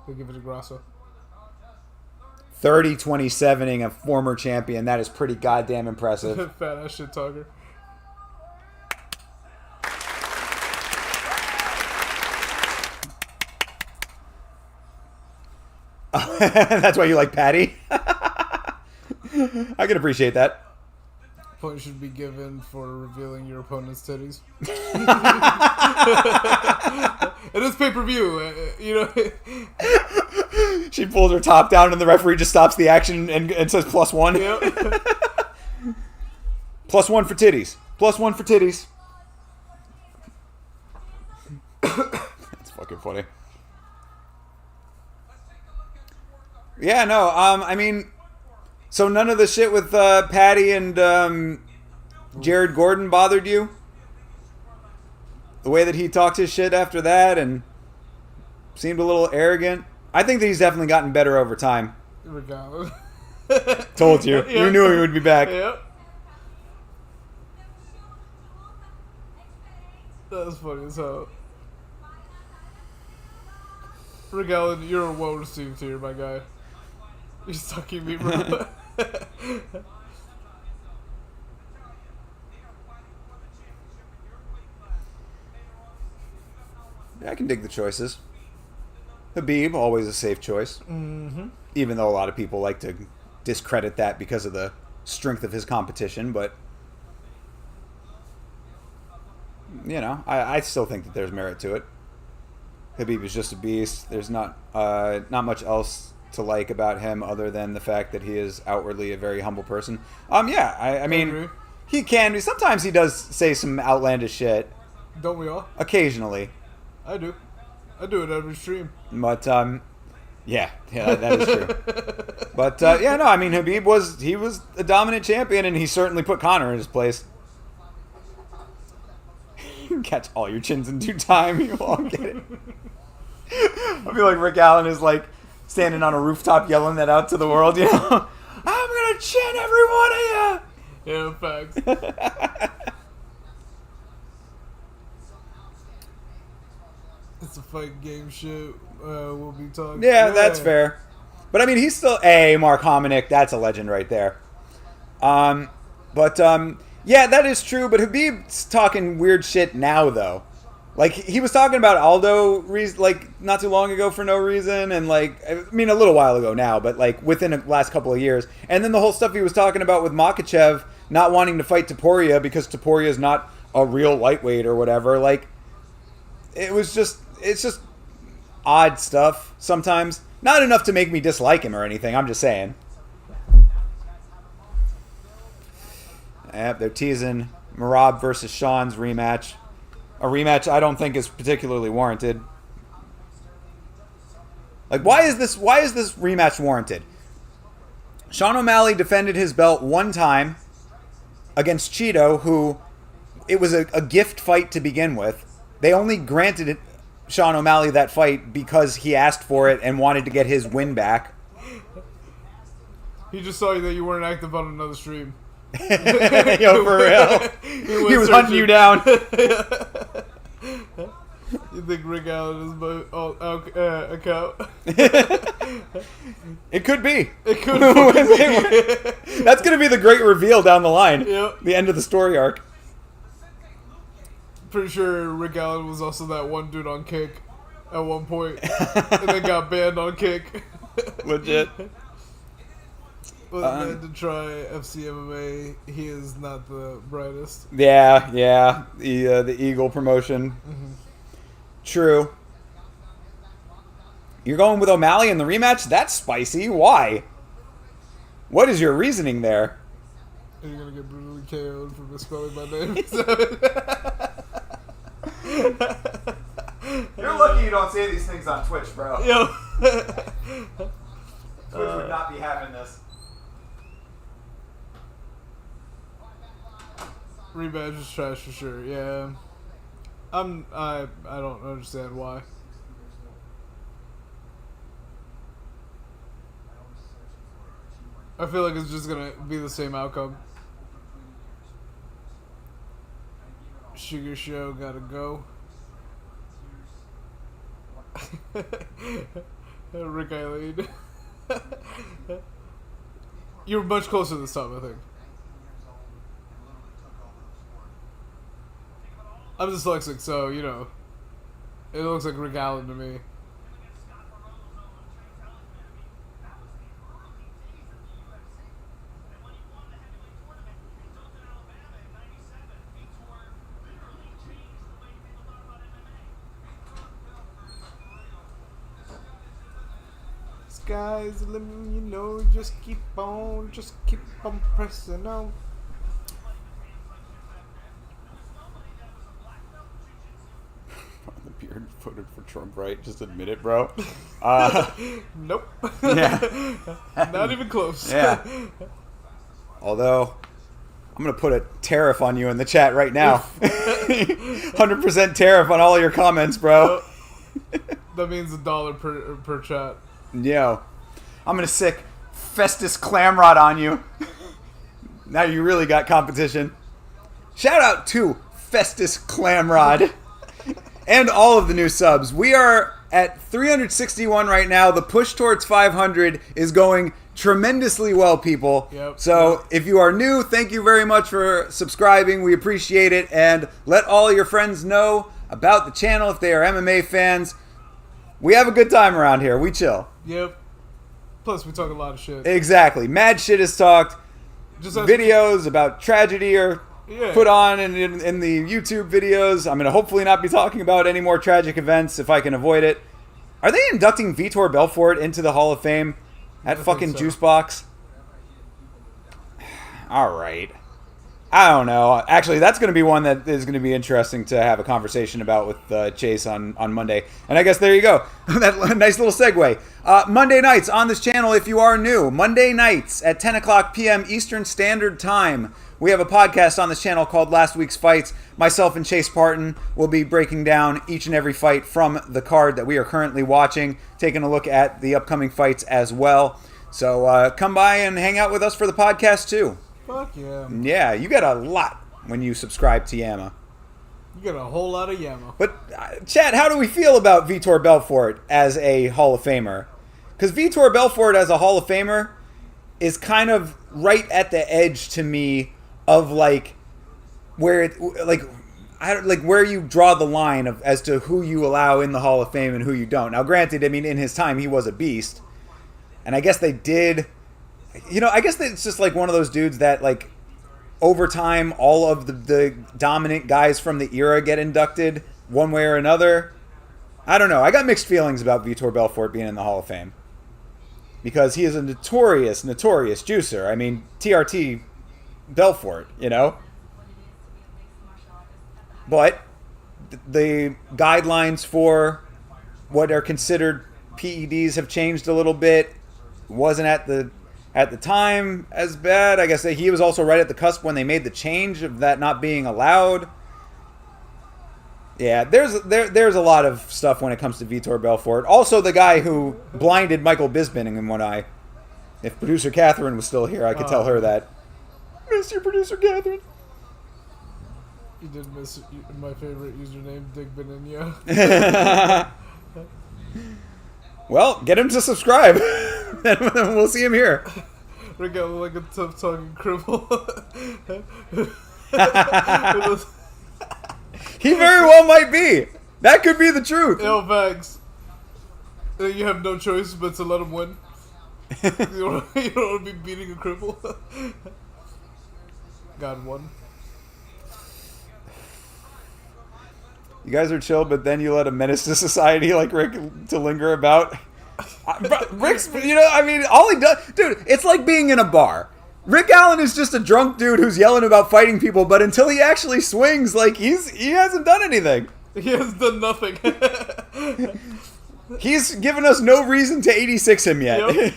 We'll give it to Grasso. 30-27ing a former champion. That is pretty goddamn impressive. Fat ass shit talker. That's why you like Patty? I can appreciate that. Point should be given for revealing your opponent's titties. It is pay-per-view, you know. She pulls her top down and the referee just stops the action and says +1. Yep. +1 for titties. +1 for titties. That's fucking funny. Yeah, no, I mean, so none of the shit with Patty and Jared Gordon bothered you? The way that he talked his shit after that and seemed a little arrogant? I think that he's definitely gotten better over time. Told you. Yep. You knew he would be back. Yep. That's funny as hell. Rick Allen, you're well received here, my guy. You're sucking me, bro. Yeah, I can dig the choices. Habib, always a safe choice. Mm-hmm. Even though a lot of people like to discredit that because of the strength of his competition, but you know, I still think that there's merit to it. Habib is just a beast. There's not much else to like about him other than the fact that he is outwardly a very humble person. Yeah, I mean, he can be. Sometimes he does say some outlandish shit. Don't we all? Occasionally. I do. I do it every stream. But yeah, that is true. But yeah, no, I mean, Habib was a dominant champion, and he certainly put Conor in his place. Catch all your chins in due time, you all get it. I feel like Rick Allen is like standing on a rooftop yelling that out to the world, you know? I'm gonna chin every one of you. Yeah, facts. It's a fight game shit. We'll be talking. Yeah, that's fair. But I mean, he's still Mark Hominick. That's a legend right there. Yeah, that is true. But Habib's talking weird shit now, though. Like, he was talking about Aldo, like, not too long ago for no reason. And, like, I mean, a little while ago now. But, like, within the last couple of years. And then the whole stuff he was talking about with Makhachev not wanting to fight Topuria because Topuria is not a real lightweight or whatever. Like, it's just odd stuff sometimes. Not enough to make me dislike him or anything. I'm just saying. Yep, they're teasing Merab versus Sean's rematch. A rematch I don't think is particularly warranted. Like, why is this rematch warranted? Sean O'Malley defended his belt one time against Cheeto, who it was a gift fight to begin with. They only granted Sean O'Malley that fight because he asked for it and wanted to get his win back. He just saw that you weren't active on another stream. Yo, for real. He was hunting you down. You think Rick Allen is my account? It could be. It could be. That's going to be the great reveal down the line. Yep. The end of the story arc. Pretty sure Rick Allen was also that one dude on Kick at one point, and then got banned on Kick. Legit. But then to try FC MMA, he is not the brightest. Yeah. The Eagle promotion. Mm-hmm. True. You're going with O'Malley in the rematch? That's spicy. Why? What is your reasoning there? Are you gonna get brutally KO'd for misspelling my name? You're lucky you don't say these things on Twitch, bro. Yo. Twitch would not be having this. Rematch is trash for sure. Yeah. I don't understand why. I feel like it's just gonna be the same outcome. Sugar Show gotta go. Rick Eileen. You were much closer this time, I think. I'm dyslexic, so, you know, it looks like Rick Allen to me. Sky's the limit, you know, just keep on pressing on. The beard voted for Trump, right? Just admit it, bro. Nope. Yeah. Not even close. Yeah. Although, I'm going to put a tariff on you in the chat right now. 100% tariff on all your comments, bro. That means $1 per chat. Yo. I'm going to sick Festus Clamrod on you. Now you really got competition. Shout out to Festus Clamrod. And all of the new subs. We are at 361 right now. The push towards 500 is going tremendously well, people. Yep. So if you are new, thank you very much for subscribing. We appreciate it. And let all your friends know about the channel if they are MMA fans. We have a good time around here. We chill. Yep. Plus, we talk a lot of shit. Exactly. Mad shit is talked. Just videos about tragedy are put on in the YouTube videos. I'm going to hopefully not be talking about any more tragic events if I can avoid it. Are they inducting Vitor Belfort into the Hall of Fame at fucking Juicebox? All right. I don't know. Actually, that's going to be one that is going to be interesting to have a conversation about with Chase on Monday. And I guess there you go. That nice little segue. Monday nights on this channel, if you are new, Monday nights at 10 o'clock p.m. Eastern Standard Time, we have a podcast on this channel called Last Week's Fights. Myself and Chase Parton will be breaking down each and every fight from the card that we are currently watching, taking a look at the upcoming fights as well. So come by and hang out with us for the podcast too. Fuck yeah. Yeah, you get a lot when you subscribe to Yama. You get a whole lot of Yama. But, Chad, how do we feel about Vitor Belfort as a Hall of Famer? Because Vitor Belfort as a Hall of Famer is kind of right at the edge to me of like where it where you draw the line of as to who you allow in the Hall of Fame and who you don't. Now, granted, I mean, in his time he was a beast, and I guess they did. You know, I guess that it's just like one of those dudes that, like, over time, all of the dominant guys from the era get inducted one way or another. I don't know. I got mixed feelings about Vitor Belfort being in the Hall of Fame. Because he is a notorious juicer. I mean, TRT Belfort, you know? But the guidelines for what are considered PEDs have changed a little bit. Wasn't at the time as bad. I guess that he was also right at the cusp when they made the change of that not being allowed. Yeah, there's a lot of stuff when it comes to Vitor Belfort. Also the guy who blinded Michael Bisping in one eye. If producer Catherine was still here, I could tell her that. Miss you, producer Catherine. You did miss my favorite username, Dig Benigno. Well, get him to subscribe. Then we'll see him here. We got like a tough talking cripple. He very well might be. That could be the truth. Yo, facts. You have no choice but to let him win. You don't want to be beating a cripple. God won. You guys are chill, but then you let a menace to society like Rick to linger about. Rick's, you know, I mean, all he does, dude, it's like being in a bar. Rick Allen is just a drunk dude who's yelling about fighting people, but until he actually swings, like, he hasn't done anything. He has done nothing. He's given us no reason to 86 him yet. Yep.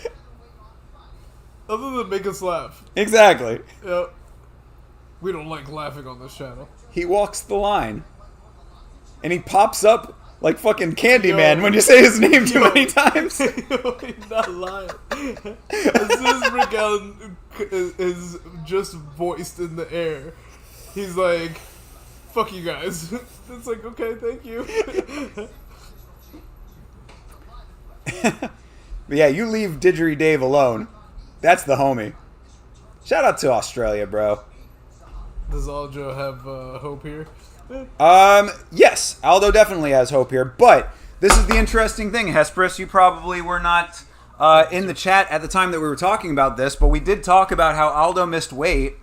Other than make us laugh. Exactly. Yep. We don't like laughing on this channel. He walks the line. And he pops up like fucking Candyman when you say his name too many times. He's not lying. As soon as Rick Allen is just voiced in the air, he's like, fuck you guys. It's like, okay, thank you. But yeah, you leave Didgeridoo Dave alone. That's the homie. Shout out to Australia, bro. Does Aljo have hope here? Yes, Aldo definitely has hope here, but this is the interesting thing, Hesperus. You probably were not in the chat at the time that we were talking about this, but we did talk about how Aldo missed weight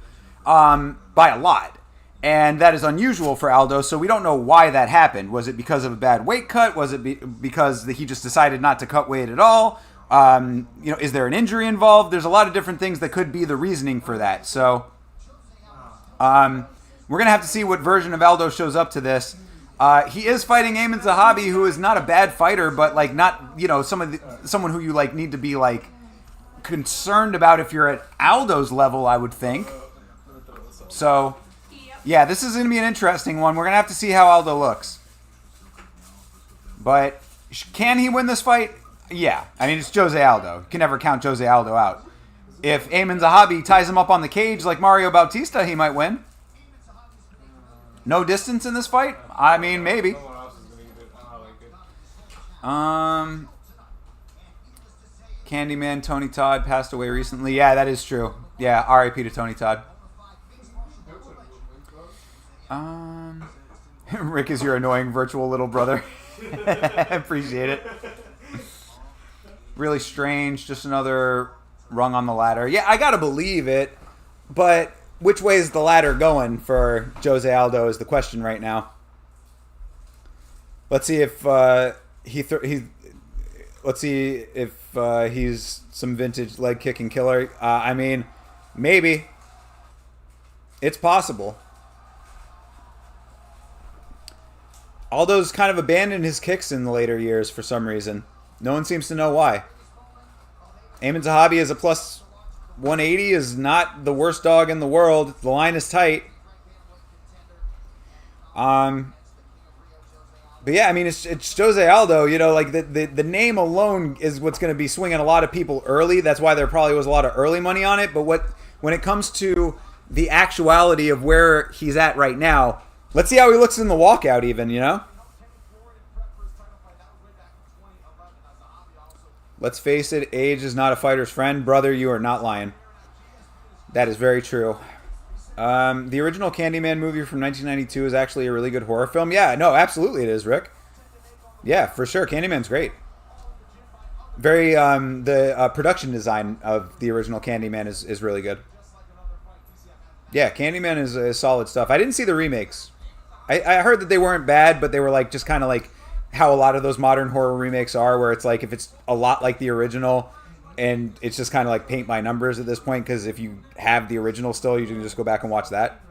by a lot, and that is unusual for Aldo, so we don't know why that happened. Was it because of a bad weight cut? Was it because he just decided not to cut weight at all? You know, is there an injury involved? There's a lot of different things that could be the reasoning for that, so... we're going to have to see what version of Aldo shows up to this. He is fighting Eamon Zahabi, who is not a bad fighter, but like not, you know, someone who you like need to be like concerned about if you're at Aldo's level, I would think. So, yeah, this is going to be an interesting one. We're going to have to see how Aldo looks. But can he win this fight? Yeah. I mean, it's Jose Aldo. You can never count Jose Aldo out. If Eamon Zahabi ties him up on the cage like Mario Bautista, he might win. No distance in this fight? I mean, maybe. Candyman Tony Todd passed away recently. Yeah, that is true. Yeah, R.I.P. to Tony Todd. Rick is your annoying virtual little brother. Appreciate it. Really strange. Just another rung on the ladder. Yeah, I gotta believe it. But which way is the ladder going for Jose Aldo is the question right now. Let's see if he's some vintage leg kicking killer. I mean, maybe. It's possible. Aldo's kind of abandoned his kicks in the later years for some reason. No one seems to know why. Eamon Zahabi is a plus 180, is not the worst dog in the world. The line is tight. But yeah, I mean, it's Jose Aldo. You know, like the name alone is what's going to be swinging a lot of people early. That's why there probably was a lot of early money on it. But when it comes to the actuality of where he's at right now, let's see how he looks in the walkout even, you know? Let's face it, age is not a fighter's friend. Brother, you are not lying. That is very true. The original Candyman movie from 1992 is actually a really good horror film. Yeah, no, absolutely it is, Rick. Yeah, for sure. Candyman's great. Very, the production design of the original Candyman is really good. Yeah, Candyman is solid stuff. I didn't see the remakes. I heard that they weren't bad, but they were like just kind of like how a lot of those modern horror remakes are, where it's like if it's a lot like the original and it's just kind of like paint by numbers at this point, because if you have the original still, you can just go back and watch that.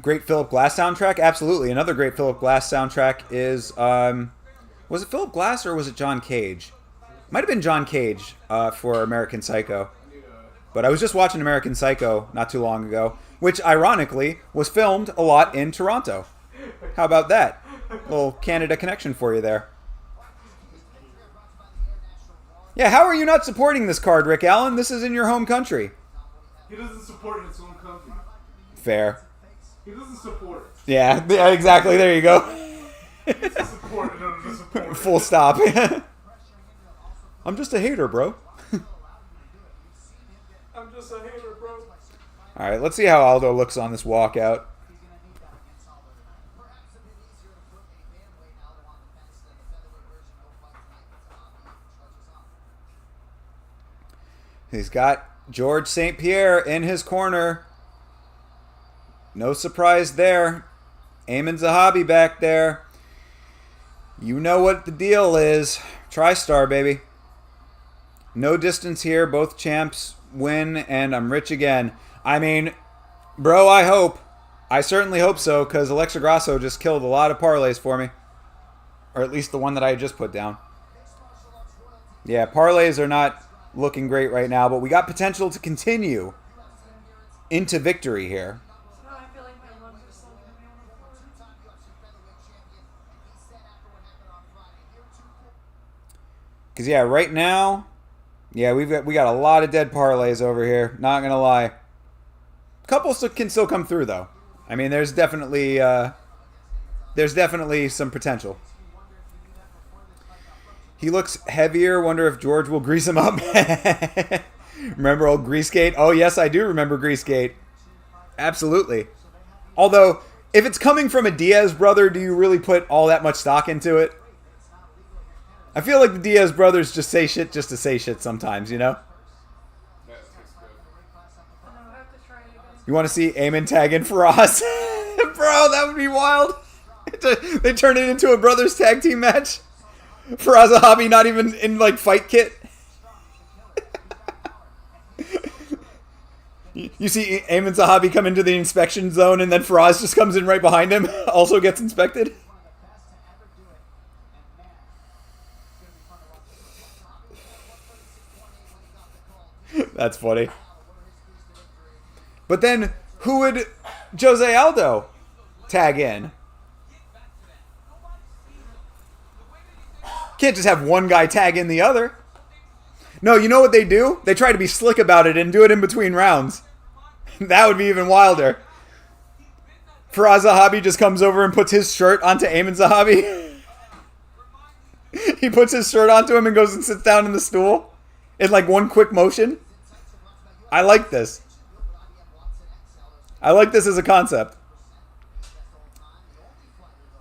Great Philip Glass soundtrack? Absolutely. Another great Philip Glass soundtrack is, was it Philip Glass or was it John Cage? Might have been John Cage for American Psycho. But I was just watching American Psycho not too long ago, which ironically was filmed a lot in Toronto. How about that? A little Canada connection for you there. Yeah, how are you not supporting this card, Rick Allen? This is in your home country. He doesn't support his own country. Fair. He doesn't support it. Yeah, exactly. There you go. He doesn't support it in order to support it. Full stop. I'm just a hater, bro. I'm just a hater, bro. All right, let's see how Aldo looks on this walkout. He's got George St. Pierre in his corner. No surprise there. Eamon Zahabi back there. You know what the deal is. TriStar, baby. No distance here. Both champs win, and I'm rich again. I mean, bro, I hope. I certainly hope so, because Alexa Grasso just killed a lot of parlays for me. Or at least the one that I just put down. Yeah, parlays are not looking great right now, but we got potential to continue into victory here. No, I feel like my lungs are still gonna be on the floor. Because yeah, right now, yeah, we got a lot of dead parlays over here. Not gonna lie, a couple can still come through though. I mean, there's definitely some potential. He looks heavier. Wonder if George will grease him up. Remember old Greasegate? Oh, yes, I do remember Greasegate. Absolutely. Although, if it's coming from a Diaz brother, do you really put all that much stock into it? I feel like the Diaz brothers just say shit just to say shit sometimes, you know? You want to see Eamon tagging Faraz? Bro, that would be wild. They turn it into a brothers tag team match. Faraz Zahabi not even in like fight kit. You see Ayman Zahabi come into the inspection zone, and then Faraz just comes in right behind him, also gets inspected. That's funny. But then, who would Jose Aldo tag in? Can't just have one guy tag in the other. No, you know what they do? They try to be slick about it and do it in between rounds. That would be even wilder. Faraz Zahabi just comes over and puts his shirt onto Ayman Zahabi. He puts his shirt onto him and goes and sits down in the stool in like one quick motion. I like this. I like this as a concept.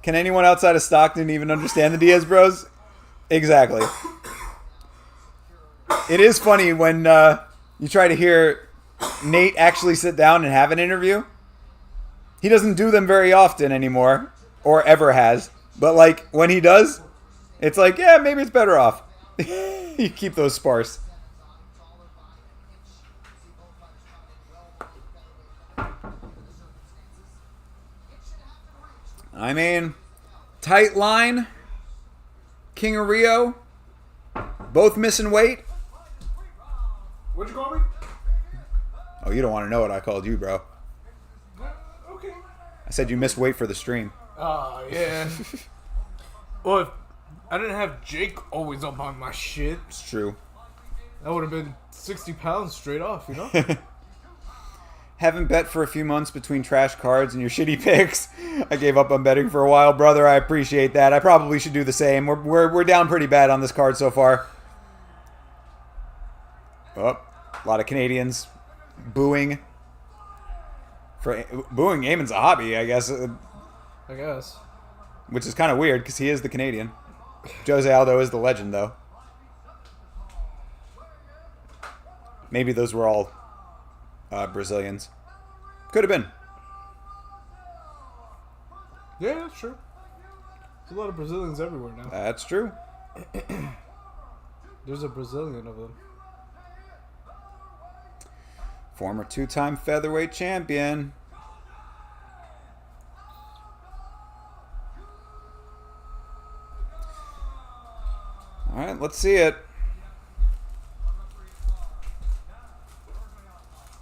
Can anyone outside of Stockton even understand the Diaz Bros? Exactly. It is funny when you try to hear Nate actually sit down and have an interview. He doesn't do them very often anymore, or ever has. But like when he does, it's like, yeah, maybe it's better off. You keep those sparse. I mean, tight line. King of Rio. Both missing weight. What'd you call me? Oh, you don't want to know what I called you, bro. Okay. I said you missed weight for the stream. Oh, yeah. Well, if I didn't have Jake always up on my shit, It's true. that would have been 60 pounds straight off, you know? Haven't bet for a few months between trash cards and your shitty picks. I gave up on betting for a while, brother. I appreciate that. I probably should do the same. We're down pretty bad on this card so far. Oh, a lot of Canadians booing Ayman Zahabi, I guess. I guess. Which is kind of weird because he is the Canadian. Jose Aldo is the legend, though. Maybe those were all Brazilians. Could have been. Yeah, that's true. There's a lot of Brazilians everywhere now. That's true. There's a Brazilian of them. Former two-time featherweight champion. All right, let's see it.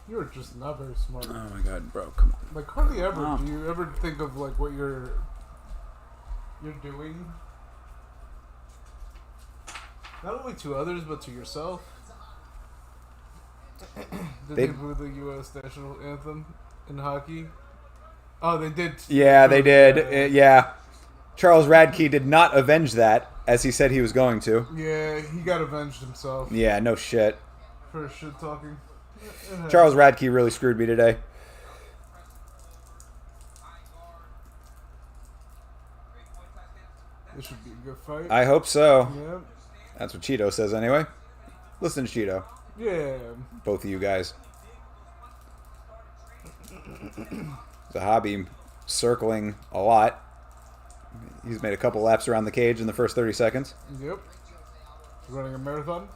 You're just not very smart. Oh my god, bro, come on. Like hardly ever Oh. do you ever think of like what you're doing. Not only to others but to yourself. Did they boo the U.S. national anthem in hockey? Oh, they did. Yeah, they did. Yeah. Charles Radke did not avenge that, as he said he was going to. Yeah, he got avenged himself Yeah, no shit. for shit talking. Charles Radke really screwed me today. This should be a good fight. I hope so. Yeah. That's what Cheeto says anyway. Listen to Cheeto. Yeah. Both of you guys. Zahabi circling a lot. He's made a couple laps around the cage in the first 30 seconds. Yep. Running a marathon.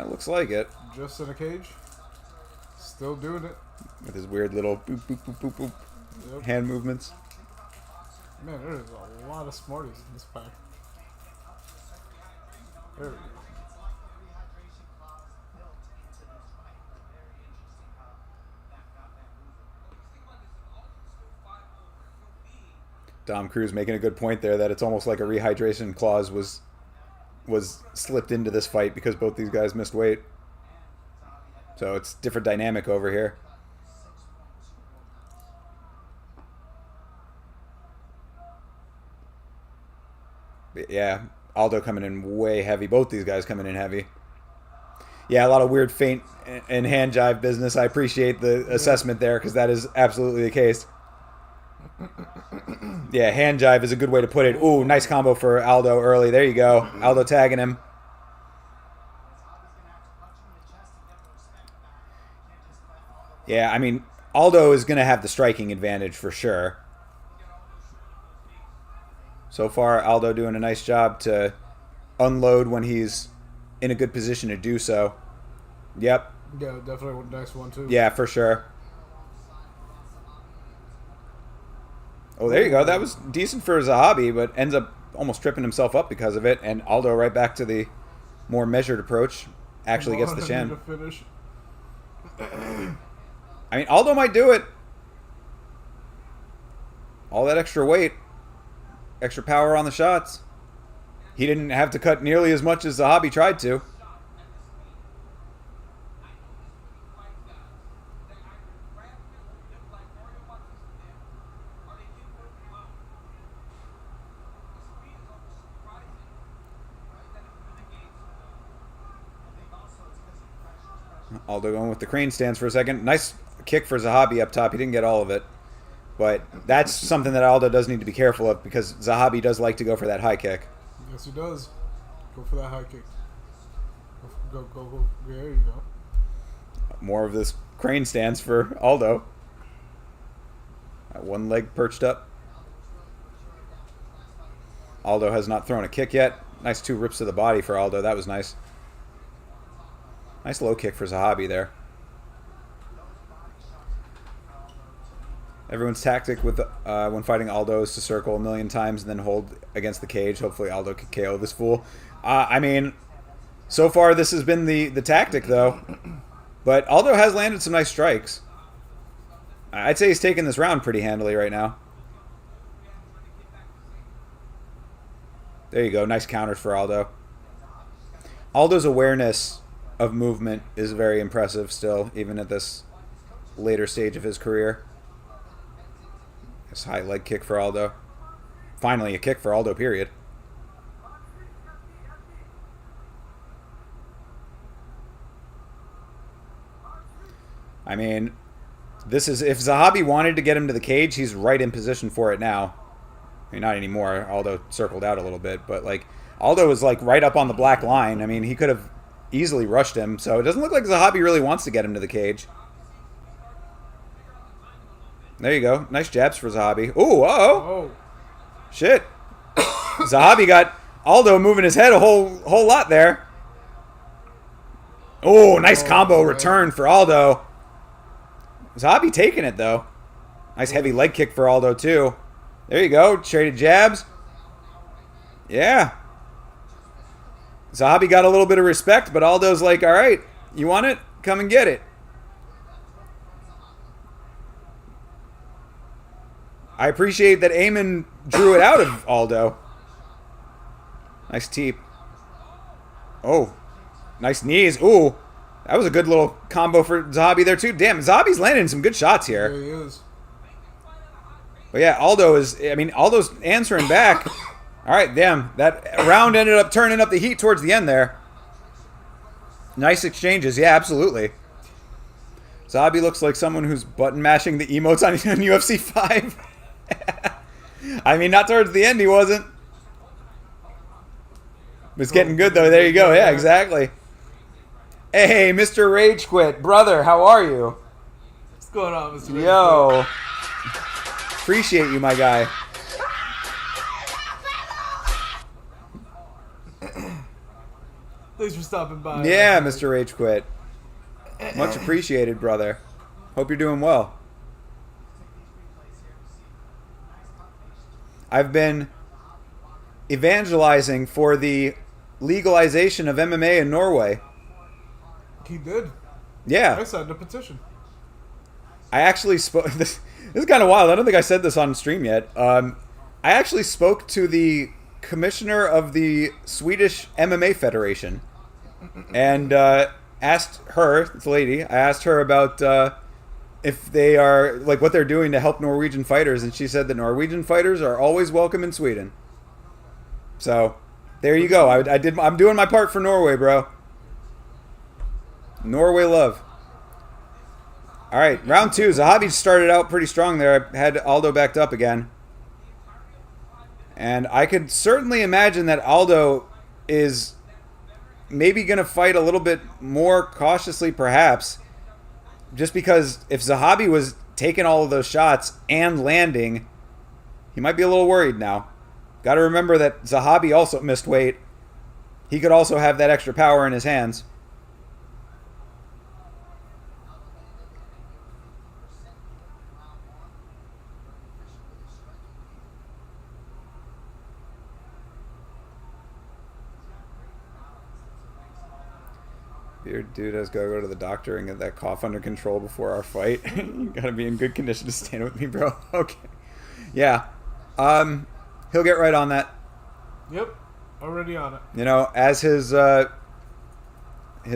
Looks like it. Just in a cage. Still doing it. With his weird little boop, boop, boop, boop, boop Yep. hand movements. Man, there's a lot of smarties in this pack. There we go. Dom Cruz making a good point there that it's almost like a rehydration clause was slipped into this fight because both these guys missed weight. So it's different dynamic over here. But yeah, Aldo coming in way heavy. Both these guys coming in heavy. Yeah, a lot of weird feint and hand jive business. I appreciate the assessment there because that is absolutely the case. Yeah, hand jive is a good way to put it. Ooh, nice combo for Aldo early. There you go. Aldo tagging him. Yeah, I mean, Aldo is going to have the striking advantage for sure. So far, Aldo doing a nice job to unload when he's in a good position to do so. Yep. Yeah, definitely a nice one too. Yeah, for sure. Oh, there you go. That was decent for Zahabi, but ends up almost tripping himself up because of it. And Aldo right back to the more measured approach. Actually gets the shin. I mean, Aldo might do it. All that extra weight, extra power on the shots. He didn't have to cut nearly as much as Zahabi tried to. Aldo going with the crane stance for a second. Nice kick for Zahabi up top. He didn't get all of it. But that's something that Aldo does need to be careful of because Zahabi does like to go for that high kick. Yes, he does. Go for that high kick. Go. There you go. More of this crane stance for Aldo. One leg perched up. Aldo has not thrown a kick yet. Nice 2 rips to the body for Aldo. That was nice. Nice low kick for Zahabi there. Everyone's tactic with when fighting Aldo is to circle a million times and then hold against the cage. Hopefully Aldo can KO this fool. I mean, so far this has been the tactic though. But Aldo has landed some nice strikes. I'd say he's taking this round pretty handily right now. There you go. Nice counters for Aldo. Aldo's awareness of movement is very impressive still, even at this later stage of his career. This high leg kick for Aldo. Finally a kick for Aldo, period. I mean, this is, if Zahabi wanted to get him to the cage, he's right in position for it now. I mean, not anymore. Aldo circled out a little bit, but like Aldo was like right up on the black line. I mean, he could have easily rushed him, so it doesn't look like Zahabi really wants to get him to the cage. There you go. Nice jabs for Zahabi. Ooh, uh-oh. Shit. Zahabi got Aldo moving his head a whole lot there. Oh, nice combo return for Aldo. Zahabi taking it, though. Nice heavy leg kick for Aldo, too. There you go. Traded jabs. Yeah. Zahabi got a little bit of respect, but Aldo's like, all right, you want it? Come and get it. I appreciate that Eamon drew it out of Aldo. Nice teep. Oh, nice knees. Ooh, that was a good little combo for Zahabi there, too. Damn, Zahabi's landing some good shots here. Yeah, he is. But yeah, Aldo's answering back. All right, damn. That round ended up turning up the heat towards the end there. Nice exchanges. Yeah, absolutely. Zahabi looks like someone who's button mashing the emotes on UFC 5. I mean, not towards the end he wasn't. It's getting good, though. There you go. Yeah, exactly. Hey, Mr. Rage Quit. Brother, how are you? What's going on, Mr. Rage Yo. Appreciate you, my guy. Thanks for stopping by. Yeah, Mr. Rage Quit. Much appreciated, brother. Hope you're doing well. I've been evangelizing for the legalization of MMA in Norway. He did. Yeah. I signed a petition. I actually spoke... This is kind of wild. I don't think I said this on stream yet. I actually spoke to the commissioner of the Swedish MMA Federation and asked her, this lady, I asked her about if they are, like, what they're doing to help Norwegian fighters, and she said that Norwegian fighters are always welcome in Sweden. So, there you go. I'm doing my part for Norway, bro. Norway love. All right, round 2. Zahabi started out pretty strong there. I had Aldo backed up again. And I could certainly imagine that Aldo is maybe going to fight a little bit more cautiously, perhaps. Just because if Zahabi was taking all of those shots and landing, he might be a little worried now. Got to remember that Zahabi also missed weight. He could also have that extra power in his hands. Beard dude has got to go to the doctor and get that cough under control before our fight. You got to be in good condition to stand with me, bro. Okay. Yeah. He'll get right on that. Yep. Already on it. You know, as his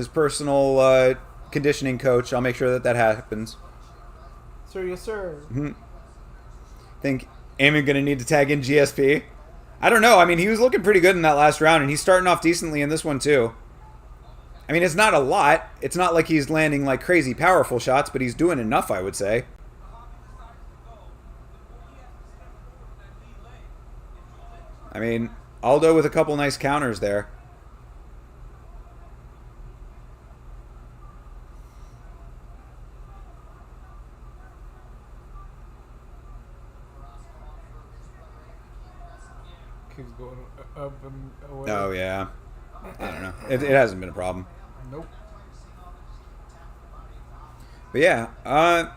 personal conditioning coach, I'll make sure that happens. Sir, yes, sir. Think Amy going to need to tag in GSP? I don't know. I mean, he was looking pretty good in that last round, and he's starting off decently in this one, too. I mean, it's not a lot. It's not like he's landing like crazy powerful shots, but he's doing enough, I would say. I mean, Aldo with a couple nice counters there. Keeps going up and away. Oh, yeah. I don't know. It hasn't been a problem. Nope. But yeah, I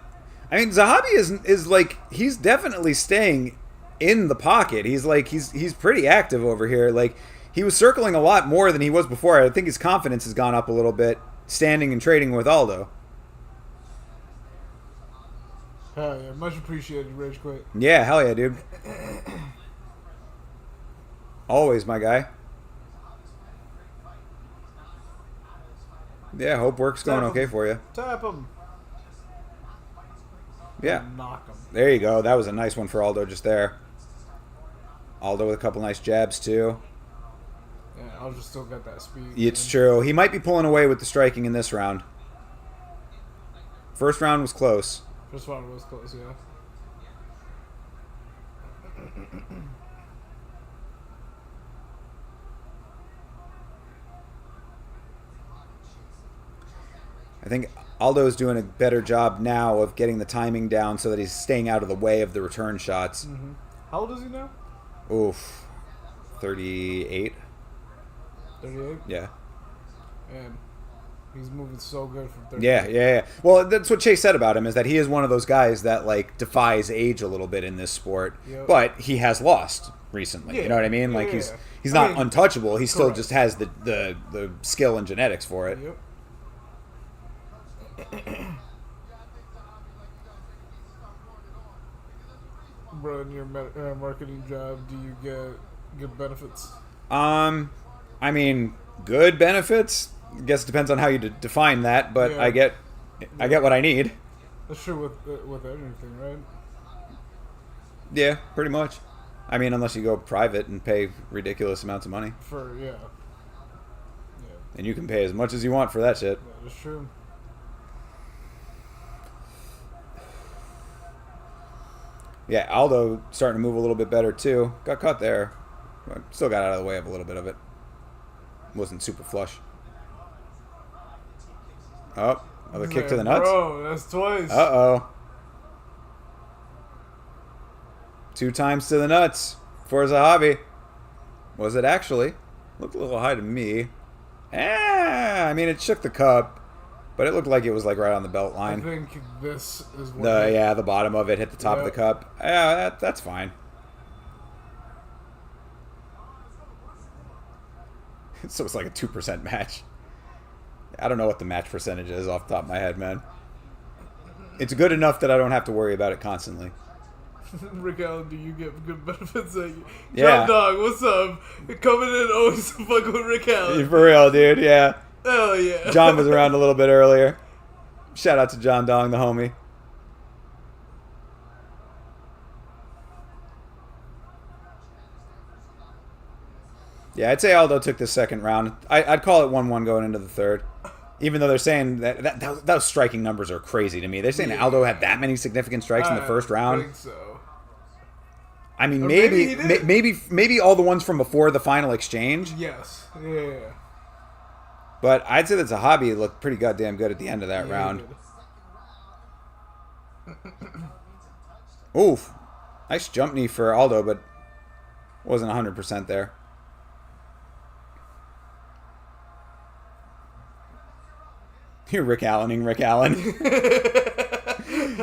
mean, Zahabi is like, he's definitely staying in the pocket. He's like, he's pretty active over here. Like, he was circling a lot more than he was before. I think his confidence has gone up a little bit, standing and trading with Aldo. Hell yeah, much appreciated, Rage Quit. Yeah, hell yeah, dude. Always, my guy. Yeah, hope work's going okay for you. Tap him. Yeah. Knock him. There you go. That was a nice one for Aldo just there. Aldo with a couple nice jabs, too. Yeah, Aldo still got that speed. It's true. He might be pulling away with the striking in this round. First round was close. First round was close, yeah. I think Aldo's doing a better job now of getting the timing down so that he's staying out of the way of the return shots. Mm-hmm. How old is he now? Oof. 38? 38? Yeah. And he's moving so good from 38. Yeah. Well, that's what Chase said about him, is that he is one of those guys that, like, defies age a little bit in this sport. Yep. But he has lost recently. Yeah. You know what I mean? Like, Yeah. he's not I mean, untouchable. He still correct. just has the skill and genetics for it. Yep. Bro, in your marketing job, do you get good benefits? I mean, good benefits. I guess it depends on how you define that, but Yeah. I get what I need. That's true with everything, right? Yeah, pretty much. I mean, unless you go private and pay ridiculous amounts of money, Yeah, and you can pay as much as you want for that shit. that is true. Yeah, Aldo starting to move a little bit better too. Got caught there, but still got out of the way of a little bit of it. Wasn't super flush. Oh, another kick to the nuts. Bro, that's twice. Uh-oh. 2 times to the nuts for Zahabi. Was it actually? Looked a little high to me. I mean, it shook the cup, but it looked like it was like right on the belt I line. think this is what The bottom of it hit the top of the cup. Yeah, that's fine. So it's like a 2% match. I don't know what the match percentage is off the top of my head, man. It's good enough that I don't have to worry about it constantly. Rick Allen, do you get good benefits? Yeah. John Dog, what's up? Coming in always to fuck with Rick Allen. For real, dude, yeah. Hell yeah. John was around a little bit earlier. Shout out to John Dong, the homie. Yeah, I'd say Aldo took the second round. I'd call it 1-1 going into the third. Even though they're saying that those striking numbers are crazy to me. They're saying Aldo had that many significant strikes in the first round. I think so. I mean, Or maybe he maybe all the ones from before the final exchange. Yes. Yeah. But I'd say that Zahabi looked pretty goddamn good at the end of that round. Oof. Nice jump knee for Aldo, but wasn't 100% there. You're Rick Allening, Rick Allen.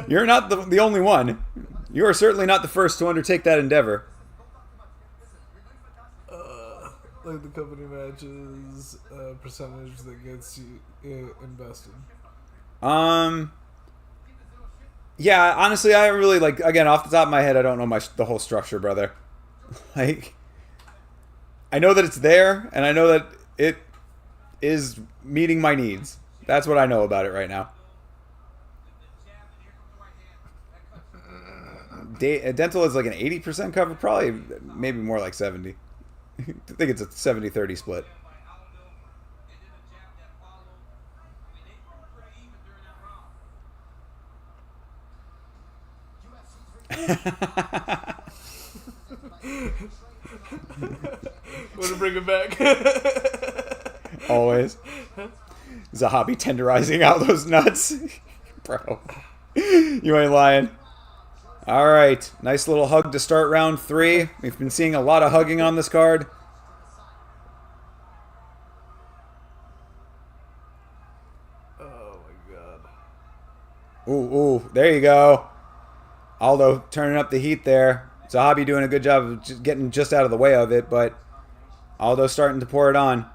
You're not the only one. You are certainly not the first to undertake that endeavor. like the company matches percentage that gets you invested? Yeah, honestly, I really like. Again, off the top of my head, I don't know the whole structure, brother. Like, I know that it's there, and I know that it is meeting my needs. That's what I know about it right now. Dental is like an 80% cover, probably maybe more like 70. I think it's a 70-30 split. Want to bring it back? Always. Zahabi tenderizing out those nuts. Bro. You ain't lying. Alright. Nice little hug to start round 3. We've been seeing a lot of hugging on this card. Oh my god. Ooh. There you go. Aldo turning up the heat there. Zahabi doing a good job of getting just out of the way of it, but Aldo starting to pour it on.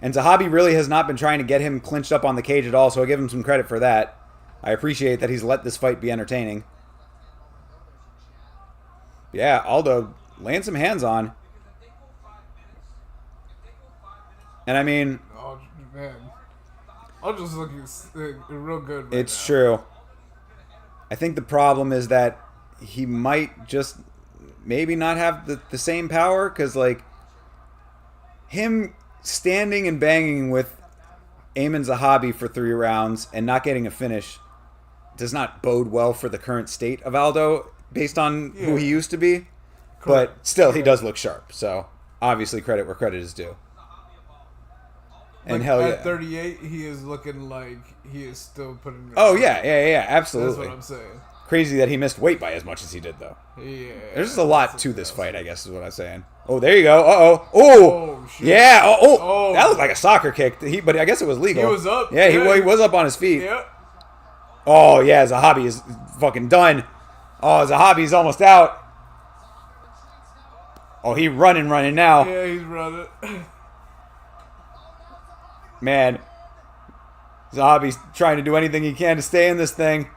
And Zahabi really has not been trying to get him clinched up on the cage at all, so I give him some credit for that. I appreciate that he's let this fight be entertaining. Yeah, Aldo laying some hands on. And I mean... Oh, man. Aldo's looking real good right It's now. true. I think the problem is that he might just maybe not have the same power, because, like, him standing and banging with Ayman Zahabi for 3 rounds and not getting a finish does not bode well for the current state of Aldo based on who he used to be. But still, he does look sharp. So, obviously, credit where credit is due. And hell yeah. At 38, he is looking like he is still putting... Oh, yeah, absolutely. That's what I'm saying. Crazy that he missed weight by as much as he did, though. Yeah. There's just a lot to this fight, I guess, is what I'm saying. Oh, there you go. Uh-oh. Oh, shit. Yeah. Oh, that looked like a soccer kick. But I guess it was legal. He was up. Yeah, he was up on his feet. Yep. Oh, yeah, Zahabi is fucking done. Oh, Zahabi's almost out. Oh, he running now. Yeah, he's running. Man. Zahabi's trying to do anything he can to stay in this thing.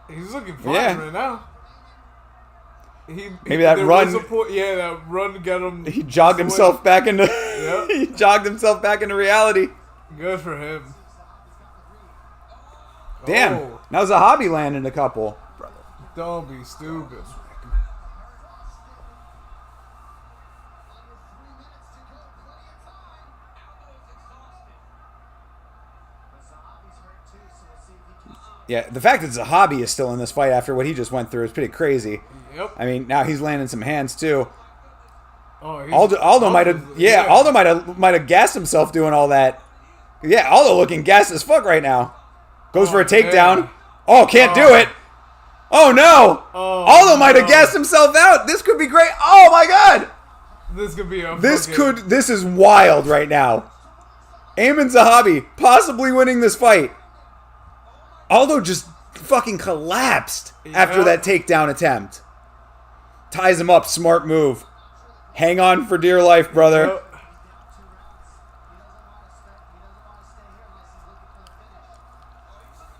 He's looking fine right now. Maybe that run... that run got him... He jogged himself back into... Yep. He jogged himself back into reality. Good for him. Damn. Oh. Now Zahabi landing a couple. Don't be stupid. Yeah, the fact that Zahabi is still in this fight after what he just went through is pretty crazy. Yep. I mean, now he's landing some hands too. Oh, Aldo might have, Aldo might have gassed himself doing all that. Yeah, Aldo looking gassed as fuck right now. Goes for a takedown. Man. Oh, can't do it. Oh no. Oh, Aldo might have gassed himself out. This could be great. Oh my god. This could be a. This is wild right now. Ayman Zahabi possibly winning this fight. Aldo just fucking collapsed after that takedown attempt. Ties him up. Smart move. Hang on for dear life, brother. Yep.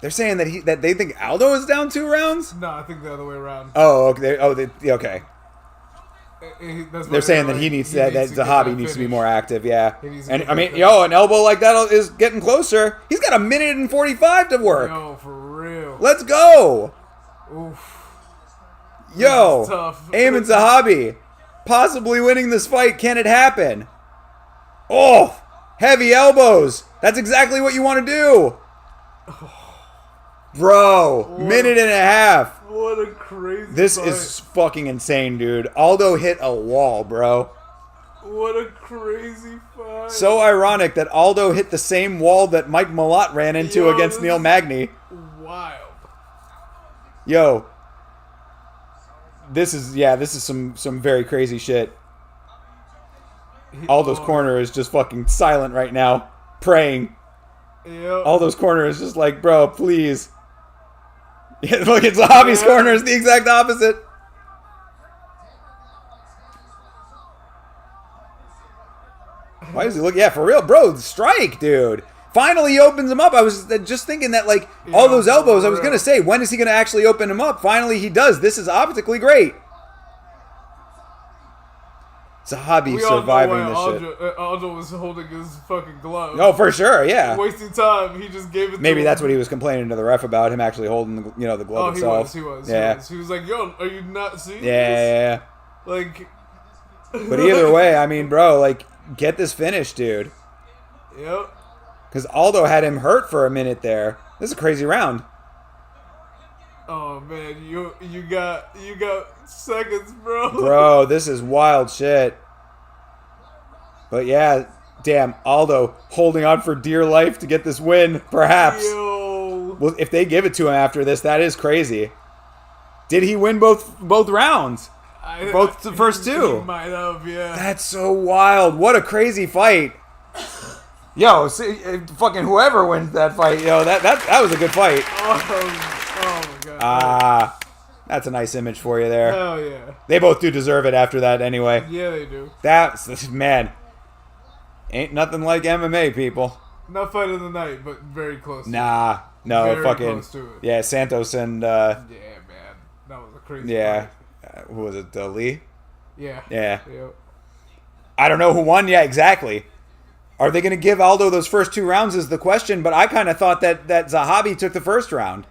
They're saying that they think Aldo is down 2 rounds? No, I think the other way around. Oh, okay. Okay. They're saying that that Zahabi needs to be more active, yeah. And I mean, an elbow like that is getting closer. He's got 1:45 to work. Yo, for real. Let's go. Oof. Yo, tough. Ayman Zahabi possibly winning this fight. Can it happen? Oh, heavy elbows. That's exactly what you want to do. Bro, minute and a half. What a crazy This fight. is fucking insane, dude. Aldo hit a wall, bro. What a crazy fight. So ironic that Aldo hit the same wall that Mike Malott ran into against Neil Magny. Wild. Yo. This is some very crazy shit. Aldo's corner is just fucking silent right now, praying. Yep. Aldo's corner is just like, bro, please. Yeah, look, it's Zahabi's corner is the exact opposite. Why does he look? Yeah, for real, bro. Strike, dude. Finally, he opens him up. I was just thinking that, like, all those elbows, I was going to say, when is he going to actually open him up? Finally, he does. This is optically great. Zahabi surviving this shit. Aldo was holding his fucking glove. Oh, for sure, yeah. Wasting time. He just gave it Maybe to that's him. what he was complaining to the ref about, him actually holding the glove itself. He was. Yeah. He was like, yo, are you not seeing this? Yeah. Like... But either way, I mean, bro, like, get this finish, dude. Yep. Because Aldo had him hurt for a minute there. This is a crazy round. Oh man, you got seconds, bro. Bro, this is wild shit. But yeah, damn, Aldo holding on for dear life to get this win, perhaps. Yo. Well, if they give it to him after this, that is crazy. Did he win both rounds? Both the first two? He might have, yeah. That's so wild. What a crazy fight. Yo, see, fucking whoever wins that fight, yo, that was a good fight. Oh my god. That's a nice image for you there. Hell yeah. They both do deserve it after that anyway. Yeah, they do. That's, man, ain't nothing like MMA, people. Not fight of the night, but very close. Nah, no, very fucking, close to it. yeah, Santos and, yeah, man, that was a crazy yeah, fight. who was it, Lee? Yeah. Yeah. Yep. I don't know who won, yeah, exactly. Are they going to give Aldo those first 2 rounds is the question, but I kind of thought that Zahabi took the first round.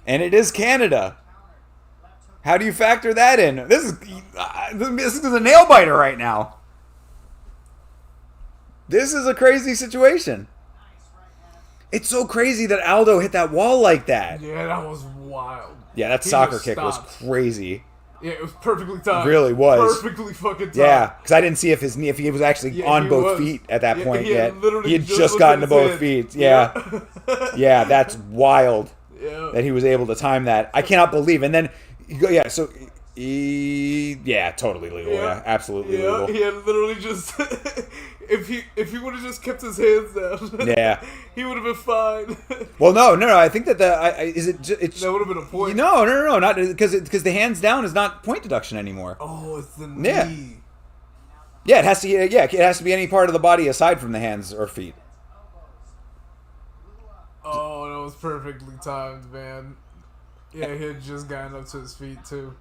And it is Canada. How do you factor that in? This is a nail biter right now. This is a crazy situation. It's so crazy that Aldo hit that wall like that. Yeah, that was wild. Yeah, that soccer kick was crazy. Yeah, it was perfectly timed. It really was. Perfectly fucking timed. Yeah, because I didn't see if he was actually on both feet at that point yet. He had just gotten to both feet. Yeah. Yeah, that's wild. Yeah. That he was able to time that. I cannot believe. And then, yeah, so, yeah, totally legal. Yeah, absolutely legal. He had literally just, if he would have just kept his hands down, yeah, he would have been fine. Well, no. I think that that would have been a point. No, not because the hands down is not point deduction anymore. Oh, it's the knee. Yeah, it has to. Yeah, it has to be any part of the body aside from the hands or feet. Oh, that was perfectly timed, man. Yeah, he had just gotten up to his feet, too.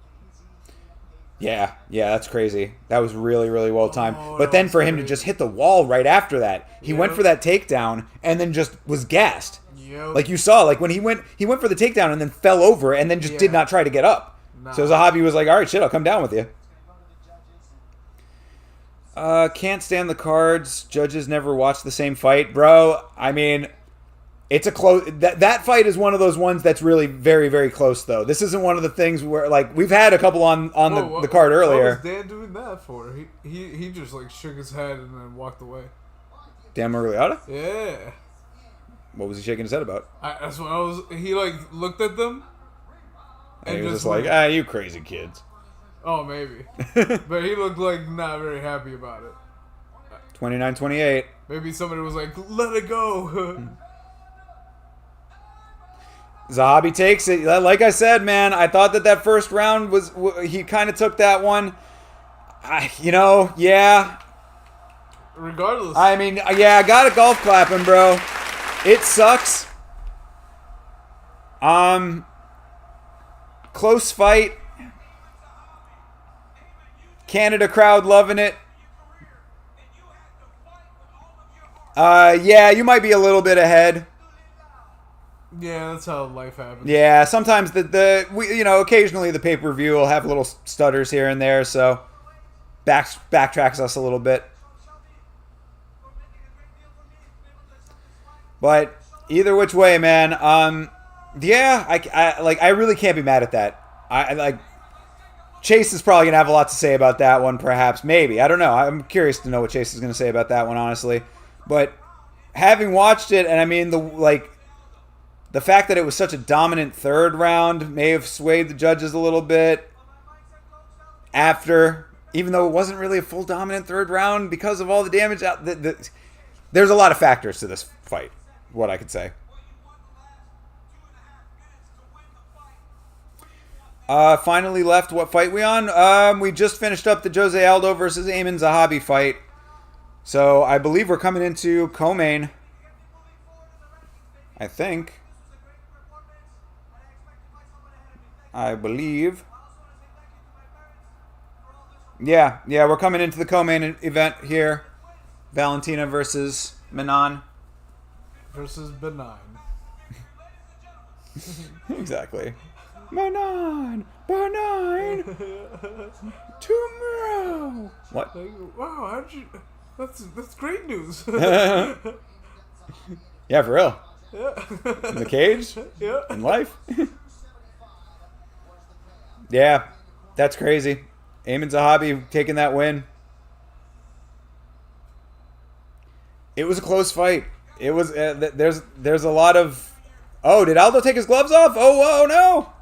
Yeah, that's crazy. That was really, really well timed. But then for him to just hit the wall right after that, he went for that takedown and then just was gassed. Yep. Like you saw, like when he went for the takedown and then fell over and then just did not try to get up. Nah. So Zahabi was like, all right, shit, I'll come down with you. Can't stand the cards. Judges never watch the same fight. Bro, I mean... It's a close. That fight is one of those ones that's really very, very close, though. This isn't one of the things where, like, we've had a couple on the card earlier. What was Dan doing that for? He just like shook his head and then walked away. Dan Miragliotta? Yeah. What was he shaking his head about? That's what I was. He like looked at them, and he was just like, you crazy kids. Oh, maybe. But he looked like not very happy about it. 29-28. Maybe somebody was like, let it go. Zahabi takes it. Like I said, man, I thought that first round was... He kind of took that one. Yeah. Regardless. I mean, yeah, I got to golf clap him, bro. It sucks. Close fight. Canada crowd loving it. Yeah, you might be a little bit ahead. Yeah, that's how life happens. Yeah, sometimes occasionally the pay-per-view will have little stutters here and there, so backtracks us a little bit. But either which way, man, yeah, I really can't be mad at that. Chase is probably gonna have a lot to say about that one, perhaps, maybe. I don't know. I'm curious to know what Chase is gonna say about that one, honestly. But having watched it, and I mean the fact that it was such a dominant third round may have swayed the judges a little bit after, even though it wasn't really a full dominant third round because of all the damage. There's a lot of factors to this fight, what I could say. Finally left. What fight we on? We just finished up the Jose Aldo versus Amin Zahabi fight. So I believe we're coming into co-main. I think. I believe. Yeah, we're coming into the co-main event here. Valentina versus Manon. Versus Benign. Exactly. Manon! Tomorrow! What? Like, wow, how'd you... That's great news. Yeah, for real. Yeah. In the cage? Yeah. In life? Yeah, that's crazy. Amin Zahabi taking that win. It was a close fight. It was. There's a lot of. Oh, did Aldo take his gloves off? Oh, no!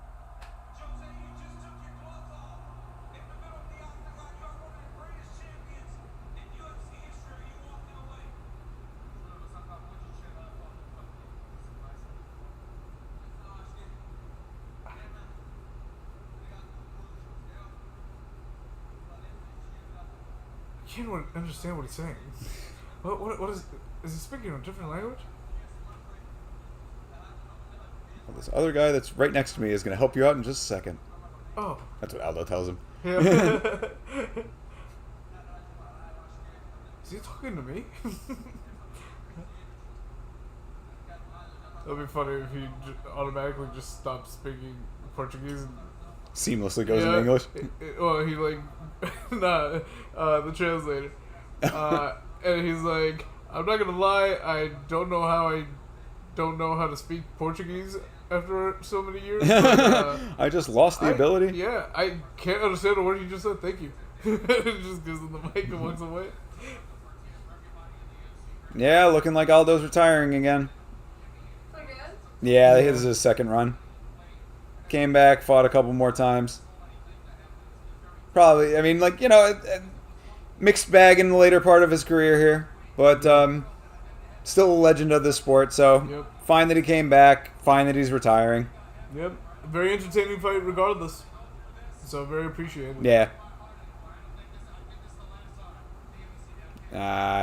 I can't understand what he's saying. What is he speaking a different language? Well, this other guy that's right next to me is going to help you out in just a second. Oh. That's what Aldo tells him. Yeah. Is he talking to me? That'd be funny if he automatically just stopped speaking Portuguese and Seamlessly goes in English. Well, he like, the translator, and he's like, I'm not gonna lie, I don't know how to speak Portuguese after so many years. But, I just lost the ability. Yeah, I can't understand a word he just said. Thank you. It just gives him the mic and walks away. Yeah, looking like Aldo's retiring again. Yeah, this is his second run. Came back, fought a couple more times. Probably, I mean, like, you know, mixed bag in the later part of his career here. But still a legend of this sport, so fine that he came back, fine that he's retiring. Yep, very entertaining fight regardless. So very appreciated. Yeah.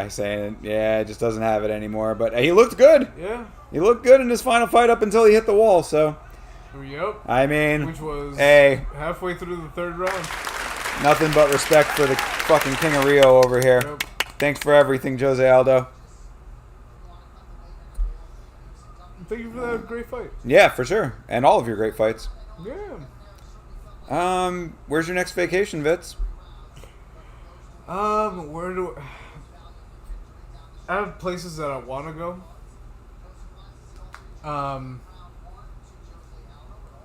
Saying, it just doesn't have it anymore. But he looked good. Yeah. He looked good in his final fight up until he hit the wall, so. Yep. I mean, which was halfway through the third round. Nothing but respect for the fucking King of Rio over here. Yep. Thanks for everything, Jose Aldo. Thank you for that great fight. Yeah, for sure. And all of your great fights. Yeah. Where's your next vacation, Vitz? Where do I have places that I want to go.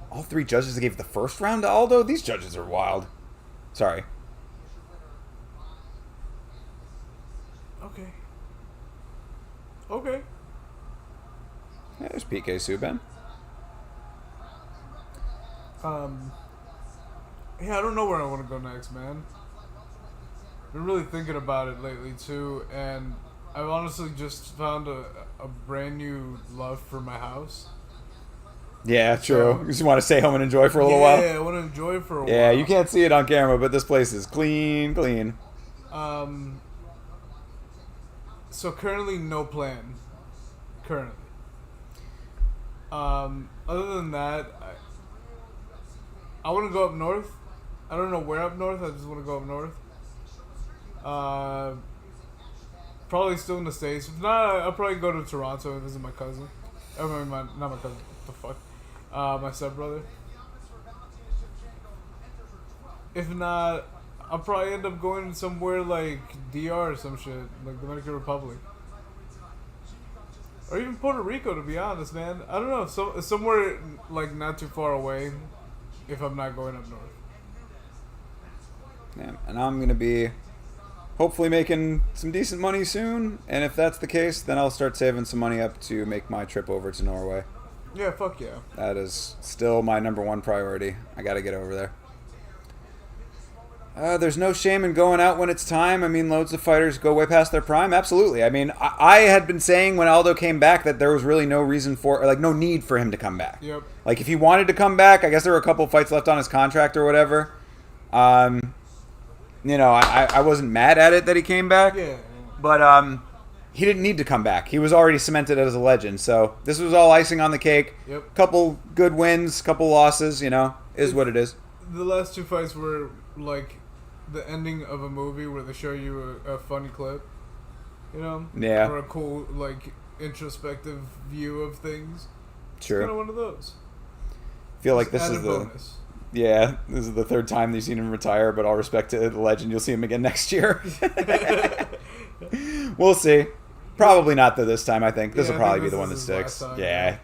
All three judges that gave the first round to Aldo? These judges are wild. Sorry. Okay. Yeah, there's PK Subban. Yeah, I don't know where I want to go next, man. Been really thinking about it lately too, and I've honestly just found a brand new love for my house. Yeah, true. You just want to stay home and enjoy for a little while? Yeah, I want to enjoy for a while. Yeah, you can't see it on camera, but this place is clean. So currently, no plan. Currently. Other than that, I want to go up north. I don't know where up north. I just want to go up north. Probably still in the States. If not, I'll probably go to Toronto and visit my cousin. I mean, not my cousin. What the fuck? My stepbrother. If not, I'll probably end up going somewhere like DR or some shit, like Dominican Republic, or even Puerto Rico. To be honest, man, I don't know. Somewhere like not too far away. If I'm not going up north. Yeah, and I'm gonna be hopefully making some decent money soon. And if that's the case, then I'll start saving some money up to make my trip over to Norway. Yeah, fuck yeah. That is still my #1 priority. I gotta get over there. There's no shame in going out when it's time. I mean, loads of fighters go way past their prime. Absolutely. I mean, I had been saying when Aldo came back that there was really no reason for, like, no need for him to come back. Yep. Like, if he wanted to come back, I guess there were a couple of fights left on his contract or whatever. You know, I wasn't mad at it that he came back. Yeah. But he didn't need to come back. He was already cemented as a legend. So this was all icing on the cake. Yep. Couple good wins, couple losses, you know, is what it is. The last 2 fights were like the ending of a movie where they show you a funny clip, you know? Yeah. Or a cool, like, introspective view of things. Sure. It's kind of one of those. I feel like Just this is added the... bonus. Yeah, this is the 3rd time that you've seen him retire, but all respect to the legend, you'll see him again next year. We'll see. Probably not this time, I think. This will probably be the one that sticks. Yeah.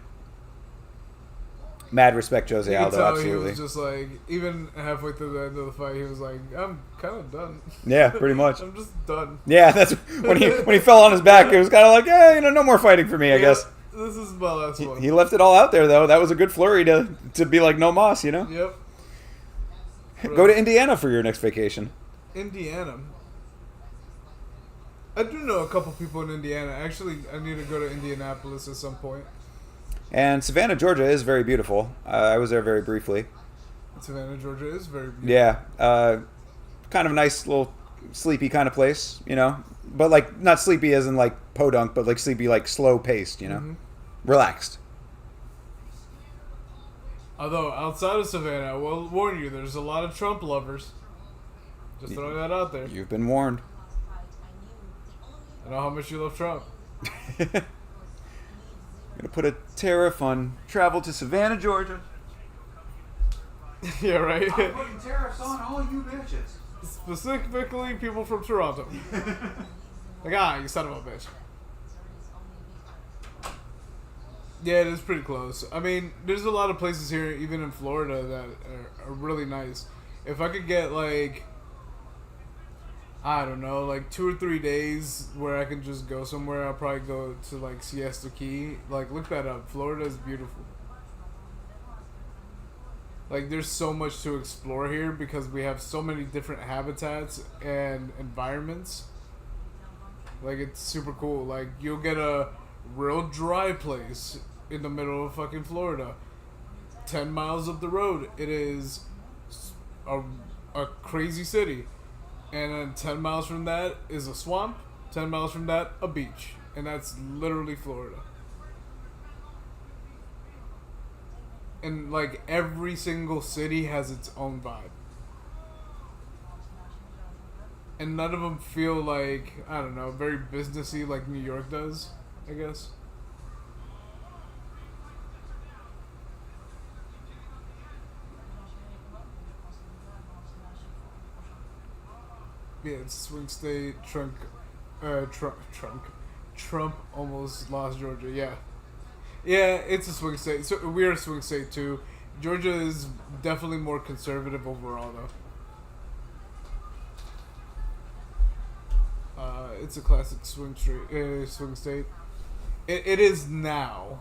Mad respect, Jose You could Aldo, tell absolutely. he was just like, even halfway through the end of the fight, he was like, I'm kind of done. Yeah, pretty much. I'm just done. Yeah, that's when he fell on his back, it was kind of like, yeah, you know, no more fighting for me, I guess. This is my last one. He left it all out there, though. That was a good flurry to be like, no moss, you know? Yep. Go to Indiana for your next vacation. Indiana. I do know a couple people in Indiana. Actually, I need to go to Indianapolis at some point. And Savannah, Georgia is very beautiful. I was there very briefly. Savannah, Georgia is very beautiful. Yeah. Kind of a nice little sleepy kind of place, you know? But, like, not sleepy as in, like, podunk, but, like, sleepy, like, slow-paced, you know? Mm-hmm. Relaxed. Although, outside of Savannah, I will warn you, there's a lot of Trump lovers. Just throwing that out there. You've been warned. I know how much you love Trump. Gonna put a tariff on travel to Savannah, Georgia. Yeah, right? I'm putting tariffs on all you bitches. Specifically, people from Toronto. Like, you son of a bitch. Yeah, it is pretty close. I mean, there's a lot of places here, even in Florida, that are really nice. If I could get, like, I don't know, like 2 or 3 days where I can just go somewhere, I'll probably go to, like, Siesta Key. Like, look that up. Florida is beautiful. Like, there's so much to explore here because we have so many different habitats and environments. Like, it's super cool. Like, you'll get a real dry place in the middle of fucking Florida. 10 miles up the road, it is a crazy city. And then 10 miles from that is a swamp. 10 miles from that, a beach. And that's literally Florida. And, like, every single city has its own vibe. And none of them feel like, I don't know, very businessy like New York does, I guess. Yeah, it's swing state. Trump almost lost Georgia. Yeah, it's a swing state. So we're a swing state too. Georgia is definitely more conservative overall, though. It's a classic swing state. It is now,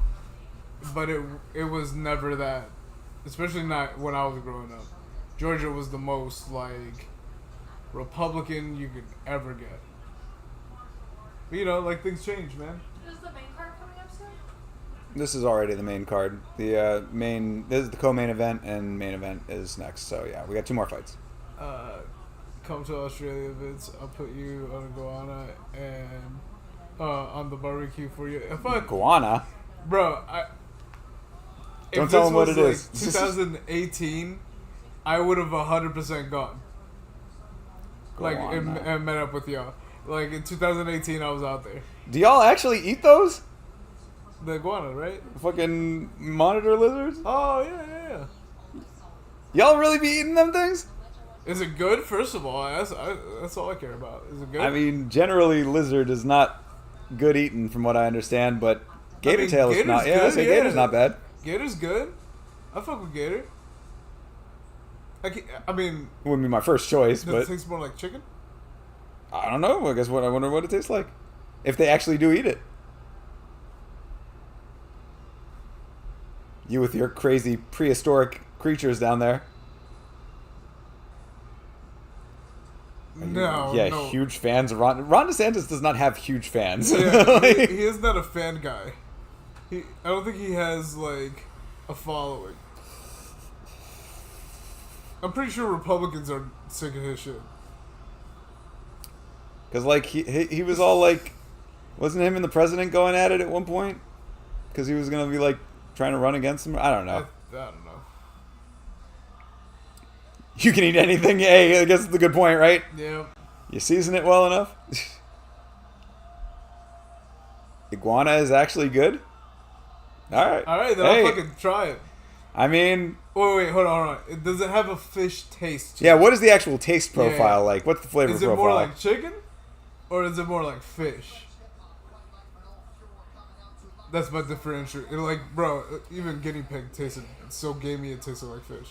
but it was never that. Especially not when I was growing up. Georgia was the most like Republican you could ever get. But, you know, like, things change, man. Is the main card coming up soon? This is already the main card. This is the co-main event, and main event is next. So yeah, we got 2 more fights. Come to Australia, Vitz. I'll put you on a guana and on the barbecue for you. Guana? Bro, Don't tell him what it is. 2018, I would have 100% gone. Like, and met up with y'all. Like, in 2018, I was out there. Do y'all actually eat those? The iguana, right? Fucking monitor lizards? Oh, yeah. Y'all really be eating them things? Is it good? First of all, that's all I care about. Is it good? I mean, generally lizard is not good eating from what I understand, but gator tail is not. Yeah, I say gator's not bad. Gator's good. I fuck with gator. I mean, It wouldn't be my first choice, does but it taste more like chicken? I don't know. I wonder what it tastes like. If they actually do eat it. You with your crazy prehistoric creatures down there. No, yeah, no. huge fans of Ron DeSantis does not have huge fans. Yeah, he is not a fan guy. I don't think he has like a following. I'm pretty sure Republicans are sick of his shit. Because like he was all like, wasn't him and the president going at it at one point? Because he was gonna be like trying to run against him. I don't know. I don't know. You can eat anything. Hey, I guess it's a good point, right? Yeah. You season it well enough. Iguana is actually good. All right. All right, then I'll fucking try it. I mean, wait, hold on. Does it have a fish taste to yeah. it? What is the actual taste profile like? What's the flavor profile? Is it profile? more like chicken, or is it more like fish? That's my differential. Like, bro, even guinea pig tasted so gamey it tasted like fish.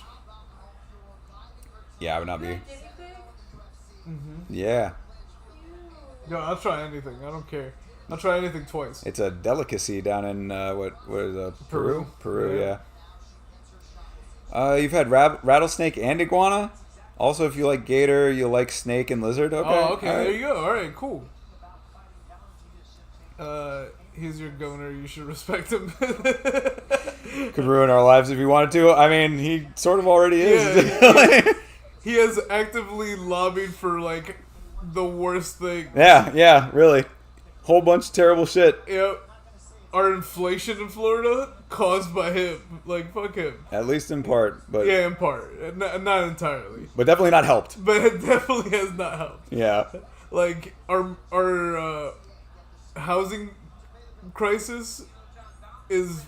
Yeah, I would not be. Mm-hmm. Yeah. Yo, I'll try anything. I don't care. I'll try anything twice. It's a delicacy down in what is Peru? Peru, yeah. You've had rattlesnake and iguana. Also, if you like gator, you like snake and lizard. Okay. Oh, okay. All right. There you go. All right, cool. He's your governor. You should respect him. Could ruin our lives if he wanted to. I mean, he sort of already is. Yeah, he has actively lobbied for like the worst thing. Yeah, really. Whole bunch of terrible shit. Yep. Our inflation in Florida caused by him. Like, fuck him. At least in part, but yeah, in part, not entirely. But definitely not helped. But it definitely has not helped. Yeah. Like our housing crisis is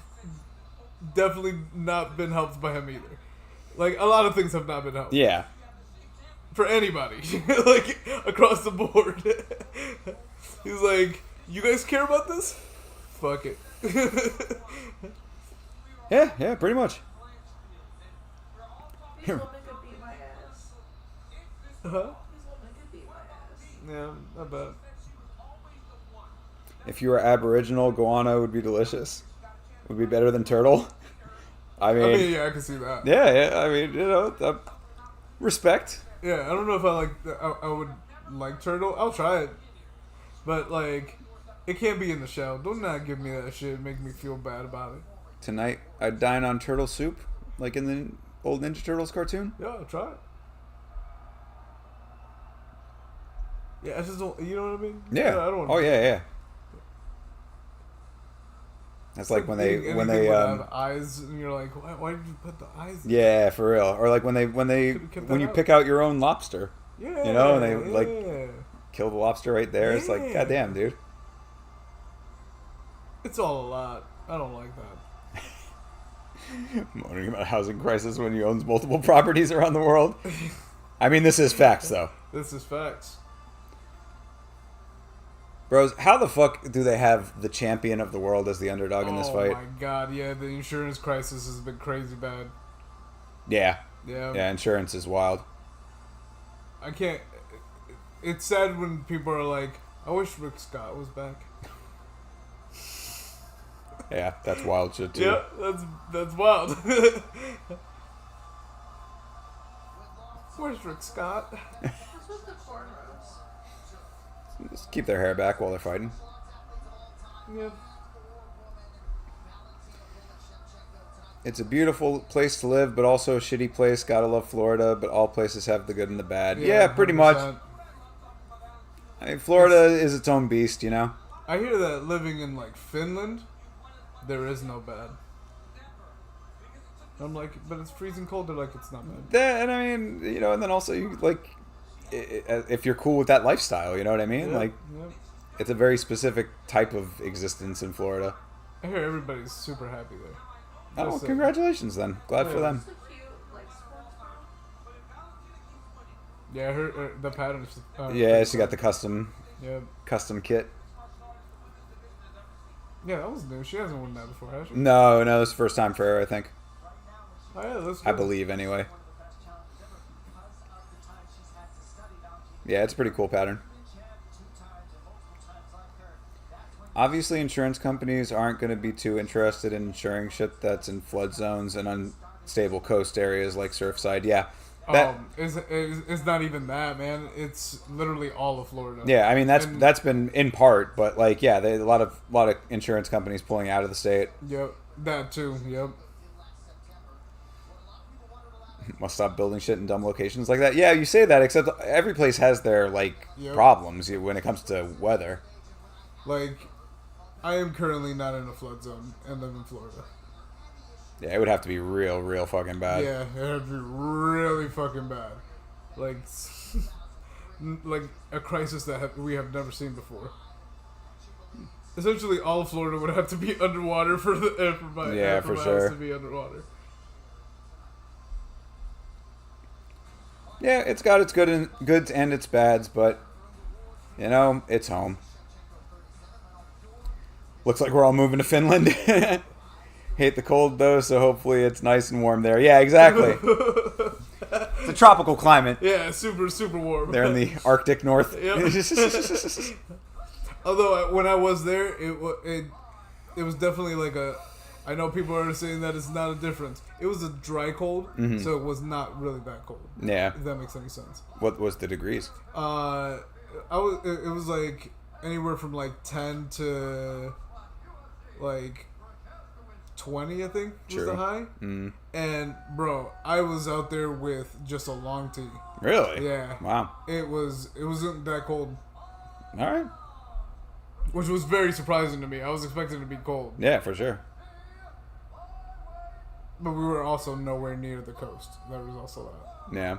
definitely not been helped by him either. Like, a lot of things have not been helped. Yeah. For anybody. Like, across the board. He's like, you guys care about this? Fuck it. Yeah, pretty much. He's what could beat my ass. Huh? He's what could beat my ass. Yeah, not bad. If you were Aboriginal, guano would be delicious. Would be better than turtle. I mean, yeah, I can see that. Yeah. I mean, respect. Yeah, I don't know if I would like turtle. I'll try it, but like, it can't be in the shell. Don't not give me that shit. Make me feel bad about it. Tonight, I'd dine on turtle soup, like in the old Ninja Turtles cartoon. Yeah, I'll try it. Yeah, I just don't. You know what I mean? Yeah. I don't. Oh yeah. That's like when they have eyes, and you're like, why did you put the eyes in? Yeah, for real. Or like when you pick out your own lobster. Yeah. You know, and they like kill the lobster right there. Yeah. It's like, goddamn, dude. It's all a lot. I don't like that. Moaning about a housing crisis when he owns multiple properties around the world. I mean, this is facts, though. This is facts. Bros, how the fuck do they have the champion of the world as the underdog in this fight? Oh my god, yeah, the insurance crisis has been crazy bad. Yeah. Yeah. Yeah, insurance is wild. I can't... It's sad when people are like, I wish Rick Scott was back. Yeah, that's wild shit, too. Yeah, that's wild. Where's Rick Scott? What's with the cornrows? Just keep their hair back while they're fighting. Yeah. It's a beautiful place to live, but also a shitty place. Gotta love Florida, but all places have the good and the bad. Yeah, pretty 100%. Much. I mean, Florida is its own beast, you know? I hear that living in, like, Finland, there is no bad. I'm like, but it's freezing cold. They're like, it's not bad. And I mean, you know, and then also, you like, if you're cool with that lifestyle, you know what I mean? Yeah, like, yeah. It's a very specific type of existence in Florida. I hear everybody's super happy there. Oh, well, congratulations then. Glad for them. Yeah, I heard the patterns. Yeah, she got the custom kit. Yeah, that was new. She hasn't worn that before, has she? No, this is the first time for her, I think. Oh, yeah, that's good. I believe, anyway. Yeah, it's a pretty cool pattern. Obviously, insurance companies aren't going to be too interested in insuring shit that's in flood zones and unstable coast areas like Surfside. Yeah, It's not even that, man. It's literally all of Florida. Yeah, I mean that's been in part, but like a lot of insurance companies pulling out of the state. Yep, that too. Yep. Must stop building shit in dumb locations like that. Yeah, you say that, except every place has their problems when it comes to weather. Like, I am currently not in a flood zone and live in Florida. Yeah, it would have to be real fucking bad. Yeah, it would be really fucking bad. Like, like a crisis that we have never seen before. Essentially, all of Florida would have to be underwater for my house to be underwater. Yeah, it's got its goods and its bads, but it's home. Looks like we're all moving to Finland. Hate the cold though, so hopefully it's nice and warm there. Yeah, exactly. It's a tropical climate. Yeah, super warm. They're in the Arctic North. Yep. Although when I was there, it was definitely like a. I know people are saying that it's not a difference. It was a dry cold, so it was not really that cold. Yeah. If that makes any sense. What was the degrees? It was like anywhere from like 10 to like 20, I think, was the high. Mm. And bro, I was out there with just a long tee. Really? Yeah. Wow. It wasn't that cold. All right. Which was very surprising to me. I was expecting it to be cold. Yeah, for sure. But we were also nowhere near the coast. There was also that. Yeah.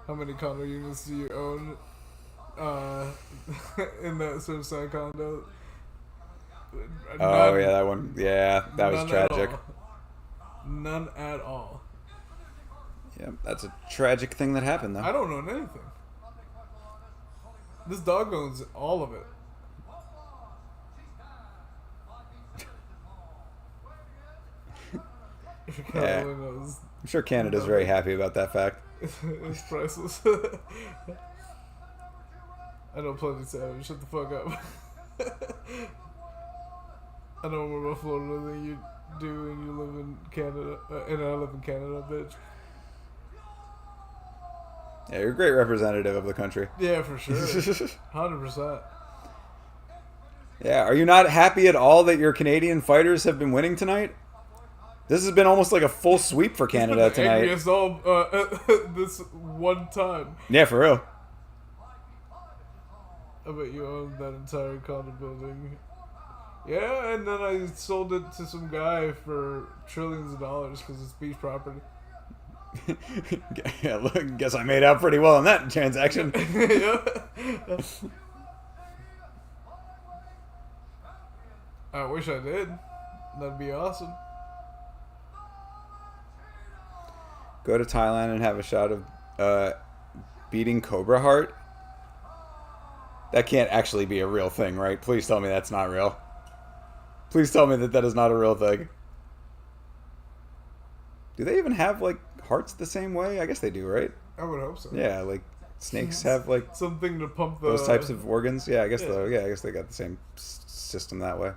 How many condo units do you own in that Surfside condo? Oh, yeah, that one. Yeah, that was tragic. None at all. Yeah, that's a tragic thing that happened, though. I don't own anything. This dog owns all of it. Yeah. I'm sure Canada's very happy about that fact. It's priceless. I know plenty Savage. Shut the fuck up. I know more about Florida than you do, and you live in Canada, and I live in Canada, bitch. Yeah, you're a great representative of the country. Yeah, for sure. 100%. Yeah, are you not happy at all that your Canadian fighters have been winning tonight? This has been almost like a full sweep for Canada tonight. Angriest all this one time. Yeah, for real. I bet you own that entire condo building. Yeah, and then I sold it to some guy for trillions of dollars because it's beach property. Yeah, look, guess I made out pretty well on that transaction. I wish I did. That'd be awesome. Go to Thailand and have a shot of beating Cobra Heart. That can't actually be a real thing, right? Please tell me that's not real. Please tell me that is not a real thing. Do they even have, like, hearts the same way? I guess they do, right? I would hope so. Yeah, like, snakes have, like... something to pump those types of organs. Yeah, I guess I guess they got the same system that way.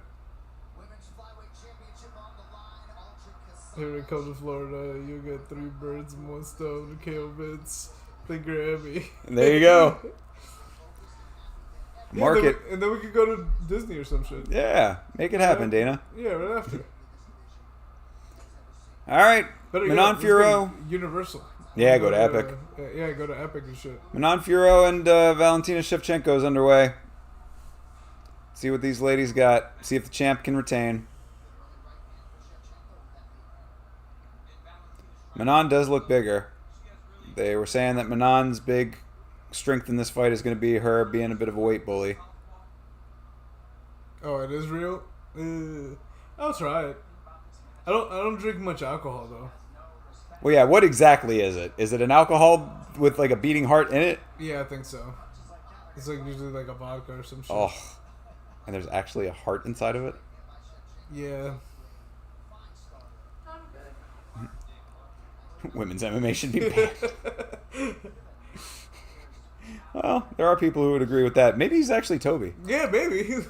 Here we come to Florida, you get 3 birds and 1 stone, KO Vitz, Thinker and Vitz. There you go. Market. And then we could go to Disney or some shit. Yeah, make it happen, Dana. Yeah, right after. All right, Manon Furo. Universal. Yeah, go to Epic. Yeah, go to Epic and shit. Manon Furo and Valentina Shevchenko is underway. See what these ladies got. See if the champ can retain. Manon does look bigger. They were saying that Manon's big strength in this fight is going to be her being a bit of a weight bully. Oh, it is real? I'll try it. I don't drink much alcohol though. Well, yeah. What exactly is it? Is it an alcohol with like a beating heart in it? Yeah, I think so. It's like usually like a vodka or some shit. Oh, and there's actually a heart inside of it. Yeah. Women's MMA should be banned. Well, there are people who would agree with that. Maybe he's actually Toby. Yeah, maybe.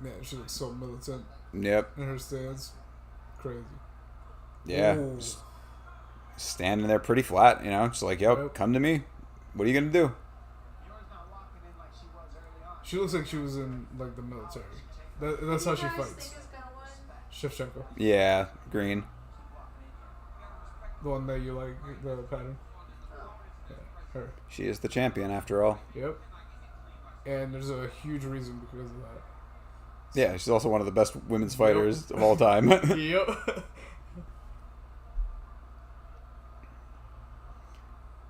Yeah, she looks so militant. Yep. In her stance. Crazy. Yeah. Ooh. Just standing there pretty flat, you know, just like, yo, Yep. come to me. What are you gonna do? She looks like she was in like the military. That's how she fights. Shevchenko. Yeah, green. The one that you like, the pattern. Yeah, her. She is the champion after all. Yep. And there's a huge reason because of that. Yeah, she's also one of the best women's fighters of all time. Yep.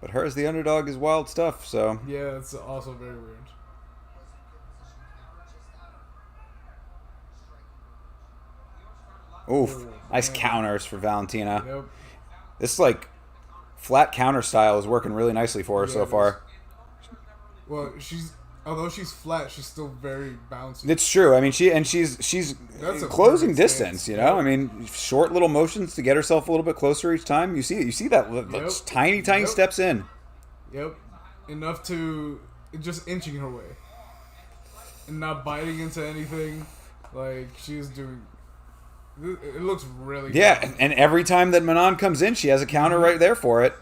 But her as the underdog is wild stuff, so. Yeah, it's also very weird. Oof. Ooh, Nice man. counters for Valentina. Yep. This, like, flat counter style is working really nicely for her Yeah, so it far. Well, although she's flat, she's still very bouncy. It's true. I mean, she's That's a closing perfect distance. stance. You know, Yep. I mean, short little motions to get herself a little bit closer each time. You see that those tiny Yep. steps in. Yep. Enough to just inching her way. And not biting into anything. Like, she's doing... It looks really Yeah, good. and every time that Manon comes in, she has a counter right there for it.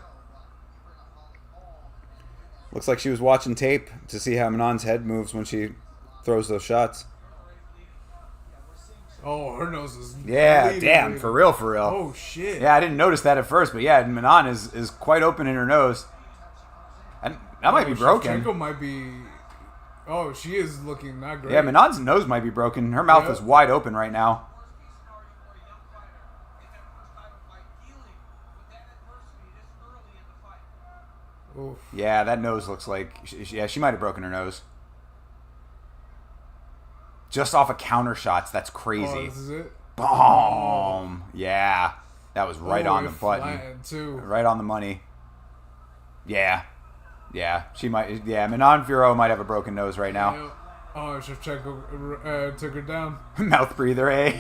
Looks like she was watching tape to see how Manon's head moves when she throws those shots. Oh, her nose is... Yeah, bleeding, damn, dude. for real. Oh, shit. Yeah, I didn't notice that at first, but yeah, Manon is quite open in her nose. And that might be broken. Shevchenko might be... Oh, she is looking not great. Yeah, Manon's nose might be broken. Her mouth is wide open right now. Oof. Yeah, that nose looks like... she might have broken her nose. Just off of counter shots. That's crazy. Oh, this is it? Boom! Yeah. That was right on the button. Flattened, too. Right on the money. Yeah. Yeah. She might... Yeah, Manon Fiorot might have a broken nose right now. Yep. Oh, Shevchenko took her down. Mouth breather, eh?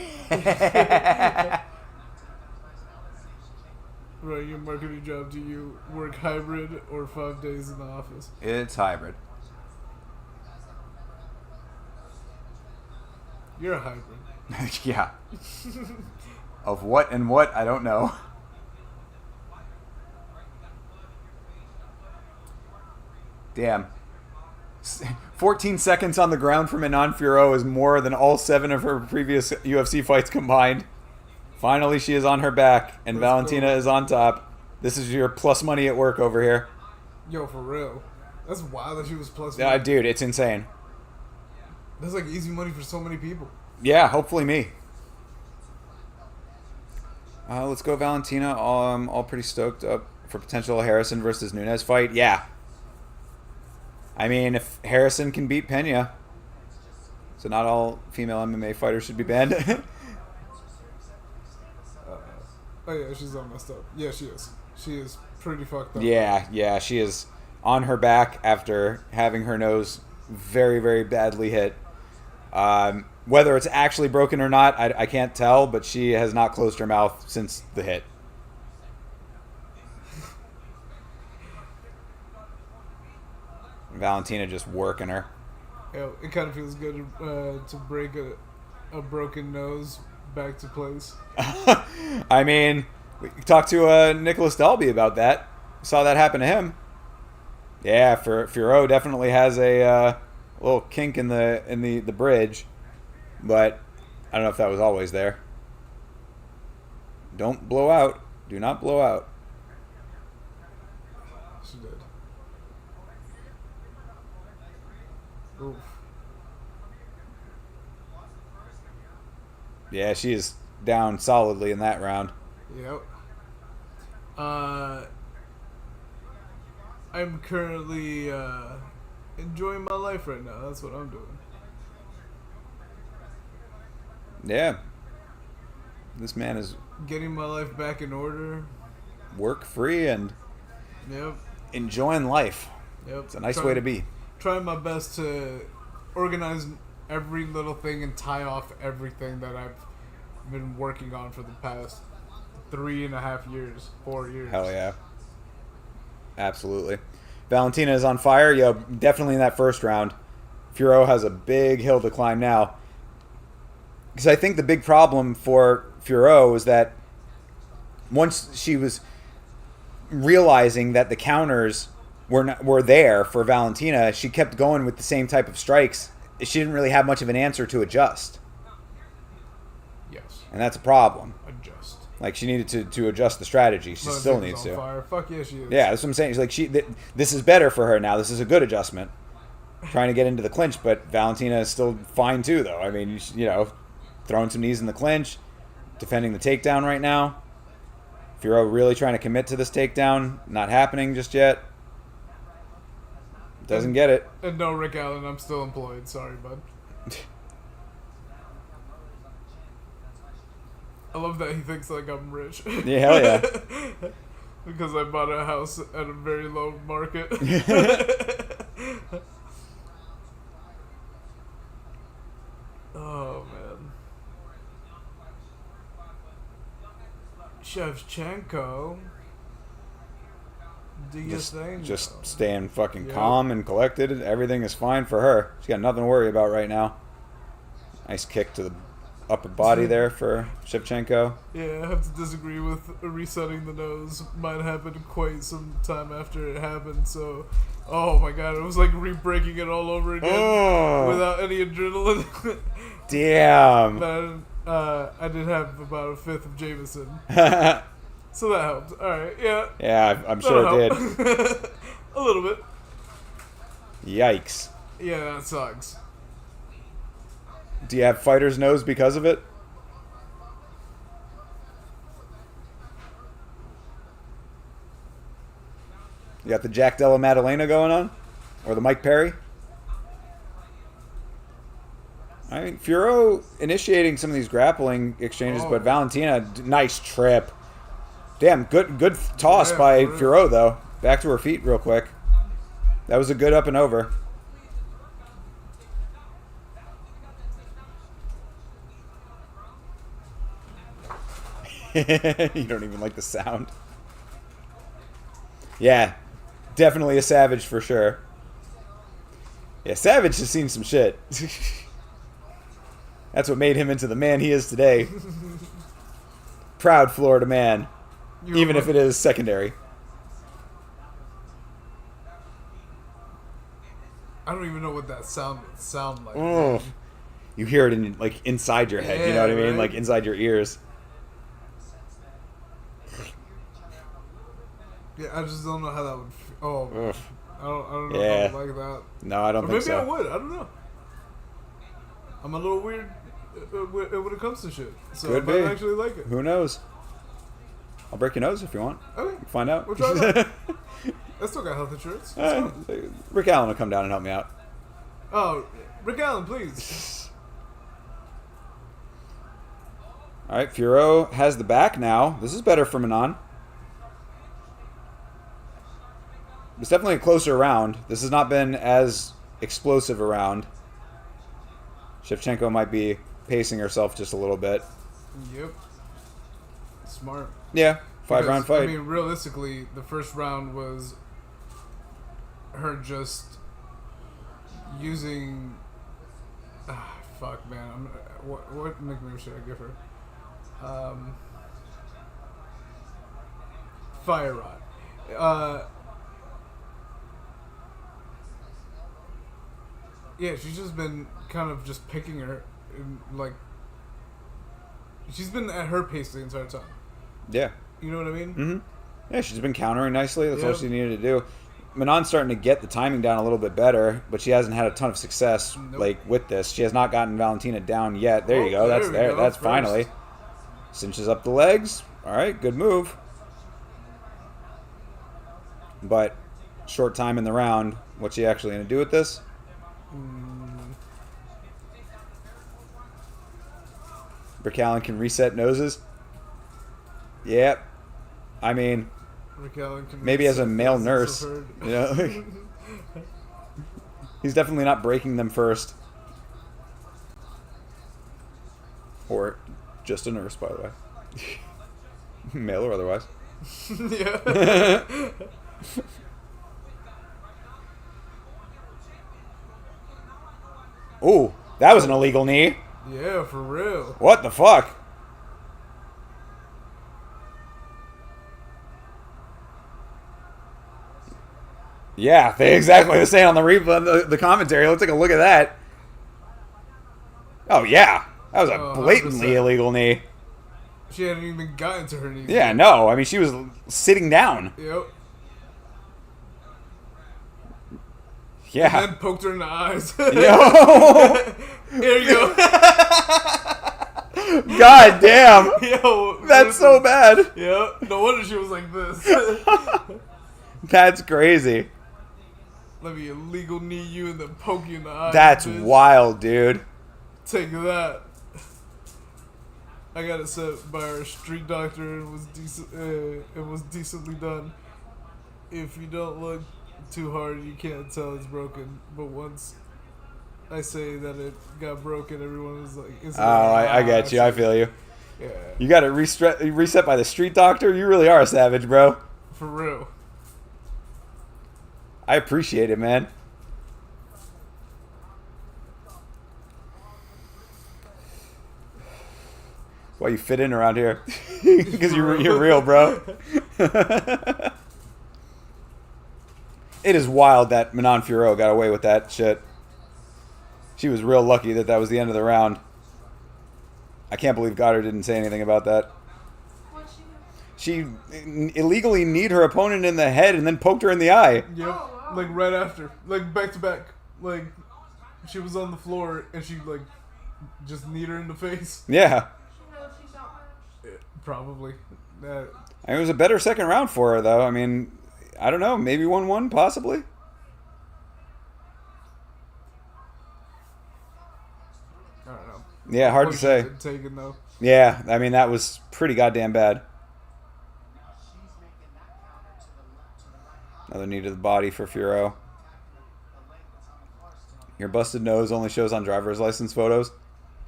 Right, your marketing job, do you work hybrid or 5 days in the office? It's hybrid. You're a hybrid. Yeah. Of what and what, I don't know. Damn. 14 seconds on the ground for Manon Fiorot is more than all 7 of her previous UFC fights combined. Finally, she is on her back, and Valentina is on top. This is your plus money at work over here. Yo, for real. That's wild that she was plus Yeah, money. dude, it's insane. That's like easy money for so many people. Yeah, hopefully me. Let's go Valentina. All pretty stoked up for potential Harrison versus Nunes fight. Yeah. I mean, if Harrison can beat Pena, so not all female MMA fighters should be banned. Oh yeah, she's all messed up. Yeah, she is. She is pretty fucked up. Yeah, she is on her back after having her nose very, very badly hit. Whether it's actually broken or not, I can't tell, but she has not closed her mouth since the hit. Valentina just working her. Yeah, it kind of feels good to break a broken nose back to place. I mean, we talked to Nicholas Dalby about that. Saw that happen to him. Yeah, Fiorot definitely has a little kink in the bridge, but I don't know if that was always there. Don't blow out. Do not blow out. She did. Oof. Yeah, she is down solidly in that round. Yep. I'm currently enjoying my life right now. That's what I'm doing. Yeah. This man is Getting my life back in order. work free and Yep. enjoying life. Yep. It's a nice way to be. Trying my best to organize every little thing and tie off everything that I've been working on for the past 3.5 years, 4 years. Hell yeah. Absolutely. Valentina is on fire. Yo, definitely in that first round. Fiorot has a big hill to climb now. Because I think the big problem for Furo was that once she was realizing that the counters were there for Valentina, she kept going with the same type of strikes. She didn't really have much of an answer to adjust. Yes. And that's a problem. Adjust. Like, she needed to adjust the strategy. She still needs to. Fire. Fuck yeah, she is. Yeah, that's what I'm saying. She's like, this is better for her now. This is a good adjustment. Trying to get into the clinch, but Valentina is still fine too, though. I mean, you know, throwing some knees in the clinch, defending the takedown right now. Furo really trying to commit to this takedown. Not happening just yet. Doesn't get it. And no, Rick Allen, I'm still employed. Sorry, bud. I love that he thinks like I'm rich. Yeah, hell yeah. Because I bought a house at a very low market. Oh, man. Shevchenko. Do you think? Just staying fucking calm and collected. Everything is fine for her. She's got nothing to worry about right now. Nice kick to the upper body there for Shevchenko. Yeah, I have to disagree with resetting the nose. Mine happened quite some time after it happened, so... Oh my god, it was like re-breaking it all over again without any adrenaline. Damn. But I did have about a fifth of Jameson. So that helped. Alright, yeah. Yeah, I'm sure it did. A little bit. Yikes. Yeah, that sucks. Do you have fighter's nose because of it? You got the Jack Della Maddalena going on? Or the Mike Perry? I mean, Furo initiating some of these grappling exchanges, but Valentina, nice trip. Damn, good toss by Furo, though. Back to her feet real quick. That was a good up and over. You don't even like the sound. Yeah, definitely a Savage for sure. Yeah, Savage has seen some shit. That's what made him into the man he is today. Proud Florida man. Even if it is secondary. I don't even know what that sound would sound like. Oh. You hear it in like inside your head, you know what I mean? Right? Like inside your ears. Yeah, I just don't know how that would. Oh, I don't know if I would like that. No, I don't think so. Maybe I would. I don't know. I'm a little weird when it comes to shit, so I might actually like it. Who knows? I'll break your nose if you want. Okay, find out. We'll try that. I still got health insurance. Rick Allen will come down and help me out. Oh, Rick Allen, please. All right, Furo has the back now. This is better for Manon. It's definitely a closer round. This has not been as explosive a round. Shevchenko might be pacing herself just a little bit. Yep. Smart. Yeah, five-round fight. I mean, realistically, the first round was her just using... fuck, man. What nickname should I give her? Fire Rod. Yeah, she's just been kind of just picking her, like, she's been at her pace the entire time. Yeah. You know what I mean? Mm-hmm. Yeah, she's been countering nicely. That's all she needed to do. Manon's starting to get the timing down a little bit better, but she hasn't had a ton of success like with this. She has not gotten Valentina down yet. There you go. That's there. That's finally. Cinches up the legs. All right, good move. But short time in the round. What's she actually going to do with this? Rick Allen can reset noses. Yep. I mean, maybe as a male nurse, you know, he's definitely not breaking them first. Or just a nurse, by the way. Male or otherwise. Yeah. Ooh, that was an illegal knee. Yeah, for real. What the fuck? Yeah, they exactly the same on the replay, the commentary. Let's take a look at that. Oh yeah, that was a blatantly 100%. illegal knee. She hadn't even gotten to her knees. Yeah, no, I mean she was sitting down. Yep. Yeah. And then poked her in the eyes. Yo. Here you go. God damn. Yo, That's so bad. Yep. No wonder she was like this. That's crazy. Let me illegal knee you and then poke you in the eye. That's bitch. wild, dude. Take that. I got it set by our street doctor. It was decent. It was decently done. If you don't look too hard, you can't tell it's broken. But once I say that it got broken, everyone was like, Oh, I get you. I feel you. Yeah. You got it reset by the street doctor? You really are a savage, bro. For real. I appreciate it, man. Why you fit in around here? Because you're real, bro. It is wild that Manon Fiorot got away with that shit. She was real lucky that that was the end of the round. I can't believe Goddard didn't say anything about that. What'd she She illegally kneed her opponent in the head and then poked her in the eye. Yep. Oh, wow. Like right after. Like back to back. Like she was on the floor and she like just kneed her in the face. Yeah. She knows she's outmatched. Probably. That. I mean, it was a better second round for her, though. I mean, I don't know. Maybe 1-1, possibly? I don't know. Yeah, hard to Punch say. had taken, though. Yeah, I mean, that was pretty goddamn bad. Another knee to the body for Fiorot. Your busted nose only shows on driver's license photos.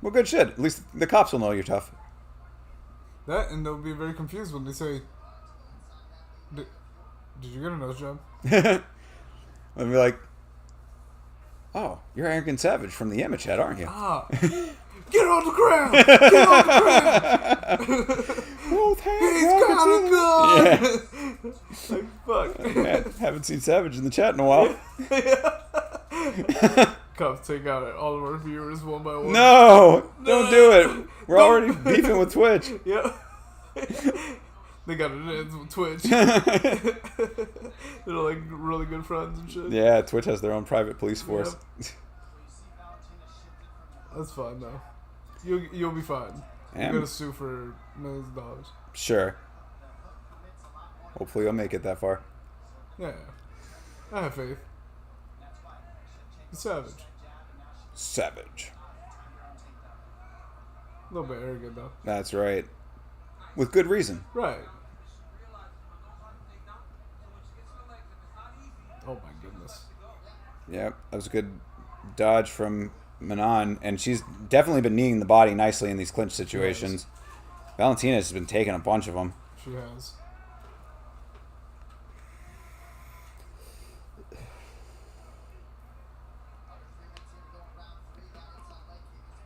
Well, good shit. At least the cops will know you're tough. That, and they'll be very confused when they say, Did you get a nose job? I'll be like, oh, you're Arrogant Savage from the Image Head, aren't you? Ah. Get on the ground! Get on the ground! Both hands He's rabbits got in- a gun! Like, fuck. Yeah. Haven't seen Savage in the chat in a while. Cops take out all of our viewers one by one. No! Don't do it. We're already beefing with Twitch. Yeah. They got it ends with Twitch. They're like really good friends and shit. Yeah, Twitch has their own private police force. That's fine though. You'll be fine. You're gonna sue for millions of dollars. Sure. Hopefully I'll make it that far. Yeah. I have faith. He's savage. Savage. A little bit arrogant though. That's right. With good reason. Right. Oh my goodness. Yep, that was a good dodge from Manon, and she's definitely been kneeing the body nicely in these clinch situations. Valentina has been taking a bunch of them. She has.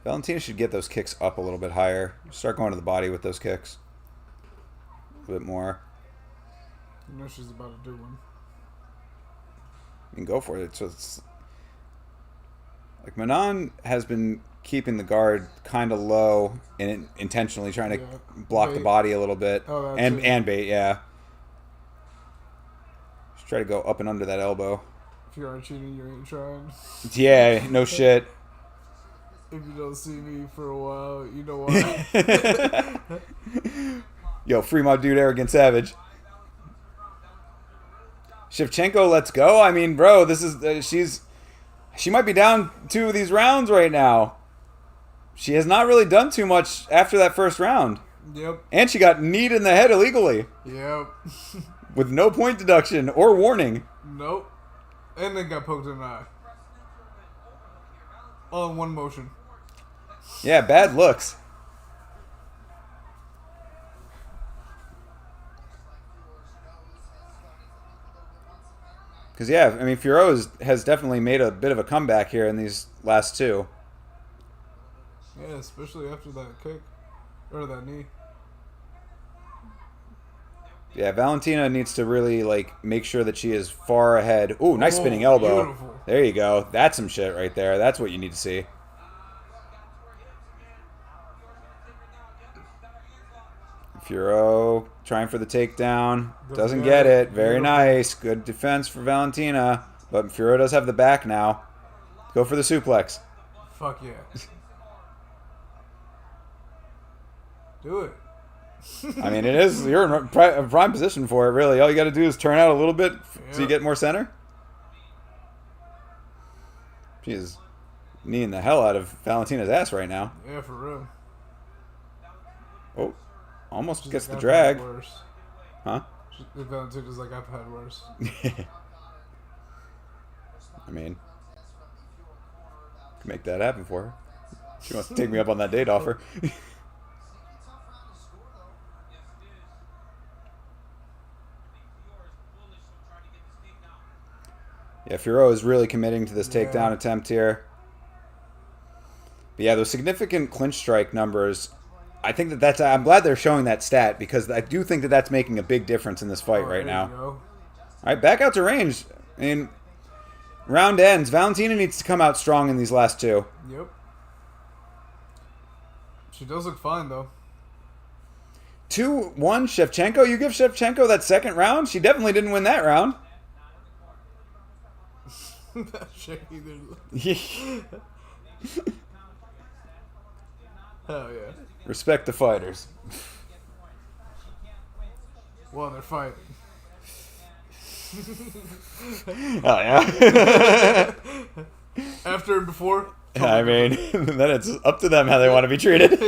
Valentina should get those kicks up a little bit higher. Start going to the body with those kicks. A bit more. You know she's about to do one. You can go for it. So it's like Manon has been keeping the guard kind of low and intentionally trying to block the body a little bit. Oh, and bait, yeah. Just try to go up and under that elbow. If you aren't cheating, you ain't trying. Yeah, no shit. If you don't see me for a while, you know why. Yo, free my dude, Arrogant Savage. Shevchenko, let's go. I mean, bro, this is she might be down 2 of these rounds right now. She has not really done too much after that first round. Yep. And she got kneed in the head illegally. Yep. With no point deduction or warning. Nope. And then got poked in the eye. All in one motion. Yeah, bad looks. Because, yeah, I mean, Fiorot has definitely made a bit of a comeback here in these last 2. Yeah, especially after that kick. Or that knee. Yeah, Valentina needs to really, like, make sure that she is far ahead. Ooh, nice spinning elbow. Beautiful. There you go. That's some shit right there. That's what you need to see. Furo trying for the takedown. Doesn't get it. Very nice. Good defense for Valentina. But Furo does have the back now. Go for the suplex. Fuck yeah. Do it. I mean, it is. You're in a prime position for it, really. All you got to do is turn out a little bit so you get more center. She is kneeing the hell out of Valentina's ass right now. Yeah, for real. Oh, almost gets the I've drag. had worse. Huh? Valentina's like, I've had worse. I mean, can make that happen for her. She wants to take me up on that date offer. Yeah, Furo is really committing to this takedown attempt here. But yeah, those significant clinch strike numbers, I think that's... I'm glad they're showing that stat because I do think that that's making a big difference in this fight right now. All right, back out to range. I mean, round ends. Valentina needs to come out strong in these last two. Yep. She does look fine, though. 2-1 Shevchenko. You give Shevchenko that second round? She definitely didn't win that round. Hell yeah. Respect the fighters. Well, they're fighting. Oh, yeah. After and before? I mean, then it's up to them how they want to be treated.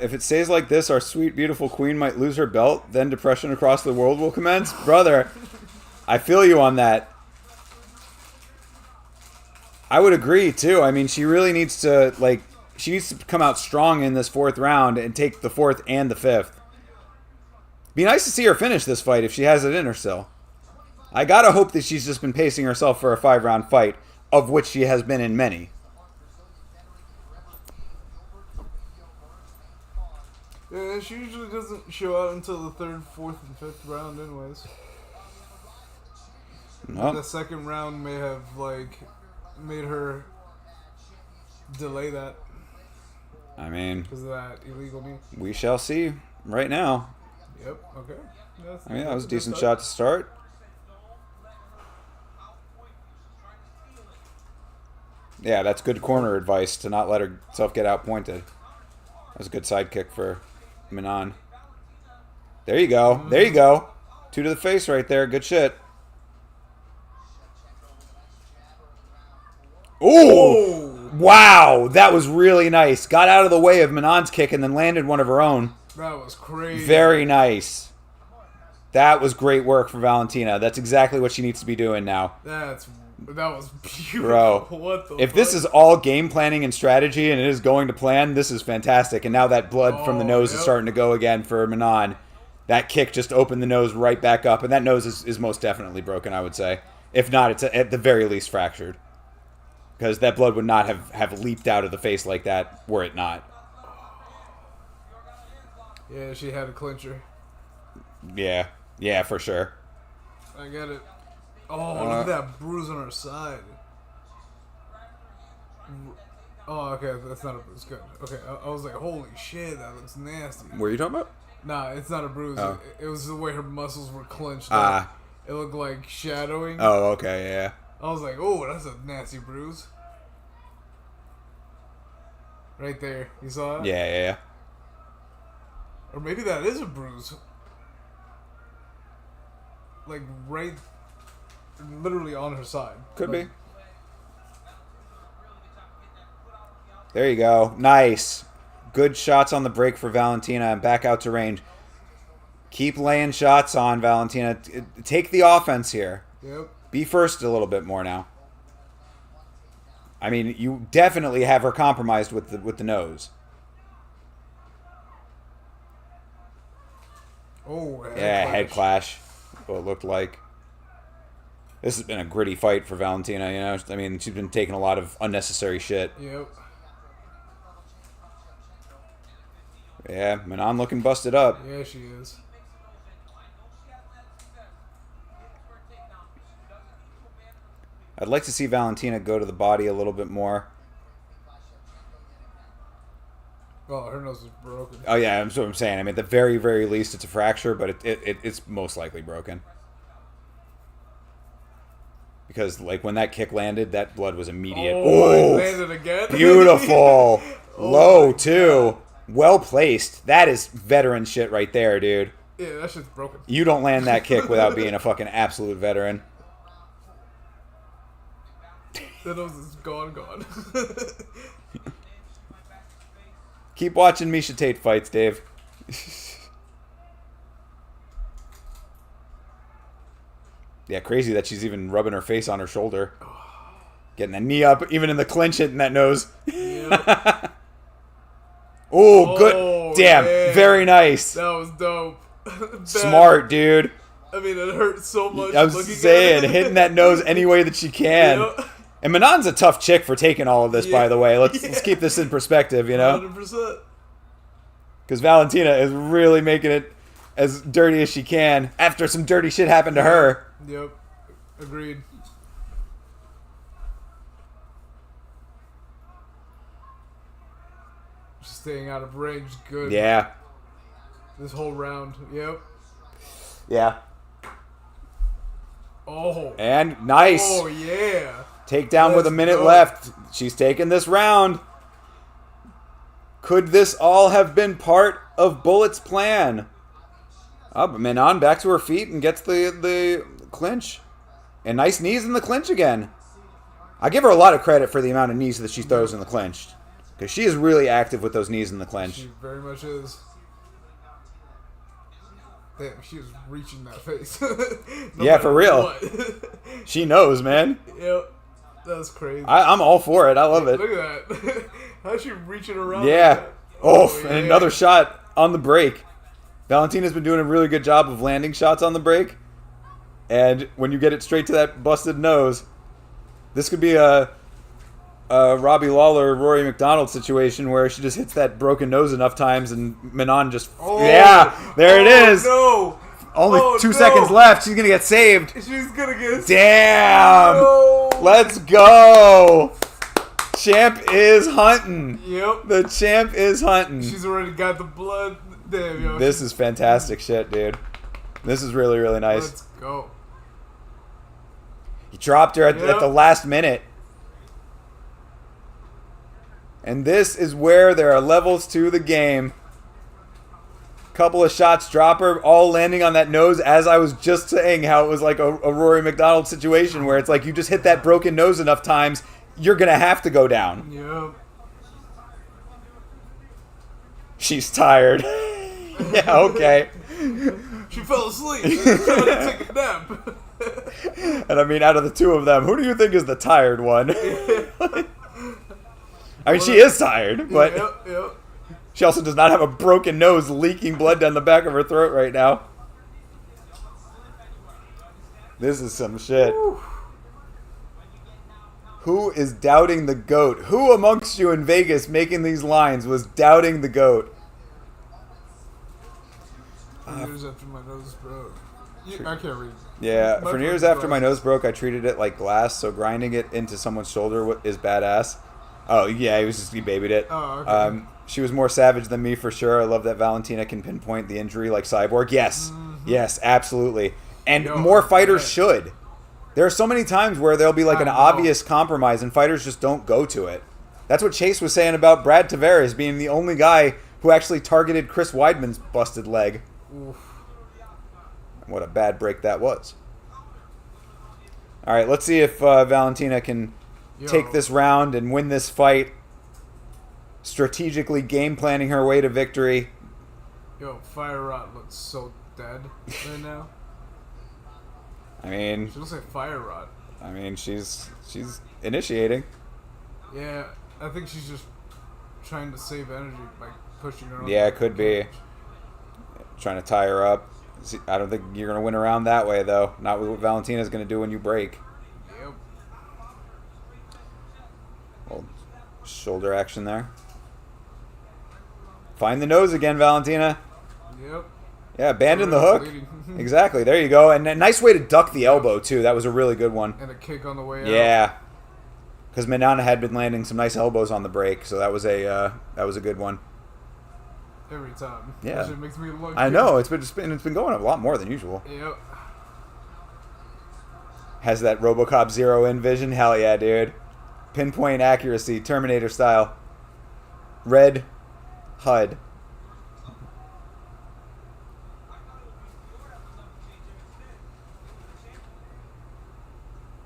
If it stays like this, our sweet, beautiful queen might lose her belt. Then depression across the world will commence. Brother, I feel you on that. I would agree, too. I mean, she really needs to, like, she needs to come out strong in this fourth round and take the fourth and the fifth. Be nice to see her finish this fight if she has it in her still. I gotta hope that she's just been pacing herself for a 5-round fight, of which she has been in many. Yeah, she usually doesn't show out until the third, fourth, and fifth round anyways. Nope. The second round may have, like, made her delay that. I mean, because of that illegal knee. We shall see right now. Yep, okay. I mean, that was a decent shot to start. Yeah, that's good corner advice to not let herself get outpointed. That was a good sidekick for Manon. There you go. There you go. 2 to the face right there. Good shit. Ooh! Wow! That was really nice. Got out of the way of Manon's kick and then landed one of her own. That was crazy. Very nice. That was great work for Valentina. That's exactly what she needs to be doing now. That was beautiful. Bro, what the if fuck? this is all game planning and strategy and it is going to plan, this is fantastic. And now that blood from the nose is starting to go again for Manon. That kick just opened the nose right back up. And that nose is most definitely broken, I would say. If not, it's at the very least fractured. Because that blood would not have leaped out of the face like that were it not. Yeah, she had a clincher. Yeah. Yeah, for sure. I get it. Oh, look at that bruise on her side. Oh, okay, that's not a bruise. Good. Okay, I was like, holy shit, that looks nasty. What are you talking about? Nah, it's not a bruise. Oh. It was the way her muscles were clenched. Ah. It looked like shadowing. Oh, okay, yeah. I was like, oh, that's a nasty bruise. Right there. You saw it? Yeah. Or maybe that is a bruise. Like, right... literally on her side. Could be. There you go. Nice. Good shots on the break for Valentina and back out to range. Keep laying shots on, Valentina. Take the offense here. Yep. Be first a little bit more now. I mean, you definitely have her compromised with the nose. Oh, head clash. What it looked like. This has been a gritty fight for Valentina, you know? I mean, she's been taking a lot of unnecessary shit. Yep. Yeah, Manon looking busted up. Yeah, she is. I'd like to see Valentina go to the body a little bit more. Oh, her nose is broken. Oh, yeah, that's what I'm saying. I mean, at the very, very least, it's a fracture, but it's most likely broken. Because, like, when that kick landed, that blood was immediate. Oh, it landed again? Beautiful. Oh Low, too. Well placed. That is veteran shit right there, dude. Yeah, that shit's broken. You don't land that kick without being a fucking absolute veteran. That nose is gone. Keep watching Miesha Tate fights, Dave. Yeah, crazy that she's even rubbing her face on her shoulder. Getting that knee up, even in the clinch, hitting that nose. Yep. Oh, good. Damn, man. Very nice. That was dope. Smart, dude. I mean, it hurt so much. I was saying, hitting that nose any way that she can. Yep. And Manon's a tough chick for taking all of this, by the way. Let's keep this in perspective, you know? 100%. Because Valentina is really making it as dirty as she can after some dirty shit happened to her. Yep. Agreed. Staying out of range, good. Yeah. This whole round, yep. Yeah. Oh. And nice. Oh, yeah. Takedown with a minute left. She's taking this round. Could this all have been part of Bullet's plan? Oh, but Manon back to her feet and gets the clinch. And nice knees in the clinch again. I give her a lot of credit for the amount of knees that she throws in the clinch. Because she is really active with those knees in the clinch. She very much is. Damn, she was reaching that face. Yeah, for real. She knows, man. Yep. That's crazy. I'm all for it. I love it. Look at that. How's she reaching around? Yeah. Like Oh, yeah. And another shot on the break. Valentina's been doing a really good job of landing shots on the break. And when you get it straight to that busted nose, this could be a Robbie Lawler, Rory McDonald situation where she just hits that broken nose enough times and Manon just... Oh, yeah, there it is. No. Only 2 seconds left. She's going to get saved. She's going to get... Damn. No. Let's go. Champ is hunting. Yep. The champ is hunting. She's already got the blood. Damn, yo. This is fantastic shit, dude. This is really, really nice. Let's go. He dropped her at the last minute. And this is where there are levels to the game. Couple of shots drop her, all landing on that nose, as I was just saying how it was like a Rory McDonald situation where it's like you just hit that broken nose enough times, you're going to have to go down. Yep. She's tired. Yeah, okay. She fell asleep. She was trying to take a nap. And I mean, out of the two of them, who do you think is the tired one? I mean, she is tired, but Yep. she also does not have a broken nose leaking blood down the back of her throat right now. This is some shit. Whew. Who is doubting the GOAT? Who amongst you in Vegas making these lines was doubting the GOAT? Years after my nose broke. I can't read. Yeah, for years after my nose broke, I treated it like glass, so grinding it into someone's shoulder is badass. Oh, yeah, he babied it. Oh, okay. She was more savage than me for sure. I love that Valentina can pinpoint the injury like Cyborg. Yes, yes, absolutely. And more fighters should. There are so many times where there'll be like an obvious compromise and fighters just don't go to it. That's what Chase was saying about Brad Tavares being the only guy who actually targeted Chris Weidman's busted leg. Oof. What a bad break that was. All right, let's see if Valentina can take this round and win this fight. Strategically game planning her way to victory. Yo, Fire Rod looks so dead right now. I mean, She looks like Fire Rod. I mean, she's initiating. Yeah, I think she's just trying to save energy by pushing her on. Yeah, it could be. Trying to tie her up. I don't think you're going to win around that way, though. Not with what Valentina's going to do when you break. Yep. Well, shoulder action there. Find the nose again, Valentina. Yep. Yeah, abandon the hook. Exactly. There you go. And a nice way to duck the elbow, too. That was a really good one. And a kick on the way out. Yeah. Because Maddalena had been landing some nice elbows on the break, so that was a good one. Every time. Yeah. That shit makes me look I know. It's been going a lot more than usual. Yep. Has that RoboCop Zero in vision? Hell yeah, dude. Pinpoint accuracy, Terminator style. Red HUD.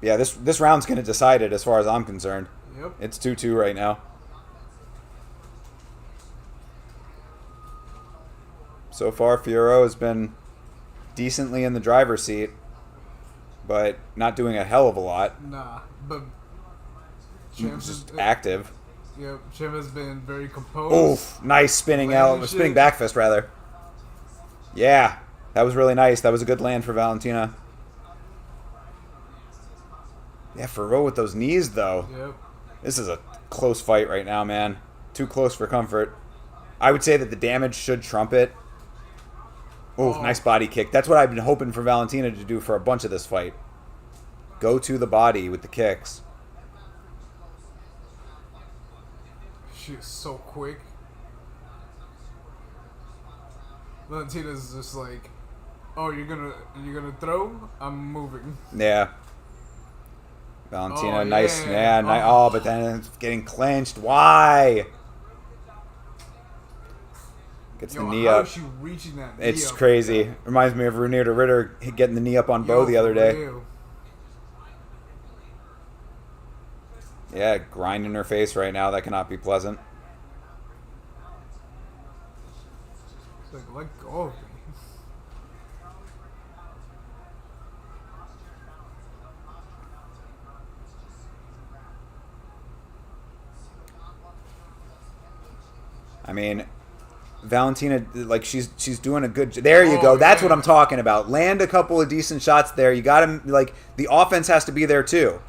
Yeah, this round's going to decide it as far as I'm concerned. Yep. It's 2-2 right now. So far, Fiorot has been decently in the driver's seat, but not doing a hell of a lot. Nah, but Champ's just active. Yep, Champ has been very composed. Oof, nice spinning back fist, rather. Yeah, that was really nice. That was a good land for Valentina. Yeah, Fiorot with those knees, though. Yep. This is a close fight right now, man. Too close for comfort. I would say that the damage should trump it. Ooh, nice body kick. That's what I've been hoping for Valentina to do for a bunch of this fight. Go to the body with the kicks. She's so quick. Valentina's just like, oh, you're gonna throw? I'm moving. Yeah. Valentina, oh, nice. Yeah, nice. Oh, but then it's getting clinched. Why? Gets the knee how up. is she reaching that knee It's up crazy. Reminds me of Renier de Ritter getting the knee up on Bo the other day. Real. Yeah, grinding her face right now. That cannot be pleasant. It's like, let go of me. I mean, Valentina, like, she's doing a good. There you go. That's what I'm talking about. Land a couple of decent shots there. You got to, like, the offense has to be there too.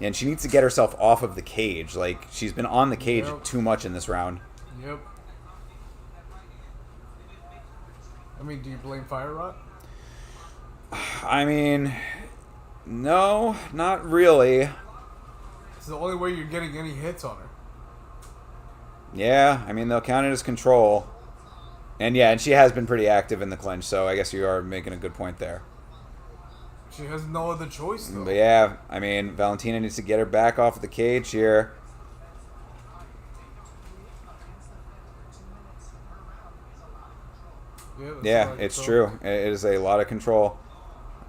And she needs to get herself off of the cage. Like, she's been on the cage too much in this round. Yep. I mean, do you blame Fire Rock? I mean, no, not really. It's the only way you're getting any hits on her. Yeah, I mean, they'll count it as control. And yeah, and she has been pretty active in the clinch, so I guess you are making a good point there. She has no other choice, though. But yeah, I mean, Valentina needs to get her back off the cage here. Yeah, it's true. It is a lot of control.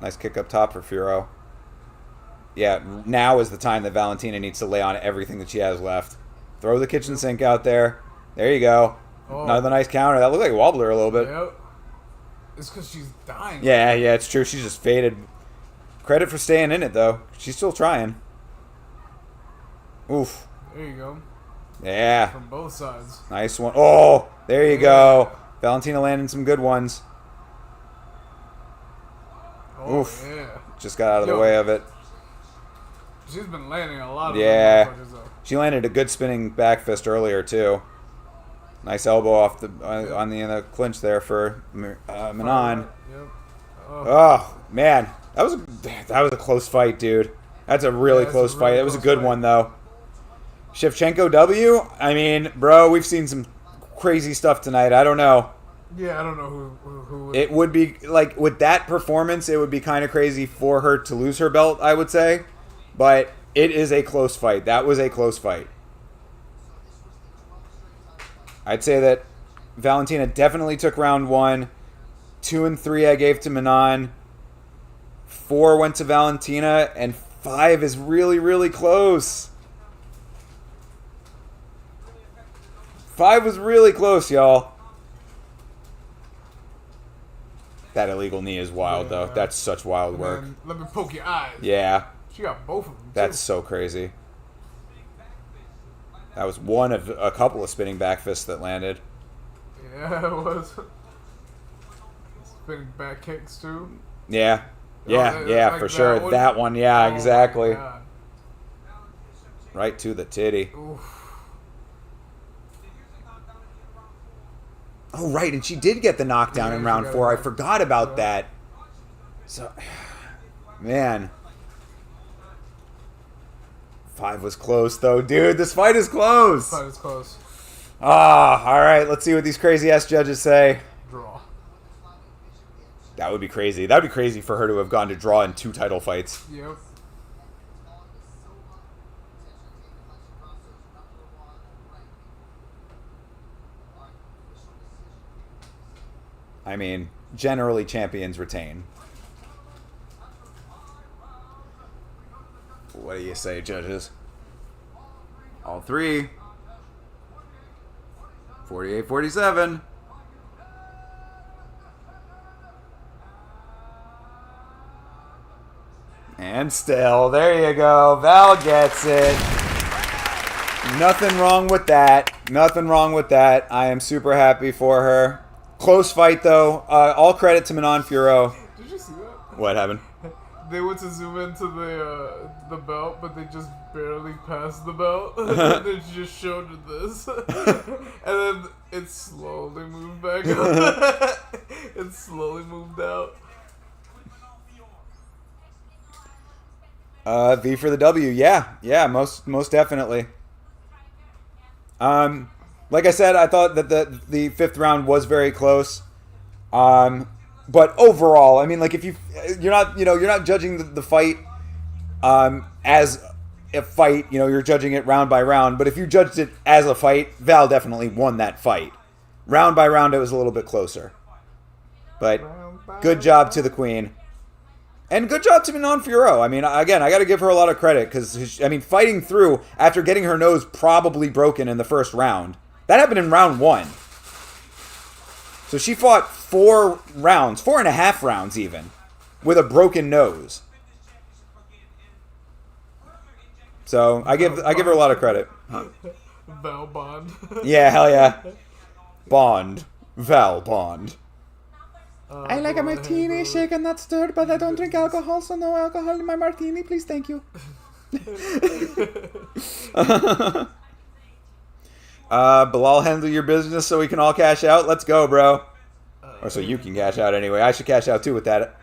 Nice kick up top for Fiorot. Yeah, now is the time that Valentina needs to lay on everything that she has left. Throw the kitchen sink out there. There you go. Another nice counter. That looked like a wobbler a little bit. Yep. It's because she's dying. Yeah, it's true. She's just faded. Credit for staying in it, though. She's still trying. Oof. There you go. Yeah. From both sides. Nice one. Oh, there you go. Valentina landing some good ones. Oh, oof. Yeah. Just got out of the way of it. She's been landing a lot of She landed a good spinning back fist earlier, too. Nice elbow off the on the clinch there for Manon. Yep. Oh, man. That was a close fight, dude. That's a really close fight. That was a good one, though. Shevchenko W? I mean, bro, we've seen some crazy stuff tonight. I don't know. Yeah, I don't know who it would be, like, with that performance, it would be kind of crazy for her to lose her belt, I would say. But it is a close fight. That was a close fight. I'd say that Valentina definitely took round 1. 2 and 3 I gave to Manon. 4 went to Valentina, and 5 is really, really close. 5 was really close, y'all. That illegal knee is wild, though. That's such wild work. Let me poke your eyes. Yeah. She got both of them. That's so crazy. That was one of a couple of spinning back fists that landed. Yeah, it was. Spinning back kicks too. Yeah. Yeah, like for sure. one? That one, yeah, Oh exactly. my God. Right to the titty. Oof. Oh, right, and she did get the knockdown in round 4. I forgot about that. So, man. 5 was close, though, dude. This fight is close. Fight is close. Ah, all right. Let's see what these crazy-ass judges say. Draw. That would be crazy. That would be crazy for her to have gone to draw in 2 title fights. Yep. I mean, generally champions retain. What do you say, judges? All 3. 48-47. And still, there you go. Val gets it. Nothing wrong with that. Nothing wrong with that. I am super happy for her. Close fight, though. All credit to Manon Fiorot. Did you see that? What happened? They went to zoom into the belt, but they just barely passed the belt. And they just showed her this. And then it slowly moved back up. It slowly moved out. V for the W. Yeah, most definitely. Like I said, I thought that the 5th round was very close. But overall, I mean, like if you're not judging the fight as a fight, you're judging it round by round. But if you judged it as a fight, Val definitely won that fight. Round by round, it was a little bit closer. But good job to the Queen. And good job to Manon Fiorot. I mean, again, I got to give her a lot of credit because, I mean, fighting through after getting her nose probably broken in the first round. That happened in round 1. So she fought 4 rounds, 4.5 rounds even, with a broken nose. So I give her a lot of credit. Huh? Val Bond. Yeah, hell yeah. Bond. Val Bond. I like a martini, shaken, not stirred, but I don't drink alcohol, so no alcohol in my martini, please, thank you. Bilal, handle your business so we can all cash out. Let's go, bro. Or so you can cash out anyway. I should cash out too with that.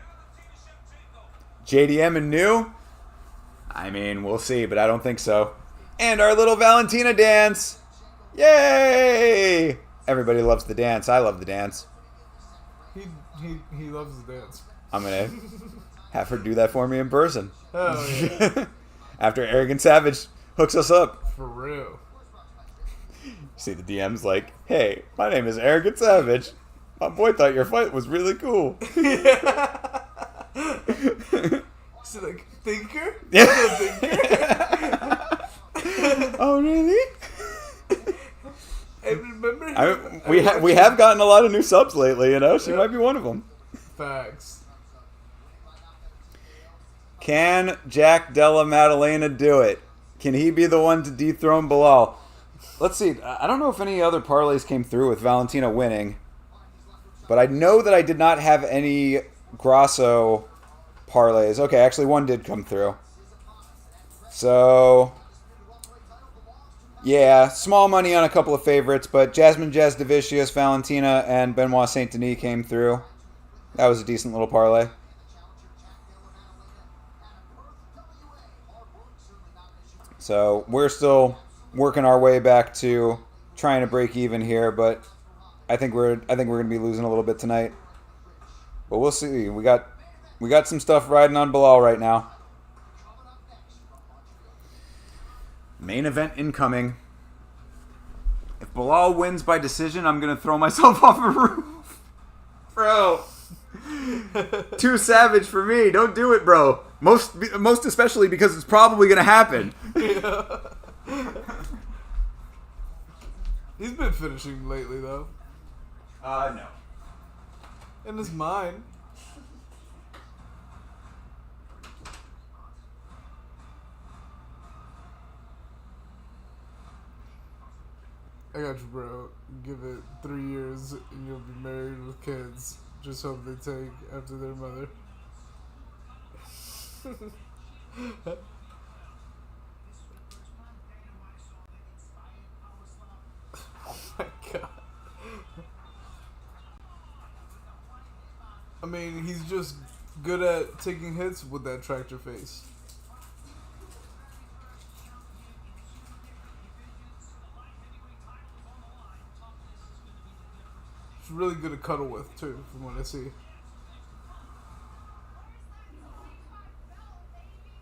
JDM and new? I mean, we'll see, but I don't think so. And our little Valentina dance. Yay! Everybody loves the dance. I love the dance. He loves the dance. I'm going to have her do that for me in person. Oh, yeah. After Arrogant Savage hooks us up. For real. See the DMs like, hey, my name is Arrogant Savage. My boy thought your fight was really cool. Yeah. Is it like, Thinker? Yeah. Thinker? Oh, really? I remember we have gotten a lot of new subs lately, She might be one of them. Facts. Can Jack Della Maddalena do it? Can he be the one to dethrone Bilal? Let's see. I don't know if any other parlays came through with Valentina winning. But I know that I did not have any Grasso parlays. Okay, actually one did come through. So, yeah, small money on a couple of favorites, but Jasmine Jasdavicius, Valentina, and Benoit Saint Denis came through. That was a decent little parlay. So we're still working our way back to trying to break even here, but I think we're going to be losing a little bit tonight. But we'll see. We got some stuff riding on Bilal right now. Main event incoming. If Bilal wins by decision, I'm going to throw myself off a roof. Bro. Too savage for me. Don't do it, bro. Most especially because it's probably going to happen. Yeah. He's been finishing lately, though. No. In his mind. I got you, bro. Give it 3 years and you'll be married with kids. Just hope they take after their mother. Oh my god. I mean, he's just good at taking hits with that tractor face. He's really good at cuddle with, too, from what I see.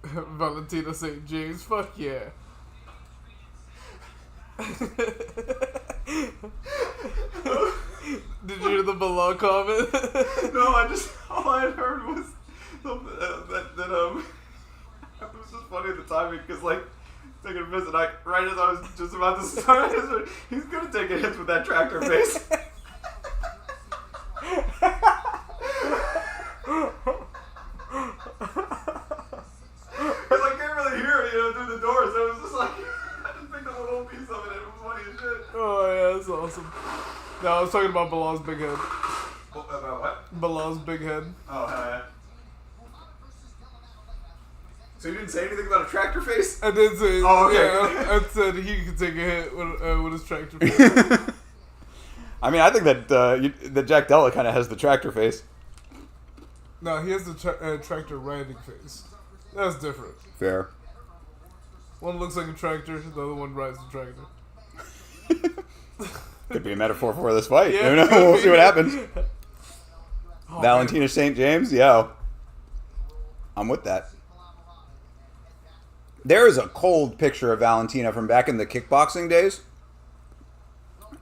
Valentina St. James, fuck yeah. Did you hear the below comment? No, all I had heard was that it was just funny at the timing because like taking a visit, right as I was just about to start, he's gonna take a hit with that tractor face. Because I can't really hear it, through the door, so it was just like I just picked up a little piece of it and it was funny as shit. Oh yeah, that's awesome. No, I was talking about Bilal's big head. About what? Bilal's big head. Oh, hell yeah. So you didn't say anything about a tractor face? I did say. Oh, okay. Yeah, I said he could take a hit with his tractor face. I mean, I think that Jack Della kind of has the tractor face. No, he has the tractor riding face. That's different. Fair. One looks like a tractor, the other one rides the tractor. Could be a metaphor for this fight. Yeah, You know, we'll see what happens. Oh, Valentina St. James, yo. I'm with that. There is a cold picture of Valentina from back in the kickboxing days.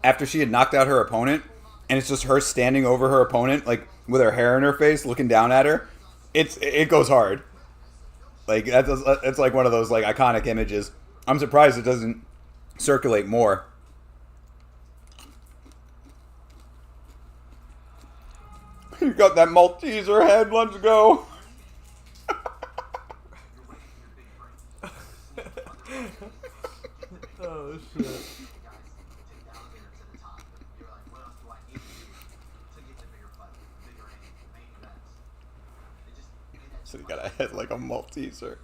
After she had knocked out her opponent, and it's just her standing over her opponent, like with her hair in her face, looking down at her. It goes hard. Like it's like one of those like iconic images. I'm surprised it doesn't circulate more. You got that Malteser head. Let's go. Oh shit. So you got a head like a Malteser.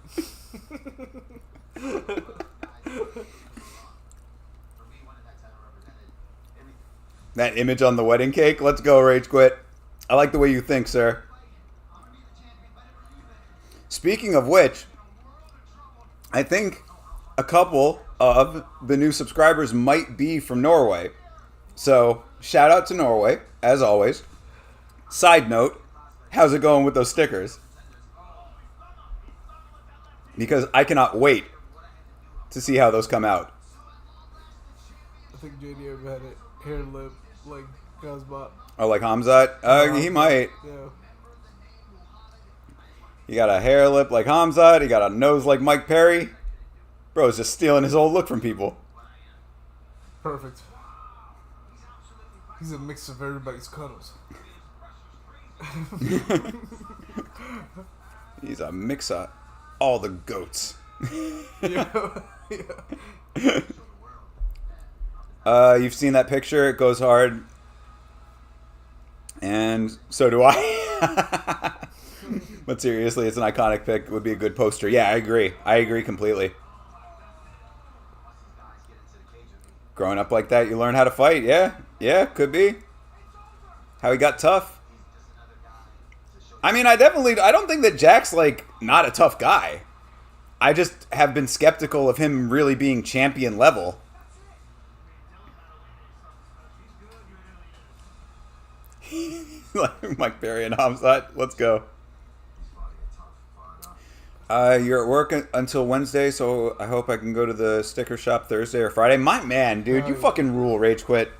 That image on the wedding cake. Let's go, Rage Quit. I like the way you think, sir. Speaking of which, I think a couple of the new subscribers might be from Norway. So, shout out to Norway, as always. Side note, how's it going with those stickers? Because I cannot wait to see how those come out. I think JD ever had a hair lip like Gazbot. Oh, like Hamzat? He might. Yeah. He got a hair lip like Hamzat. He got a nose like Mike Perry. Bro's just stealing his old look from people. Perfect. He's a mix of everybody's cuddles. He's a mix of all the goats. Yeah. You've seen that picture. It goes hard. And so do I. But seriously, it's an iconic pic. It would be a good poster. Yeah, I agree. I agree completely. Growing up like that, you learn how to fight. Yeah, could be. How he got tough. I mean, I don't think that Jack's, like, not a tough guy. I just have been skeptical of him really being champion level. Like Mike Perry and Hamzat. Let's go. You're at work until Wednesday, so I hope I can go to the sticker shop Thursday or Friday. My man, dude, you fucking rule, Rage Quit.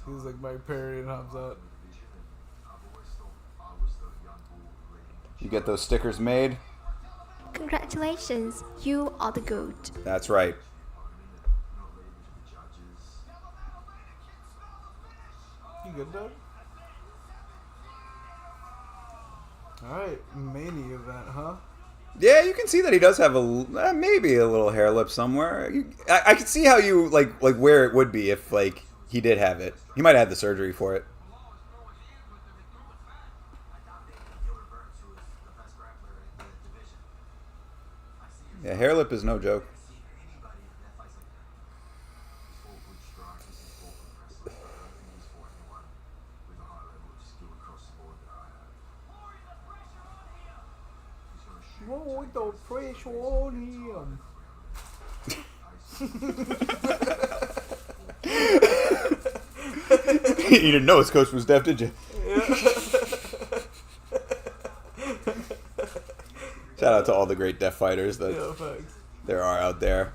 He's like Mike Perry and Hamzat. You get those stickers made? Congratulations, you are the GOAT. That's right. You good, Doug? Alright, Mania event, huh? Yeah, you can see that he does have maybe a little hair lip somewhere. I can see how you like where it would be if like he did have it. He might have had the surgery for it. Yeah, hair lip is no joke. Oh, the pressure on him. You didn't know his coach was deaf, did you? Shout out to all the great deaf fighters that there are out there.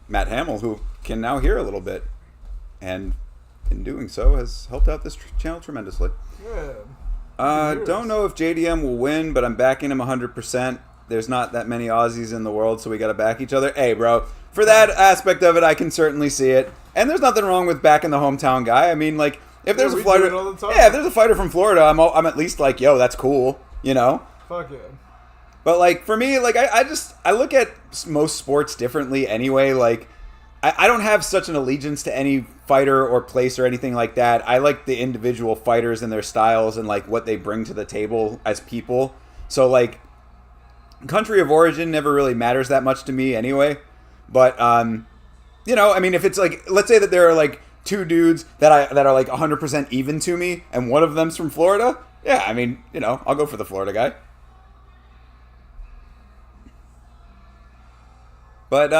Matt Hamill, who can now hear a little bit, and in doing so has helped out this channel tremendously. Yeah. Don't know if JDM will win, but I'm backing him 100%. There's not that many Aussies in the world, so we got to back each other. Hey, bro, for that aspect of it, I can certainly see it. And there's nothing wrong with backing the hometown guy. I mean, like, if there's a fighter, if there's a fighter from Florida, I'm at least like, yo, that's cool, you know? Fuck yeah. But like for me, like I look at most sports differently anyway. Like I don't have such an allegiance to any fighter or place or anything like that. I like the individual fighters and their styles and like what they bring to the table as people. So like country of origin never really matters that much to me anyway. But you know, I mean, if it's like, let's say that there are like two dudes that are like 100% even to me, and one of them's from Florida. Yeah, I mean, you know, I'll go for the Florida guy. But,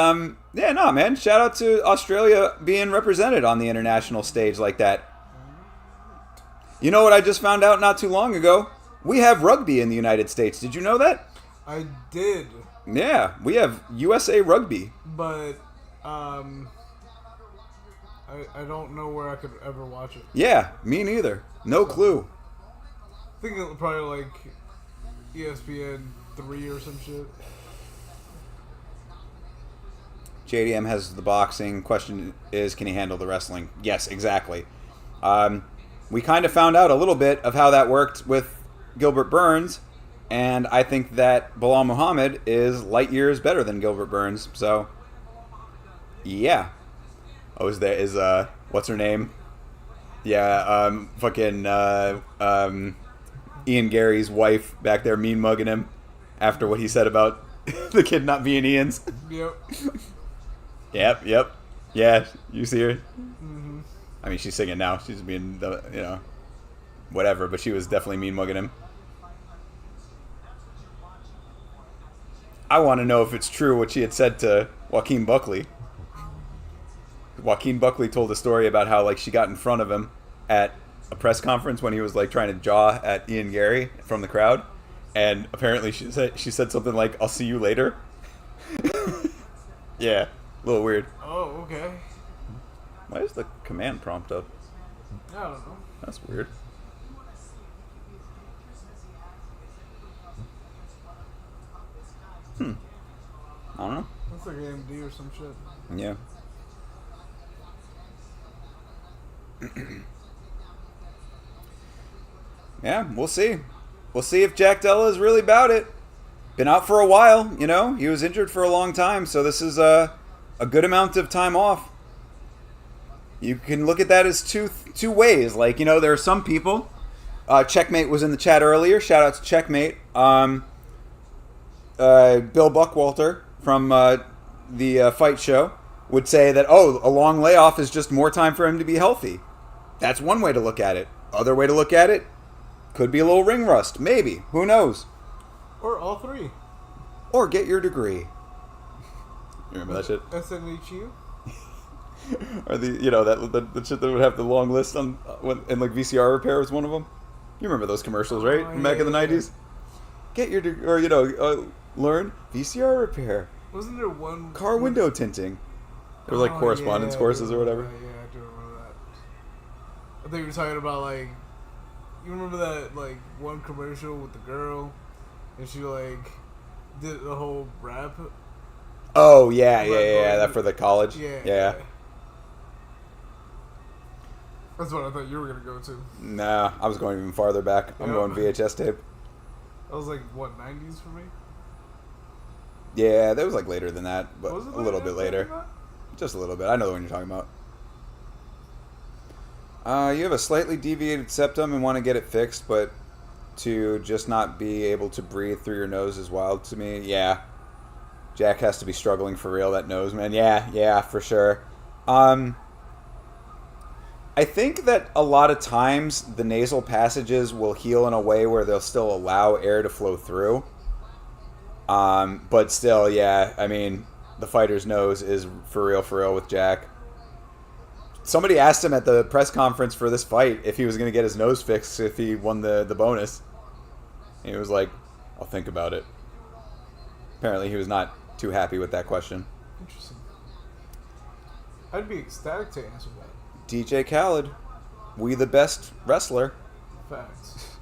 yeah, no, man. Shout out to Australia being represented on the international stage like that. You know what I just found out not too long ago? We have rugby in the United States. Did you know that? I did. Yeah, we have USA Rugby. But, I don't know where I could ever watch it. Yeah, me neither. No clue. I think it probably like ESPN 3 or some shit. JDM has the boxing. Question is, can he handle the wrestling? Yes, exactly. We kind of found out a little bit of how that worked with Gilbert Burns, and I think that Bilal Muhammad is light years better than Gilbert Burns. So, yeah. Oh, is what's her name? Yeah, Ian Gary's wife back there mean mugging him after what he said about the kid not being Ian's. Yep. Yep. Yeah, you see her? Mm-hmm. I mean, she's singing now. She's being, you know, whatever, but she was definitely mean mugging him. I want to know if it's true what she had said to Joaquin Buckley. Joaquin Buckley told a story about how, like, she got in front of him at a press conference when he was, like, trying to jaw at Ian Gary from the crowd. And apparently she said something like, "I'll see you later." Yeah. A little weird. Oh, okay. Why is the command prompt up? I don't know. That's weird. I don't know. That's like AMD or some shit. Yeah. Yeah, we'll see. We'll see if Jack Della is really about it. Been out for a while, you know. He was injured for a long time, so this is a good amount of time off. You can look at that as two ways. Like, you know, there are some people. Checkmate was in the chat earlier. Shout out to Checkmate. Bill Buckwalter from the Fight Show would say that, oh, a long layoff is just more time for him to be healthy. That's one way to look at it. Other way to look at it, could be a little ring rust. Maybe. Who knows? Or all three. Or get your degree. You remember that shit? SNHU? Or the, you know, the shit that would have the long list on and like VCR repair was one of them. You remember those commercials, right? From back in the 90s. Get your degree, or, you know, learn VCR repair. Wasn't there one car window tinting? There was like correspondence courses or whatever. Yeah, I do remember that. I think we were talking about, like, you remember that, like, one commercial with the girl, and she, like, did the whole rap? Oh, yeah, that for the college? Yeah. That's what I thought you were going to go to. Nah, I was going even farther back. I'm going VHS tape. That was like, what, 90s for me? Yeah, that was like later than that, but Was it a little bit later. Just a little bit. I know the one you're talking about. You have a slightly deviated septum and want to get it fixed, but to just not be able to breathe through your nose is wild to me. Yeah. Jack has to be struggling for real, that nose, man. Yeah, for sure. I think that a lot of times the nasal passages will heal in a way where they'll still allow air to flow through. But still, yeah, I mean, the fighter's nose is for real with Jack. Somebody asked him at the press conference for this fight if he was going to get his nose fixed if he won the bonus. And he was like, I'll think about it. Apparently he was not too happy with that question. Interesting. I'd be ecstatic to answer that. DJ Khaled, we the best wrestler. Facts.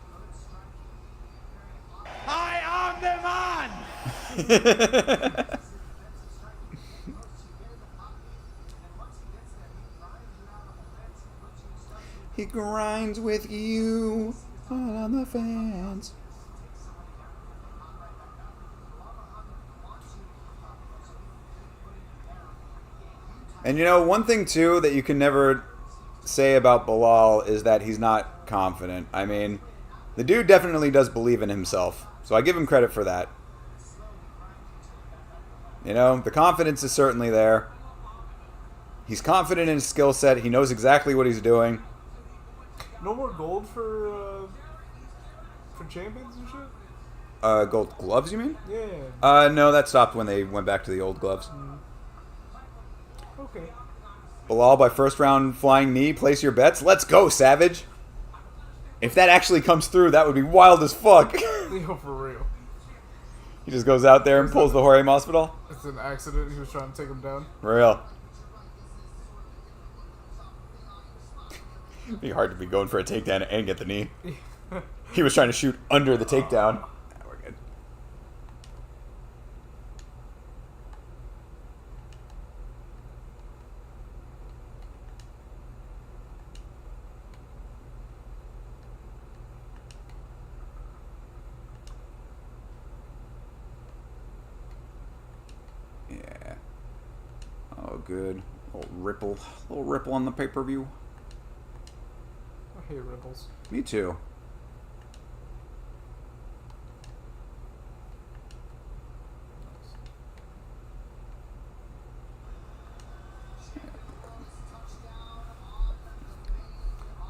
I am the man! He grinds with you on the fans. And you know, one thing too that you can never say about Bilal is that he's not confident. I mean, the dude definitely does believe in himself, so I give him credit for that. You know, the confidence is certainly there. He's confident in his skill set. He knows exactly what he's doing. No more gold for champions and shit? Gold gloves, you mean? Yeah. No, that stopped when they went back to the old gloves. Okay. Bilal by first round flying knee. Place your bets. Let's go, Savage. If that actually comes through, that would be wild as fuck. Yo, for real. He just goes out there and pulls the Jorge Masvidal. It's an accident. He was trying to take him down. Real. It'd be hard to be going for a takedown and get the knee. He was trying to shoot under the takedown. We're good. Yeah. Oh, good. Little ripple on the pay-per-view. I hate ripples. Me too.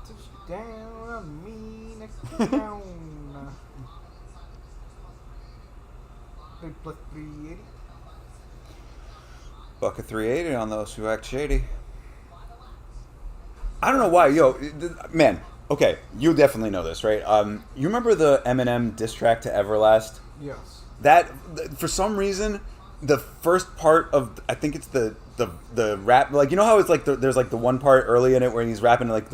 Touchdown, I mean, down. Plus 380. Buck of 380 on those who act shady. I don't know why, yo, man. Okay, you definitely know this, right? You remember the Eminem diss track to Everlast? Yes. That, for some reason, the first part of, I think it's the rap, like, you know how it's like there's like the one part early in it where he's rapping like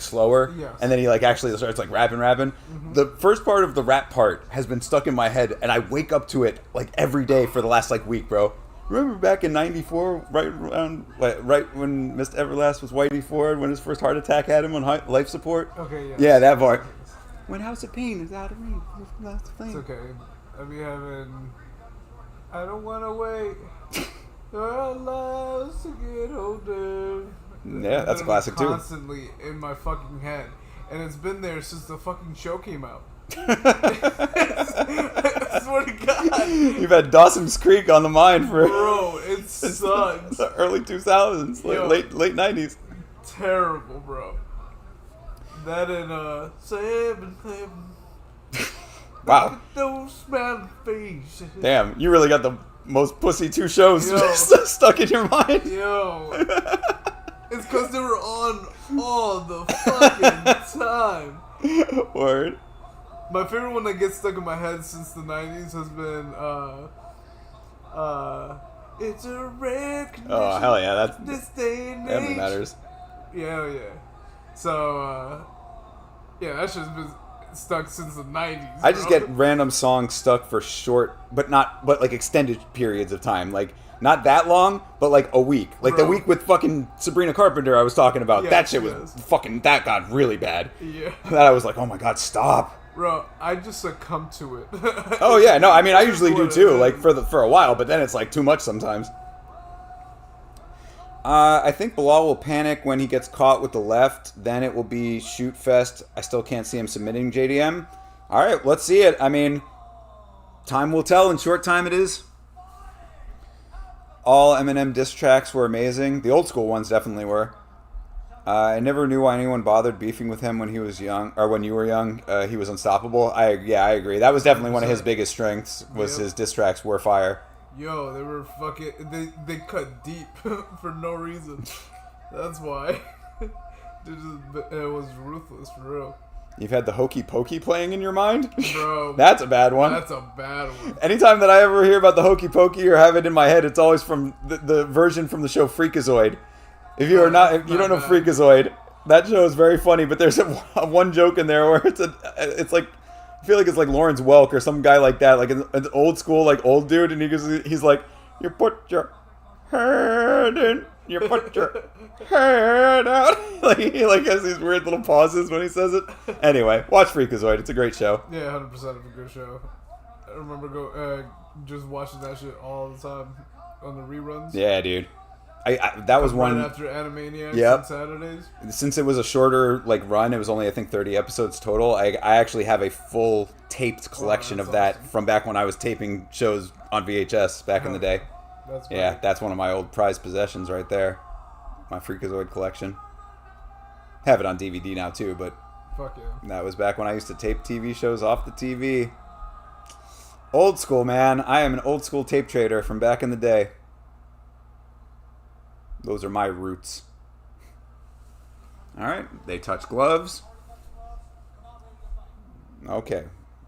slower, yes. And then he like actually starts like rapping. Mm-hmm. The first part of the rap part has been stuck in my head, and I wake up to it like every day for the last like week, bro. Remember back in '94, right when Mr. Everlast was Whitey Ford, when his first heart attack had him on life support? Okay, yeah. Yeah, that part. When House of Pain is out of range, it's okay. I be having. I don't want to wait. Our lives to get older. Yeah, that's a classic too. Constantly in my fucking head, and it's been there since the fucking show came out. I swear to God. You've had Dawson's Creek on the mind for bro. It sucks. The early 2000s, late 90s. Terrible, bro. That and 7-7. Wow. Those smiling faces. Damn, you really got the most pussy two shows stuck in your mind. Yo. It's because they were on all the fucking time. Word. My favorite one that gets stuck in my head since the 90s has been, it's a rare condition. Oh, hell yeah. That's, this day and that age. matters. Yeah. So, yeah, that shit's been stuck since the 90s. I just get random songs stuck for short, but like extended periods of time. Like, not that long, but like a week. Like the week with fucking Sabrina Carpenter I was talking about. Yeah, that shit was fucking, that got really bad. Yeah. That I was like, oh my God, stop. Bro, I just succumb to it. Oh yeah, no, I mean I usually do too, like for a while, but then it's like too much sometimes. I think Bilal will panic when he gets caught with the left. Then it will be shoot fest. I still can't see him submitting JDM. All right, let's see it. I mean, time will tell. In short time, it is. All Eminem diss tracks were amazing. The old school ones definitely were. I never knew why anyone bothered beefing with him when he was young, or when you were young. He was unstoppable. I agree. That was definitely one of his biggest strengths. Was his diss tracks were fire. Yo, they were fucking. They cut deep for no reason. That's why. It was ruthless for real. You've had the Hokey Pokey playing in your mind? Bro. That's a bad one. That's a bad one. Anytime that I ever hear about the Hokey Pokey or have it in my head, it's always from the version from the show Freakazoid. If you don't know Freakazoid, that show is very funny, but there's one joke in there where it's like, I feel like it's like Lawrence Welk or some guy like that, like an old school, like old dude, and he's like, you put your head in, you put your head out. like he has these weird little pauses when he says it. Anyway, watch Freakazoid. It's a great show. Yeah, 100% of a good show. I remember just watching that shit all the time on the reruns. Yeah, dude. That was one after Animaniacs on Saturdays. Since it was a shorter run, it was only I think 30 episodes total. I actually have a full taped collection of that from back when I was taping shows on VHS back in the day. That's yeah, great. that's one of my old prized possessions right there. My Freakazoid collection. Have it on DVD now too, but fuck yeah. That was back when I used to tape TV shows off the TV. Old school, man. I am an old school tape trader from back in the day. Those are my roots. All right, they touch gloves. Okay,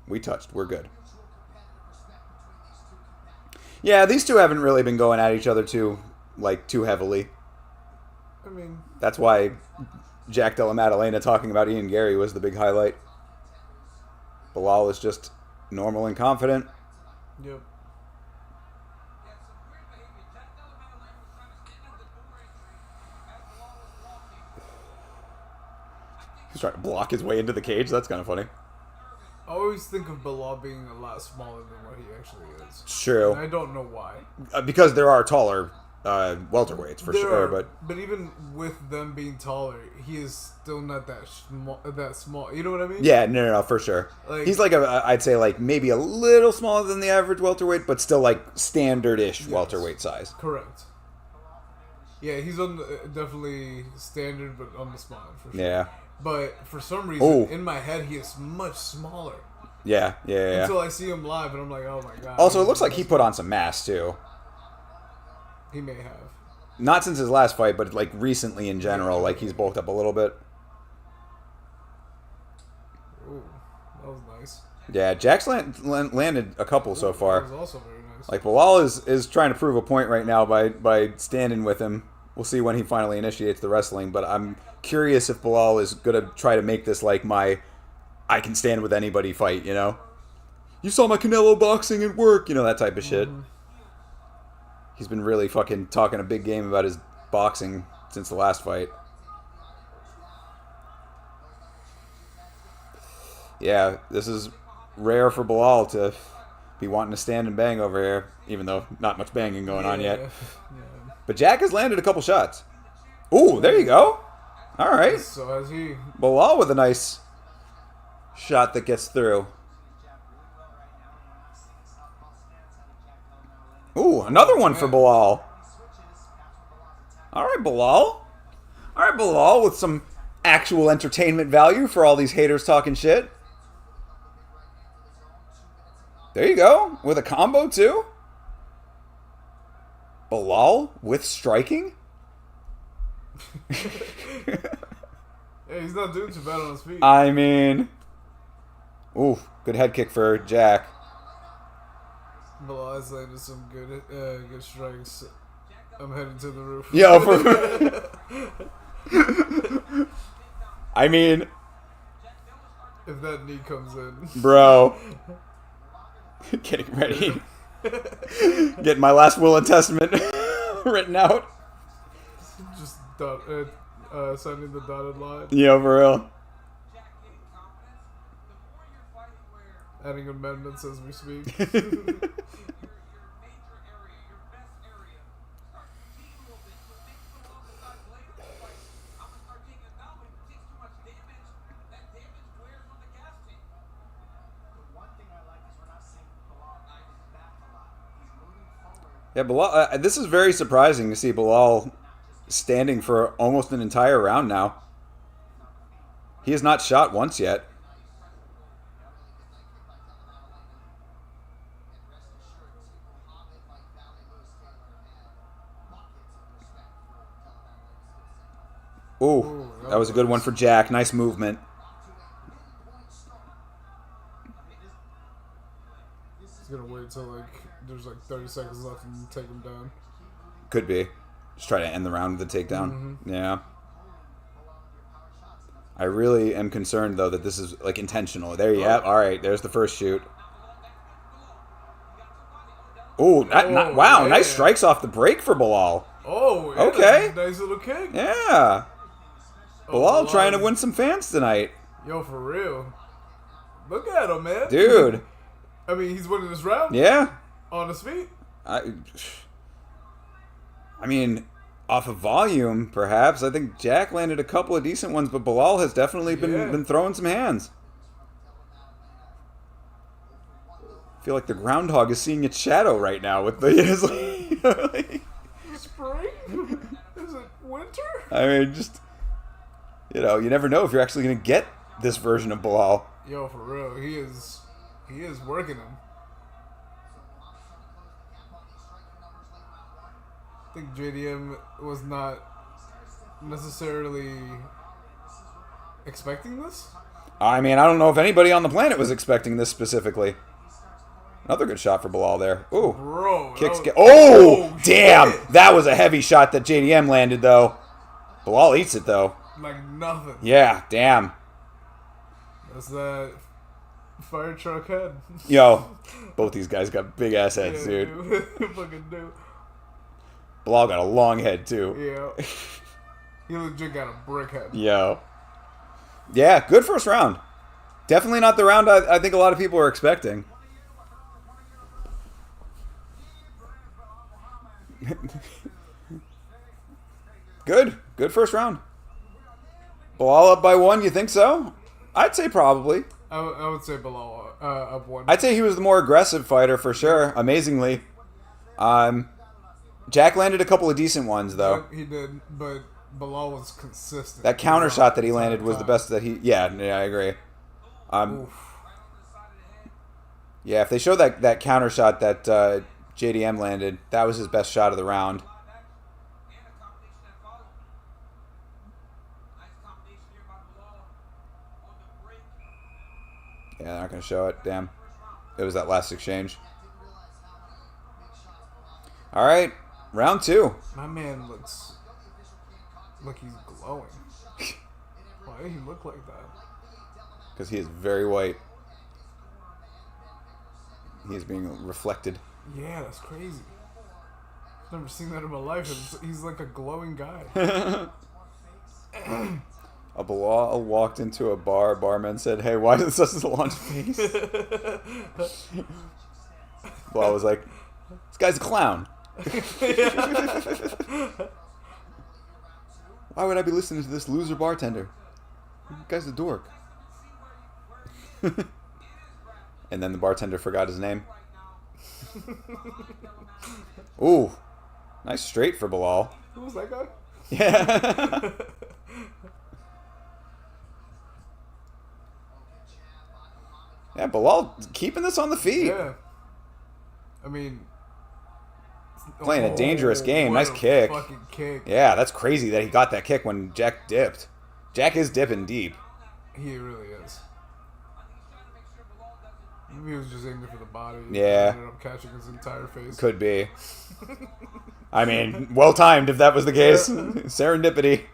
we touched. We're good. Yeah, these two haven't really been going at each other too heavily. I mean, that's why Jack Della Maddalena talking about Ian Gary was the big highlight. Bilal is just normal and confident. Yep. He's trying to block his way into the cage. That's kind of funny. I always think of Bilal being a lot smaller than what he actually is. True. And I don't know why. Because there are taller welterweights for sure, but even with them being taller, he is still not that small. You know what I mean? Yeah, no, for sure. He's I'd say maybe a little smaller than the average welterweight, but still standard-ish welterweight size. Correct. Yeah, he's on definitely standard, but on the small for sure. Yeah. But for some reason, in my head, he is much smaller. Yeah. Until I see him live, and I'm like, oh my god. Also, it looks like he put on some mass too. He may have. Not since his last fight, but recently in general, he's bulked up a little bit. Ooh, that was nice. Yeah, Jack's landed a couple so far. That was also very nice. Bilal is trying to prove a point right now by standing with him. We'll see when he finally initiates the wrestling, but I'm curious if Bilal is going to try to make this my I can stand with anybody fight, you know? You saw my Canelo boxing at work, that type of shit. Mm-hmm. He's been really fucking talking a big game about his boxing since the last fight. Yeah, this is rare for Bilal to be wanting to stand and bang over here, even though not much banging going on yet. Yeah. But Jack has landed a couple shots. Ooh, there you go. All right. So has he. Bilal with a nice shot that gets through. Ooh, another one for Bilal. All right, Bilal. All right, Bilal with some actual entertainment value for all these haters talking shit. There you go. With a combo, too. Bilal with striking? Hey, he's not doing too bad on his feet. I mean... Ooh, good head kick for Jack. Bilal has landed some good strikes. I'm heading to the roof. Yo, I mean... If that knee comes in. Bro. Getting ready. Getting my last will and testament written out. Just signing the dotted line. Yeah, for real. Adding amendments as we speak. Yeah, Bilal. This is very surprising to see Bilal standing for almost an entire round now. He has not shot once yet. Ooh, that was a good one for Jack. Nice movement. He's gonna wait till there's 30 seconds left and take him down. Could be. Just try to end the round with a takedown. Mm-hmm. Yeah. I really am concerned though that this is intentional. There you have. All right, there's the first shoot. Ooh, wow, yeah. nice strikes off the break for Bilal. Oh, yeah, okay. Nice little kick. Yeah. Bilal trying to win some fans tonight. Yo, for real. Look at him, man. Dude. I mean, he's winning this round. Yeah. On his feet. I mean, off of volume, perhaps. I think Jack landed a couple of decent ones, but Bilal has definitely been throwing some hands. I feel like the groundhog is seeing its shadow right now with the... Spring? Is it winter? I mean, just... You never know if you're actually going to get this version of Bilal. Yo, for real. He is working him. I think JDM was not necessarily expecting this. I mean, I don't know if anybody on the planet was expecting this specifically. Another good shot for Bilal there. Ooh. Bro. Kicks. Oh, damn. Shit. That was a heavy shot that JDM landed, though. Bilal eats it, though. Like nothing. Yeah, damn. That's that fire truck head. Yo, both these guys got big ass heads, dude. Fucking do. Bilal got a long head, too. Yeah. He legit got a brick head. Yo. Yeah, good first round. Definitely not the round I think a lot of people are expecting. Good first round. Bilal up by 1, you think so? I'd say probably. I would say Bilal up 1. I'd say he was the more aggressive fighter for sure, amazingly. Jack landed a couple of decent ones, though. He did, but Bilal was consistent. That counter shot that he landed was the best that he... Yeah, I agree. Yeah, if they show that counter shot that JDM landed, that was his best shot of the round. Yeah, they're not going to show it. Damn. It was that last exchange. All right. Round 2. My man looks like he's glowing. Why did he look like that? Because he is very white. He is being reflected. Yeah, that's crazy. I've never seen that in my life. He's like a glowing guy. A Bilal walked into a bar. Barman said, "Hey, why is this such a launch face?" Bilal was like, "This guy's a clown." Why would I be listening to this loser bartender? This guy's a dork. And then the bartender forgot his name. Ooh, nice straight for Bilal. Who was that guy? Yeah. Yeah, Bilal keeping this on the feet. Yeah. I mean, playing a dangerous game. Nice kick. Fucking kick. Yeah, that's crazy that he got that kick when Jack dipped. Jack is dipping deep. He really is. Maybe he was just aiming for the body. Yeah. Ended up catching his entire face. Could be. I mean, well timed if that was the case. Serendipity.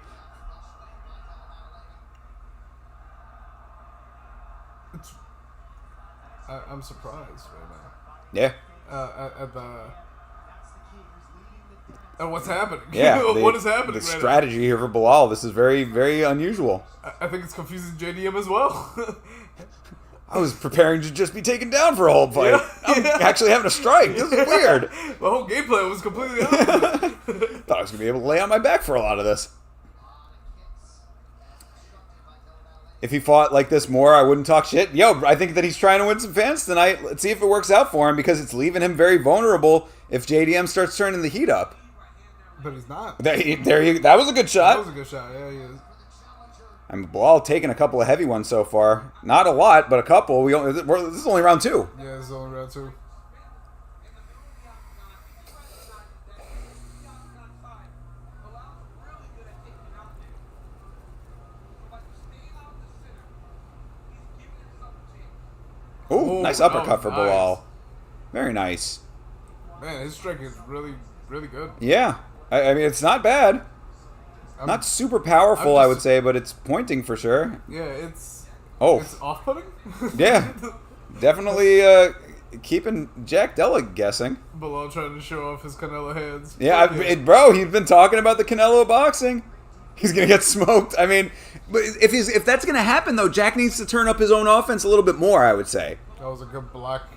I'm surprised right now. Yeah. At what's happening. Yeah. What is happening The right strategy here for Bilal. This is very, very unusual. I think it's confusing JDM as well. I was preparing to just be taken down for a whole fight. I'm actually having a strike. This is weird. My whole game plan was completely opposite. Thought I was going to be able to lay on my back for a lot of this. If he fought like this more, I wouldn't talk shit. Yo, I think that he's trying to win some fans tonight. Let's see if it works out for him, because it's leaving him very vulnerable if JDM starts turning the heat up. But he's not. That was a good shot. That was a good shot. Yeah, he is. I mean, Bilal taking a couple of heavy ones so far. Not a lot, but a couple. This is only round 2. Yeah, this is only round 2. Ooh, nice uppercut for Bilal. Very nice. Man, his strike is really, really good. Yeah. I mean, it's not bad. Not super powerful, I would say, but it's pointing for sure. Yeah, it's off-putting? Yeah. Definitely keeping Jack Della guessing. Bilal trying to show off his Canelo hands. Yeah, bro, he's been talking about the Canelo boxing. He's going to get smoked. I mean, but if that's going to happen, though, Jack needs to turn up his own offense a little bit more, I would say. That was a good block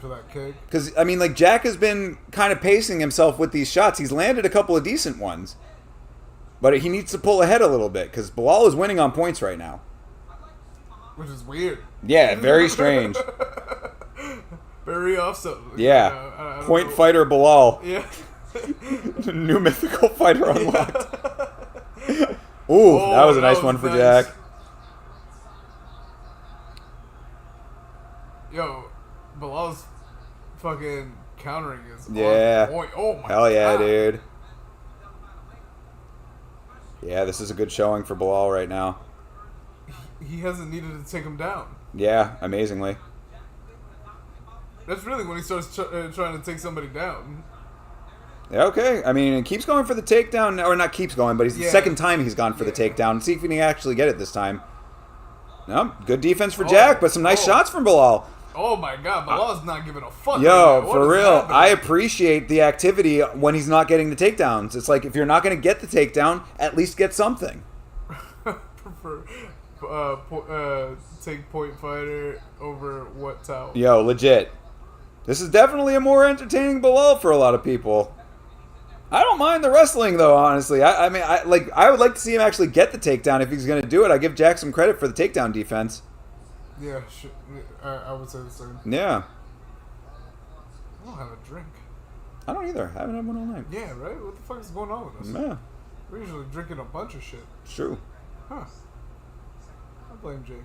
for that kick. Because, I mean, like, Jack has been kind of pacing himself with these shots. He's landed a couple of decent ones. But he needs to pull ahead a little bit, because Bilal is winning on points right now. Which is weird. Yeah, very strange. Very offset. Yeah. I Point fighter Bilal. Yeah. New mythical fighter unlocked. Ooh, that was a nice one for Jack. Yo, Bilal's fucking countering is on point. Oh my god. Hell yeah, dude. Yeah, this is a good showing for Bilal right now. He hasn't needed to take him down. Yeah, amazingly. That's really when he starts trying to take somebody down. Yeah, okay. I mean, it keeps going for the takedown, or not keeps going, but he's the second time he's gone for the takedown. See if he can actually get it this time. No, good defense for Jack, but some nice shots from Bilal. Oh my god, Bilal's not giving a fuck. Yo, for real, I appreciate the activity when he's not getting the takedowns. It's like, if you're not going to get the takedown, at least get something. Prefer take point fighter over what towel? Yo, legit. This is definitely a more entertaining Bilal for a lot of people. I don't mind the wrestling, though, honestly. I mean, I would like to see him actually get the takedown if he's going to do it. I give Jack some credit for the takedown defense. Yeah, I would say the same. Yeah. I don't have a drink. I don't either. I haven't had one all night. Yeah, right? What the fuck is going on with us? Yeah. We're usually drinking a bunch of shit. It's true. Huh. I blame Jake.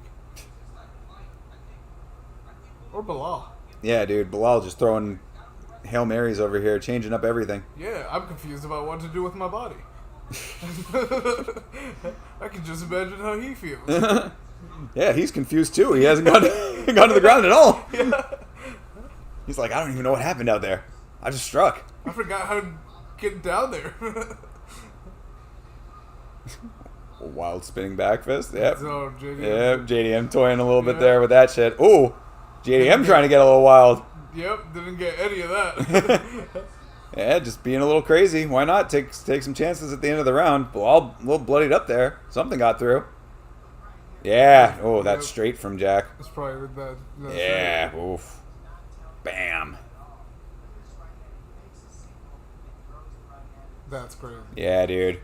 Or Bilal. Yeah, dude. Bilal just throwing Hail Marys over here, changing up everything. Yeah, I'm confused about what to do with my body. I can just imagine how he feels. Yeah, he's confused too. He hasn't gone to the ground at all. Yeah. He's like, I don't even know what happened out there. I just struck. I forgot how to get down there. A wild spinning back fist. Yep. So, JDM. Yep, JDM toying a little bit there with that shit. Ooh, JDM trying to get a little wild. Yep, didn't get any of that. Yeah, just being a little crazy. Why not take some chances at the end of the round? All a little bloodied up there. Something got through. Yeah. Oh, that's straight from Jack. It's probably with that. Yeah. Straight. Oof. Bam. That's crazy. Yeah, dude.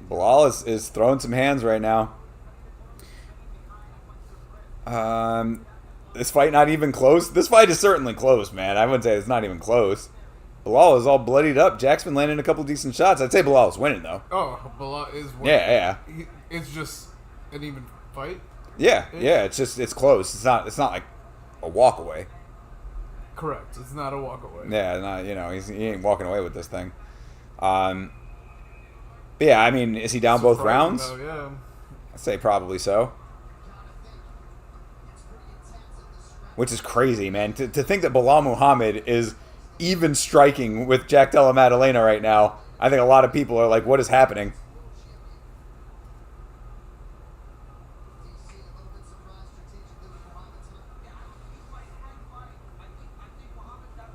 Bilal is throwing some hands right now. This fight not even close. This fight is certainly close, man. I wouldn't say it's not even close. Bilal is all bloodied up. Jack's been landing a couple decent shots. I'd say Bilal is winning, though. Oh, Bilal is winning. Yeah. It's just an even fight? Yeah. It's close. It's not like a walk away. Correct. It's not a walk away. Yeah, he ain't walking away with this thing. But yeah, I mean, is he down both rounds? Though, yeah. I'd say probably so. Which is crazy, man. To think that Bilal Muhammad is even striking with Jack Della Maddalena right now. I think a lot of people are like, what is happening?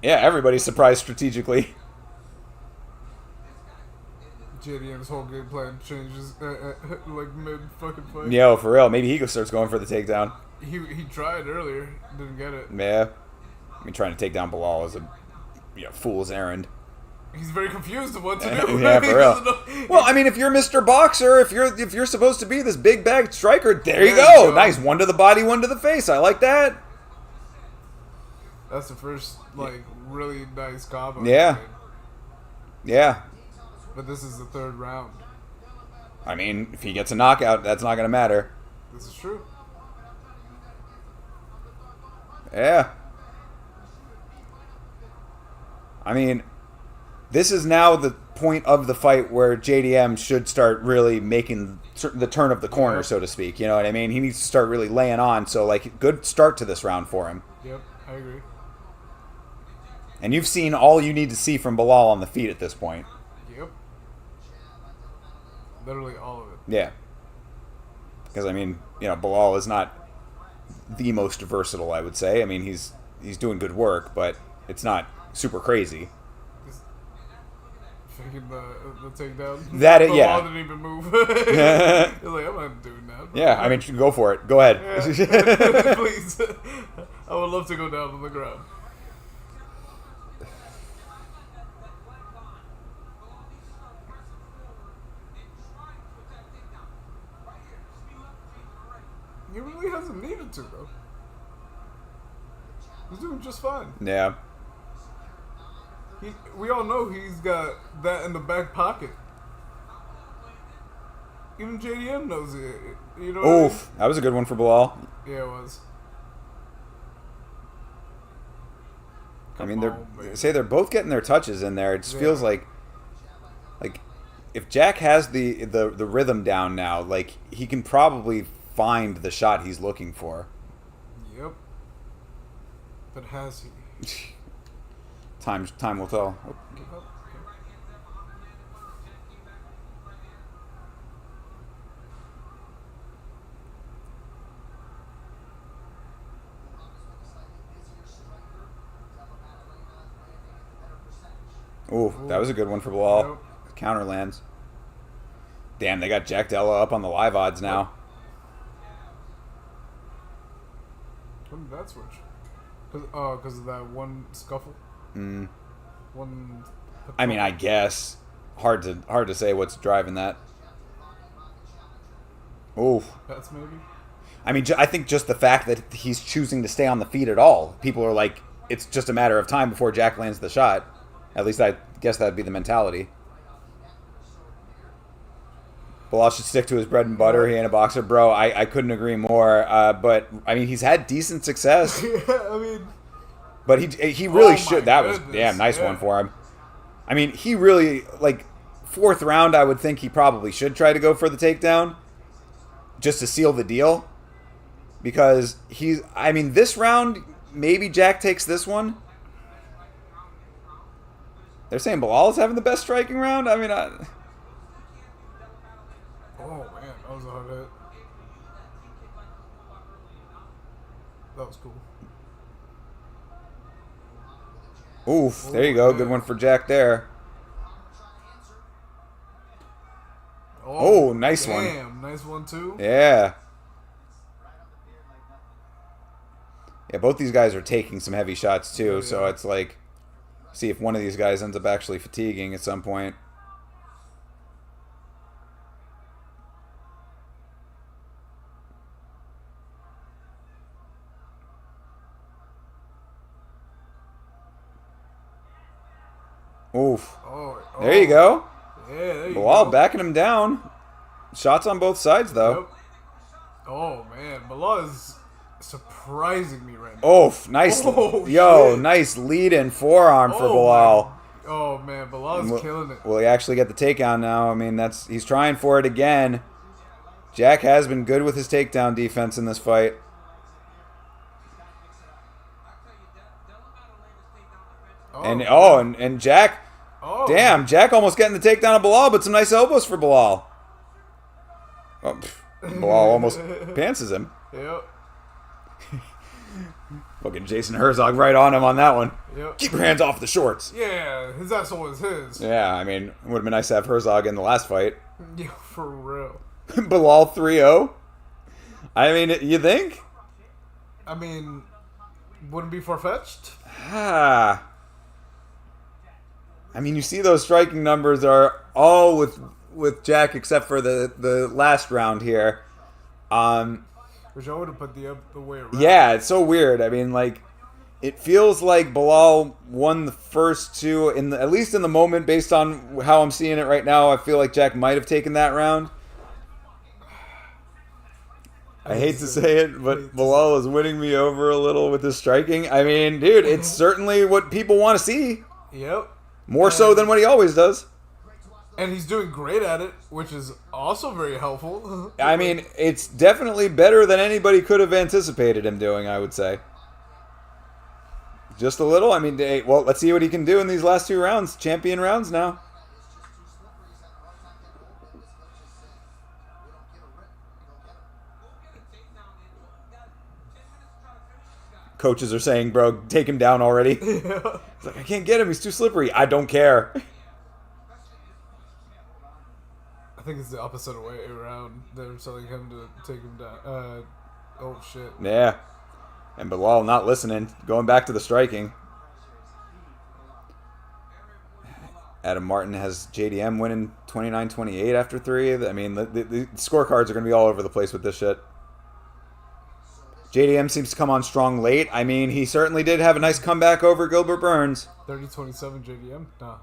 Yeah, everybody's surprised strategically. JDM's whole game plan changes like mid fucking fight. Yo, for real. Maybe he starts going for the takedown. He tried earlier, didn't get it. Yeah. I mean, trying to take down Bilal is a fool's errand. He's very confused of what to do. Yeah, for real. Well, I mean, if you're Mr. Boxer, if you're supposed to be this big bag striker, there you go. Nice. One to the body, one to the face. I like that. That's the first, like, really nice combo. Yeah. Yeah. But this is the third round. I mean, if he gets a knockout, that's not going to matter. This is true. Yeah. I mean, this is now the point of the fight where JDM should start really making the turn of the corner, so to speak. You know what I mean? He needs to start really laying on. So, like, good start to this round for him. Yep, I agree. And you've seen all you need to see from Bilal on the feet at this point. Yep. Literally all of it. Yeah. Because, I mean, Bilal is not the most versatile, I would say. I mean, he's doing good work, but it's not super crazy. Faking the takedown. Yeah. Didn't even move. He's like, I'm not doing that. Bro. Yeah, I mean, go for it. Go ahead. Yeah. Please. I would love to go down on the ground. He really hasn't needed to, though. He's doing just fine. Yeah. We all know he's got that in the back pocket. Even JDM knows it. You know what I mean? That was a good one for Bilal. Yeah, it was. I mean, they're both getting their touches in there. It just feels like if Jack has the rhythm down now, like he can probably find the shot he's looking for. Yep. But has he? Time will tell. That was a good one for Bilal. Yep. Counter lands. Damn, they got Jack Della up on the live odds now. When did that switch? Because of that one scuffle? One... I mean, I guess. Hard to say what's driving that. That's maybe? I mean, I think just the fact that he's choosing to stay on the feet at all. People are like, it's just a matter of time before Jack lands the shot. At least I guess that'd be the mentality. Bilal should stick to his bread and butter. He ain't a boxer, bro. I couldn't agree more. But I mean, he's had decent success. Yeah, I mean, but he really should. That was nice one for him. I mean, he really fourth round. I would think he probably should try to go for the takedown, just to seal the deal. Because I mean, this round maybe Jack takes this one. They're saying Bilal is having the best striking round. I mean, oh man, that was a hard hit. That was cool. There you go. Good one for Jack there. Nice one. Damn, nice one too. Yeah. Yeah, both these guys are taking some heavy shots too, so it's like, see if one of these guys ends up actually fatiguing at some point. There you go. Yeah, there you Bilal go. backing him down. Shots on both sides, though. Yep. Oh, man. Bilal is surprising me right Oh, now. nice. Shit. Nice lead-in forearm for Bilal. Oh, man. Bilal's killing it. Will he actually get the takedown now? I mean, he's trying for it again. Jack has been good with his takedown defense in this fight. And Jack... Damn, Jack almost getting the takedown of Bilal, but some nice elbows for Bilal. Bilal almost pantses him. Yep. Fucking Jason Herzog right on him on that one. Yep. Keep your hands off the shorts. Yeah, his asshole was his. Yeah, I mean, it would have been nice to have Herzog in the last fight. Yeah, for real. Bilal 3-0. I mean, you think? I mean, wouldn't be far-fetched. I mean, you see those striking numbers are all with Jack except for the last round here. Which I would have put the way around. Yeah, it's so weird. I mean, like, it feels like Bilal won the first two, at least in the moment, based on how I'm seeing it right now. I feel like Jack might have taken that round. I hate to say it, but Bilal is winning me over a little with his striking. I mean, dude, it's certainly what people want to see. Yep. More so than what he always does. And he's doing great at it, which is also very helpful. I mean, it's definitely better than anybody could have anticipated him doing, I would say. Just a little. I mean, well, let's see what he can do in these last two rounds. Champion rounds now. Coaches are saying, bro, take him down already. He's like, I can't get him. He's too slippery. I don't care. I think it's the opposite way around. They're telling him to take him down. Oh, shit. Yeah. And Bilal not listening. Going back to the striking. Adam Martin has JDM winning 29-28 after 3. I mean, the scorecards are going to be all over the place with this shit. JDM seems to come on strong late. I mean, he certainly did have a nice comeback over Gilbert Burns. 30-27 JDM? No.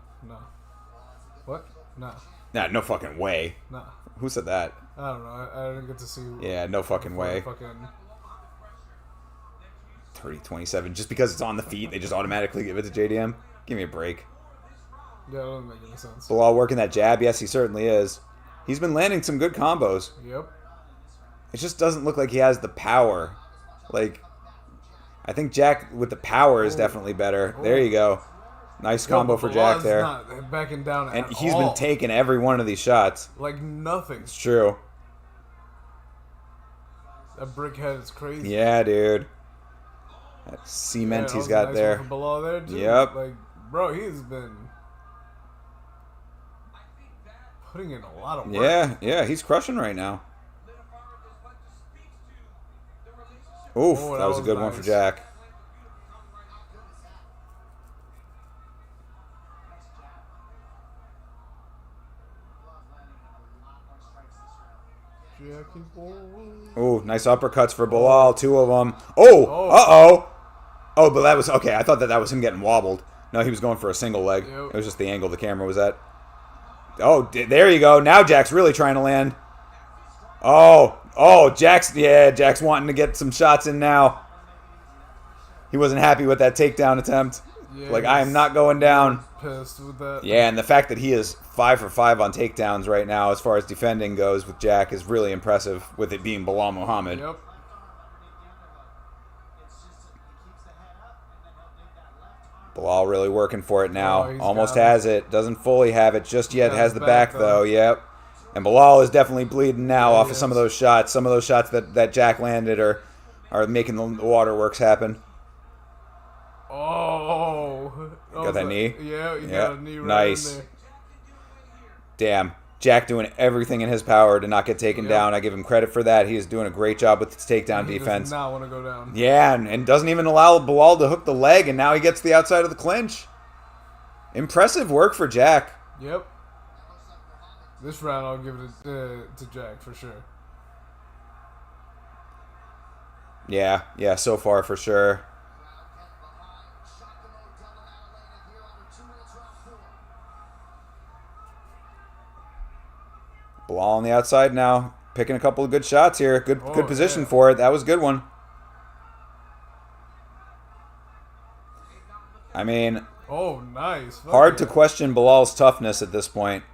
What? No. Nah, no fucking way. No. Who said that? I don't know. I didn't get to see. Yeah, no fucking way. 30-27. Just because it's on the feet, they just automatically give it to JDM? Give me a break. Yeah, that doesn't make any sense. Bilal working that jab? Yes, he certainly is. He's been landing some good combos. Yep. It just doesn't look like he has the power. Like, I think Jack with the power is definitely better. There you go. Nice combo for Jack there. Not backing down at and he's been taking every one of these shots. Like nothing. It's true. That brick head is crazy. Yeah, dude. That cement he's got nice there. One for below there too. Yep. Like, bro, he's been putting in a lot of work. Yeah, he's crushing right now. Oof, that was a good one for Jack. Ooh, nice uppercuts for Bilal, 2 of them. Oh, Oh, but that was, okay, I thought that was him getting wobbled. No, he was going for a single leg. Yep. It was just the angle the camera was at. Oh, there you go. Now Jack's really trying to land. Jack's wanting to get some shots in now. He wasn't happy with that takedown attempt. Yeah, like, I am not going down. Pissed with that. Yeah, and the fact that he is 5 for 5 on takedowns right now as far as defending goes with Jack is really impressive, with it being Bilal Muhammad. Yep. Bilal really working for it now. Oh, almost has it. Doesn't fully have it just yet. Has the back though. though. Yep. And Bilal is definitely bleeding now off of some of those shots. Some of those shots that Jack landed are making the waterworks happen. Oh. Got that knee? Yeah, you got a knee right nice. in there. Damn. Jack doing everything in his power to not get taken down. I give him credit for that. He is doing a great job with his takedown defense. Does not want to go down. Yeah, and doesn't even allow Bilal to hook the leg, and now he gets the outside of the clinch. Impressive work for Jack. Yep. This round I'll give it to Jack for sure. Yeah, so far for sure. Bilal on the outside now, picking a couple of good shots here. Good position for it. That was a good one. I mean, nice. Hard to question Bilal's toughness at this point.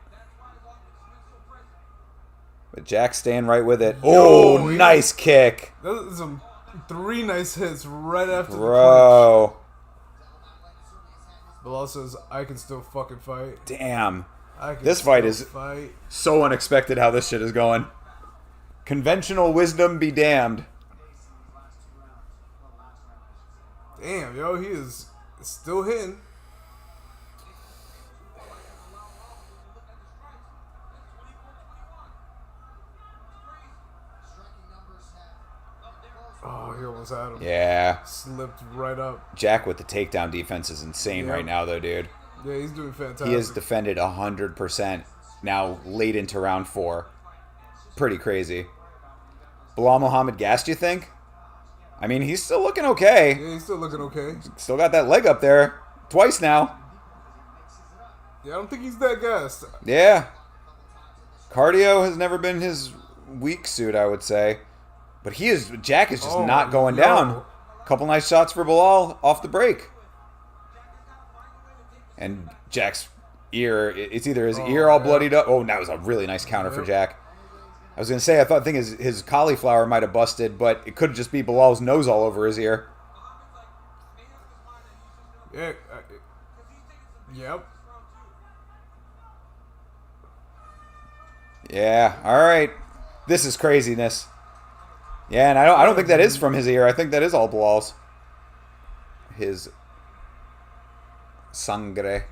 But Jack's staying right with it. Nice kick. Those are some 3 nice hits right after the clinch. Bilal says, I can still fucking fight. Damn. This fight is so unexpected how this shit is going. Conventional wisdom be damned. Damn, yo, he is still hitting. Oh, he almost had him. Yeah. Slipped right up. Jack with the takedown defense is insane right now, though, dude. Yeah, he's doing fantastic. He has defended 100% now late into round 4. Pretty crazy. Bilal Muhammad gassed, you think? I mean, he's still looking okay. Yeah, he's still looking okay. Still got that leg up there. Twice now. Yeah, I don't think he's that gassed. Yeah. Cardio has never been his weak suit, I would say. But Jack is just not going down. Couple nice shots for Bilal off the break. And Jack's ear, it's either his ear all bloodied up. Oh, that was a really nice counter for Jack. I was going to say, I think his cauliflower might have busted, but it could just be Bilal's nose all over his ear. Yeah. Yep. Yeah, all right. This is craziness. Yeah, and I don't think that is from his ear. I think that is all Bilal's. His sangre.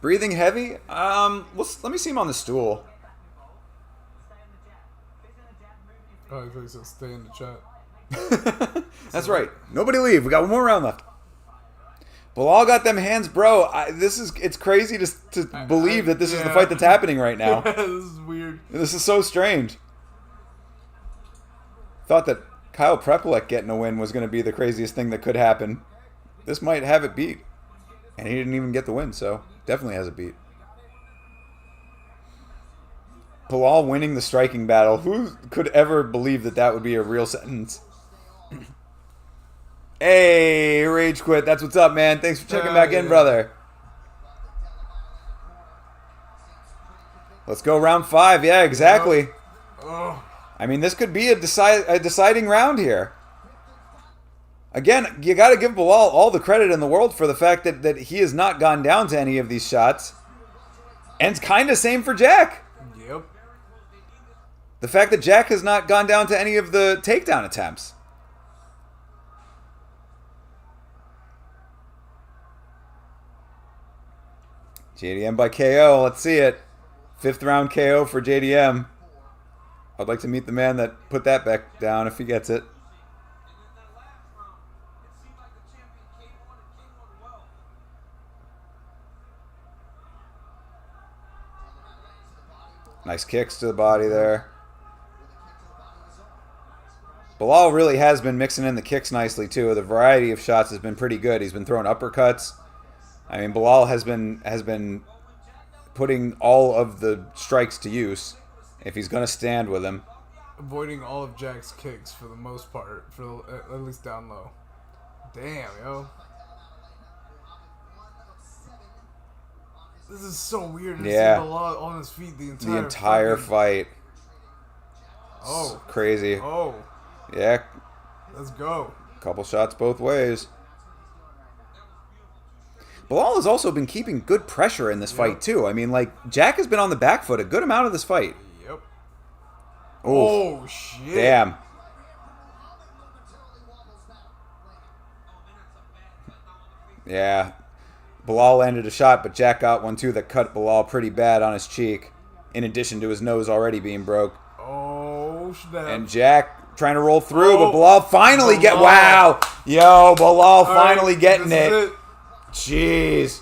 Breathing heavy? Let me see him on the stool. Oh, I thought he said stay in the chat. That's right. Nobody leave. We got one more round left. Bilal got them hands, bro. It's crazy to believe that this is the fight that's happening right now. This is weird. This is so strange. Thought that Kyle Prepelec getting a win was going to be the craziest thing that could happen. This might have it beat. And he didn't even get the win, so definitely has it beat. Bilal winning the striking battle. Who could ever believe that would be a real sentence? Hey, Rage Quit. That's what's up, man. Thanks for checking back in, brother. Let's go round 5. Yeah, exactly. I mean, this could be a deciding round here. Again, you got to give Bilal all the credit in the world for the fact that he has not gone down to any of these shots. And it's kind of same for Jack. Yep. The fact that Jack has not gone down to any of the takedown attempts. JDM by KO. Let's see it. 5th round KO for JDM. I'd like to meet the man that put that back down if he gets it. Nice kicks to the body there. Bilal really has been mixing in the kicks nicely too. The variety of shots has been pretty good. He's been throwing uppercuts. I mean, Bilal has been putting all of the strikes to use if he's going to stand with him. Avoiding all of Jack's kicks for the most part, at least down low. Damn, yo. This is so weird to see Bilal on his feet the entire fight. Oh. It's crazy. Oh. Yeah. Let's go. Couple shots both ways. Bilal has also been keeping good pressure in this fight, too. I mean, like, Jack has been on the back foot a good amount of this fight. Yep. Oof. Oh, shit. Damn. Yeah. Bilal landed a shot, but Jack got one, too, that cut Bilal pretty bad on his cheek, in addition to his nose already being broke. Oh, snap. And Jack trying to roll through, but Bilal finally wow. Yo, Bilal finally getting it. Jeez.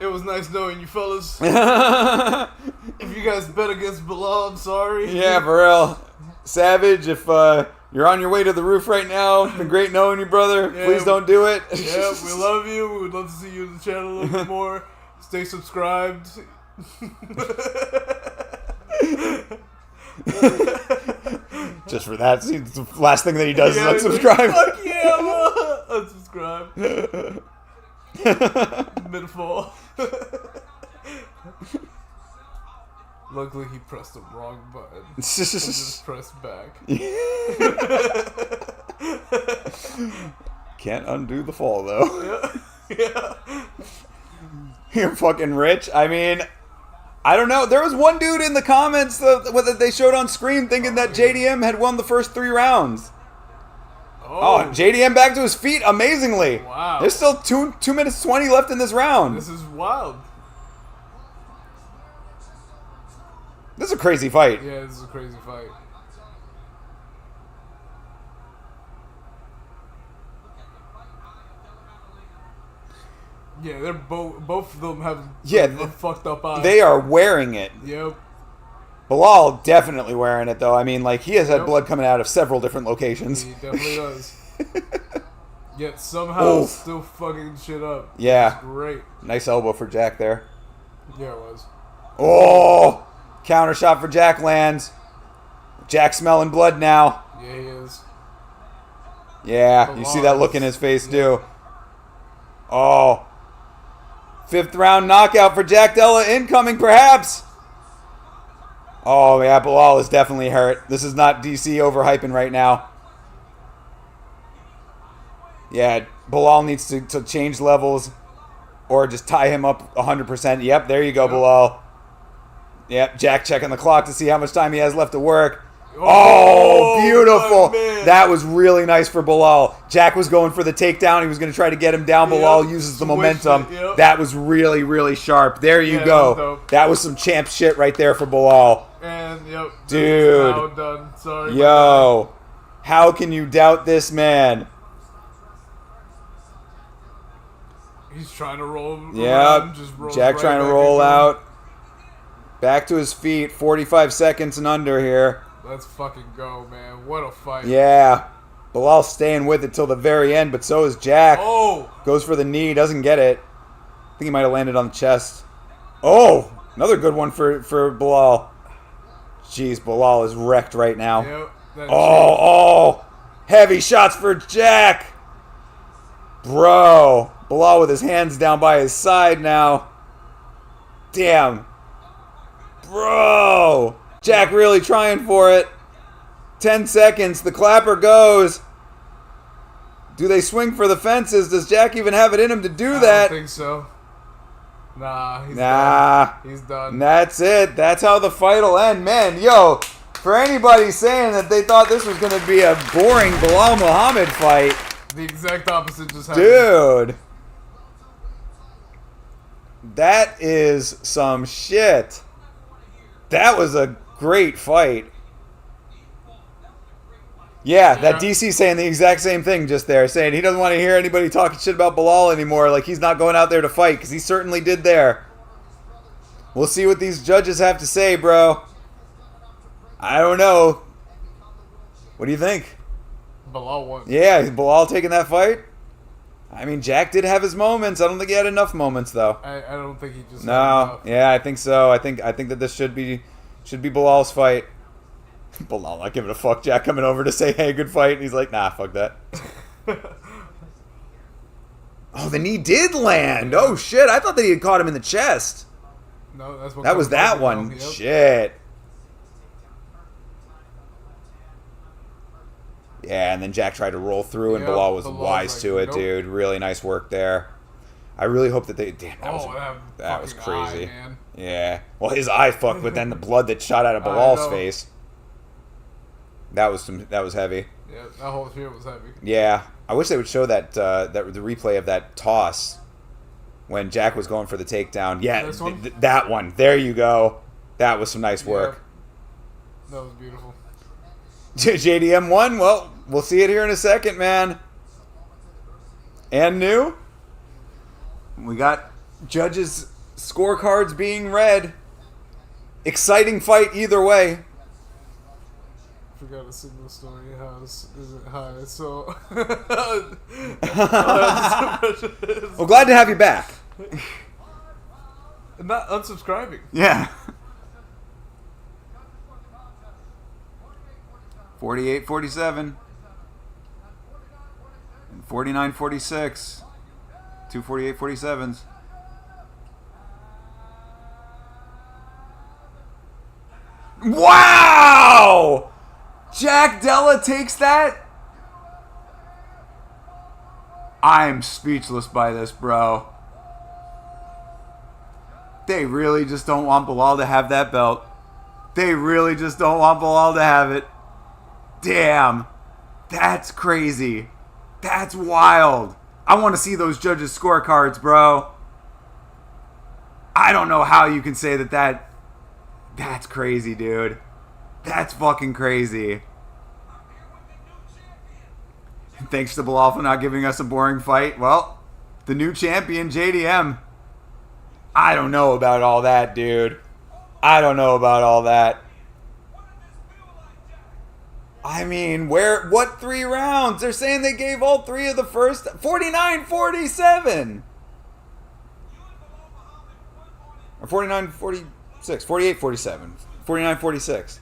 It was nice knowing you fellas. If you guys bet against Bilal, I'm sorry. Yeah, for real. Savage, if you're on your way to the roof right now, it's been great knowing you, brother. Yeah, please don't do it. Yeah, we love you. We would love to see you in the channel a little bit more. Stay subscribed. Just for that, see, the last thing that he does is unsubscribe. Fuck yeah, unsubscribe. Mid-fall. Luckily, he pressed the wrong button. Just pressed back. Can't undo the fall, though. Yeah. You're fucking rich. I mean, I don't know. There was one dude in the comments that they showed on screen thinking that JDM had won the first 3 rounds. Oh, JDM back to his feet amazingly. Wow. There's still 2 minutes 20 left in this round. This is wild. This is a crazy fight. Yeah, this is a crazy fight. Yeah, they're both of them have a fucked up eyes. They are wearing it. Yep. Bilal definitely wearing it though. I mean, like he has had blood coming out of several different locations. He definitely does. Yet somehow still fucking shit up. Yeah. That's great. Nice elbow for Jack there. Yeah, it was. Oh! Counter shot for Jack lands. Jack smelling blood now. Yeah, he is. Yeah, you see that look in his face too. Oh. 5th round knockout for Jack Della incoming perhaps. Oh yeah, Bilal is definitely hurt. This is not DC overhyping right now. Yeah, Bilal needs to change levels or just tie him up 100%. Yep, there you go, Bilal. Yep, Jack checking the clock to see how much time he has left to work. Oh, beautiful. That was really nice for Bilal. Jack was going for the takedown. He was going to try to get him down. Bilal uses the momentum. That was really, really sharp. There you go. That was some champ shit right there for Bilal. And, dude. Now done. Sorry. Yo. How can you doubt this man? He's trying to roll. Yep. Jack trying to roll out. Back to his feet. 45 seconds and under here. Let's fucking go, man. What a fight. Yeah. Bilal's staying with it till the very end, but so is Jack. Oh. Goes for the knee. Doesn't get it. I think he might have landed on the chest. Oh. Another good one for Bilal. Jeez, Bilal is wrecked right now. Yep, oh. Heavy shots for Jack. Bro. Bilal with his hands down by his side now. Damn. Bro. Jack really trying for it. 10 seconds. The clapper goes. Do they swing for the fences? Does Jack even have it in him to do that? I don't think so. Nah, he's done. He's done. That's it. That's how the fight will end. Man, yo, for anybody saying that they thought this was going to be a boring Bilal Muhammad fight. The exact opposite just happened. Dude. That is some shit. That was a great fight. Yeah, that DC saying the exact same thing just there, saying he doesn't want to hear anybody talking shit about Bilal anymore, like he's not going out there to fight, because he certainly did there. We'll see what these judges have to say, bro. I don't know. What do you think? Bilal won. Yeah, is Bilal taking that fight? I mean, Jack did have his moments. I don't think he had enough moments, though. I don't think he just No, had enough. Yeah, I think so. I think that this should be Bilal's fight. Bilal not giving a fuck. Jack coming over to say, hey, good fight. And he's like, nah, fuck that. Oh, the knee did land. Oh, shit. I thought that he had caught him in the chest. No, that's what that was that one. Yep. Shit. Yeah, and then Jack tried to roll through, and Bilal was wise to it, dude. Really nice work there. I really hope that they... Damn, that was crazy. Eye, man. Yeah. Well, his eye fucked, but then the blood that shot out of Bilal's face. That was heavy. Yeah, that whole shit was heavy. Yeah. I wish they would show that the replay of that toss when Jack was going for the takedown. Yeah, that one. There you go. That was some nice work. Yeah. That was beautiful. JDM won. Well, we'll see it here in a second, man. And new. We got judges' scorecards being read. Exciting fight either way. Forgot to sing the story. House isn't high, so. Well, glad to have you back. Not unsubscribing. Yeah. 48-47 and 49-46. 2 48-47s. Wow! Jack Della takes that? I'm speechless by this, bro. They really just don't want Bilal to have that belt. They really just don't want Bilal to have it. Damn. That's crazy. That's wild. I want to see those judges' scorecards, bro. I don't know how you can say that. That's crazy, dude. That's fucking crazy. Thanks to Bilal for not giving us a boring fight. Well, the new champion, JDM. I don't know about all that, dude. I don't know about all that. I mean, what 3 rounds? They're saying they gave all 3 of the first 49-47. Or 49-46. 48-47. 49-46.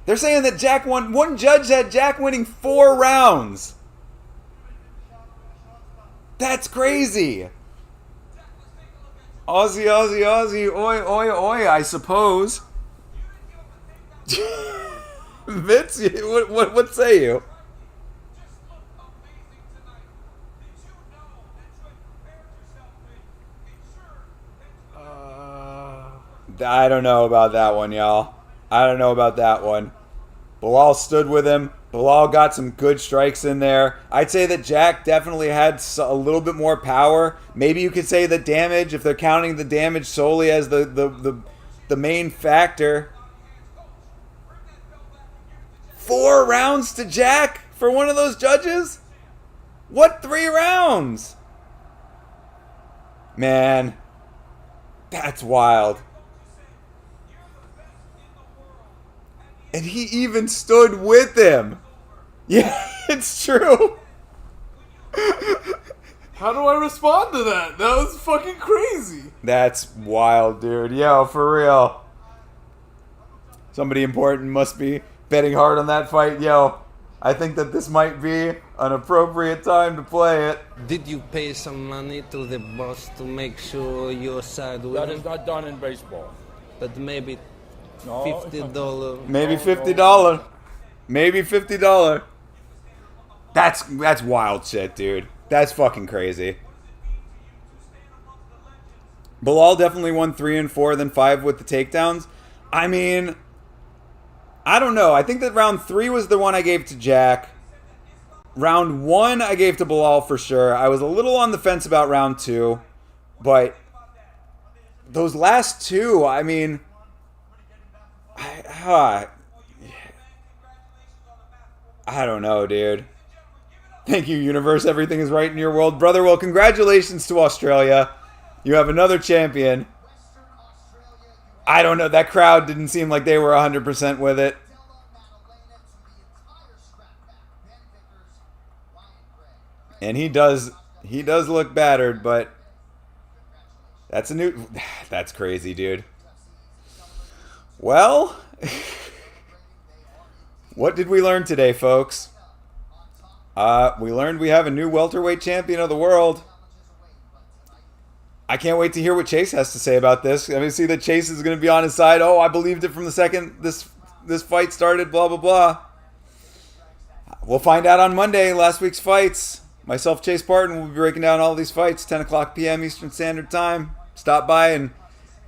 They're saying that Jack won. One judge had Jack winning 4 rounds. That's crazy. Aussie, Aussie, Aussie, oi, oi, oi, I suppose. Vitz, what say you? I don't know about that one, y'all. I don't know about that one. Bilal stood with him. Bilal got some good strikes in there. I'd say that Jack definitely had a little bit more power. Maybe you could say the damage, if they're counting the damage solely as the main factor. 4 rounds to Jack for one of those judges? What 3 rounds? Man, that's wild. And he even stood with him. Yeah, it's true. How do I respond to that? That was fucking crazy. That's wild, dude. Yo, for real. Somebody important must be betting hard on that fight. Yo, I think that this might be an appropriate time to play it. Did you pay some money to the boss to make sure your side wins? That is not done in baseball. But maybe $50. Maybe $50. Maybe $50. That's wild shit, dude. That's fucking crazy. Bilal definitely won 3 and 4, then 5 with the takedowns. I mean, I don't know. I think that round 3 was the one I gave to Jack. Round 1 I gave to Bilal for sure. I was a little on the fence about round 2. But those last 2, I mean, I don't know, dude. Thank you, universe. Everything is right in your world. Brother, well, congratulations to Australia. You have another champion. I don't know. That crowd didn't seem like they were 100% with it. And he does look battered, but that's crazy, dude. Well, what did we learn today, folks? We learned we have a new welterweight champion of the world. I can't wait to hear what Chase has to say about this. I mean, see that Chase is going to be on his side. Oh, I believed it from the second this fight started, blah, blah, blah. We'll find out on Monday, last week's fights. Myself, Chase Parton, will be breaking down all these fights, 10 o'clock p.m. Eastern Standard Time. Stop by and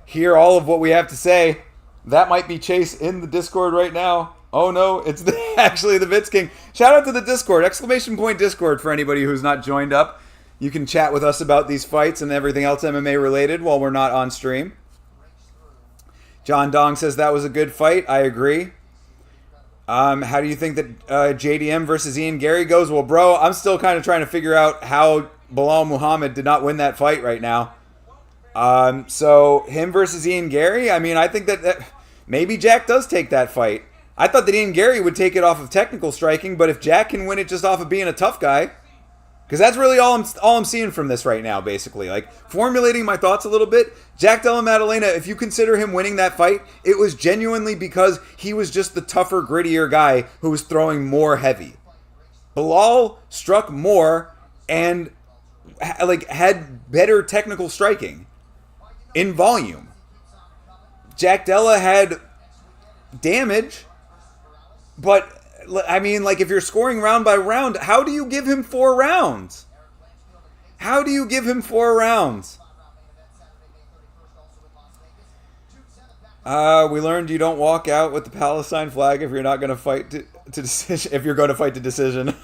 hear all of what we have to say. That might be Chase in the Discord right now. Oh no, it's actually the Vitz King. Shout out to the Discord, ! Discord for anybody who's not joined up. You can chat with us about these fights and everything else MMA related while we're not on stream. John Dong says that was a good fight. I agree. How do you think that JDM versus Ian Gary goes? Well, bro, I'm still kind of trying to figure out how Bilal Muhammad did not win that fight right now. So him versus Ian Gary, I mean, I think that maybe Jack does take that fight. I thought that Ian Gary would take it off of technical striking, but if Jack can win it just off of being a tough guy, because that's really all I'm seeing from this right now, basically. Like, formulating my thoughts a little bit, Jack Della Maddalena, if you consider him winning that fight, it was genuinely because he was just the tougher, grittier guy who was throwing more heavy. Bilal struck more and had better technical striking in volume. Jack Della had damage, but I mean, like, if you're scoring round by round, how do you give him 4 rounds? How do you give him 4 rounds? We learned you don't walk out with the Palestine flag if you're not going to fight to decision. If you're going to fight to decision.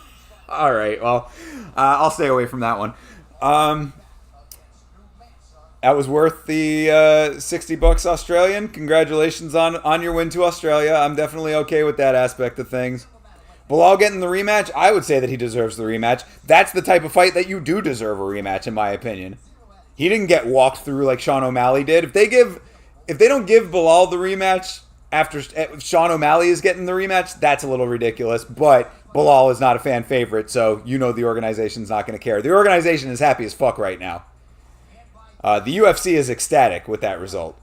All right. Well, I'll stay away from that one. That was worth the $60 Australian. Congratulations on your win to Australia. I'm definitely okay with that aspect of things. Bilal getting the rematch, I would say that he deserves the rematch. That's the type of fight that you do deserve a rematch, in my opinion. He didn't get walked through like Sean O'Malley did. If they don't give Bilal the rematch after Sean O'Malley is getting the rematch, that's a little ridiculous. But Bilal is not a fan favorite, so you know the organization's not going to care. The organization is happy as fuck right now. The UFC is ecstatic with that result.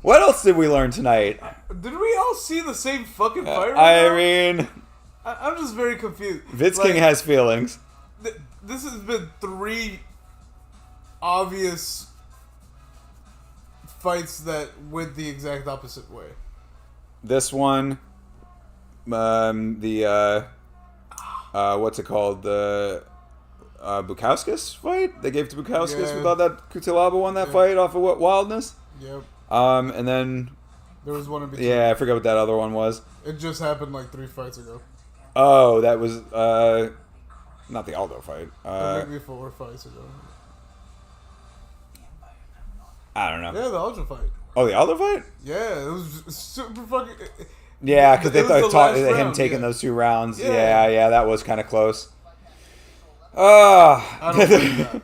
What else did we learn tonight? Did we all see the same fucking fight I mean, I'm just very confused. Vitz King has feelings. This has been 3 obvious fights that went the exact opposite way. This one, what's it called? The Bukowskis fight? They gave to Bukowskis. We thought that Kutilaba won that fight off of what, Wildness? Yep. And then there was one in between. Yeah, I forgot what that other one was. It just happened like 3 fights ago. Oh, that was not the Aldo fight. Maybe 4 fights ago. I don't know. Yeah, the Aldo fight. Oh, the Aldo fight? Yeah, it was super fucking. Yeah, because they thought him taking yeah. those 2 rounds. Yeah. Yeah, that was kind of close. I don't like that.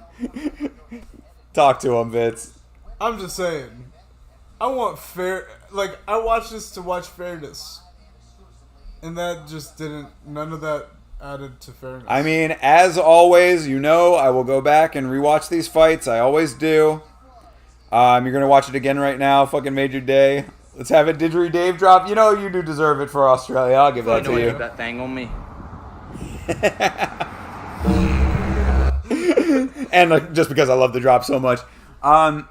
Talk to him, Vitz. I'm just saying. I want fair. Like, I watched this to watch fairness. And that just didn't. None of that added to fairness. I mean, as always, I will go back and rewatch these fights. I always do. You're going to watch it again right now. Fucking made your day. Let's have a Didgeridoo Dave drop. You do deserve it for Australia. I'll give that to you. Keep that thing on me. And just because I love the drop so much. I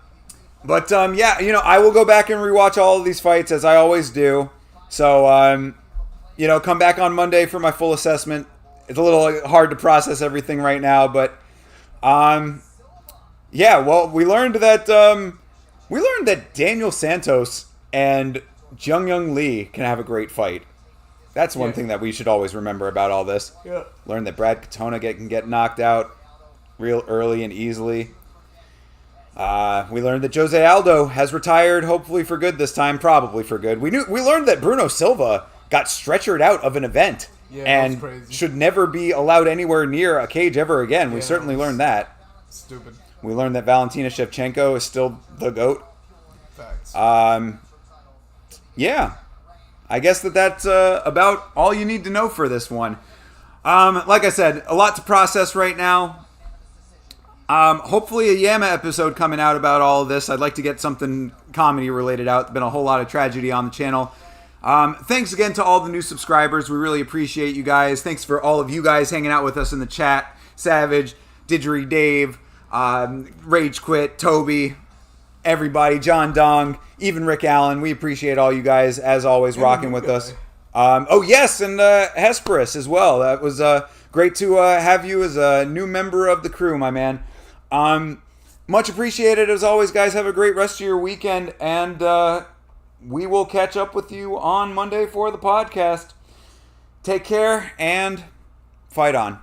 will go back and rewatch all of these fights as I always do. So, come back on Monday for my full assessment. It's a little hard to process everything right now, but we learned that Daniel Santos and Jung Young Lee can have a great fight. That's one thing that we should always remember about all this. Yeah. Learn that Brad Katona can get knocked out real early and easily. We learned that Jose Aldo has retired, hopefully for good this time, probably for good. We learned that Bruno Silva got stretchered out of an event and should never be allowed anywhere near a cage ever again. We certainly learned that. Stupid. We learned that Valentina Shevchenko is still the GOAT. Facts. I guess that's about all you need to know for this one. Like I said, a lot to process right now. Hopefully a Yama episode coming out about all of this. I'd like to get something comedy related out. There's been a whole lot of tragedy on the channel. Thanks again to all the new subscribers. We really appreciate you guys. Thanks for all of you guys hanging out with us in the chat. Savage, Didgeridoo Dave, Rage Quit, Toby, everybody, John Dong, even Rick Allen. We appreciate all you guys, as always, rocking with us. And Hesperus as well. That was great to have you as a new member of the crew, my man. Much appreciated as always, guys. Have a great rest of your weekend, and we will catch up with you on Monday for the podcast. Take care and fight on.